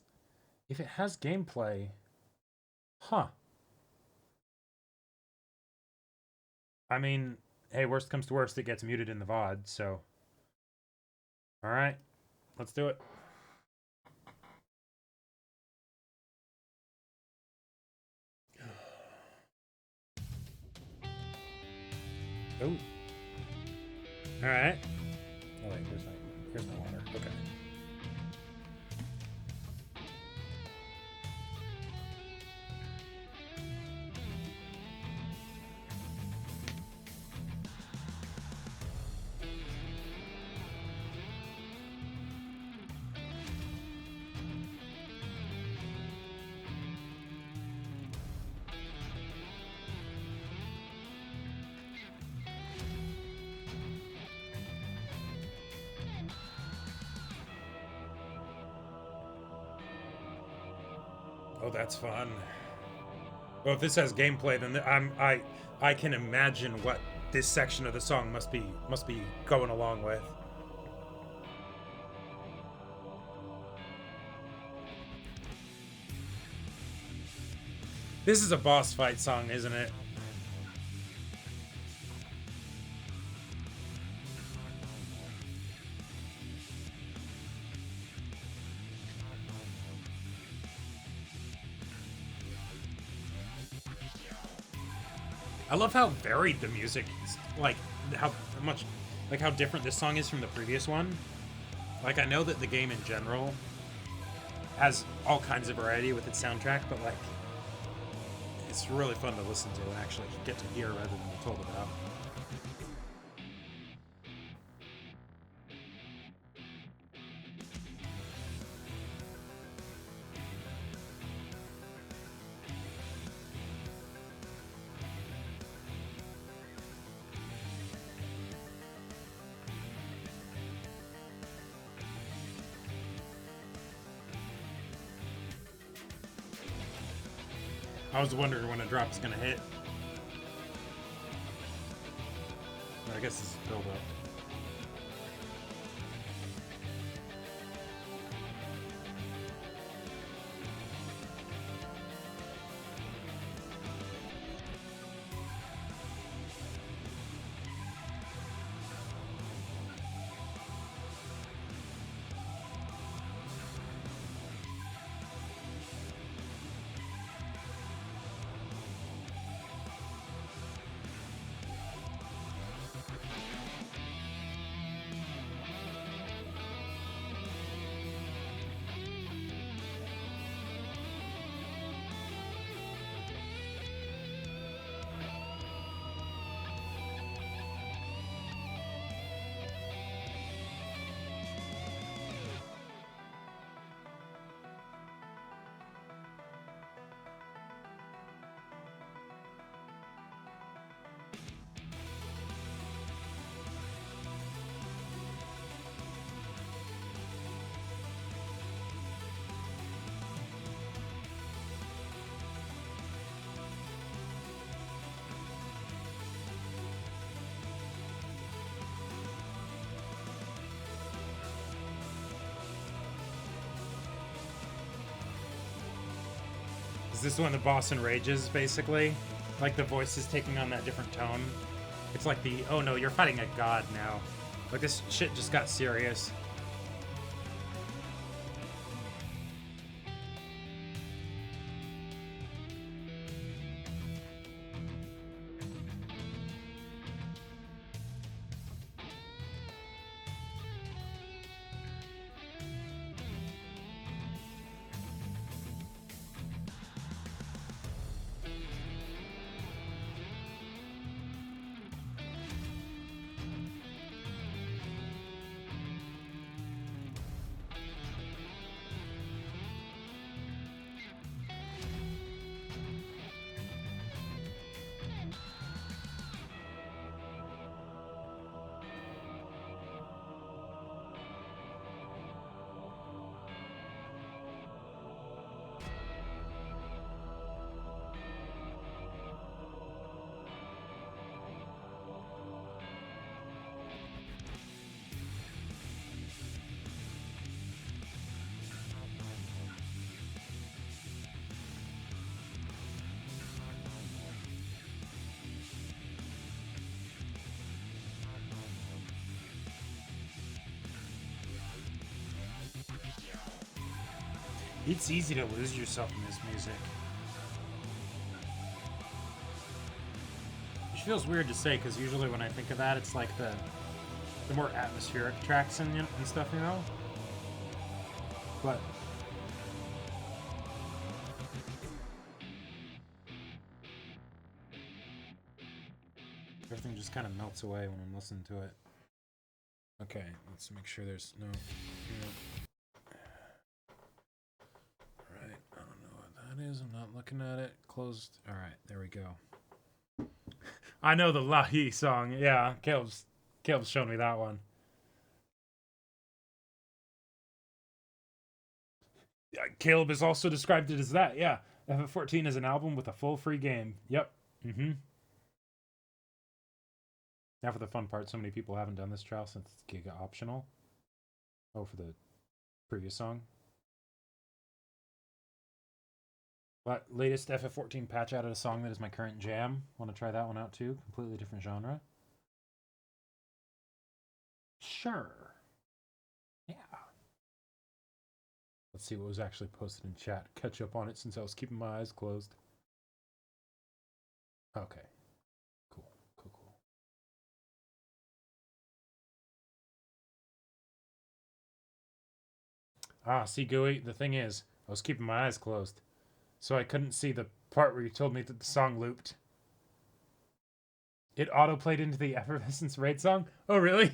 if it has gameplay, huh? I mean, hey, worst comes to worst, it gets muted in the VOD, so. All right, let's do it. Oh. All right. Oh wait, here's my water. Okay. Oh, that's fun. Well, if this has gameplay, then I can imagine what this section of the song must be going along with. This is a boss fight song, isn't it? I love how varied the music is. Like, how different this song is from the previous one. Like, I know that the game in general has all kinds of variety with its soundtrack, but, like, it's really fun to listen to and actually get to hear rather than be told about. I was wondering when a drop is going to hit. But I guess this is build up. Is this when the boss enrages, basically? Like the voice is taking on that different tone? It's like the, oh no, you're fighting a god now. Like this shit just got serious. It's easy to lose yourself in this music. Which feels weird to say, because usually when I think of that, it's like the more atmospheric tracks and stuff, you know? But everything just kind of melts away when I'm listening to it. Okay, let's make sure there's no... Alright, I don't know what that is. I'm not looking at it. Closed. Alright, there we go. I know the Lahi song. Yeah, Caleb's shown me that one. Yeah, Caleb has also described it as that. Yeah, FF14 is an album with a full free game. Yep. Mm-hmm. Now for the fun part, so many people haven't done this trial since it's Giga optional. Oh, for the previous song. But latest FF14 patch added a song that is my current jam. Want to try that one out too? Completely different genre. Sure. Yeah. Let's see what was actually posted in chat. Catch up on it since I was keeping my eyes closed. Okay. Cool. Ah, see, Gooey, the thing is, I was keeping my eyes closed, so I couldn't see the part where you told me that the song looped. It auto-played into the Effervescence raid song? Oh, really?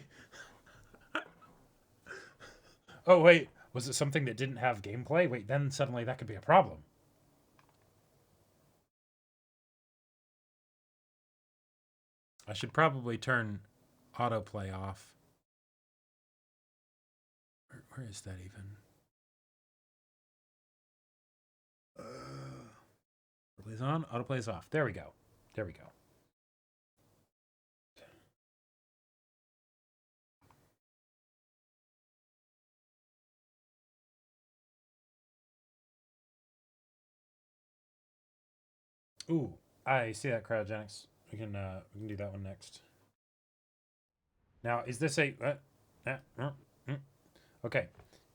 Oh, wait. Was it something that didn't have gameplay? Wait, then suddenly that could be a problem. I should probably turn autoplay off. Where is that even? Autoplay's on, autoplay's off. There we go. There we go. Ooh, I see that, cryogenics. We can do that one next. Now, is this a okay?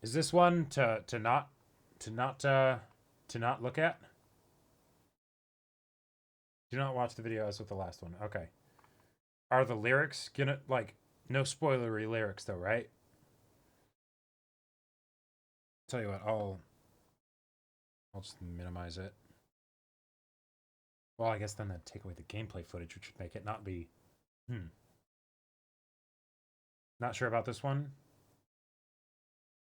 Is this one to not look at? Do not watch the video as with the last one. Okay. Are the lyrics gonna, like, no spoilery lyrics though, right? Tell you what, I'll just minimize it. Well, I guess then that'd take away the gameplay footage, which would make it not be... Not sure about this one?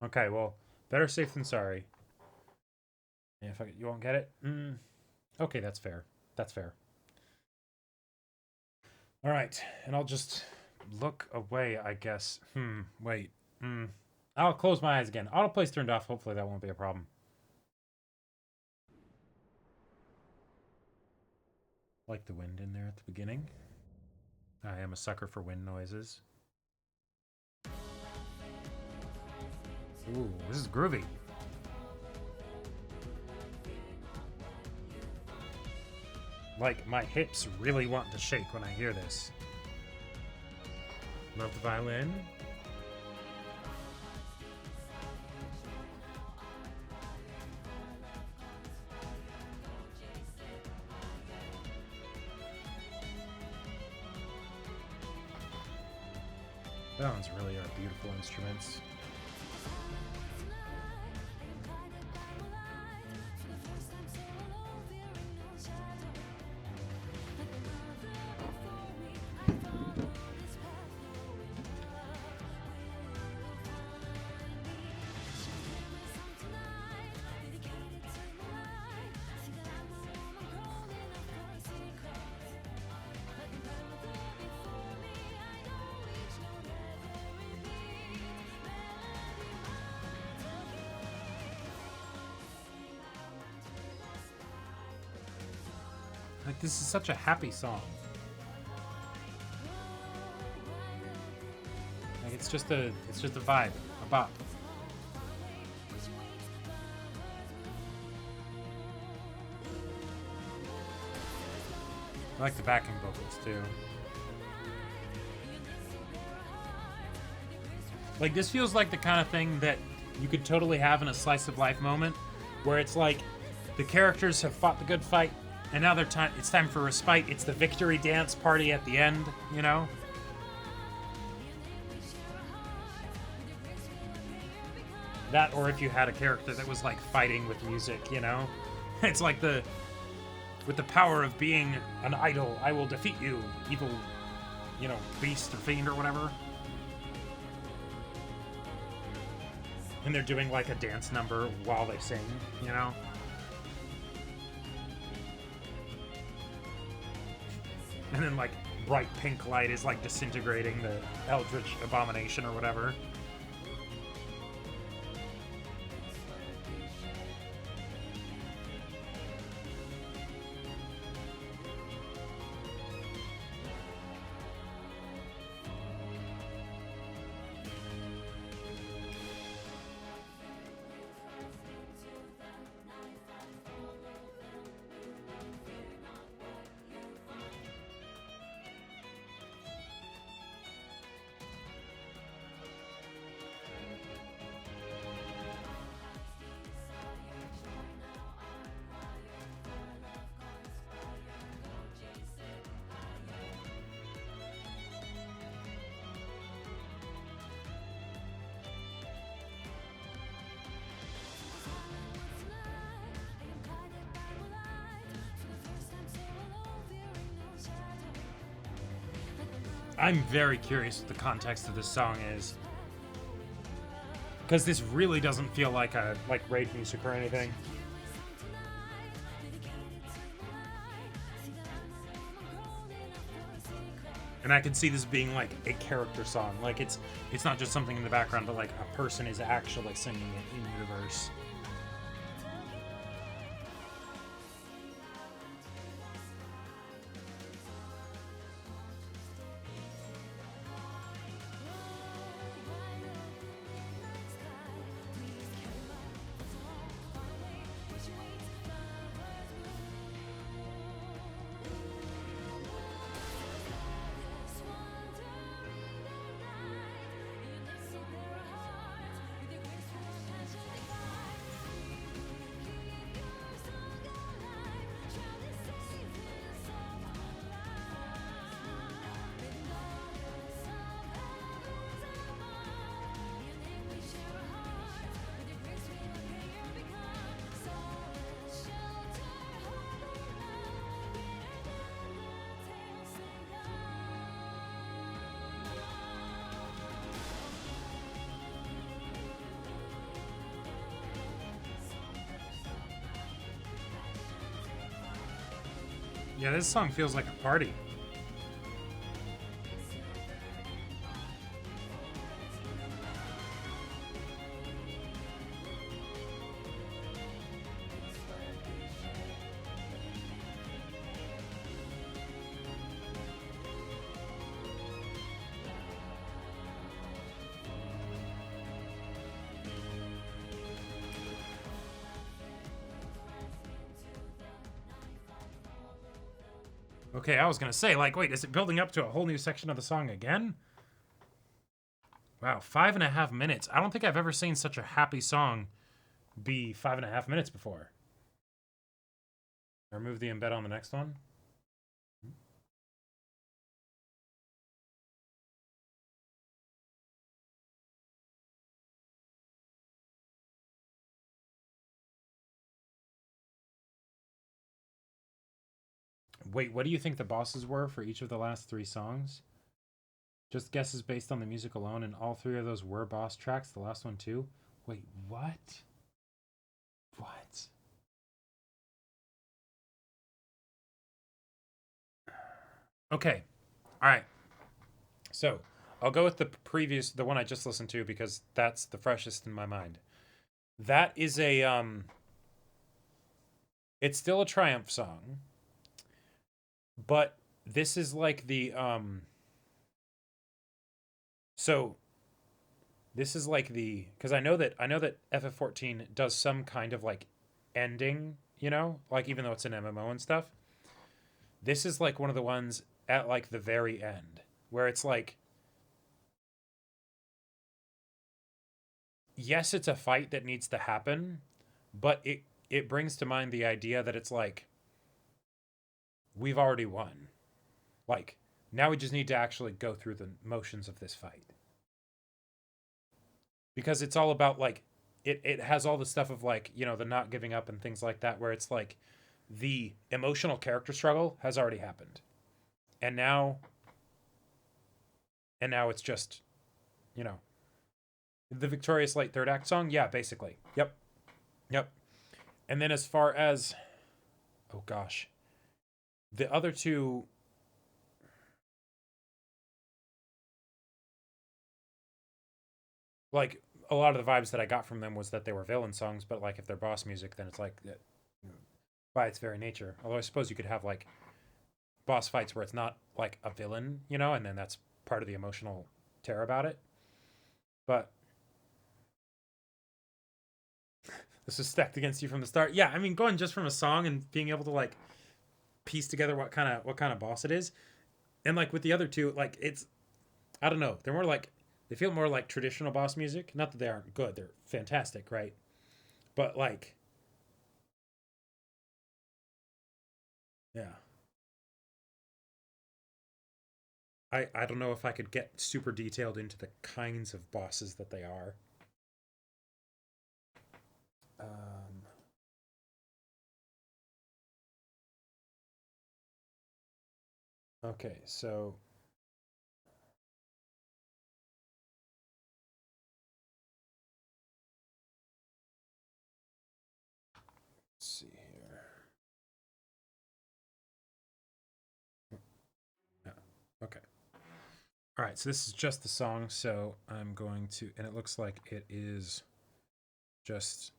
Okay, well, better safe than sorry. Yeah, if you won't get it? Okay, that's fair. That's fair. Alright, and I'll just look away, I guess. Wait. I'll close my eyes again. Autoplay's turned off. Hopefully that won't be a problem. Like the wind in there at the beginning. I am a sucker for wind noises. Ooh, this is groovy. Like, my hips really want to shake when I hear this. Love the violin. That ones really are beautiful instruments. Like, this is such a happy song. Like, it's just a vibe, a bop. I like the backing vocals too. Like, this feels like the kind of thing that you could totally have in a slice of life moment where it's like the characters have fought the good fight, and now it's time for respite. It's the victory dance party at the end, you know? That, or if you had a character that was like fighting with music, you know? It's like with the power of being an idol, I will defeat you, evil, you know, beast or fiend or whatever. And they're doing like a dance number while they sing, you know? And then like bright pink light is like disintegrating the eldritch abomination or whatever. I'm very curious what the context of this song is, because this really doesn't feel like raid music or anything. And I can see this being like a character song. Like it's not just something in the background, but like a person is actually singing it in universe. Yeah, this song feels like a party. Okay, I was gonna say, like, wait, is it building up to a whole new section of the song again? Wow, 5.5 minutes. I don't think I've ever seen such a happy song be 5.5 minutes before. Remove the embed on the next one. Wait, what do you think the bosses were for each of the last 3 songs? Just guesses based on the music alone, and all 3 of those were boss tracks, the last one too? Wait, what? What? Okay. Alright. So, I'll go with the one I just listened to, because that's the freshest in my mind. That is a, it's still a Triumph song, but this is like the, so this is like the, because I know that FF14 does some kind of like ending, you know, like even though it's an MMO and stuff. This is like one of the ones at like the very end where it's like, yes, it's a fight that needs to happen, but it brings to mind the idea that it's like, we've already won. Like, now we just need to actually go through the motions of this fight. Because it's all about, like, it has all the stuff of, like, you know, the not giving up and things like that, where it's like the emotional character struggle has already happened. And now it's just, you know, the victorious late third act song. Yeah, basically. Yep. And then as far as, oh gosh, the other two, like, a lot of the vibes that I got from them was that they were villain songs, but like if they're boss music, then it's like, by its very nature. Although I suppose you could have like boss fights where it's not like a villain, you know, and then that's part of the emotional tear about it. But this is stacked against you from the start. Yeah, I mean, going just from a song and being able to like piece together what kind of boss it is, and like with the other two, like it's, I don't know, they're more like, they feel more like traditional boss music. Not that they aren't good; they're fantastic, right? But like, yeah, I don't know if I could get super detailed into the kinds of bosses that they are. Okay, so let's see here. Yeah. Okay. All right, so this is just the song, so I'm going to, and it looks like it is just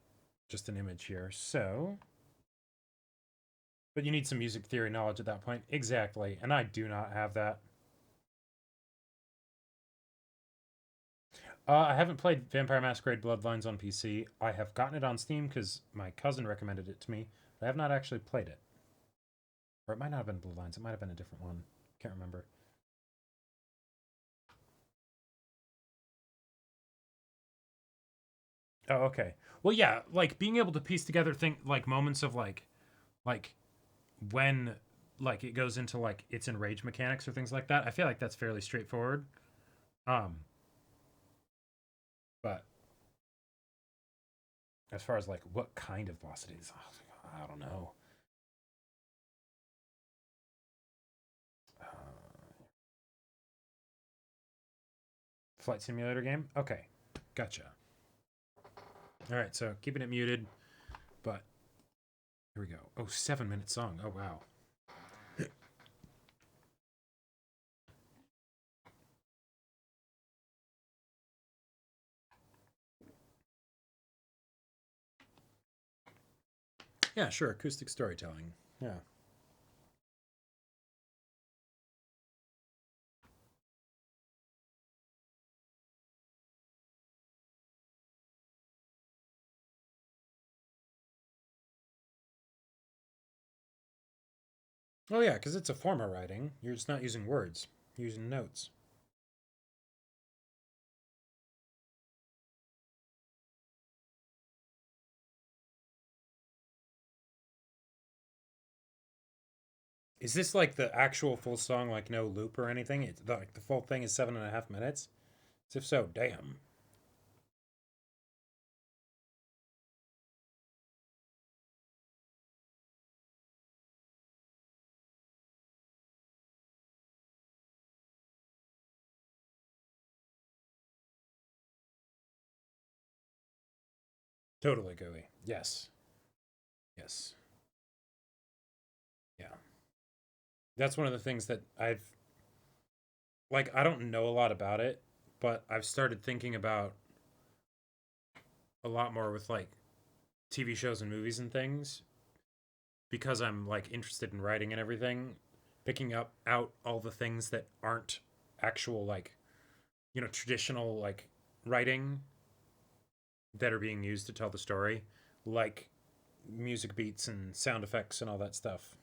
an image here. So, but you need some music theory knowledge at that point. Exactly, and I do not have that. I haven't played Vampire Masquerade Bloodlines on PC. I have gotten it on Steam because my cousin recommended it to me, but I have not actually played it. Or it might not have been Bloodlines. It might have been a different one. Can't remember. Oh, okay. Well, yeah, like being able to piece together like moments of like when like it goes into like its enrage mechanics or things like that. I feel like that's fairly straightforward. But as far as like what kind of boss it is, I don't know. Flight simulator game? Okay. Gotcha. All right, so keeping it muted, but here we go. Oh, 7-minute song. Oh, wow. Yeah, sure. Acoustic storytelling. Yeah. Oh, yeah, because it's a form of writing. You're just not using words, you're using notes. Is this like the actual full song, like no loop or anything? It's like the full thing is 7.5 minutes? If so, damn. Totally gooey. Yes. Yes. Yeah. That's one of the things that I've, like, I don't know a lot about it, but I've started thinking about a lot more with like TV shows and movies and things because I'm like interested in writing and everything, picking up out all the things that aren't actual like, you know, traditional like writing that are being used to tell the story, like music beats and sound effects and all that stuff.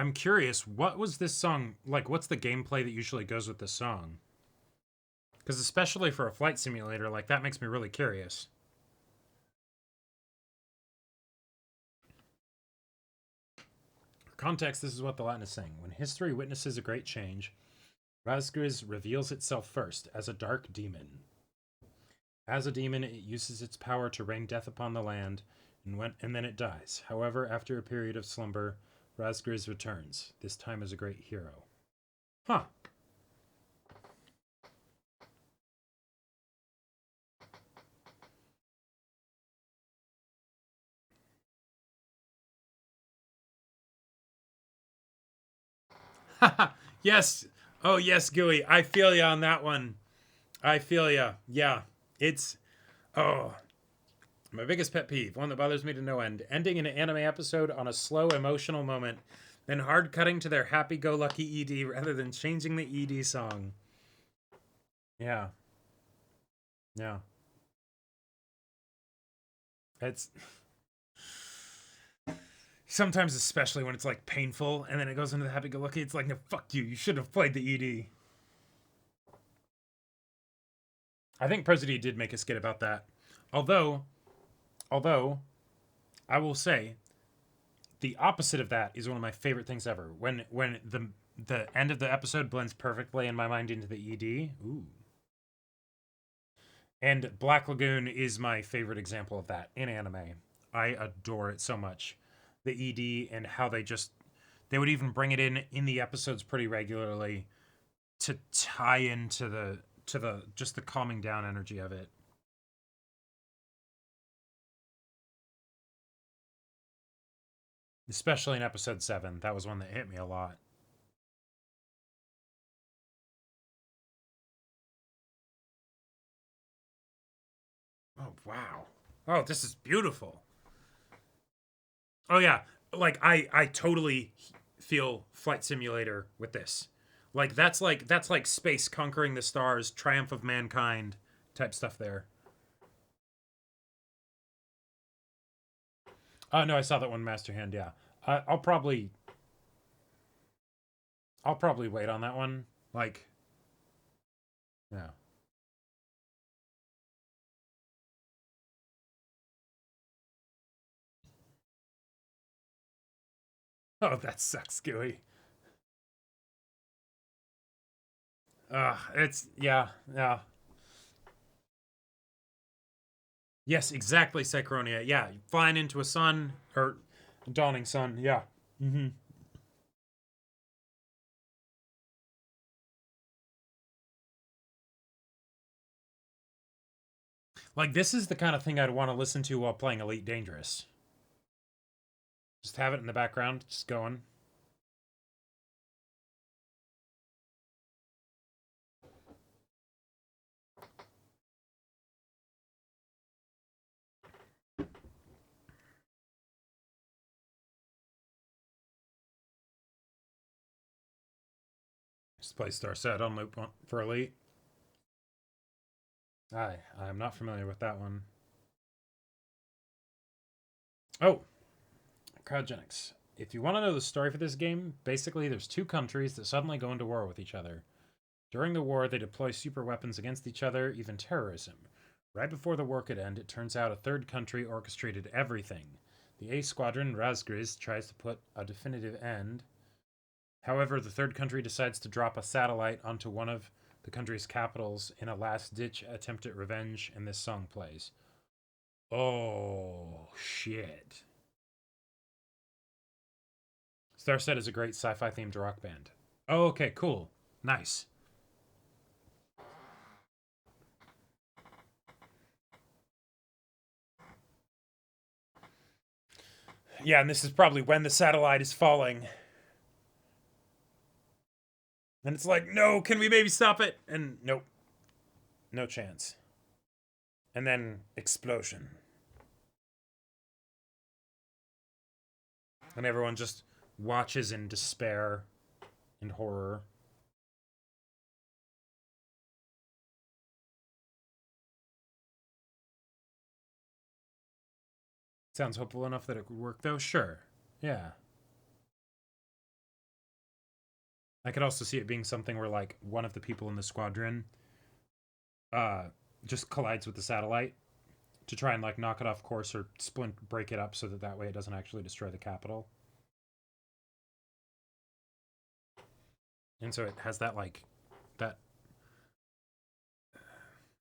I'm curious, what was this song like? What's the gameplay that usually goes with this song? Because especially for a flight simulator, like that makes me really curious. For context, this is what the Latin is saying. When history witnesses a great change, Razgriz reveals itself first as a dark demon. As a demon, it uses its power to rain death upon the land, and then it dies. However, after a period of slumber, Razgriz returns, this time as a great hero. Huh. Yes. Oh, yes, Gooey. I feel ya on that one. I feel ya. Yeah. It's... Oh. My biggest pet peeve, one that bothers me to no end. Ending an anime episode on a slow, emotional moment, then hard cutting to their happy-go-lucky ED rather than changing the ED song. Yeah. Yeah. It's... Sometimes, especially when it's, like, painful, and then it goes into the happy-go-lucky, it's like, no, fuck you. You should have played the ED. I think Prosody did make a skit about that. Although, I will say, the opposite of that is one of my favorite things ever. When the end of the episode blends perfectly in my mind into the ED. Ooh. And Black Lagoon is my favorite example of that in anime. I adore it so much. The ED and how they would even bring it in the episodes pretty regularly to tie into the just the calming down energy of it. Especially in episode 7. That was one that hit me a lot. Oh, wow. Oh, this is beautiful. Oh, yeah. Like, I totally feel Flight Simulator with this. Like, that's like space conquering the stars, triumph of mankind type stuff there. Oh, no, I saw that one, Master Hand, yeah. I'll probably wait on that one. Like, yeah. Oh, that sucks, Gooey. It's, yeah. Yes, exactly, Psychronia. Yeah, flying into a sun, or dawning sun, yeah. Mm-hmm. Like, this is the kind of thing I'd want to listen to while playing Elite Dangerous. Just have it in the background, just going. Just play Star Set on loop for Elite. I'm not familiar with that one. Oh, Cryogenics. If you want to know the story for this game, basically there's two countries that suddenly go into war with each other. During the war, they deploy super weapons against each other, even terrorism. Right before the war could end, it turns out a third country orchestrated everything. The A Squadron, Razgriz, tries to put a definitive end. However, the third country decides to drop a satellite onto one of the country's capitals in a last-ditch attempt at revenge, and this song plays. Oh, shit. Starset is a great sci-fi themed rock band. Oh, okay, cool. Nice. Yeah, and this is probably when the satellite is falling. And it's like, no, can we maybe stop it? And nope. No chance. And then explosion. And everyone just watches in despair and horror. Sounds hopeful enough that it could work, though? Sure. Yeah. I could also see it being something where like one of the people in the squadron just collides with the satellite to try and like knock it off course or break it up so that way it doesn't actually destroy the capital. And so it has that like that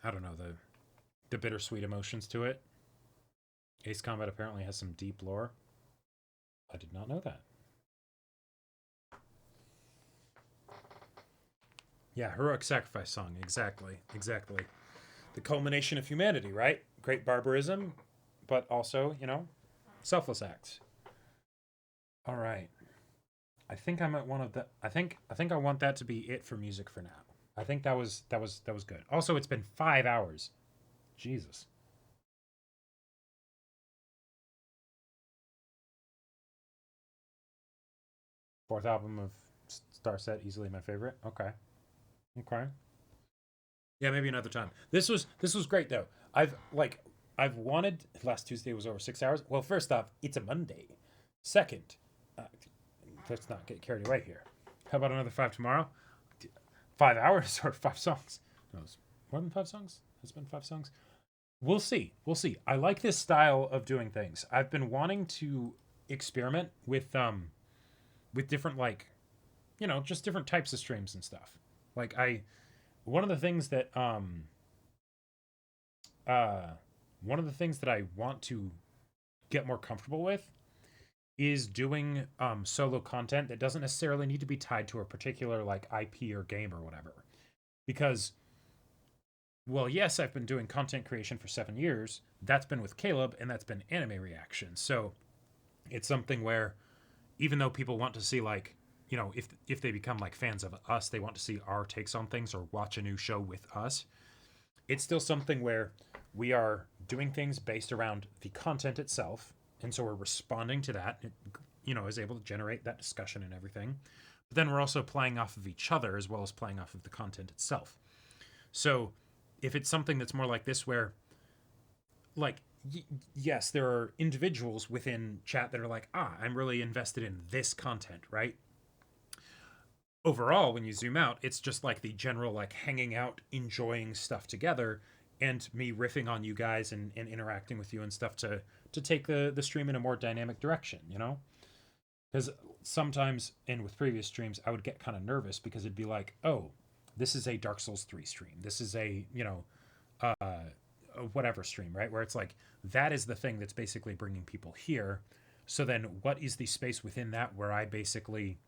I don't know, the bittersweet emotions to it. Ace Combat apparently has some deep lore. I did not know that. Yeah, heroic sacrifice song. Exactly. Exactly. The culmination of humanity, right? Great barbarism, but also, you know, selfless acts. All right. I think I'm at one of the I think I want that to be it for music for now. I think that was good. Also, it's been 5 hours. Jesus. Fourth album of Starset, easily my favorite. Okay. Okay. Yeah, maybe another time. This was great though. I've wanted last Tuesday was over 6 hours. Well, first off, it's a Monday. Second, let's not get carried away here. How about another 5 tomorrow? 5 hours or 5 songs? No, it's more than 5 songs. It's been 5 songs. We'll see. We'll see. I like this style of doing things. I've been wanting to experiment with different like, you know, just different types of streams and stuff. Like one of the things that I want to get more comfortable with is doing solo content that doesn't necessarily need to be tied to a particular like IP or game or whatever. Because, well, yes, I've been doing content creation for 7 years. That's been with Caleb, and that's been anime reactions. So it's something where even though people want to see like, you know, if they become like fans of us, they want to see our takes on things or watch a new show with us. It's still something where we are doing things based around the content itself. And so we're responding to that. It, you know, is able to generate that discussion and everything. But then we're also playing off of each other as well as playing off of the content itself. So if it's something that's more like this where, like, yes, there are individuals within chat that are like, I'm really invested in this content, right? Overall, when you zoom out, it's just like the general, like, hanging out, enjoying stuff together, and me riffing on you guys and interacting with you and stuff to take the stream in a more dynamic direction, you know? Because sometimes, and with previous streams, I would get kind of nervous because it'd be like, oh, this is a Dark Souls 3 stream. This is a, you know, whatever stream, right? Where it's like, that is the thing that's basically bringing people here. So then what is the space within that where I basically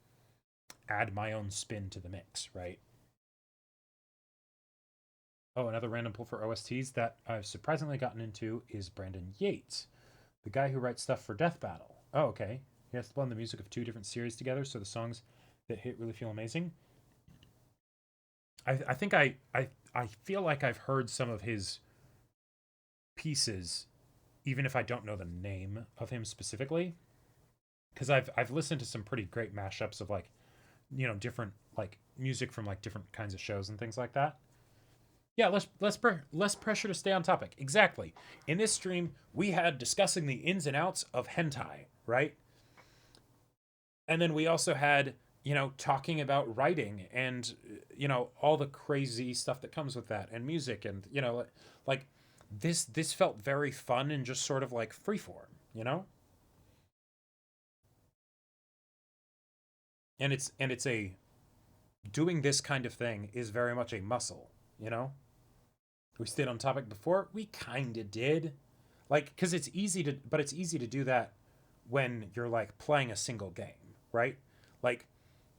add my own spin to the mix, right? Oh, another random pull for OSTs that I've surprisingly gotten into is Brandon Yates, the guy who writes stuff for Death Battle. Oh, okay. He has to blend the music of 2 different series together, so the songs that hit really feel amazing. I think I feel like I've heard some of his pieces, even if I don't know the name of him specifically, because I've listened to some pretty great mashups of like, you know, different like music from like different kinds of shows and things like that. Yeah, less pressure to stay on topic. Exactly. In this stream, we had discussing the ins and outs of hentai, right? And then we also had, you know, talking about writing and, you know, all the crazy stuff that comes with that and music and, you know, like this felt very fun and just sort of like freeform, you know? And it's doing this kind of thing is very much a muscle, you know? We stayed on topic before. We kind of did. Like, because it's easy to do that when you're like playing a single game, right? Like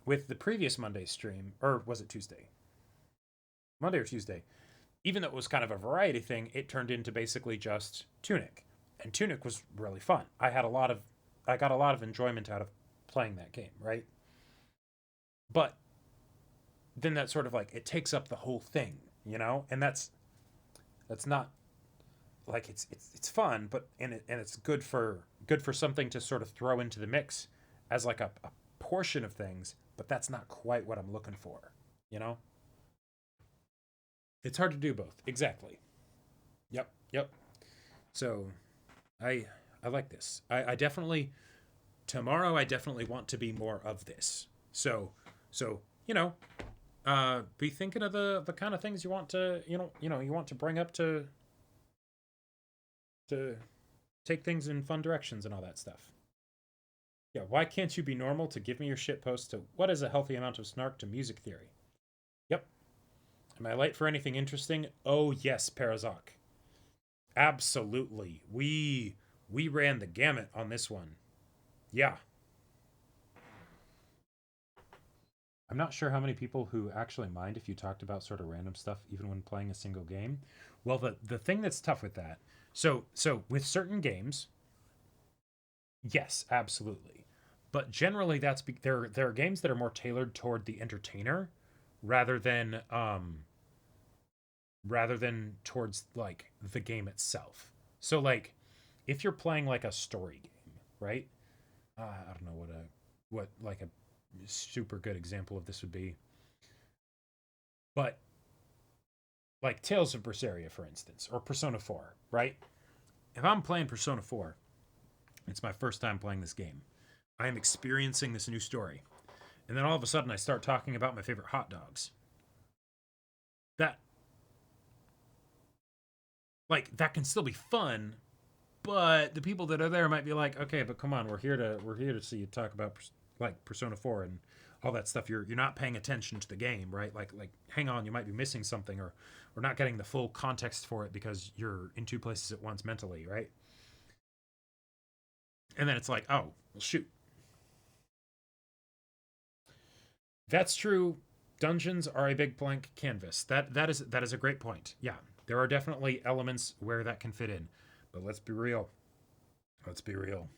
with the previous Monday stream, or was it Tuesday? Monday or Tuesday. Even though it was kind of a variety thing, it turned into basically just Tunic. And Tunic was really fun. I got a lot of enjoyment out of playing that game, right? But then that sort of like, it takes up the whole thing, you know? And that's not like it's fun, but and it's good for something to sort of throw into the mix as like a portion of things, but that's not quite what I'm looking for, you know? It's hard to do both. Exactly. Yep. So I like this. I definitely tomorrow I definitely want to be more of this. So you know, be thinking of the kind of things you want to, you want to bring up to take things in fun directions and all that stuff. Yeah, why can't you be normal to give me your shit post to what is a healthy amount of snark to music theory? Yep. Am I late for anything interesting? Oh yes, Parazok. Absolutely. We ran the gamut on this one. Yeah. I'm not sure how many people who actually mind if you talked about sort of random stuff even when playing a single game. Well, the thing that's tough with that. So with certain games, yes, absolutely. But generally there are games that are more tailored toward the entertainer rather than towards like the game itself. So like if you're playing like a story game, right? I don't know what like a super good example of this would be. But like Tales of Berseria, for instance, or Persona 4, right? If I'm playing Persona 4, it's my first time playing this game. I am experiencing this new story. And then all of a sudden I start talking about my favorite hot dogs. That can still be fun, but the people that are there might be like, okay, but come on, we're here to see you talk about like Persona 4 and all that stuff. You're not paying attention to the game, right? Like hang on, you might be missing something or not getting the full context for it because you're in two places at once mentally, right? And then it's like, oh, well, shoot. That's true. Dungeons are a big blank canvas. That is a great point. Yeah, there are definitely elements where that can fit in, but let's be real. Let's be real.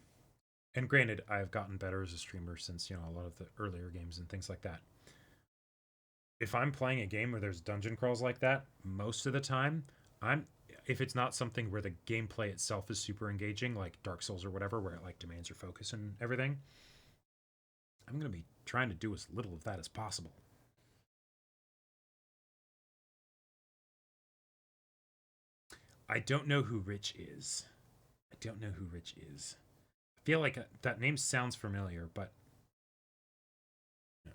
And granted, I've gotten better as a streamer since, a lot of the earlier games and things like that. If I'm playing a game where there's dungeon crawls like that, most of the time, if it's not something where the gameplay itself is super engaging, like Dark Souls or whatever, where it like demands your focus and everything, I'm going to be trying to do as little of that as possible. I don't know who Rich is. I feel like that name sounds familiar, but no.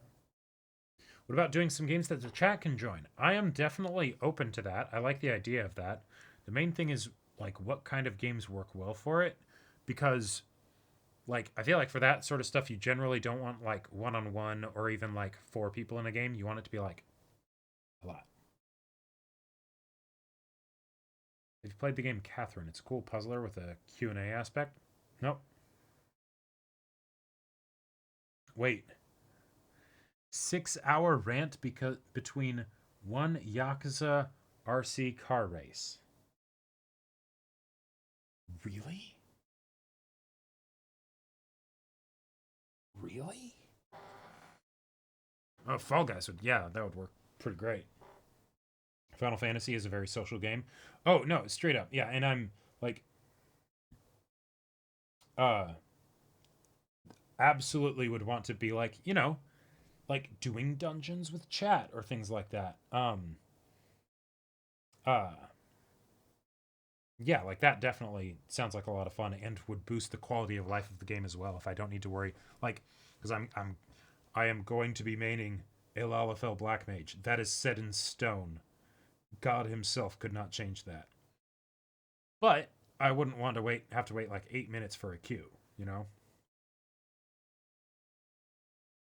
What about doing some games that the chat can join? I am definitely open to that. I like the idea of that. The main thing is like what kind of games work well for it, because like I feel like for that sort of stuff you generally don't want like one-on-one or even like 4 people in a game. You want it to be like a lot. If you played the game Catherine, it's a cool puzzler with a Q&A aspect. Nope. Wait. 6-hour rant between one Yakuza RC car race. Really? Really? Oh, Fall Guys would, that would work pretty great. Final Fantasy is a very social game. Oh, no, straight up. Yeah, and I'm like absolutely would want to be like, like doing dungeons with chat or things like that. Yeah, like that definitely sounds like a lot of fun and would boost the quality of life of the game as well if I don't need to worry, like, because I am going to be maining a Lalafell Black Mage. That is set in stone. God himself could not change that. But I wouldn't want to have to wait like 8 minutes for a queue,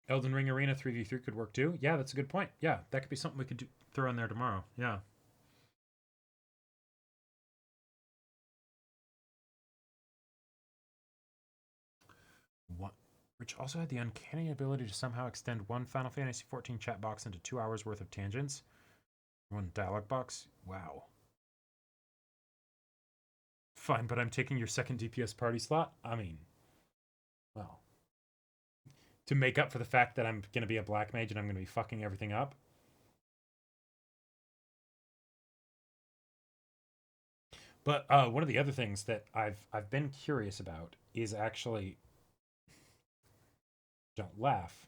Elden Ring Arena 3v3 could work too. Yeah, that's a good point. Yeah, that could be something we could throw in there tomorrow. Yeah. What? Rich also had the uncanny ability to somehow extend one Final Fantasy XIV chat box into 2 hours worth of tangents. One dialogue box. Wow. Fine, but I'm taking your second DPS party slot? I mean, well. To make up for the fact that I'm going to be a black mage and I'm going to be fucking everything up. But one of the other things that I've been curious about is actually, don't laugh,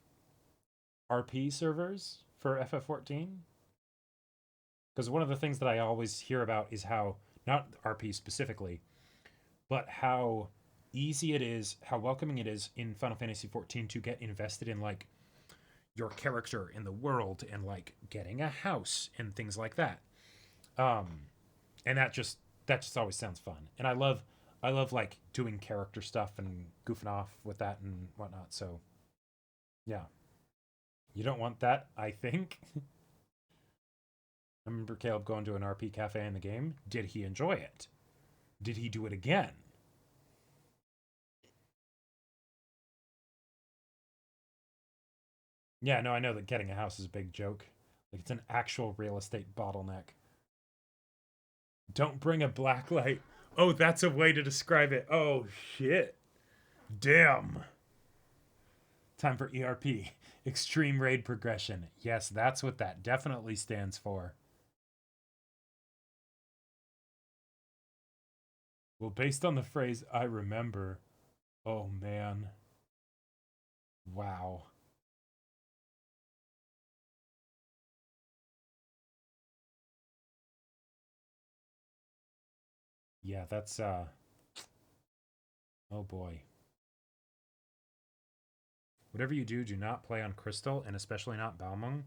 RP servers for FF14. Because one of the things that I always hear about is how, not RP specifically, but how easy it is, how welcoming it is in Final Fantasy XIV to get invested in like your character in the world and like getting a house and things like that. And that just always sounds fun. And I love like doing character stuff and goofing off with that and whatnot. So yeah. You don't want that, I think. I remember Caleb going to an RP cafe in the game. Did he enjoy it? Did he do it again? Yeah, no, I know that getting a house is a big joke. Like, it's an actual real estate bottleneck. Don't bring a black light. Oh, that's a way to describe it. Oh, shit. Damn. Time for ERP. Extreme Raid Progression. Yes, that's what that definitely stands for. Well, based on the phrase, I remember. Oh, man. Wow. Yeah, that's, oh boy. Whatever you do, do not play on Crystal, and especially not Balmung.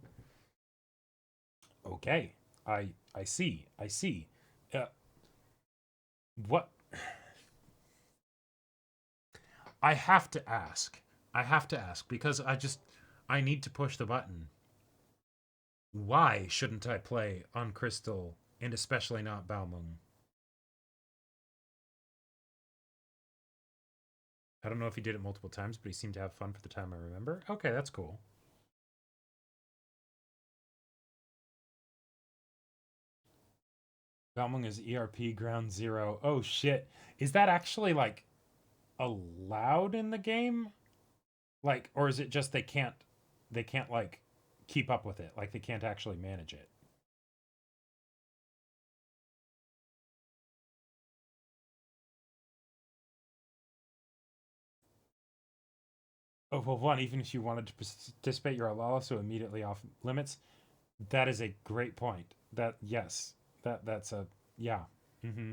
Okay. I see. I see. What? I have to ask. I have to ask, because I need to push the button. Why shouldn't I play on Crystal, and especially not Balmung? I don't know if he did it multiple times, but he seemed to have fun for the time I remember. Okay, that's cool. Balmung is ERP ground zero. Oh shit. Is that actually like allowed in the game? Like, or is it just they can't like keep up with it? Like they can't actually manage it? Oh, well, one, even if you wanted to participate, you're a lawless, so immediately off limits. That is a great point. That, yes. That's a, yeah. Mm-hmm.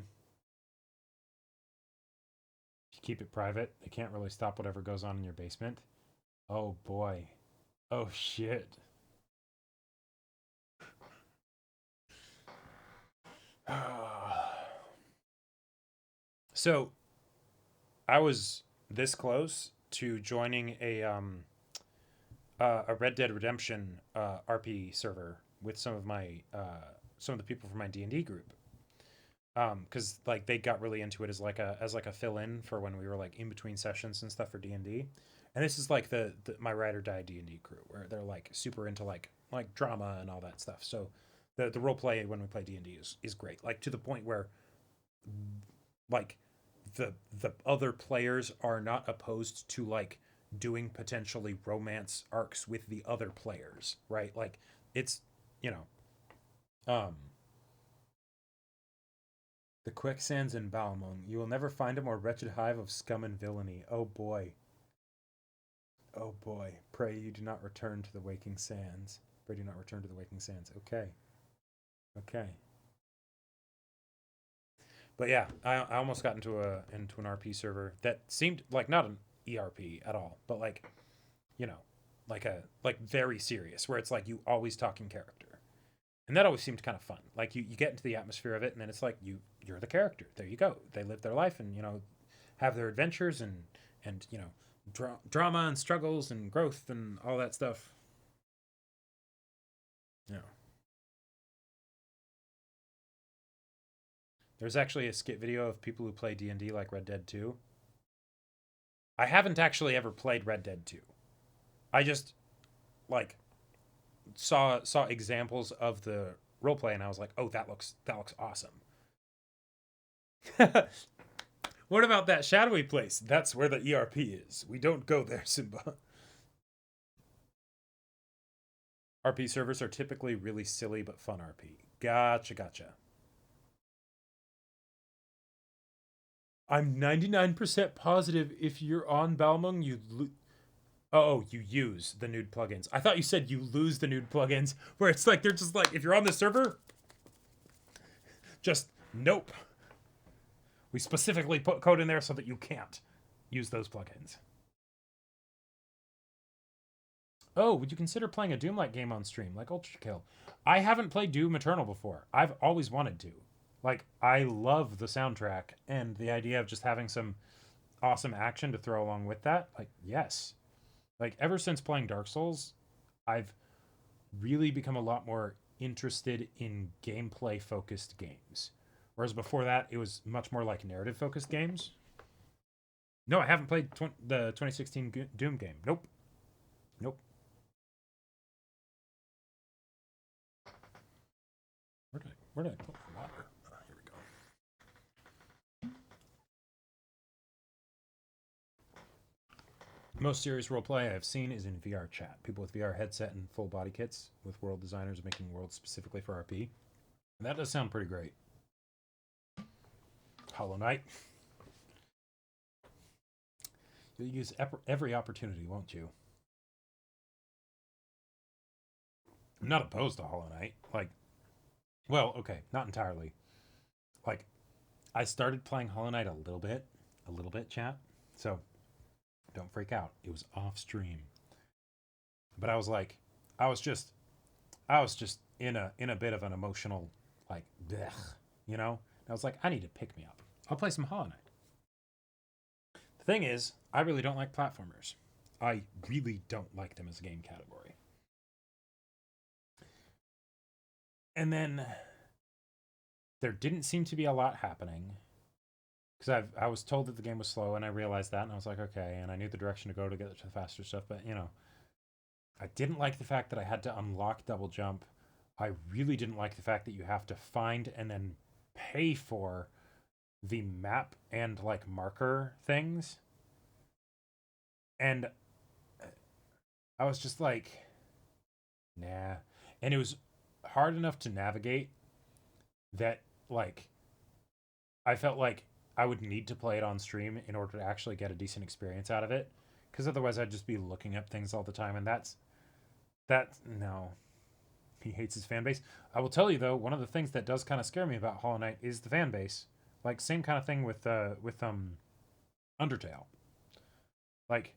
If you keep it private, they can't really stop whatever goes on in your basement. Oh, boy. Oh, shit. So, I was this close to joining a Red Dead Redemption RP server with some of the people from my D&D group, because like they got really into it as like a fill-in for when we were like in between sessions and stuff for D&D. And this is like the my ride or die D&D crew, where they're like super into like drama and all that stuff. So the role play when we play D&D is great, like to the point where like the other players are not opposed to like doing potentially romance arcs with the other players, right? Like it's, you know, the quicksands in Balmung. You will never find a more wretched hive of scum and villainy. Oh boy. Oh boy. Pray you do not return to the waking sands. Pray do not return to the waking sands. Okay. Okay. But yeah, I almost got into an RP server that seemed like not an ERP at all, but like, you know, like very serious, where it's like you always talk in character. And that always seemed kind of fun. Like you get into the atmosphere of it, and then it's like you're the character. There you go. They live their life and, you know, have their adventures and you know, drama and struggles and growth and all that stuff. Yeah. There's actually a skit video of people who play D&D like Red Dead 2. I haven't actually ever played Red Dead 2. I just like saw examples of the roleplay and I was like, "Oh, that looks awesome." What about that shadowy place? That's where the ERP is. We don't go there, Simba. RP servers are typically really silly but fun RP. Gotcha. I'm 99% positive if you're on Balmung, you use the nude plugins. I thought you said you lose the nude plugins, where it's like they're just like, if you're on the server, just nope. We specifically put code in there so that you can't use those plugins. Oh, would you consider playing a Doom-like game on stream, like Ultra Kill? I haven't played Doom Eternal before. I've always wanted to. Like, I love the soundtrack, and the idea of just having some awesome action to throw along with that, like, yes. Like, ever since playing Dark Souls, I've really become a lot more interested in gameplay-focused games. Whereas before that, it was much more like narrative-focused games. No, I haven't played the 2016 Doom game. Nope. Nope. Where did I put the water? Here we go. Most serious roleplay I've seen is in VR chat. People with VR headset and full body kits with world designers making worlds specifically for RP. And that does sound pretty great. Hollow Knight. You'll use every opportunity, won't you? I'm not opposed to Hollow Knight. Like, well, okay, not entirely. Like, I started playing Hollow Knight a little bit, chat. So, don't freak out. It was off stream. But I was like, I was just in a bit of an emotional, like, blech, you know? And I was like, I need to pick me up. I'll play some Hollow Knight. The thing is, I really don't like platformers. I really don't like them as a game category. And then there didn't seem to be a lot happening. Because I was told that the game was slow, and I realized that, and I was like, okay, and I knew the direction to go to get to the faster stuff, but, you know, I didn't like the fact that I had to unlock double jump. I really didn't like the fact that you have to find and then pay for the map and, like, marker things. And I was just like, nah. And it was hard enough to navigate that, like, I felt like I would need to play it on stream in order to actually get a decent experience out of it. Because otherwise I'd just be looking up things all the time. And no. He hates his fan base. I will tell you, though, one of the things that does kind of scare me about Hollow Knight is the fan base. Like, same kind of thing with Undertale. Like,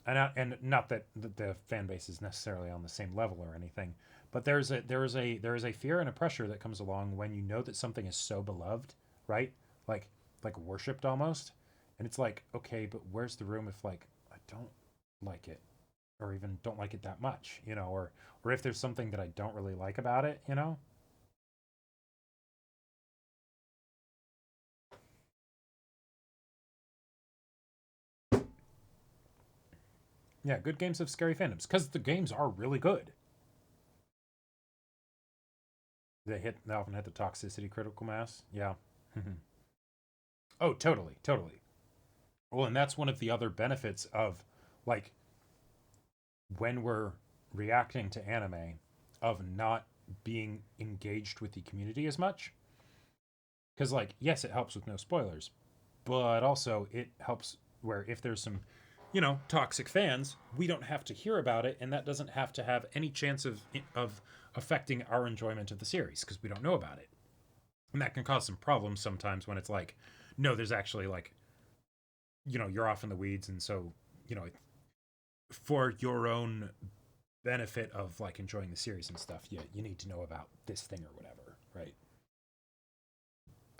and not that the fan base is necessarily on the same level or anything, but there is a fear and a pressure that comes along when you know that something is so beloved, right? Like worshipped almost, and it's like, okay, but where's the room if, like, I don't like it, or even don't like it that much, you know, or if there's something that I don't really like about it, you know? Yeah, good games have scary fandoms because the games are really good. They often hit the toxicity critical mass. Yeah. Oh, totally. Well, and that's one of the other benefits of, like, when we're reacting to anime, of not being engaged with the community as much. Because, like, yes, it helps with no spoilers, but also it helps where if there's some, you know, toxic fans, we don't have to hear about it, and that doesn't have to have any chance of affecting our enjoyment of the series because we don't know about it. And that can cause some problems sometimes when it's like, no, there's actually, like, you know, you're off in the weeds, and so, you know, for your own benefit of, like, enjoying the series and stuff, you need to know about this thing or whatever, right?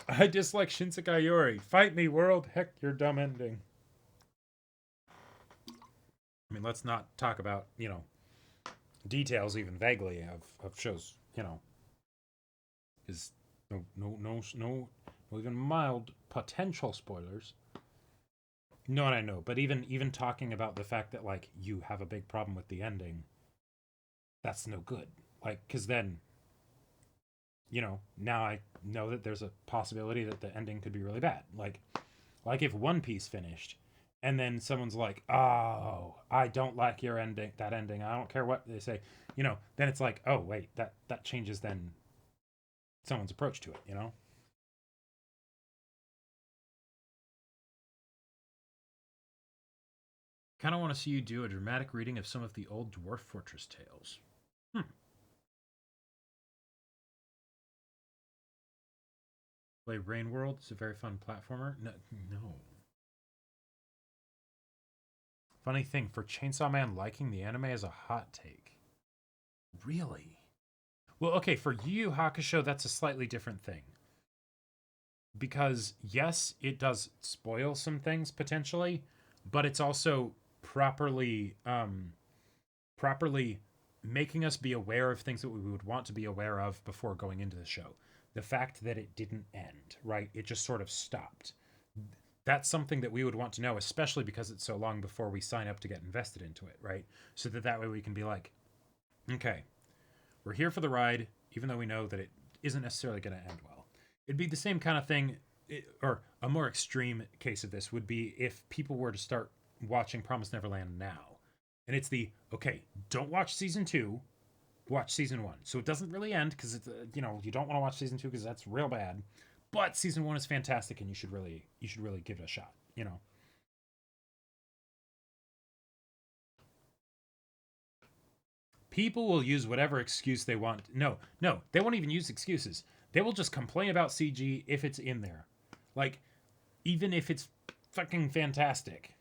I dislike Shinsekai Yori. Fight me, world. Heck, your dumb ending. I mean, let's not talk about, you know, details even vaguely of shows, you know, is no even mild potential spoilers. No, I know, but even talking about the fact that, like, you have a big problem with the ending, that's no good. Like, because then, you know, now I know that there's a possibility that the ending could be really bad. Like if One Piece finished, and then someone's like, "Oh, I don't like your ending. That ending. I don't care what they say." You know, then it's like, "Oh, wait, that changes then someone's approach to it." You know. Kind of want to see you do a dramatic reading of some of the old Dwarf Fortress tales. Play Rain World. It's a very fun platformer. No. Funny thing, for Chainsaw Man liking the anime is a hot take. Really? Well, okay, for Yu Yu Hakusho, that's a slightly different thing. Because, yes, it does spoil some things, potentially, but it's also properly making us be aware of things that we would want to be aware of before going into the show. The fact that it didn't end, right? It just sort of stopped. That's something that we would want to know, especially because it's so long before we sign up to get invested into it, right? So that way we can be like, okay, we're here for the ride, even though we know that it isn't necessarily going to end well. It'd be the same kind of thing, or a more extreme case of this would be if people were to start watching Promised Neverland now. And it's okay, don't watch season 2, watch season 1. So it doesn't really end because it's, you don't want to watch season 2 because that's real bad. But season 1 is fantastic and you should really give it a shot, People will use whatever excuse they want. No, they won't even use excuses. They will just complain about CG if it's in there. Like, even if it's fucking fantastic.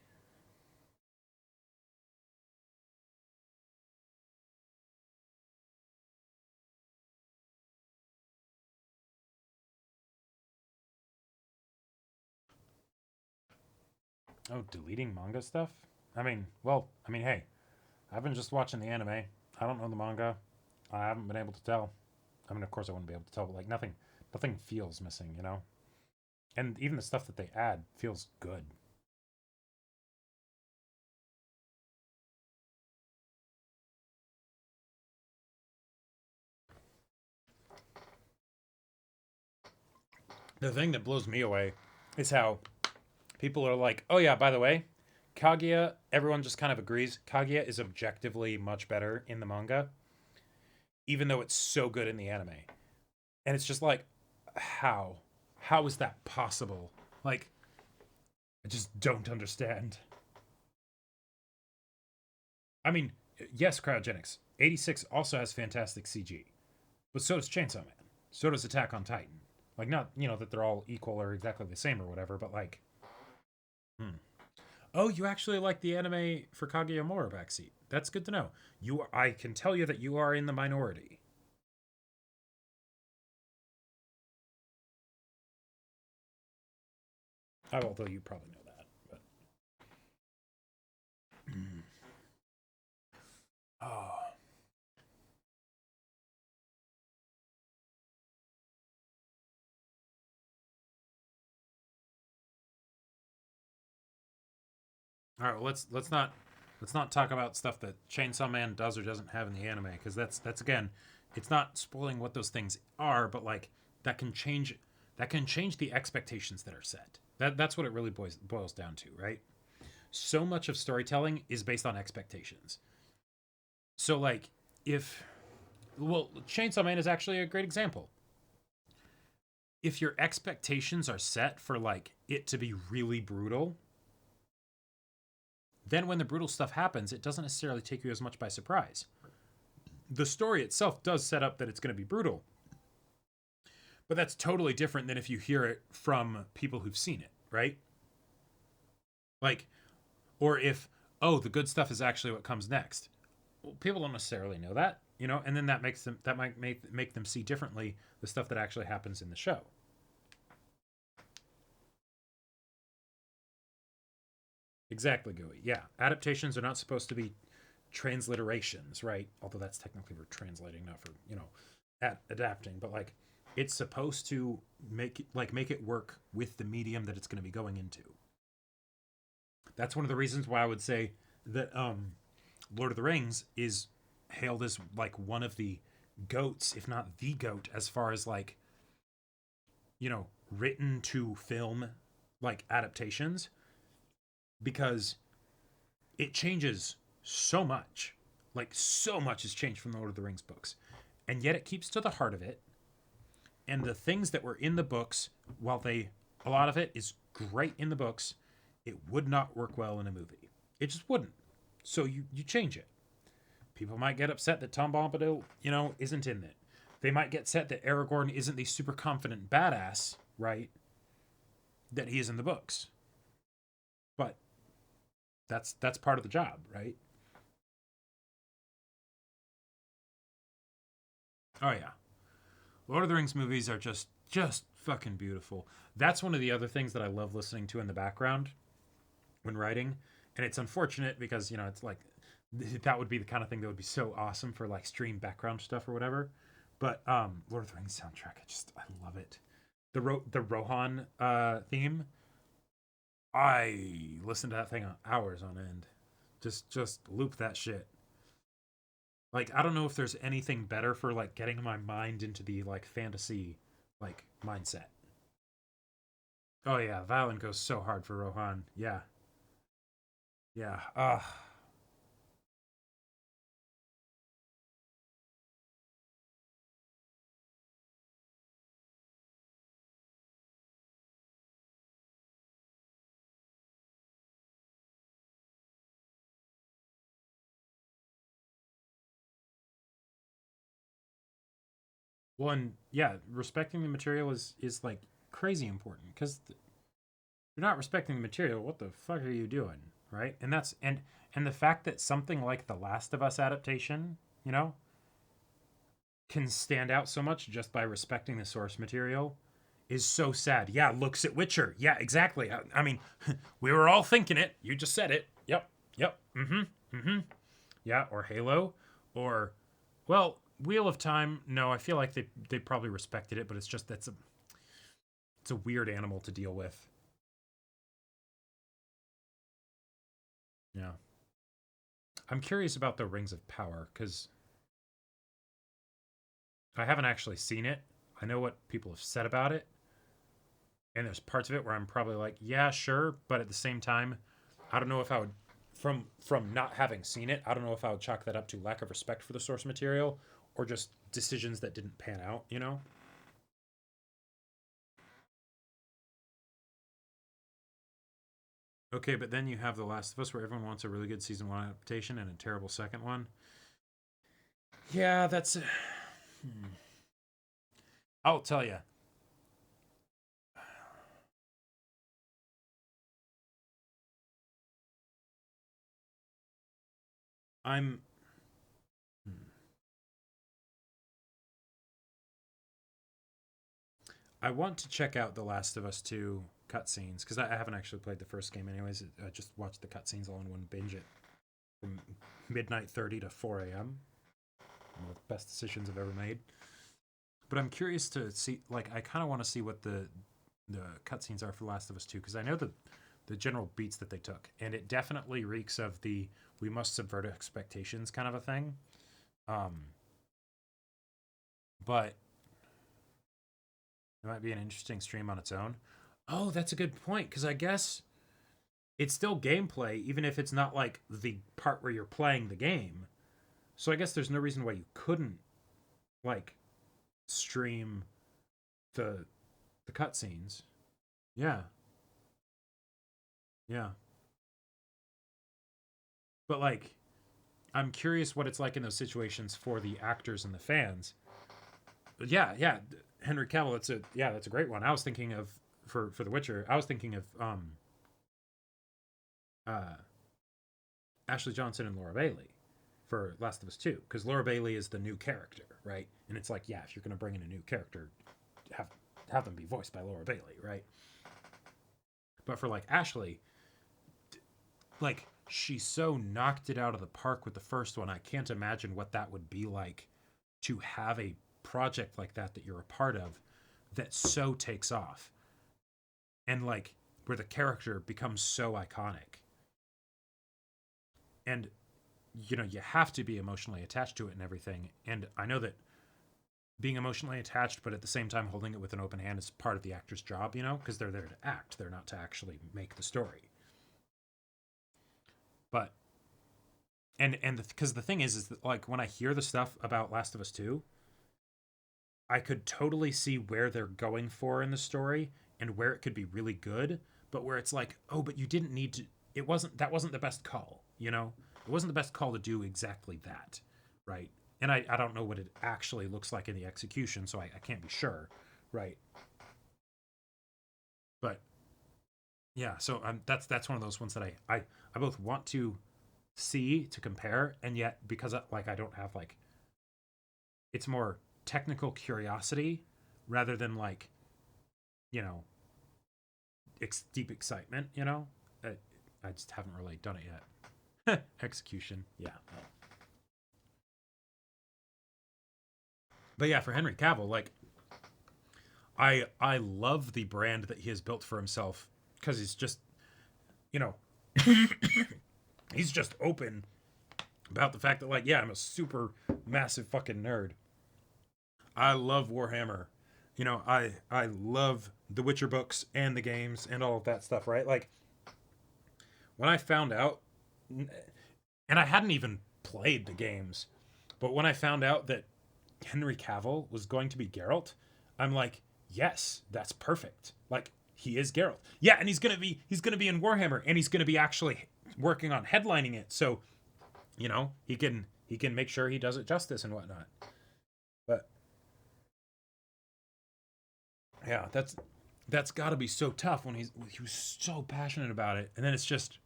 Oh, deleting manga stuff? Hey, I've been just watching the anime. I don't know the manga. I haven't been able to tell. Of course I wouldn't be able to tell, but like nothing feels missing, And even the stuff that they add feels good. The thing that blows me away is how people are like, oh yeah, by the way, Kaguya, everyone just kind of agrees, Kaguya is objectively much better in the manga, even though it's so good in the anime. And it's just like, how? How is that possible? Like, I just don't understand. Yes, Cryogenics. 86 also has fantastic CG. But so does Chainsaw Man. So does Attack on Titan. Like, not, that they're all equal or exactly the same or whatever, but like... Oh, you actually like the anime for Kaguya more, Backseat. That's good to know. I can tell you that you are in the minority. Although you probably know that, but... Oh... All right, well, let's not talk about stuff that Chainsaw Man does or doesn't have in the anime, because that's again, it's not spoiling what those things are, but like that can change the expectations that are set. That's what it really boils down to, right? So much of storytelling is based on expectations. So like Chainsaw Man is actually a great example. If your expectations are set for like it to be really brutal, then when the brutal stuff happens, it doesn't necessarily take you as much by surprise. The story itself does set up that it's going to be brutal. But that's totally different than if you hear it from people who've seen it, right? Like, or if, the good stuff is actually what comes next. Well, people don't necessarily know that, and then that might make them see differently the stuff that actually happens in the show. Exactly, Gooey. Yeah, adaptations are not supposed to be transliterations, right? Although that's technically for translating, not for adapting. But like, it's supposed to make it work with the medium that it's going to be going into. That's one of the reasons why I would say that Lord of the Rings is hailed as like one of the goats, if not the goat, as far as like, written to film like adaptations. Because it changes so much. Like, so much has changed from the Lord of the Rings books. And yet it keeps to the heart of it. And the things that were in the books, while a lot of it is great in the books, it would not work well in a movie. It just wouldn't. So you change it. People might get upset that Tom Bombadil, isn't in it. They might get upset that Aragorn isn't the super confident badass, right? That he is in the books. But That's part of the job, right? Oh yeah. Lord of the Rings movies are just fucking beautiful. That's one of the other things that I love listening to in the background when writing. And it's unfortunate because, you know, it's like that would be the kind of thing that would be so awesome for like stream background stuff or whatever. But Lord of the Rings soundtrack, I love it. The Rohan theme, I listened to that thing on hours on end. Just loop that shit. Like, I don't know if there's anything better for like getting my mind into the like fantasy like mindset. Oh yeah, violin goes so hard for Rohan. Yeah. Yeah. Well, and yeah, respecting the material is like crazy important because you're not respecting the material. What the fuck are you doing, right? And that's and the fact that something like the Last of Us adaptation, you know, can stand out so much just by respecting the source material is so sad. Yeah, looks at Witcher. Yeah, exactly. I mean, we were all thinking it. You just said it. Yep. Yeah, or Halo, or well, Wheel of Time. No, I feel like they probably respected it, but it's just it's a weird animal to deal with. Yeah. I'm curious about the Rings of Power because I haven't actually seen it. I know what people have said about it. And there's parts of it where I'm probably like, yeah, sure, but at the same time, I don't know if I would from not having seen it, I don't know if I would chalk that up to lack of respect for the source material or just decisions that didn't pan out, you know? Okay, but then you have The Last of Us where everyone wants a really good season 1 adaptation and a terrible second one. Yeah, that's I'll tell you. I'm I want to check out The Last of Us 2 cutscenes because I haven't actually played the first game anyways. I just watched the cutscenes all in one binge it from midnight 30 to 4 a.m. One of the best decisions I've ever made. But I'm curious to see, like, I kind of want to see what the cutscenes are for Last of Us 2 because I know the general beats that they took, and it definitely reeks of the we must subvert expectations kind of a thing. But it might be an interesting stream on its own. Oh, that's a good point because I guess it's still gameplay, even if it's not like the part where you're playing the game. So I guess there's no reason why you couldn't like stream the cutscenes. Yeah. Yeah. But like I'm curious what it's like in those situations for the actors and the fans. But yeah, Henry Cavill, that's a great one. I was thinking of for The Witcher, I was thinking of Ashley Johnson and Laura Bailey for Last of Us 2 because Laura Bailey is the new character, right? And it's like, yeah, if you're going to bring in a new character, have them be voiced by Laura Bailey, right? But for like Ashley, like she so knocked it out of the park with the first one. I can't imagine what that would be like to have a project like that you're a part of that so takes off and like where the character becomes so iconic. And you know, you have to be emotionally attached to it and everything. And I know that being emotionally attached, but at the same time holding it with an open hand is part of the actor's job, you know, because they're there to act. They're not to actually make the story. But and because the thing is that like when I hear the stuff about Last of Us 2, I could totally see where they're going for in the story and where it could be really good, but where it's like, oh, but you didn't need to. That wasn't the best call, you know. It wasn't the best call to do exactly that, right? And I don't know what it actually looks like in the execution, so I can't be sure, right? But Yeah, so that's one of those ones that I both want to see to compare, and yet because I don't have like, it's more technical curiosity rather than like, you know, deep excitement. You know, I just haven't really done it yet. Execution, yeah. But yeah, for Henry Cavill, like, I love the brand that he has built for himself because he's just, you know, he's just open about the fact that, like, yeah, I'm a super massive fucking nerd. I love Warhammer. You know, I love the Witcher books and the games and all of that stuff, right? Like, when I found out, and I hadn't even played the games, but when I found out that Henry Cavill was going to be Geralt, I'm like, yes, that's perfect. Like, he is Geralt. Yeah, and he's gonna be in Warhammer, and he's gonna be actually working on headlining it. So, you know, he can make sure he does it justice and whatnot. But yeah, that's got to be so tough when he was so passionate about it, and then it's just,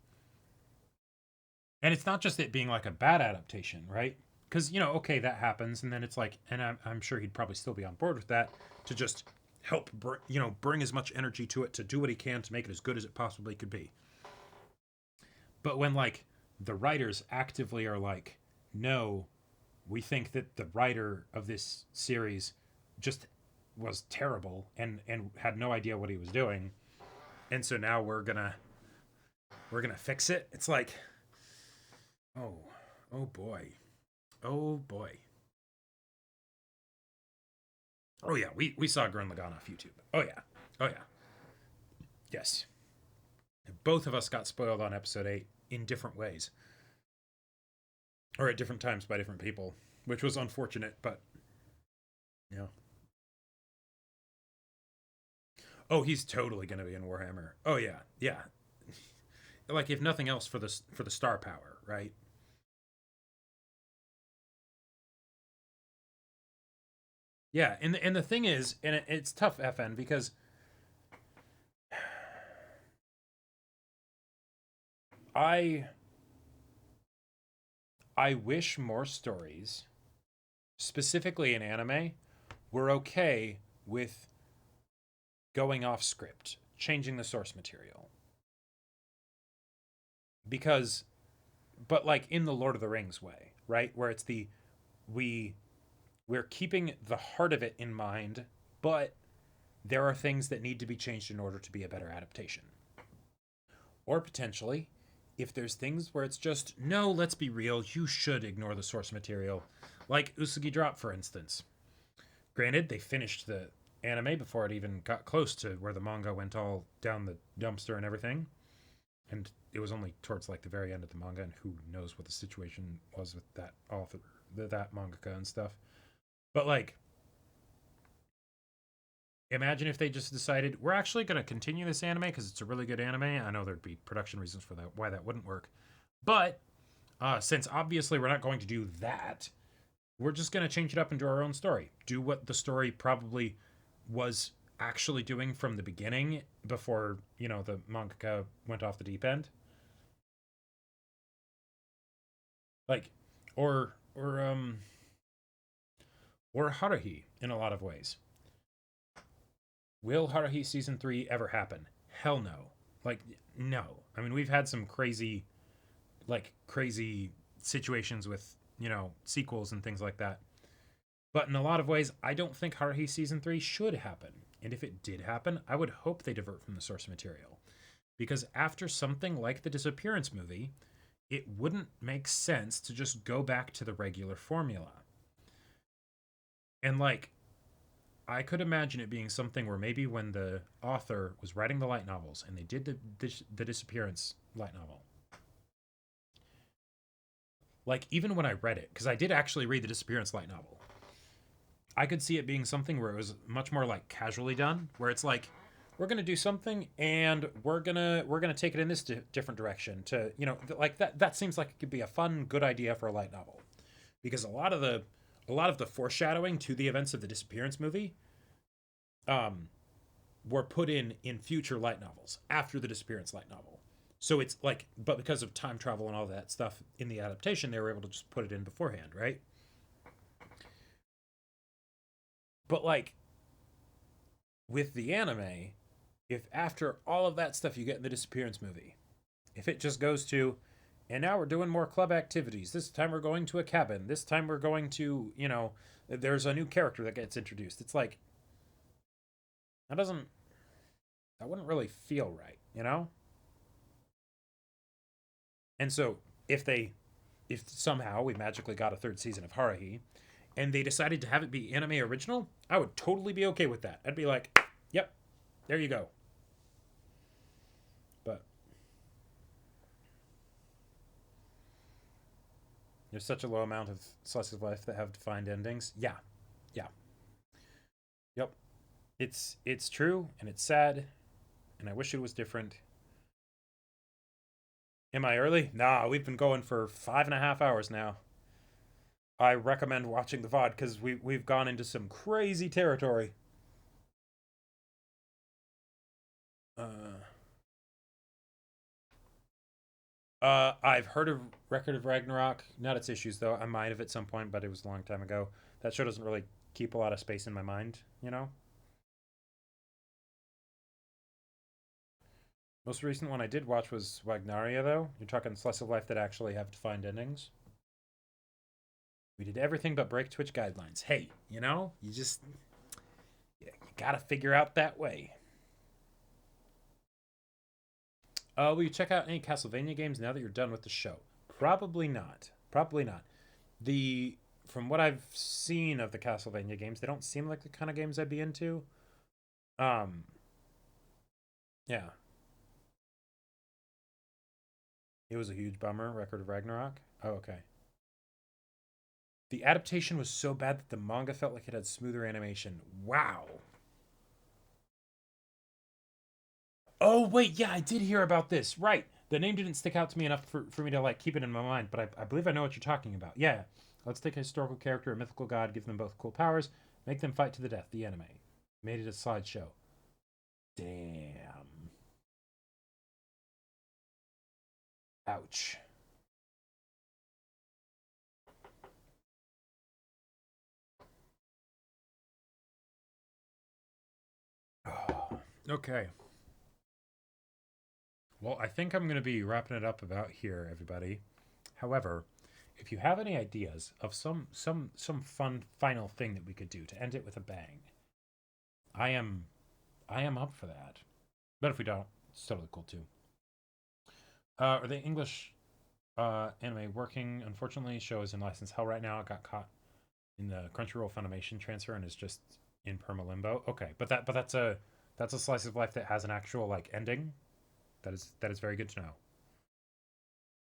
and it's not just it being like a bad adaptation, right? Because, you know, okay, that happens, and then it's like, and I'm sure he'd probably still be on board with that to just help, bring as much energy to it to do what he can to make it as good as it possibly could be. But when, like, the writers actively are like, no, we think that the writer of this series just was terrible and had no idea what he was doing, and so now we're gonna fix it. It's like, oh boy. Oh boy. Oh yeah, we saw Gurren Lagann off YouTube. Oh yeah. Yes. Both of us got spoiled on episode 8 in different ways. Or at different times by different people, which was unfortunate, but yeah. Oh, he's totally going to be in Warhammer. Oh yeah. Yeah. Like, if nothing else, for the star power, right? Yeah, and the thing is, and it's tough, FN, because I wish more stories, specifically in anime, were okay with going off script, changing the source material. Because, but like in the Lord of the Rings way, right? Where it's we're keeping the heart of it in mind, but there are things that need to be changed in order to be a better adaptation. Or potentially, if there's things where it's just, no, let's be real, you should ignore the source material. Like Usagi Drop, for instance. Granted, they finished the anime before it even got close to where the manga went all down the dumpster and everything. And it was only towards like the very end of the manga, and who knows what the situation was with that author, that mangaka and stuff. But like, imagine if they just decided, we're actually going to continue this anime because it's a really good anime. I know there'd be production reasons for that, why that wouldn't work. But since obviously we're not going to do that, we're just going to change it up into our own story. Do what the story probably was actually doing from the beginning before, you know, the mangaka went off the deep end. Like, or Haruhi in a lot of ways. Will Haruhi season 3 ever happen? Hell no. Like, no. I mean, we've had some crazy situations with, you know, sequels and things like that. But in a lot of ways, I don't think Haruhi season 3 should happen. And if it did happen, I would hope they divert from the source material. Because after something like the Disappearance movie, it wouldn't make sense to just go back to the regular formula. And like, I could imagine it being something where maybe when the author was writing the light novels and they did the Disappearance light novel, like, even when I read it, because I did actually read the Disappearance light novel, I could see it being something where it was much more like casually done, where it's like, we're gonna do something and we're gonna take it in this different direction to, you know, like that seems like it could be a fun, good idea for a light novel, because a lot of the foreshadowing to the events of the Disappearance movie were put in future light novels after the Disappearance light novel. So it's like, but because of time travel and all that stuff in the adaptation, they were able to just put it in beforehand, right? But like with the anime, if after all of that stuff you get in the Disappearance movie, if it just goes to, and now we're doing more club activities, this time we're going to a cabin, this time we're going to, you know, there's a new character that gets introduced. It's like, that wouldn't really feel right, you know? And so if somehow we magically got a third season of Haruhi and they decided to have it be anime original, I would totally be okay with that. I'd be like, yep, there you go. But there's such a low amount of slices of life that have defined endings. Yeah. Yep. It's true and it's sad and I wish it was different. Am I early? Nah, we've been going for 5.5 hours now. I recommend watching the VOD because we've gone into some crazy territory. I've heard of Record of Ragnarok. Not its issues though. I might have at some point, but it was a long time ago. That show doesn't really keep a lot of space in my mind, you know? Most recent one I did watch was Wagnaria, though. You're talking slice of life that actually have defined endings. We did everything but break Twitch guidelines. Hey, you know, you gotta figure out that way. Will you check out any Castlevania games now that you're done with the show? Probably not. From what I've seen of the Castlevania games, they don't seem like the kind of games I'd be into. Yeah. It was a huge bummer, Record of Ragnarok. Oh, okay. The adaptation was so bad that the manga felt like it had smoother animation. Wow. Oh, wait, yeah, I did hear about this. Right. The name didn't stick out to me enough for me to, like, keep it in my mind, but I believe I know what you're talking about. Yeah. Let's take a historical character, a mythical god, give them both cool powers, make them fight to the death, the anime. Made it a slideshow. Damn. Ouch. Okay. Well, I think I'm going to be wrapping it up about here, everybody. However, if you have any ideas of some fun final thing that we could do to end it with a bang, I am up for that. But if we don't, it's totally cool too. Are the English anime working? Unfortunately, show is in license hell right now. It got caught in the Crunchyroll Funimation transfer and is just in perma limbo. Okay, but that's a slice of life that has an actual like ending. That is very good to know.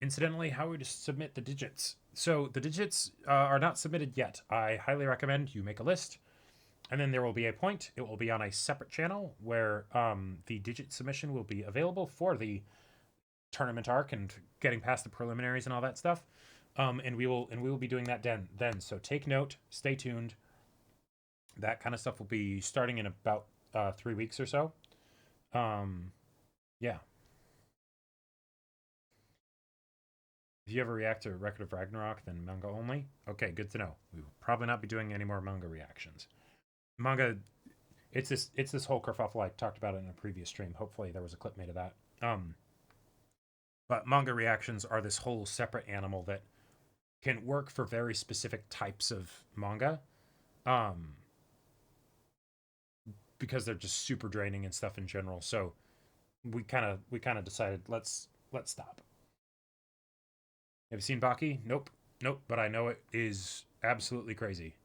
Incidentally, how would you submit the digits? So the digits are not submitted yet. I highly recommend you make a list, and then there will be a point. It will be on a separate channel where the digit submission will be available for the tournament arc and getting past the preliminaries and all that stuff. And we will be doing that then. So take note, stay tuned. That kind of stuff will be starting in about 3 weeks or so. Yeah. If you ever react to Record of Ragnarok, then manga only. Okay, good to know. We will probably not be doing any more manga reactions. Manga, it's this whole kerfuffle I talked about it in a previous stream. Hopefully there was a clip made of that. But manga reactions are this whole separate animal that can work for very specific types of manga. Because they're just super draining and stuff in general. So we kind of decided let's stop. Have you seen Baki? Nope, but I know it is absolutely crazy.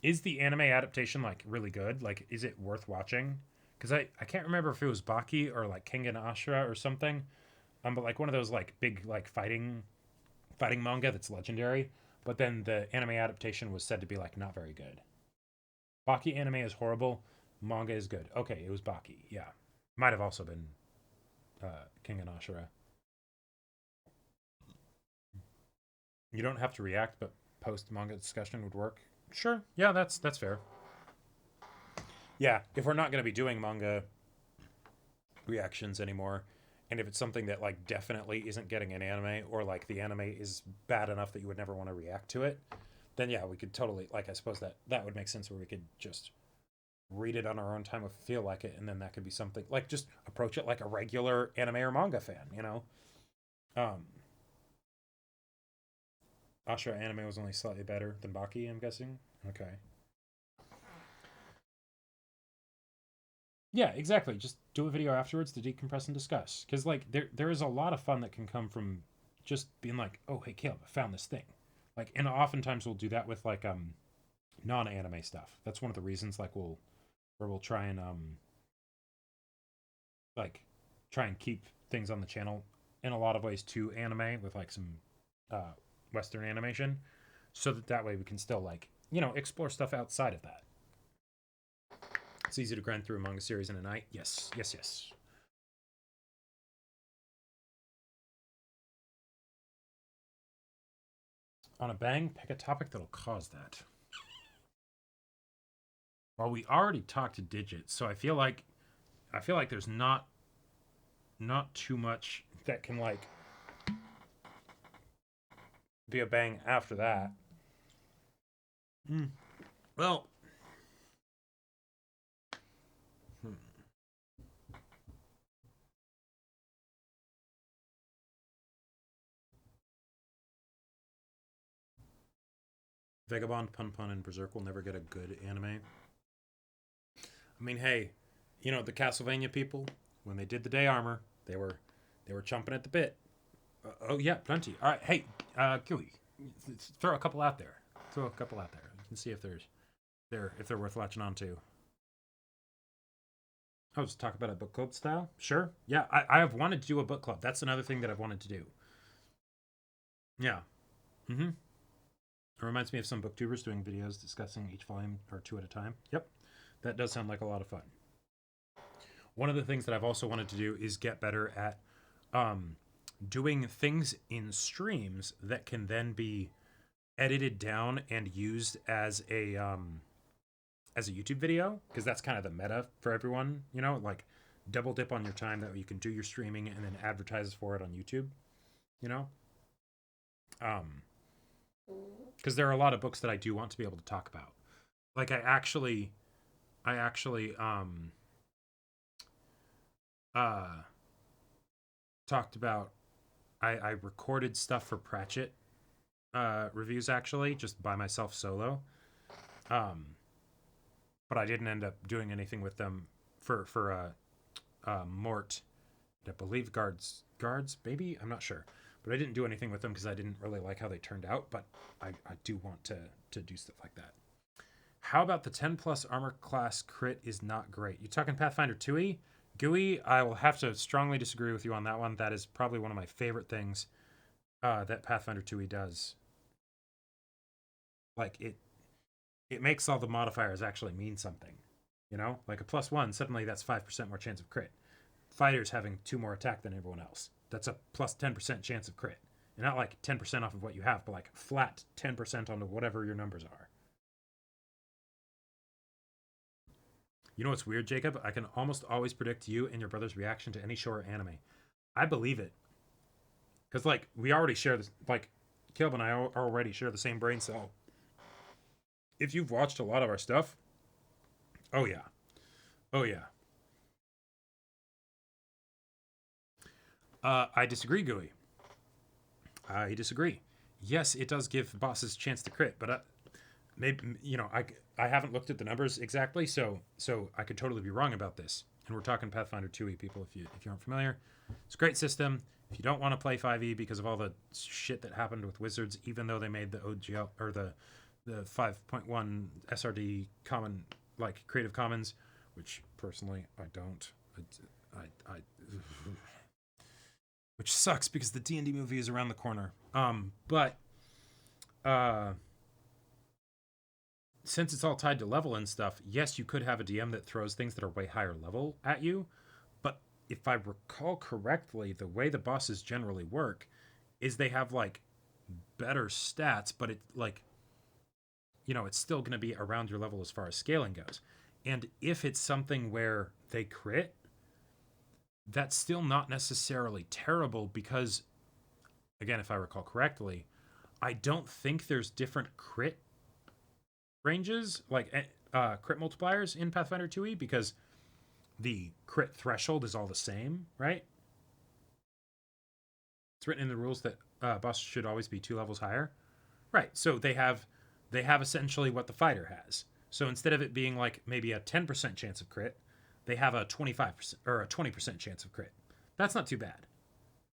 Is the anime adaptation like really good? Like, is it worth watching? Because I can't remember if it was Baki or like Kengan Ashura or something. But like one of those like big like fighting manga that's legendary. But then the anime adaptation was said to be like not very good. Baki anime is horrible. Manga is good. Okay, it was Baki. Yeah, might have also been Kengan Ashura. You don't have to react, but post manga discussion would work. Sure. Yeah, that's fair. yeah, if we're not going to be doing manga reactions anymore, and if it's something that like definitely isn't getting an anime, or like the anime is bad enough that you would never want to react to it, then yeah, we could totally, like, I suppose that would make sense where we could just read it on our own time if we feel like it, and then that could be something like just approach it like a regular anime or manga fan, you know. Ashura anime was only slightly better than Baki, I'm guessing. Okay. Yeah, exactly. Just do a video afterwards to decompress and discuss. Because, like, there is a lot of fun that can come from just being like, oh, hey, Caleb, I found this thing. Like, and oftentimes we'll do that with, like, non-anime stuff. That's one of the reasons, like, we'll try and, like, try and keep things on the channel in a lot of ways to anime with, like, some, Western animation. So that way we can still, like, you know, explore stuff outside of that. It's easy to grind through a manga series in a night. Yes, yes, yes. On a bang, pick a topic that'll cause that. Well, we already talked to Digits, so I feel like there's not too much that can like be a bang after that. Well, Vagabond, Pun Pun, and Berserk will never get a good anime. I mean, hey, you know, the Castlevania people, when they did the Day Armor, they were chomping at the bit. Oh yeah, plenty. All right, hey, Kiwi, throw a couple out there. You can see if they're worth latching on to. I'll just talk about a book club style. Sure. Yeah, I have wanted to do a book club. That's another thing that I've wanted to do. Yeah. It reminds me of some booktubers doing videos discussing each volume or two at a time. Yep. That does sound like a lot of fun. One of the things that I've also wanted to do is get better at doing things in streams that can then be edited down and used as a YouTube video, because that's kind of the meta for everyone, you know, like double dip on your time that you can do your streaming and then advertise for it on YouTube, you know? Because there are a lot of books that I do want to be able to talk about. Like I actually talked about, I recorded stuff for Pratchett reviews actually, just by myself solo. But I didn't end up doing anything with them for Mort. I believe guards, maybe? I'm not sure. But I didn't do anything with them because I didn't really like how they turned out, but I do want to do stuff like that. How about the 10 plus armor class crit is not great? You talking Pathfinder 2e? GUI, I will have to strongly disagree with you on that one. That is probably one of my favorite things that Pathfinder 2e does. Like, it makes all the modifiers actually mean something. You know? Like a +1, suddenly that's 5% more chance of crit. Fighters having 2 more attack than everyone else. That's a plus 10% chance of crit. And not like 10% off of what you have, but like flat 10% onto whatever your numbers are. You know what's weird, Jacob? I can almost always predict you and your brother's reaction to any show or anime. I believe it. Because, like, we already share this, like, Caleb and I already share the same brain cell. If you've watched a lot of our stuff, oh yeah. Oh yeah. I disagree, Gooey. I disagree. Yes, it does give bosses a chance to crit, but maybe, you know, I haven't looked at the numbers exactly, so I could totally be wrong about this. And we're talking Pathfinder 2e, people, if you aren't familiar. It's a great system. If you don't want to play 5e because of all the shit that happened with Wizards, even though they made the OGL or the 5.1 SRD common, like Creative Commons, which personally I don't. I which sucks because the D&D movie is around the corner. But since it's all tied to level and stuff, yes, you could have a DM that throws things that are way higher level at you. But if I recall correctly, the way the bosses generally work is they have like better stats, but it like, you know, it's still going to be around your level as far as scaling goes. And if it's something where they crit, that's still not necessarily terrible because, again, if I recall correctly, I don't think there's different crit ranges, like crit multipliers in Pathfinder 2e, because the crit threshold is all the same, right? It's written in the rules that bosses should always be 2 levels higher. Right, so they have essentially what the fighter has. So instead of it being like maybe a 10% chance of crit, they have a 25% or a 20% chance of crit. That's not too bad.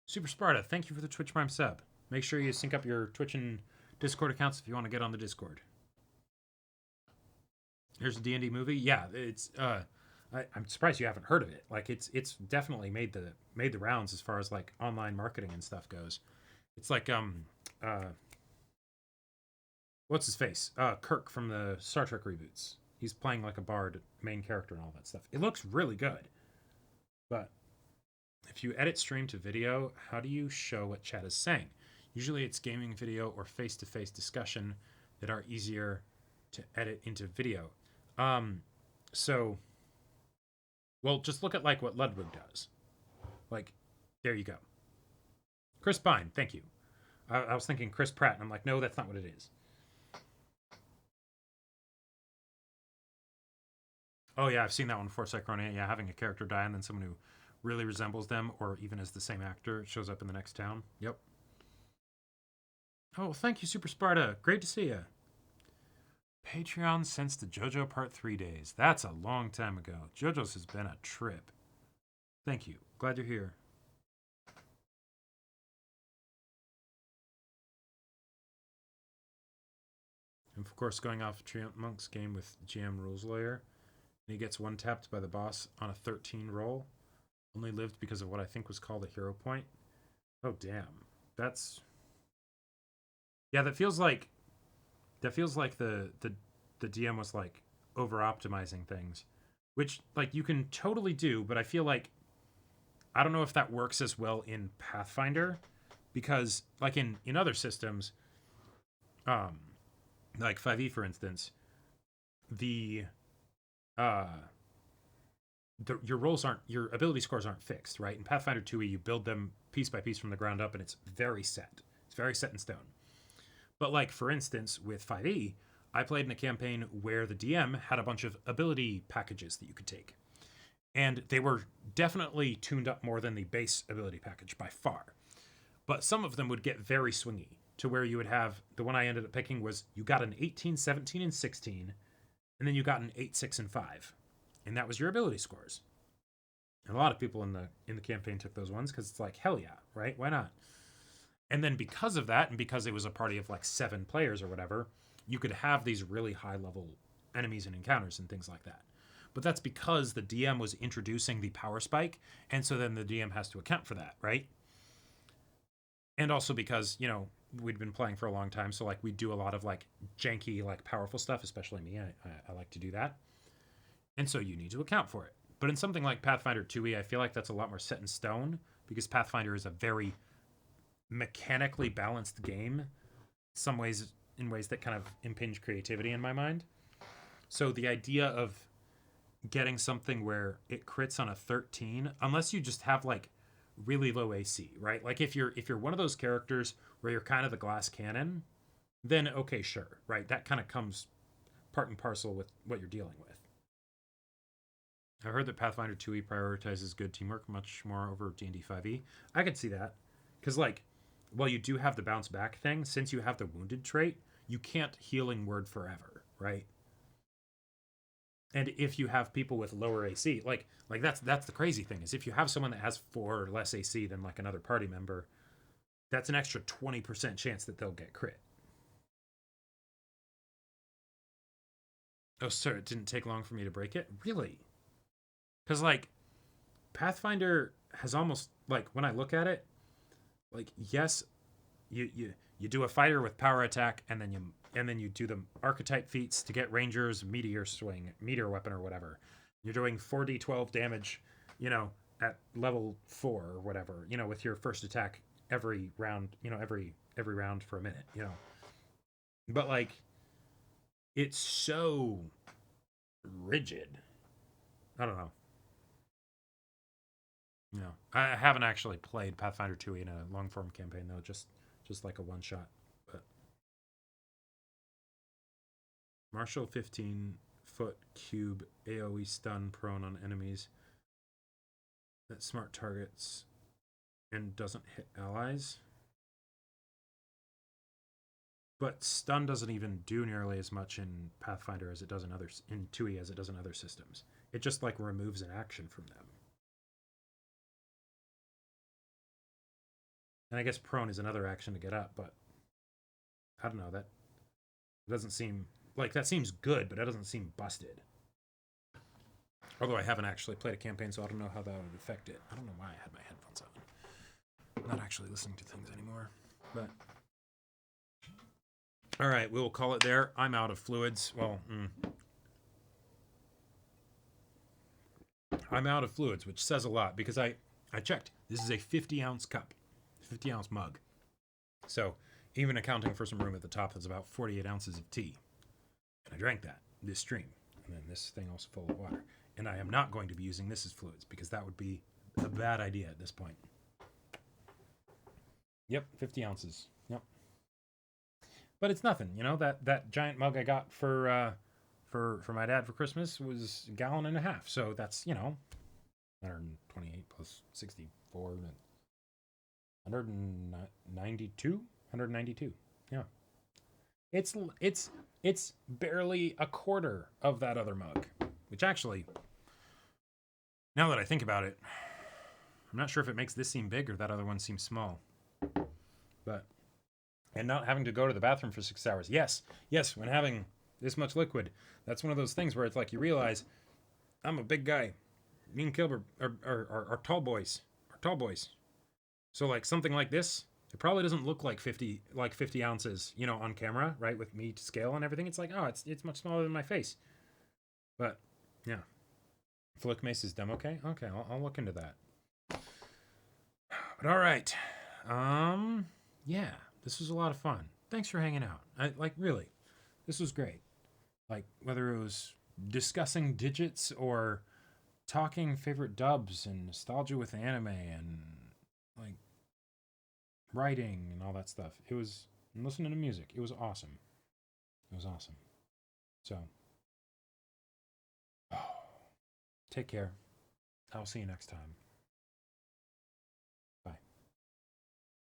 Super Sparta, thank you for the Twitch Prime sub. Make sure you sync up your Twitch and Discord accounts if you want to get on the Discord. Here's a D&D movie. Yeah, it's I'm surprised you haven't heard of it. Like it's definitely made the rounds as far as like online marketing and stuff goes. It's like what's his face? Kirk from the Star Trek reboots. He's playing like a bard main character and all that stuff. It looks really good. But if you edit stream to video, how do you show what chat is saying? Usually it's gaming video or face-to-face discussion that are easier to edit into video. So, well, just look at like what Ludwig does. Like, there you go. Chris Pine, thank you. I was thinking Chris Pratt, and I'm like, no, that's not what it is. Oh yeah, I've seen that one before, Cycronia. Yeah, having a character die and then someone who really resembles them, or even is the same actor, shows up in the next town. Yep. Oh, thank you, Super Sparta. Great to see you. Patreon since the JoJo Part 3 days. That's a long time ago. JoJo's has been a trip. Thank you. Glad you're here. And of course, going off Triumph Monk's game with GM Rules Lawyer, and he gets one-tapped by the boss on a 13 roll. Only lived because of what I think was called a hero point. Oh, damn. That's... Yeah, that feels like the DM was like over-optimizing things, which like you can totally do, but I feel like I don't know if that works as well in Pathfinder, because like in other systems, like 5e for instance, your ability scores aren't fixed, right? In Pathfinder 2e, you build them piece by piece from the ground up, and it's very set. It's very set in stone. But like, for instance, with 5e, I played in a campaign where the DM had a bunch of ability packages that you could take. And they were definitely tuned up more than the base ability package by far. But some of them would get very swingy, to where you would have, the one I ended up picking was, you got an 18, 17, and 16, and then you got an 8, 6, and 5. And that was your ability scores. And a lot of people in the campaign took those ones, because it's like, hell yeah, right? Why not? And then because of that, and because it was a party of like 7 players or whatever, you could have these really high-level enemies and encounters and things like that. But that's because the DM was introducing the power spike, and so then the DM has to account for that, right? And also because, you know, we'd been playing for a long time, so like we do a lot of like janky, like powerful stuff, especially me. I like to do that. And so you need to account for it. But in something like Pathfinder 2e, I feel like that's a lot more set in stone, because Pathfinder is a very mechanically balanced game, in ways that kind of impinge creativity in my mind. So the idea of getting something where it crits on a 13, unless you just have like really low AC, right? Like if you're one of those characters where you're kind of the glass cannon, then okay, sure, right? That kind of comes part and parcel with what you're dealing with. I heard that Pathfinder 2e prioritizes good teamwork much more over D&D 5e. I could see that, because like, well, you do have the bounce back thing. Since you have the wounded trait, you can't healing word forever, right? And if you have people with lower AC, like that's the crazy thing, is if you have someone that has 4 or less AC than like another party member, that's an extra 20% chance that they'll get crit. Oh, sir, it didn't take long for me to break it? Really? Because like Pathfinder has almost, like, when I look at it, like, yes, you do a fighter with power attack, and then you do the archetype feats to get rangers, meteor swing, meteor weapon, or whatever. You're doing 4d12 damage, you know, at level 4 or whatever, you know, with your first attack every round, you know, every round for a minute, you know. But like, it's so rigid. I don't know. No, I haven't actually played Pathfinder 2 in a long form campaign though. Just like a one shot. But Martial 15-foot cube AOE stun prone on enemies that smart targets and doesn't hit allies. But stun doesn't even do nearly as much in Pathfinder as it does in 2e as it does in other systems. It just like removes an action from them. And I guess prone is another action to get up, but I don't know, that doesn't seem like, that seems good, but that doesn't seem busted. Although I haven't actually played a campaign, so I don't know how that would affect it. I don't know why I had my headphones on. I'm not actually listening to things anymore, but all right, we will call it there. I'm out of fluids. Well, I'm out of fluids, which says a lot because I checked. This is a 50-ounce cup, 50-ounce mug. So even accounting for some room at the top, that's about 48 ounces of tea. And I drank that this stream. And then this thing also full of water. And I am not going to be using this as fluids because that would be a bad idea at this point. Yep, 50 ounces. Yep. But it's nothing, you know, that giant mug I got for my dad for Christmas was 1.5 gallons. So that's, you know, 128 plus 64, 192. Yeah. It's barely a quarter of that other mug, which actually, now that I think about it, I'm not sure if it makes this seem big or that other one seems small. But, and not having to go to the bathroom for 6 hours. Yes, when having this much liquid, that's one of those things where it's like you realize, I'm a big guy. Me and Kilbert are tall boys. So like something like this, it probably doesn't look like 50 ounces, you know, on camera, right? With me to scale and everything. It's like, oh, it's much smaller than my face. But yeah. Flick Mace's demo. Okay, I'll look into that. But all right. Yeah, this was a lot of fun. Thanks for hanging out. Really, this was great. Like, whether it was discussing digits or talking favorite dubs and nostalgia with anime and, like, writing and all that stuff. It was, and listening to music. It was awesome. So, take care. I'll see you next time.